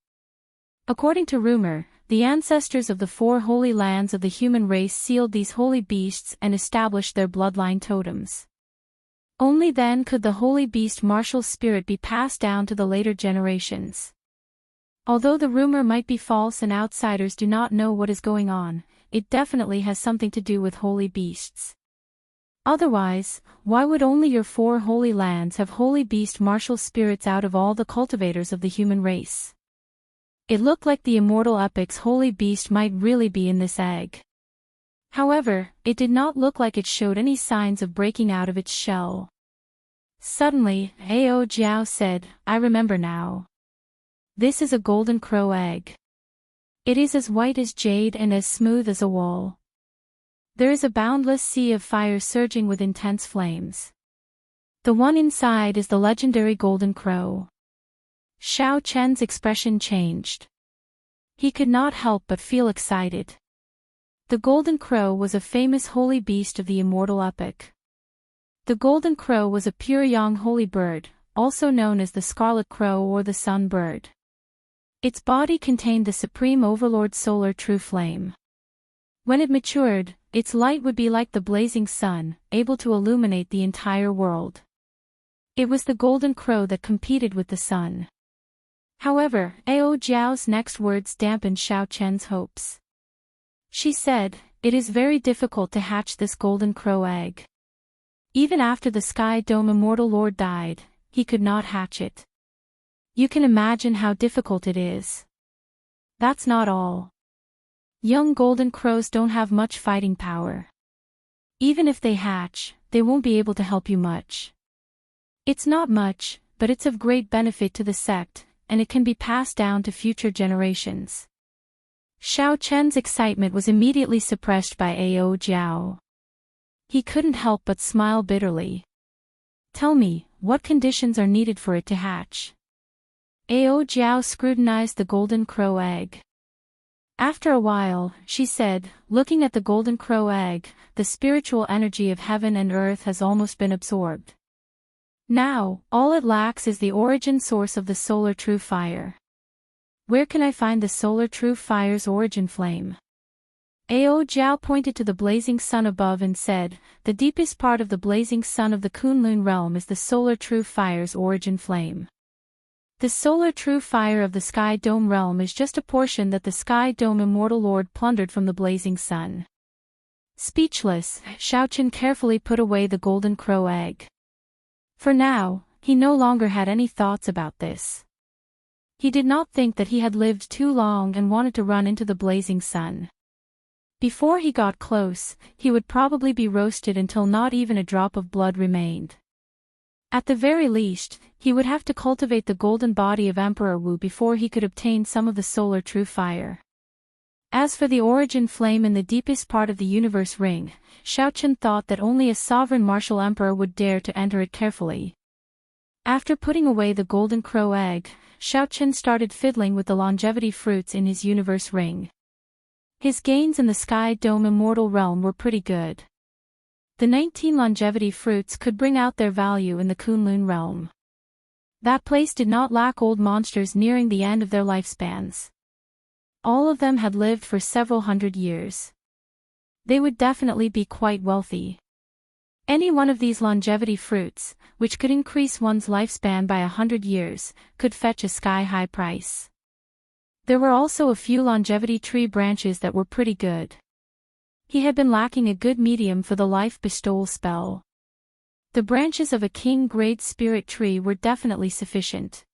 According to rumor, the ancestors of the 4 holy lands of the human race sealed these holy beasts and established their bloodline totems. Only then could the holy beast martial spirit be passed down to the later generations. Although the rumor might be false and outsiders do not know what is going on, it definitely has something to do with holy beasts. Otherwise, why would only your 4 holy lands have holy beast martial spirits out of all the cultivators of the human race? It looked like the immortal epic's holy beast might really be in this egg. However, it did not look like it showed any signs of breaking out of its shell. Suddenly, Ao Jiao said, I remember now. This is a golden crow egg. It is as white as jade and as smooth as a wall. There is a boundless sea of fire surging with intense flames. The one inside is the legendary golden crow. Xiao Chen's expression changed. He could not help but feel excited. The golden crow was a famous holy beast of the immortal epic. The golden crow was a pure young holy bird, also known as the scarlet crow or the sun bird. Its body contained the supreme overlord solar true flame. When it matured, its light would be like the blazing sun, able to illuminate the entire world. It was the golden crow that competed with the sun. However, Ao Jiao's next words dampened Xiao Chen's hopes. She said, "It is very difficult to hatch this golden crow egg. Even after the Sky Dome Immortal Lord died, he could not hatch it. You can imagine how difficult it is. That's not all. Young golden crows don't have much fighting power. Even if they hatch, they won't be able to help you much. It's not much, but it's of great benefit to the sect, and it can be passed down to future generations." Xiao Chen's excitement was immediately suppressed by Ao Jiao. He couldn't help but smile bitterly. "Tell me, what conditions are needed for it to hatch?" Ao Jiao scrutinized the golden crow egg. After a while, she said, "Looking at the golden crow egg, the spiritual energy of heaven and earth has almost been absorbed. Now, all it lacks is the origin source of the solar true fire. Where can I find the solar true fire's origin flame?" Ao Jiao pointed to the blazing sun above and said, "The deepest part of the blazing sun of the Kunlun realm is the solar true fire's origin flame. The solar true fire of the Sky Dome realm is just a portion that the Sky Dome Immortal Lord plundered from the blazing sun." Speechless, Xiao Chen carefully put away the golden crow egg. For now, he no longer had any thoughts about this. He did not think that he had lived too long and wanted to run into the blazing sun. Before he got close, he would probably be roasted until not even a drop of blood remained. At the very least, he would have to cultivate the golden body of Emperor Wu before he could obtain some of the solar true fire. As for the origin flame in the deepest part of the universe ring, Xiao Chen thought that only a sovereign martial emperor would dare to enter it carefully. After putting away the golden crow egg, Xiao Chen started fiddling with the longevity fruits in his universe ring. His gains in the Sky Dome Immortal realm were pretty good. The 19 longevity fruits could bring out their value in the Kunlun realm. That place did not lack old monsters nearing the end of their lifespans. All of them had lived for several hundred years. They would definitely be quite wealthy. Any one of these longevity fruits, which could increase one's lifespan by 100 years, could fetch a sky-high price. There were also a few longevity tree branches that were pretty good. He had been lacking a good medium for the life bestowal spell. The branches of a king-grade spirit tree were definitely sufficient.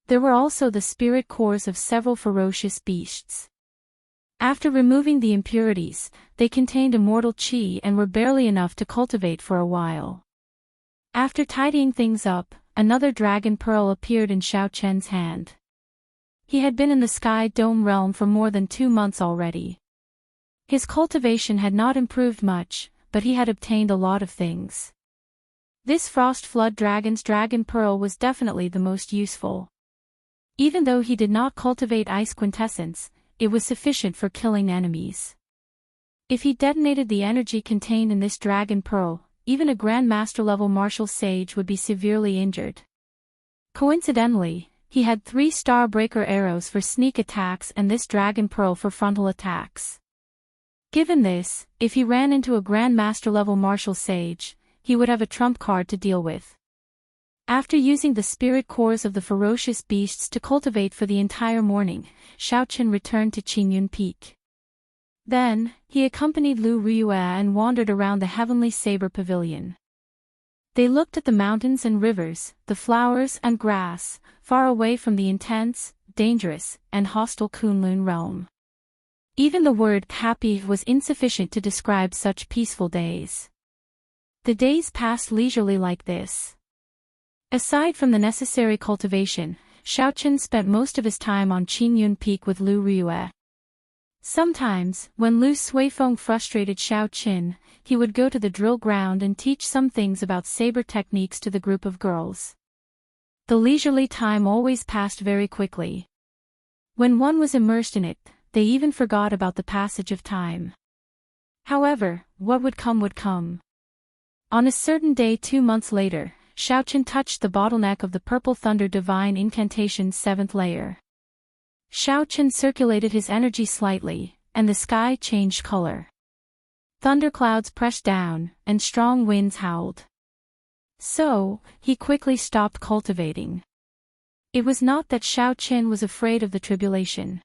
There were also the spirit cores of several ferocious beasts. After removing the impurities, they contained immortal qi and were barely enough to cultivate for a while. After tidying things up, another dragon pearl appeared in Xiao Chen's hand. He had been in the Sky Dome realm for more than 2 months already. His cultivation had not improved much, but he had obtained a lot of things. This Frost Flood Dragon's dragon pearl was definitely the most useful. Even though he did not cultivate ice quintessence, it was sufficient for killing enemies. If he detonated the energy contained in this dragon pearl, even a Grand Master level martial sage would be severely injured. Coincidentally, he had 3 Starbreaker arrows for sneak attacks and this dragon pearl for frontal attacks. Given this, if he ran into a Grand Master level martial sage, he would have a trump card to deal with. After using the spirit cores of the ferocious beasts to cultivate for the entire morning, Xiao Chen returned to Qingyun Peak. Then, he accompanied Lu Riyue and wandered around the Heavenly Saber Pavilion. They looked at the mountains and rivers, the flowers and grass, far away from the intense, dangerous, and hostile Kunlun realm. Even the word happy was insufficient to describe such peaceful days. The days passed leisurely like this. Aside from the necessary cultivation, Xiao Chen spent most of his time on Qingyun Peak with Lu Riyue. Sometimes, when Lu Suifeng frustrated Xiao Chen, he would go to the drill ground and teach some things about saber techniques to the group of girls. The leisurely time always passed very quickly. When one was immersed in it, they even forgot about the passage of time. However, what would come would come. On a certain day 2 months later, Xiao Chen touched the bottleneck of the Purple Thunder Divine Incantation's 7th layer. Xiao Chen circulated his energy slightly, and the sky changed color. Thunderclouds pressed down, and strong winds howled. So, he quickly stopped cultivating. It was not that Xiao Qin was afraid of the tribulation.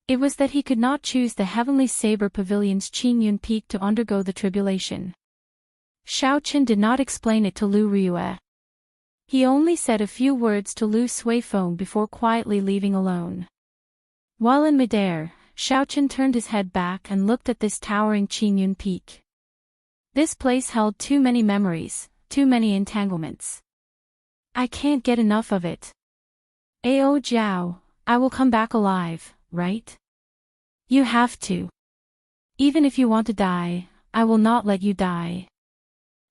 It was that he could not choose the heavenly saber pavilion's Qingyun Peak to undergo the tribulation. Xiao Qin did not explain it to Lu Riyue. He only said a few words to Lu Suifeng before quietly leaving alone. While in midair, Xiao Qin turned his head back and looked at this towering Qingyun Peak. This place held too many memories, too many entanglements. I can't get enough of it. Ao Jiao, I will come back alive, right? You have to. Even if you want to die, I will not let you die.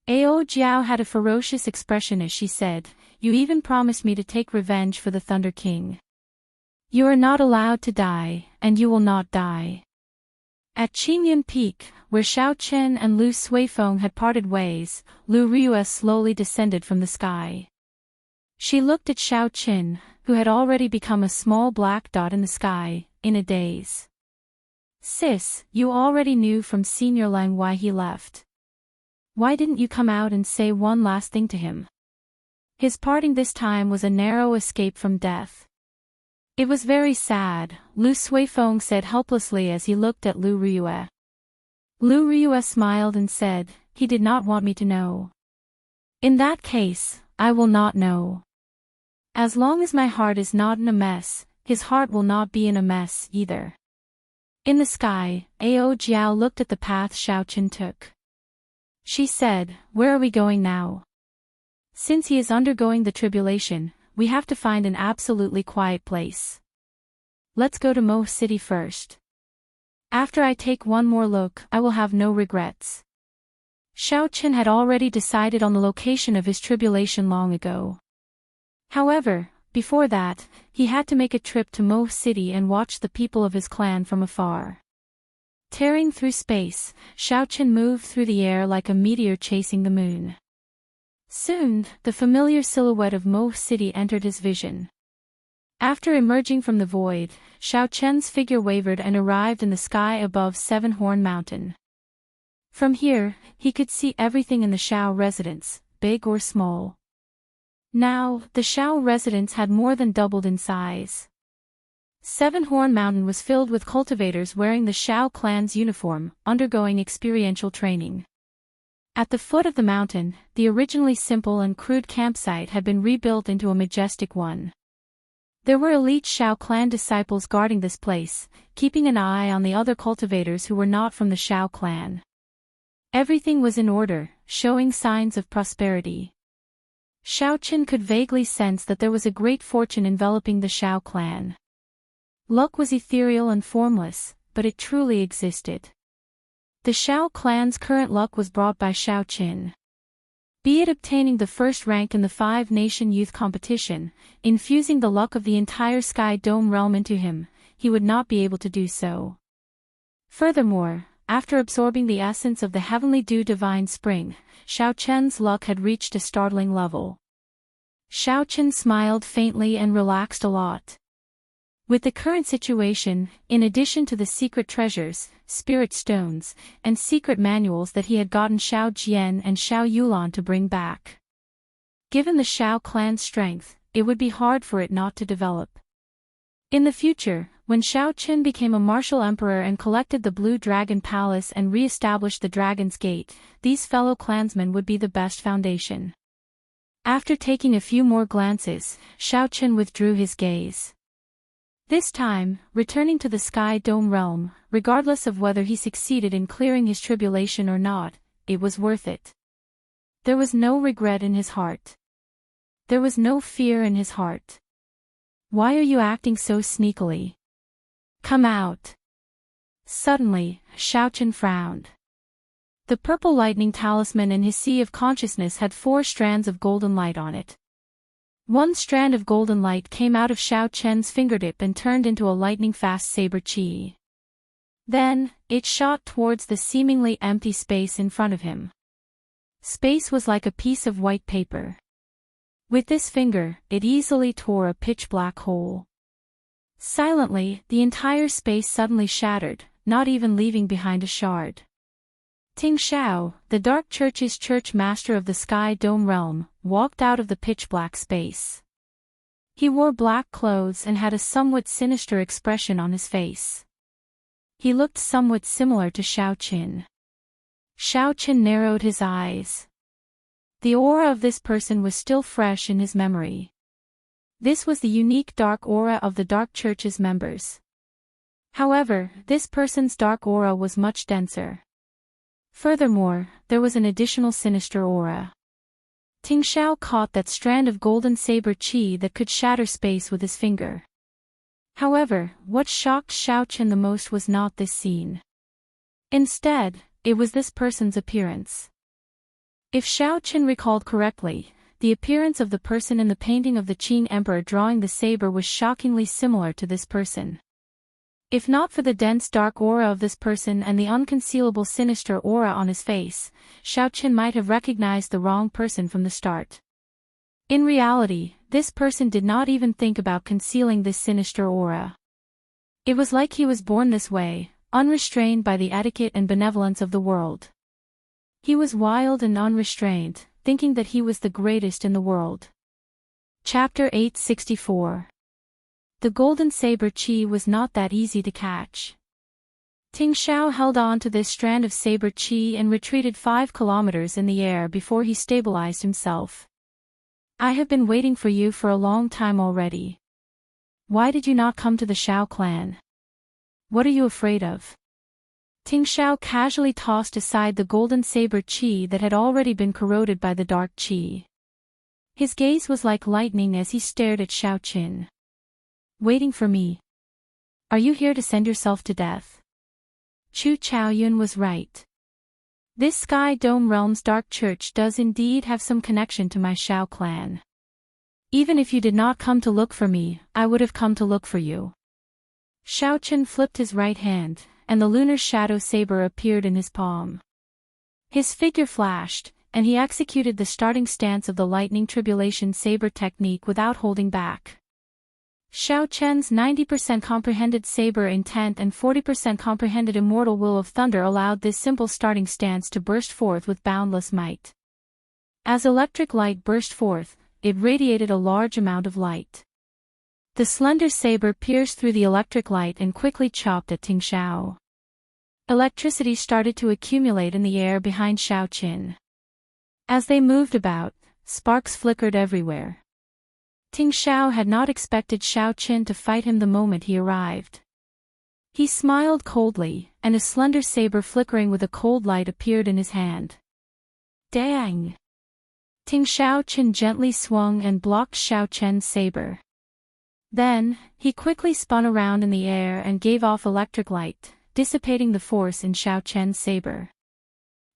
Ao Jiao had a ferocious expression as she said, you even promised me to take revenge for the Thunder King. You are not allowed to die, and you will not die. At Qingyun Peak, where Xiao Qin and Lu Suifeng had parted ways, Lu Riyue slowly descended from the sky. She looked at Xiao Qin, who had already become a small black dot in the sky, in a daze. Sis, you already knew from Senior Lang why he left. Why didn't you come out and say one last thing to him? His parting this time was a narrow escape from death. It was very sad, Lu Suifeng said helplessly as he looked at Lu Riyue. Lu Riyue smiled and said, he did not want me to know. In that case, I will not know. As long as my heart is not in a mess, his heart will not be in a mess either. In the sky, Ao Jiao looked at the path Xiao Qin took. She said, where are we going now? Since he is undergoing the tribulation, we have to find an absolutely quiet place. Let's go to Mo City first. After I take one more look, I will have no regrets. Xiao Qin had already decided on the location of his tribulation long ago. However, before that, he had to make a trip to Mo City and watch the people of his clan from afar. Tearing through space, Xiao Qin moved through the air like a meteor chasing the moon. Soon, the familiar silhouette of Mo City entered his vision. After emerging from the void, Xiao Qin's figure wavered and arrived in the sky above Seven Horn Mountain. From here, he could see everything in the Shao residence, big or small. Now, the Shao residence had more than doubled in size. Seven Horn Mountain was filled with cultivators wearing the Shao clan's uniform, undergoing experiential training. At the foot of the mountain, the originally simple and crude campsite had been rebuilt into a majestic one. There were elite Shao clan disciples guarding this place, keeping an eye on the other cultivators who were not from the Shao clan. Everything was in order, showing signs of prosperity. Xiao Qin could vaguely sense that there was a great fortune enveloping the Shao clan. Luck was ethereal and formless, but it truly existed. The Shao clan's current luck was brought by Xiao Qin. Be it obtaining the first rank in the 5-nation youth competition, infusing the luck of the entire Sky Dome realm into him, he would not be able to do so. Furthermore, after absorbing the essence of the heavenly dew divine spring, Xiao Qin's luck had reached a startling level. Xiao Qin smiled faintly and relaxed a lot. With the current situation, in addition to the secret treasures, spirit stones, and secret manuals that he had gotten Xiao Jian and Xiao Yulan to bring back. Given the Shao clan's strength, it would be hard for it not to develop. In the future, when Xiao Qin became a martial emperor and collected the Blue Dragon Palace and re-established the Dragon's Gate, these fellow clansmen would be the best foundation. After taking a few more glances, Xiao Qin withdrew his gaze. This time, returning to the Sky Dome realm, regardless of whether he succeeded in clearing his tribulation or not, it was worth it. There was no regret in his heart. There was no fear in his heart. Why are you acting so sneakily? Come out. Suddenly, Xiao Qin frowned. The purple lightning talisman in his sea of consciousness had 4 strands of golden light on it. One strand of golden light came out of Xiao Qin's fingertip and turned into a lightning-fast saber qi. Then, it shot towards the seemingly empty space in front of him. Space was like a piece of white paper. With this finger, it easily tore a pitch-black hole. Silently, the entire space suddenly shattered, not even leaving behind a shard. Ting Xiao, the Dark Church's church master of the Sky Dome realm, walked out of the pitch-black space. He wore black clothes and had a somewhat sinister expression on his face. He looked somewhat similar to Xiao Qin. Xiao Qin narrowed his eyes. The aura of this person was still fresh in his memory. This was the unique dark aura of the Dark Church's members. However, this person's dark aura was much denser. Furthermore, there was an additional sinister aura. Ting Xiao caught that strand of golden saber qi that could shatter space with his finger. However, what shocked Xiao Qin the most was not this scene. Instead, it was this person's appearance. If Xiao Qin recalled correctly, the appearance of the person in the painting of the Qing Emperor drawing the saber was shockingly similar to this person. If not for the dense dark aura of this person and the unconcealable sinister aura on his face, Xiao Qin might have recognized the wrong person from the start. In reality, this person did not even think about concealing this sinister aura. It was like he was born this way, unrestrained by the etiquette and benevolence of the world. He was wild and unrestrained, thinking that he was the greatest in the world. Chapter 864. The golden saber qi was not that easy to catch. Ting Xiao held on to this strand of saber qi and retreated 5 kilometers in the air before he stabilized himself. I have been waiting for you for a long time already. Why did you not come to the Xiao clan? What are you afraid of? Ting Xiao casually tossed aside the golden saber qi that had already been corroded by the dark qi. His gaze was like lightning as he stared at Xiao Qin. Waiting for me? Are you here to send yourself to death? Chu Chaoyun was right. This Sky Dome Realm's Dark Church does indeed have some connection to my Xiao clan. Even if you did not come to look for me, I would have come to look for you. Xiao Qin flipped his right hand, and the lunar shadow saber appeared in his palm. His figure flashed, and he executed the starting stance of the lightning tribulation saber technique without holding back. Xiao Chen's 90% comprehended saber intent and 40% comprehended immortal will of thunder allowed this simple starting stance to burst forth with boundless might. As electric light burst forth, it radiated a large amount of light. The slender saber pierced through the electric light and quickly chopped at Ting Xiao. Electricity started to accumulate in the air behind Xiao Qin. As they moved about, sparks flickered everywhere. Ting Xiao had not expected Xiao Qin to fight him the moment he arrived. He smiled coldly, and a slender saber flickering with a cold light appeared in his hand. Dang! Ting Xiao Qin gently swung and blocked Xiao Chen's saber. Then, he quickly spun around in the air and gave off electric light, dissipating the force in Xiao Chen's saber.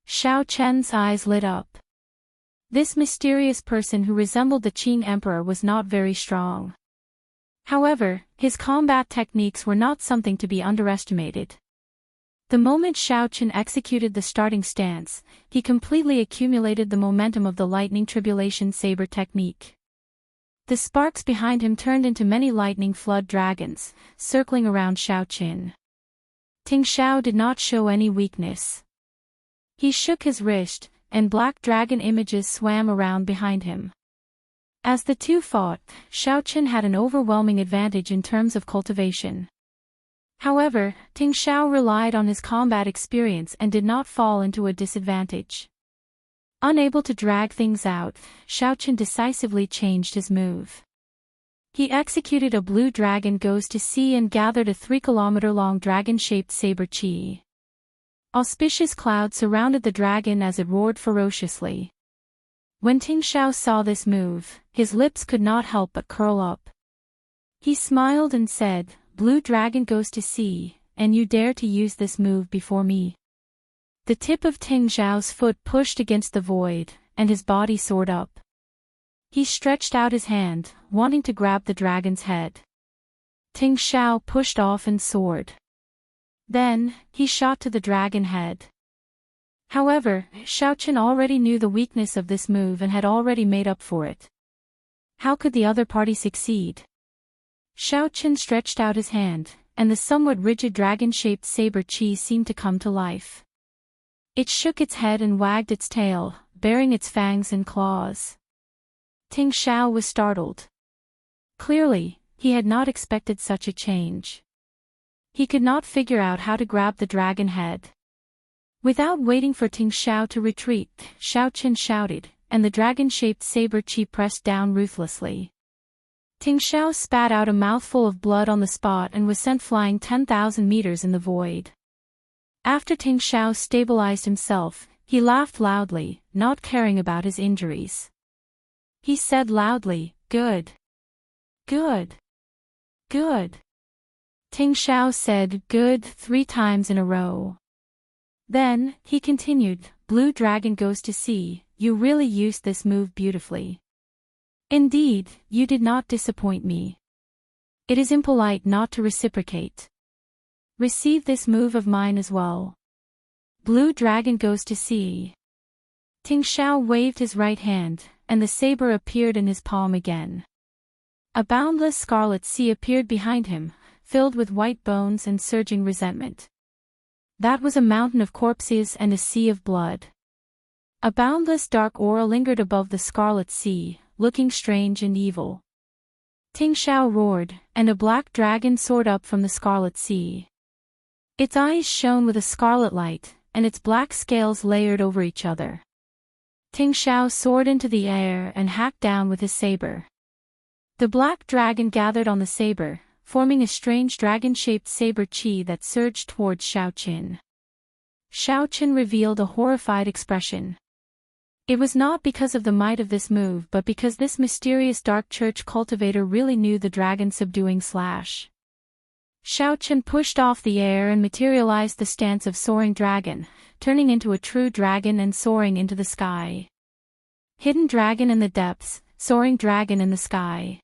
Xiao Chen's eyes lit up. This mysterious person who resembled the Qing Emperor was not very strong. However, his combat techniques were not something to be underestimated. The moment Xiao Qin executed the starting stance, he completely accumulated the momentum of the lightning tribulation saber technique. The sparks behind him turned into many lightning flood dragons, circling around Xiao Qin. Ting Xiao did not show any weakness. He shook his wrist, and black dragon images swam around behind him. As the two fought, Xiao Qin had an overwhelming advantage in terms of cultivation. However, Ting Xiao relied on his combat experience and did not fall into a disadvantage. Unable to drag things out, Xiao Qin decisively changed his move. He executed a blue dragon goes to sea and gathered a 3-kilometer-long dragon-shaped saber qi. Auspicious clouds surrounded the dragon as it roared ferociously. When Ting Xiao saw this move, his lips could not help but curl up. He smiled and said, "Blue dragon goes to sea, and you dare to use this move before me." The tip of Ting Xiao's foot pushed against the void, and his body soared up. He stretched out his hand, wanting to grab the dragon's head. Ting Xiao pushed off and soared. Then, he shot to the dragon head. However, Xiao Qin already knew the weakness of this move and had already made up for it. How could the other party succeed? Xiao Qin stretched out his hand, and the somewhat rigid dragon-shaped saber qi seemed to come to life. It shook its head and wagged its tail, baring its fangs and claws. Ting Xiao was startled. Clearly, he had not expected such a change. He could not figure out how to grab the dragon head. Without waiting for Ting Xiao to retreat, Xiaoqin shouted, and the dragon-shaped saber chi pressed down ruthlessly. Ting Xiao spat out a mouthful of blood on the spot and was sent flying 10,000 meters in the void. After Ting Xiao stabilized himself, he laughed loudly, not caring about his injuries. He said loudly, "Good. Good. Good." Ting Xiao said "good" 3 times in a row. Then, he continued, "Blue Dragon goes to sea, you really used this move beautifully. Indeed, you did not disappoint me. It is impolite not to reciprocate. Receive this move of mine as well. Blue Dragon goes to sea." Ting Xiao waved his right hand, and the saber appeared in his palm again. A boundless scarlet sea appeared behind him, filled with white bones and surging resentment. That was a mountain of corpses and a sea of blood. A boundless dark aura lingered above the scarlet sea, looking strange and evil. Ting Xiao roared, and a black dragon soared up from the scarlet sea. Its eyes shone with a scarlet light, and its black scales layered over each other. Ting Xiao soared into the air and hacked down with his saber. The black dragon gathered on the saber, forming a strange dragon-shaped saber chi that surged towards Xiaoqin. Xiaoqin revealed a horrified expression. It was not because of the might of this move but because this mysterious dark church cultivator really knew the dragon subduing slash. Xiaoqin pushed off the air and materialized the stance of soaring dragon, turning into a true dragon and soaring into the sky. Hidden dragon in the depths, soaring dragon in the sky.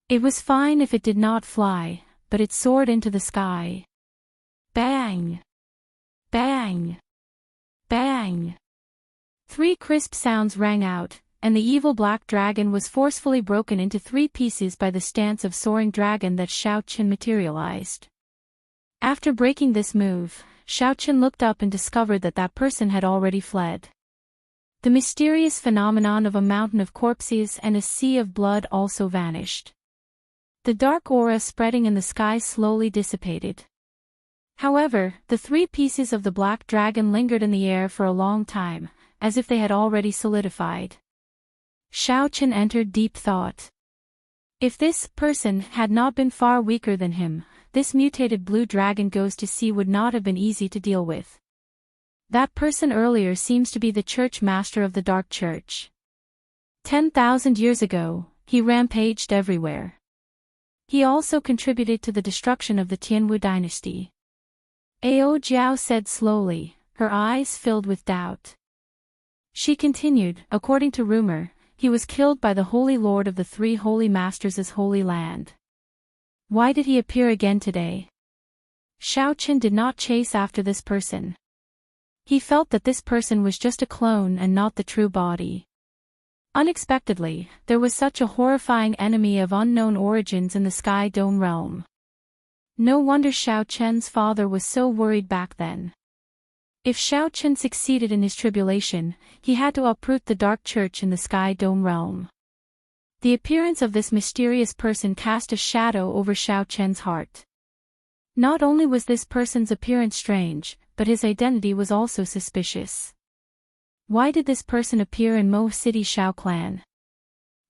It was fine if it did not fly, but it soared into the sky. Bang! Bang! Bang! 3 crisp sounds rang out, and the evil black dragon was forcefully broken into 3 pieces by the stance of soaring dragon that Xiaoqin materialized. After breaking this move, Xiaoqin looked up and discovered that that person had already fled. The mysterious phenomenon of a mountain of corpses and a sea of blood also vanished. The dark aura spreading in the sky slowly dissipated. However, the 3 pieces of the black dragon lingered in the air for a long time, as if they had already solidified. Xiaoqin entered deep thought. If this person had not been far weaker than him, this mutated blue dragon goes to sea would not have been easy to deal with. That person earlier seems to be the church master of the Dark Church. 10,000 years ago, he rampaged everywhere. He also contributed to the destruction of the Tianwu dynasty. Ao Jiao said slowly, her eyes filled with doubt. She continued, according to rumor, he was killed by the Holy Lord of the 3 Holy Masters' Holy Land. Why did he appear again today? Xiaoqin did not chase after this person. He felt that this person was just a clone and not the true body. Unexpectedly, there was such a horrifying enemy of unknown origins in the Sky Dome realm. No wonder Xiaoqian's father was so worried back then. If Xiaoqin succeeded in his tribulation, he had to uproot the Dark Church in the Sky Dome realm. The appearance of this mysterious person cast a shadow over Xiaoqian's heart. Not only was this person's appearance strange, but his identity was also suspicious. Why did this person appear in Mo City Shao clan?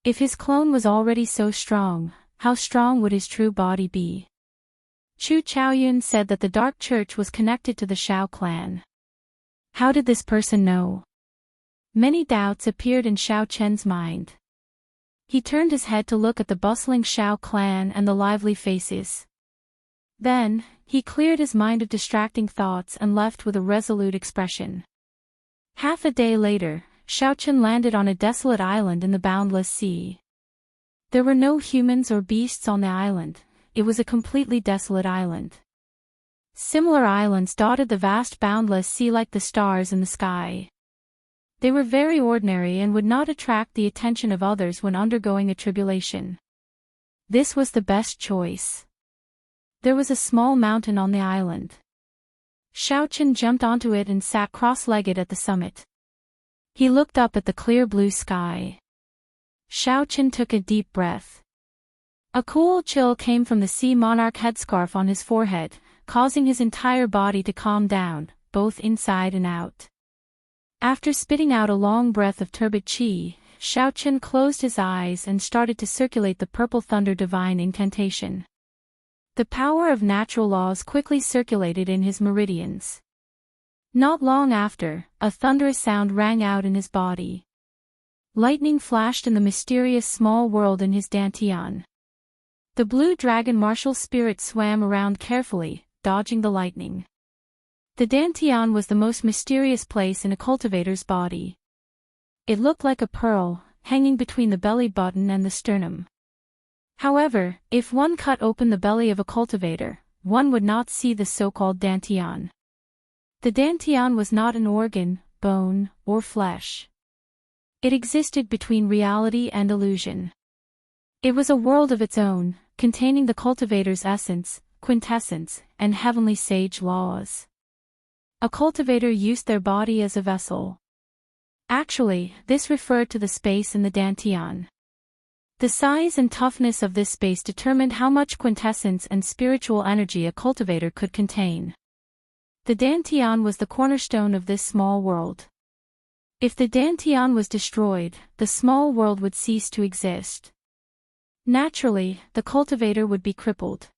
If his clone was already so strong, how strong would his true body be? Chu Chaoyun said that the Dark Church was connected to the Shao clan. How did this person know? Many doubts appeared in Xiaoqian's mind. He turned his head to look at the bustling Shao clan and the lively faces. Then, he cleared his mind of distracting thoughts and left with a resolute expression. Half a day later, Xiaoqin landed on a desolate island in the boundless sea. There were no humans or beasts on the island, it was a completely desolate island. Similar islands dotted the vast boundless sea like the stars in the sky. They were very ordinary and would not attract the attention of others when undergoing a tribulation. This was the best choice. There was a small mountain on the island. Xiaochen jumped onto it and sat cross-legged at the summit. He looked up at the clear blue sky. Xiaochen took a deep breath. A cool chill came from the sea monarch headscarf on his forehead, causing his entire body to calm down, both inside and out. After spitting out a long breath of turbid qi, Xiaochen closed his eyes and started to circulate the purple thunder divine incantation. The power of natural laws quickly circulated in his meridians. Not long after, a thunderous sound rang out in his body. Lightning flashed in the mysterious small world in his dantian. The blue dragon martial spirit swam around carefully, dodging the lightning. The dantian was the most mysterious place in a cultivator's body. It looked like a pearl, hanging between the belly button and the sternum. However, if one cut open the belly of a cultivator, one would not see the so-called dantian. The dantian was not an organ, bone, or flesh. It existed between reality and illusion. It was a world of its own, containing the cultivator's essence, quintessence, and heavenly sage laws. A cultivator used their body as a vessel. Actually, this referred to the space in the dantian. The size and toughness of this space determined how much quintessence and spiritual energy a cultivator could contain. The dantian was the cornerstone of this small world. If the dantian was destroyed, the small world would cease to exist. Naturally, the cultivator would be crippled.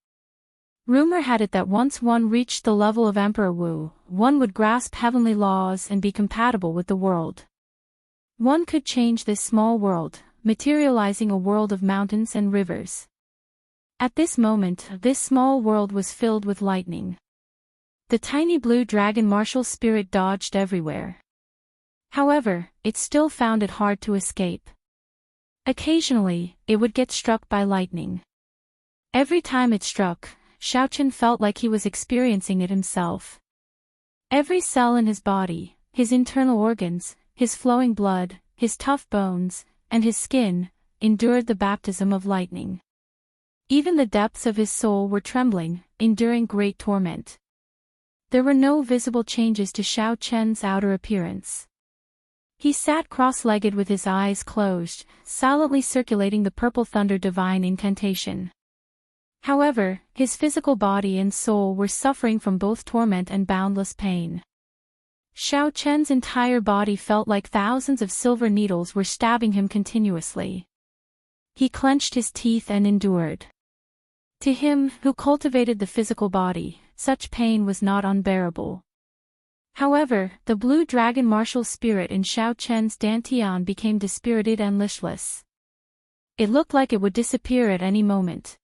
Rumor had it that once one reached the level of Emperor Wu, one would grasp heavenly laws and be compatible with the world. One could change this small world, materializing a world of mountains and rivers. At this moment, this small world was filled with lightning. The tiny blue dragon martial spirit dodged everywhere. However, it still found it hard to escape. Occasionally, it would get struck by lightning. Every time it struck, Xiaochen felt like he was experiencing it himself. Every cell in his body, his internal organs, his flowing blood, his tough bones, and his skin, endured the baptism of lightning. Even the depths of his soul were trembling, enduring great torment. There were no visible changes to Xiaochen's outer appearance. He sat cross-legged with his eyes closed, silently circulating the purple thunder divine incantation. However, his physical body and soul were suffering from both torment and boundless pain. Xiaochen's entire body felt like thousands of silver needles were stabbing him continuously. He clenched his teeth and endured. To him, who cultivated the physical body, such pain was not unbearable. However, the blue dragon martial spirit in Xiaochen's dantian became dispirited and listless. It looked like it would disappear at any moment.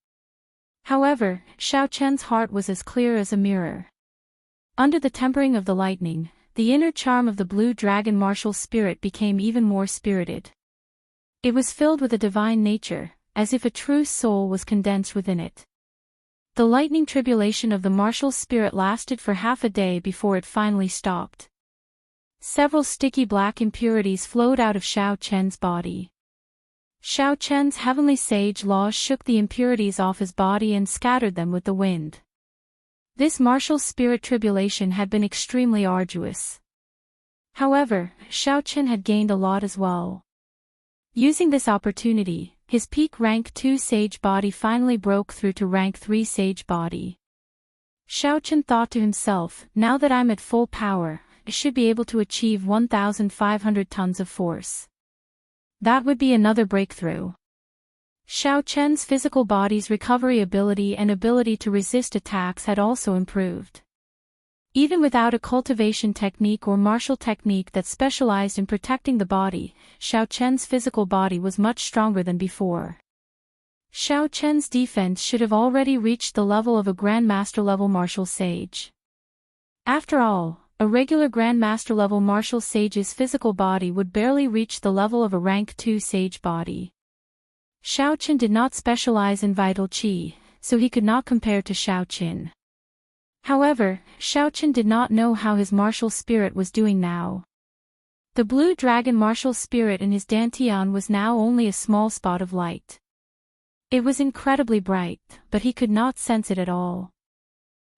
However, Xiaochen's heart was as clear as a mirror. Under the tempering of the lightning, the inner charm of the blue dragon martial spirit became even more spirited. It was filled with a divine nature, as if a true soul was condensed within it. The lightning tribulation of the martial spirit lasted for half a day before it finally stopped. Several sticky black impurities flowed out of Xiaochen's body. Xiaochen's heavenly sage laws shook the impurities off his body and scattered them with the wind. This martial spirit tribulation had been extremely arduous. However, Xiaochen had gained a lot as well. Using this opportunity, his peak rank 2 sage body finally broke through to rank 3 sage body. Xiaochen thought to himself, now that I'm at full power, I should be able to achieve 1,500 tons of force. That would be another breakthrough. Xiaochen's physical body's recovery ability and ability to resist attacks had also improved. Even without a cultivation technique or martial technique that specialized in protecting the body, Xiaochen's physical body was much stronger than before. Xiaochen's defense should have already reached the level of a Grandmaster level martial sage. After all, a regular Grandmaster level martial sage's physical body would barely reach the level of a rank 2 sage body. Xiaochen did not specialize in vital qi, so he could not compare to Xiaochen. However, Xiaochen did not know how his martial spirit was doing now. The blue dragon martial spirit in his dantian was now only a small spot of light. It was incredibly bright, but he could not sense it at all.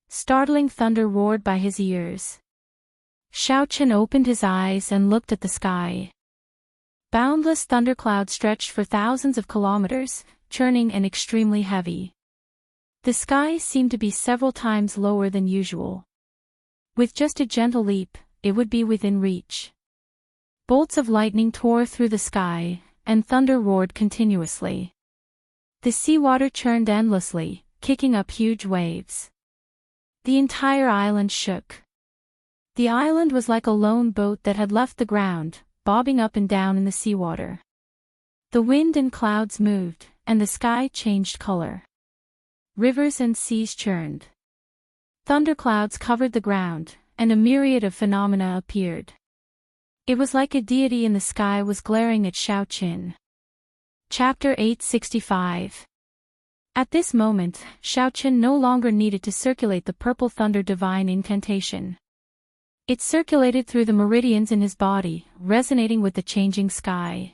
Startling thunder roared by his ears. Xiaoqian opened his eyes and looked at the sky. Boundless thunderclouds stretched for thousands of kilometers, churning and extremely heavy. The sky seemed to be several times lower than usual. With just a gentle leap, it would be within reach. Bolts of lightning tore through the sky, and thunder roared continuously. The seawater churned endlessly, kicking up huge waves. The entire island shook. The island was like a lone boat that had left the ground, bobbing up and down in the seawater. The wind and clouds moved, and the sky changed color. Rivers and seas churned. Thunderclouds covered the ground, and a myriad of phenomena appeared. It was like a deity in the sky was glaring at Xiaoqian. Chapter 865. At this moment, Xiaoqian no longer needed to circulate the purple thunder divine incantation. It circulated through the meridians in his body, resonating with the changing sky.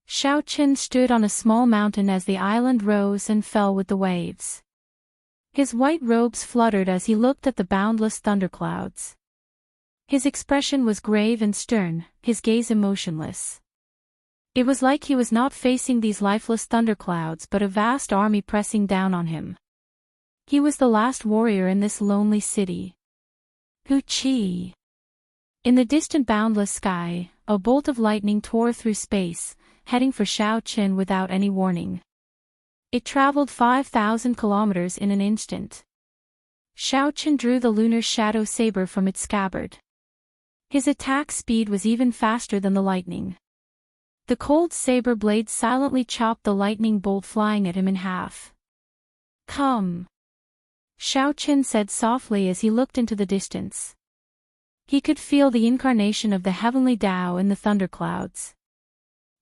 Xiaoqian stood on a small mountain as the island rose and fell with the waves. His white robes fluttered as he looked at the boundless thunderclouds. His expression was grave and stern, his gaze emotionless. It was like he was not facing these lifeless thunderclouds but a vast army pressing down on him. He was the last warrior in this lonely city. Wuxia. In the distant boundless sky, a bolt of lightning tore through space, heading for Xiaoqian without any warning. It traveled 5,000 kilometers in an instant. Xiaoqian drew the lunar shadow saber from its scabbard. His attack speed was even faster than the lightning. The cold saber blade silently chopped the lightning bolt flying at him in half. "Come," Xiaoqian said softly as he looked into the distance. He could feel the incarnation of the heavenly Tao in the thunderclouds.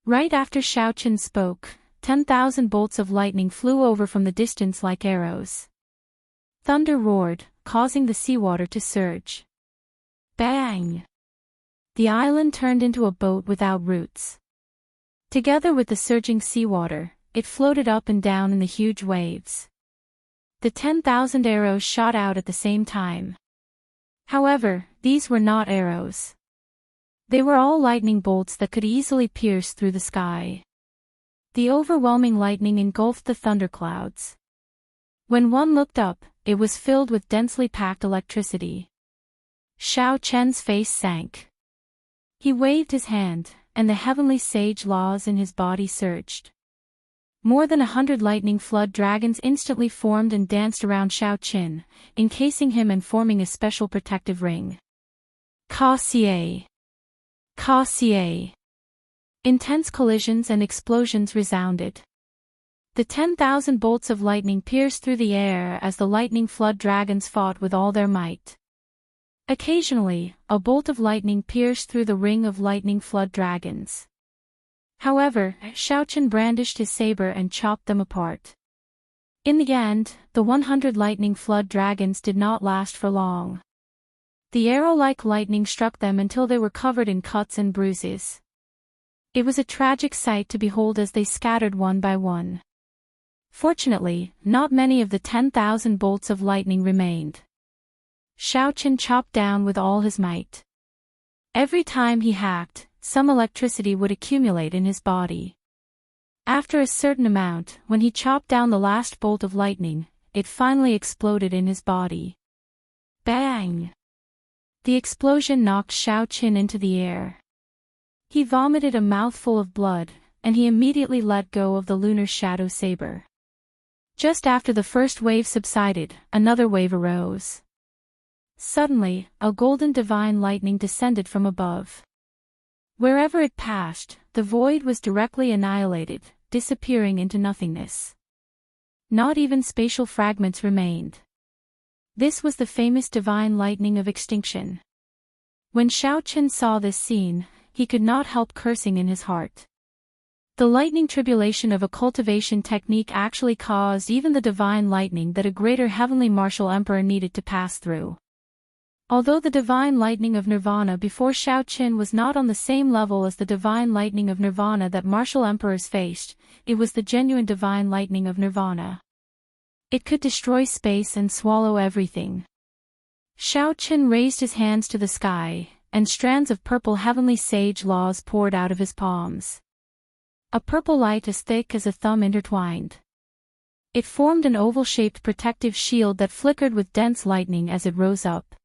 Right after Xiaoqian spoke, 10,000 bolts of lightning flew over from the distance like arrows. Thunder roared, causing the seawater to surge. Bang! The island turned into a boat without roots. Together with the surging seawater, it floated up and down in the huge waves. The 10,000 arrows shot out at the same time. However, these were not arrows. They were all lightning bolts that could easily pierce through the sky. The overwhelming lightning engulfed the thunderclouds. When one looked up, it was filled with densely packed electricity. Xiaoqian's face sank. He waved his hand, and the heavenly sage laws in his body surged. More than 100 lightning flood dragons instantly formed and danced around Xiaoqian, encasing him and forming a special protective ring. Cultivate. Cultivate. Intense collisions and explosions resounded. The 10,000 bolts of lightning pierced through the air as the lightning flood dragons fought with all their might. Occasionally, a bolt of lightning pierced through the ring of lightning flood dragons. However, Xiaoqian brandished his saber and chopped them apart. In the end, the 100 lightning flood dragons did not last for long. The arrow-like lightning struck them until they were covered in cuts and bruises. It was a tragic sight to behold as they scattered one by one. Fortunately, not many of the 10,000 bolts of lightning remained. Xiaoqian chopped down with all his might. Every time he hacked, some electricity would accumulate in his body. After a certain amount, when he chopped down the last bolt of lightning, it finally exploded in his body. Bang! The explosion knocked Xiaoqian into the air. He vomited a mouthful of blood, and he immediately let go of the lunar shadow saber. Just after the first wave subsided, another wave arose. Suddenly, a golden divine lightning descended from above. Wherever it passed, the void was directly annihilated, disappearing into nothingness. Not even spatial fragments remained. This was the famous divine lightning of extinction. When Xiaoqian saw this scene, he could not help cursing in his heart. The lightning tribulation of a cultivation technique actually caused even the divine lightning that a greater heavenly martial emperor needed to pass through. Although the divine lightning of nirvana before Xiaoqian was not on the same level as the divine lightning of nirvana that martial emperors faced, it was the genuine divine lightning of nirvana. It could destroy space and swallow everything. Xiao Qin raised his hands to the sky, and strands of purple heavenly sage laws poured out of his palms. A purple light as thick as a thumb intertwined. It formed an oval-shaped protective shield that flickered with dense lightning as it rose up.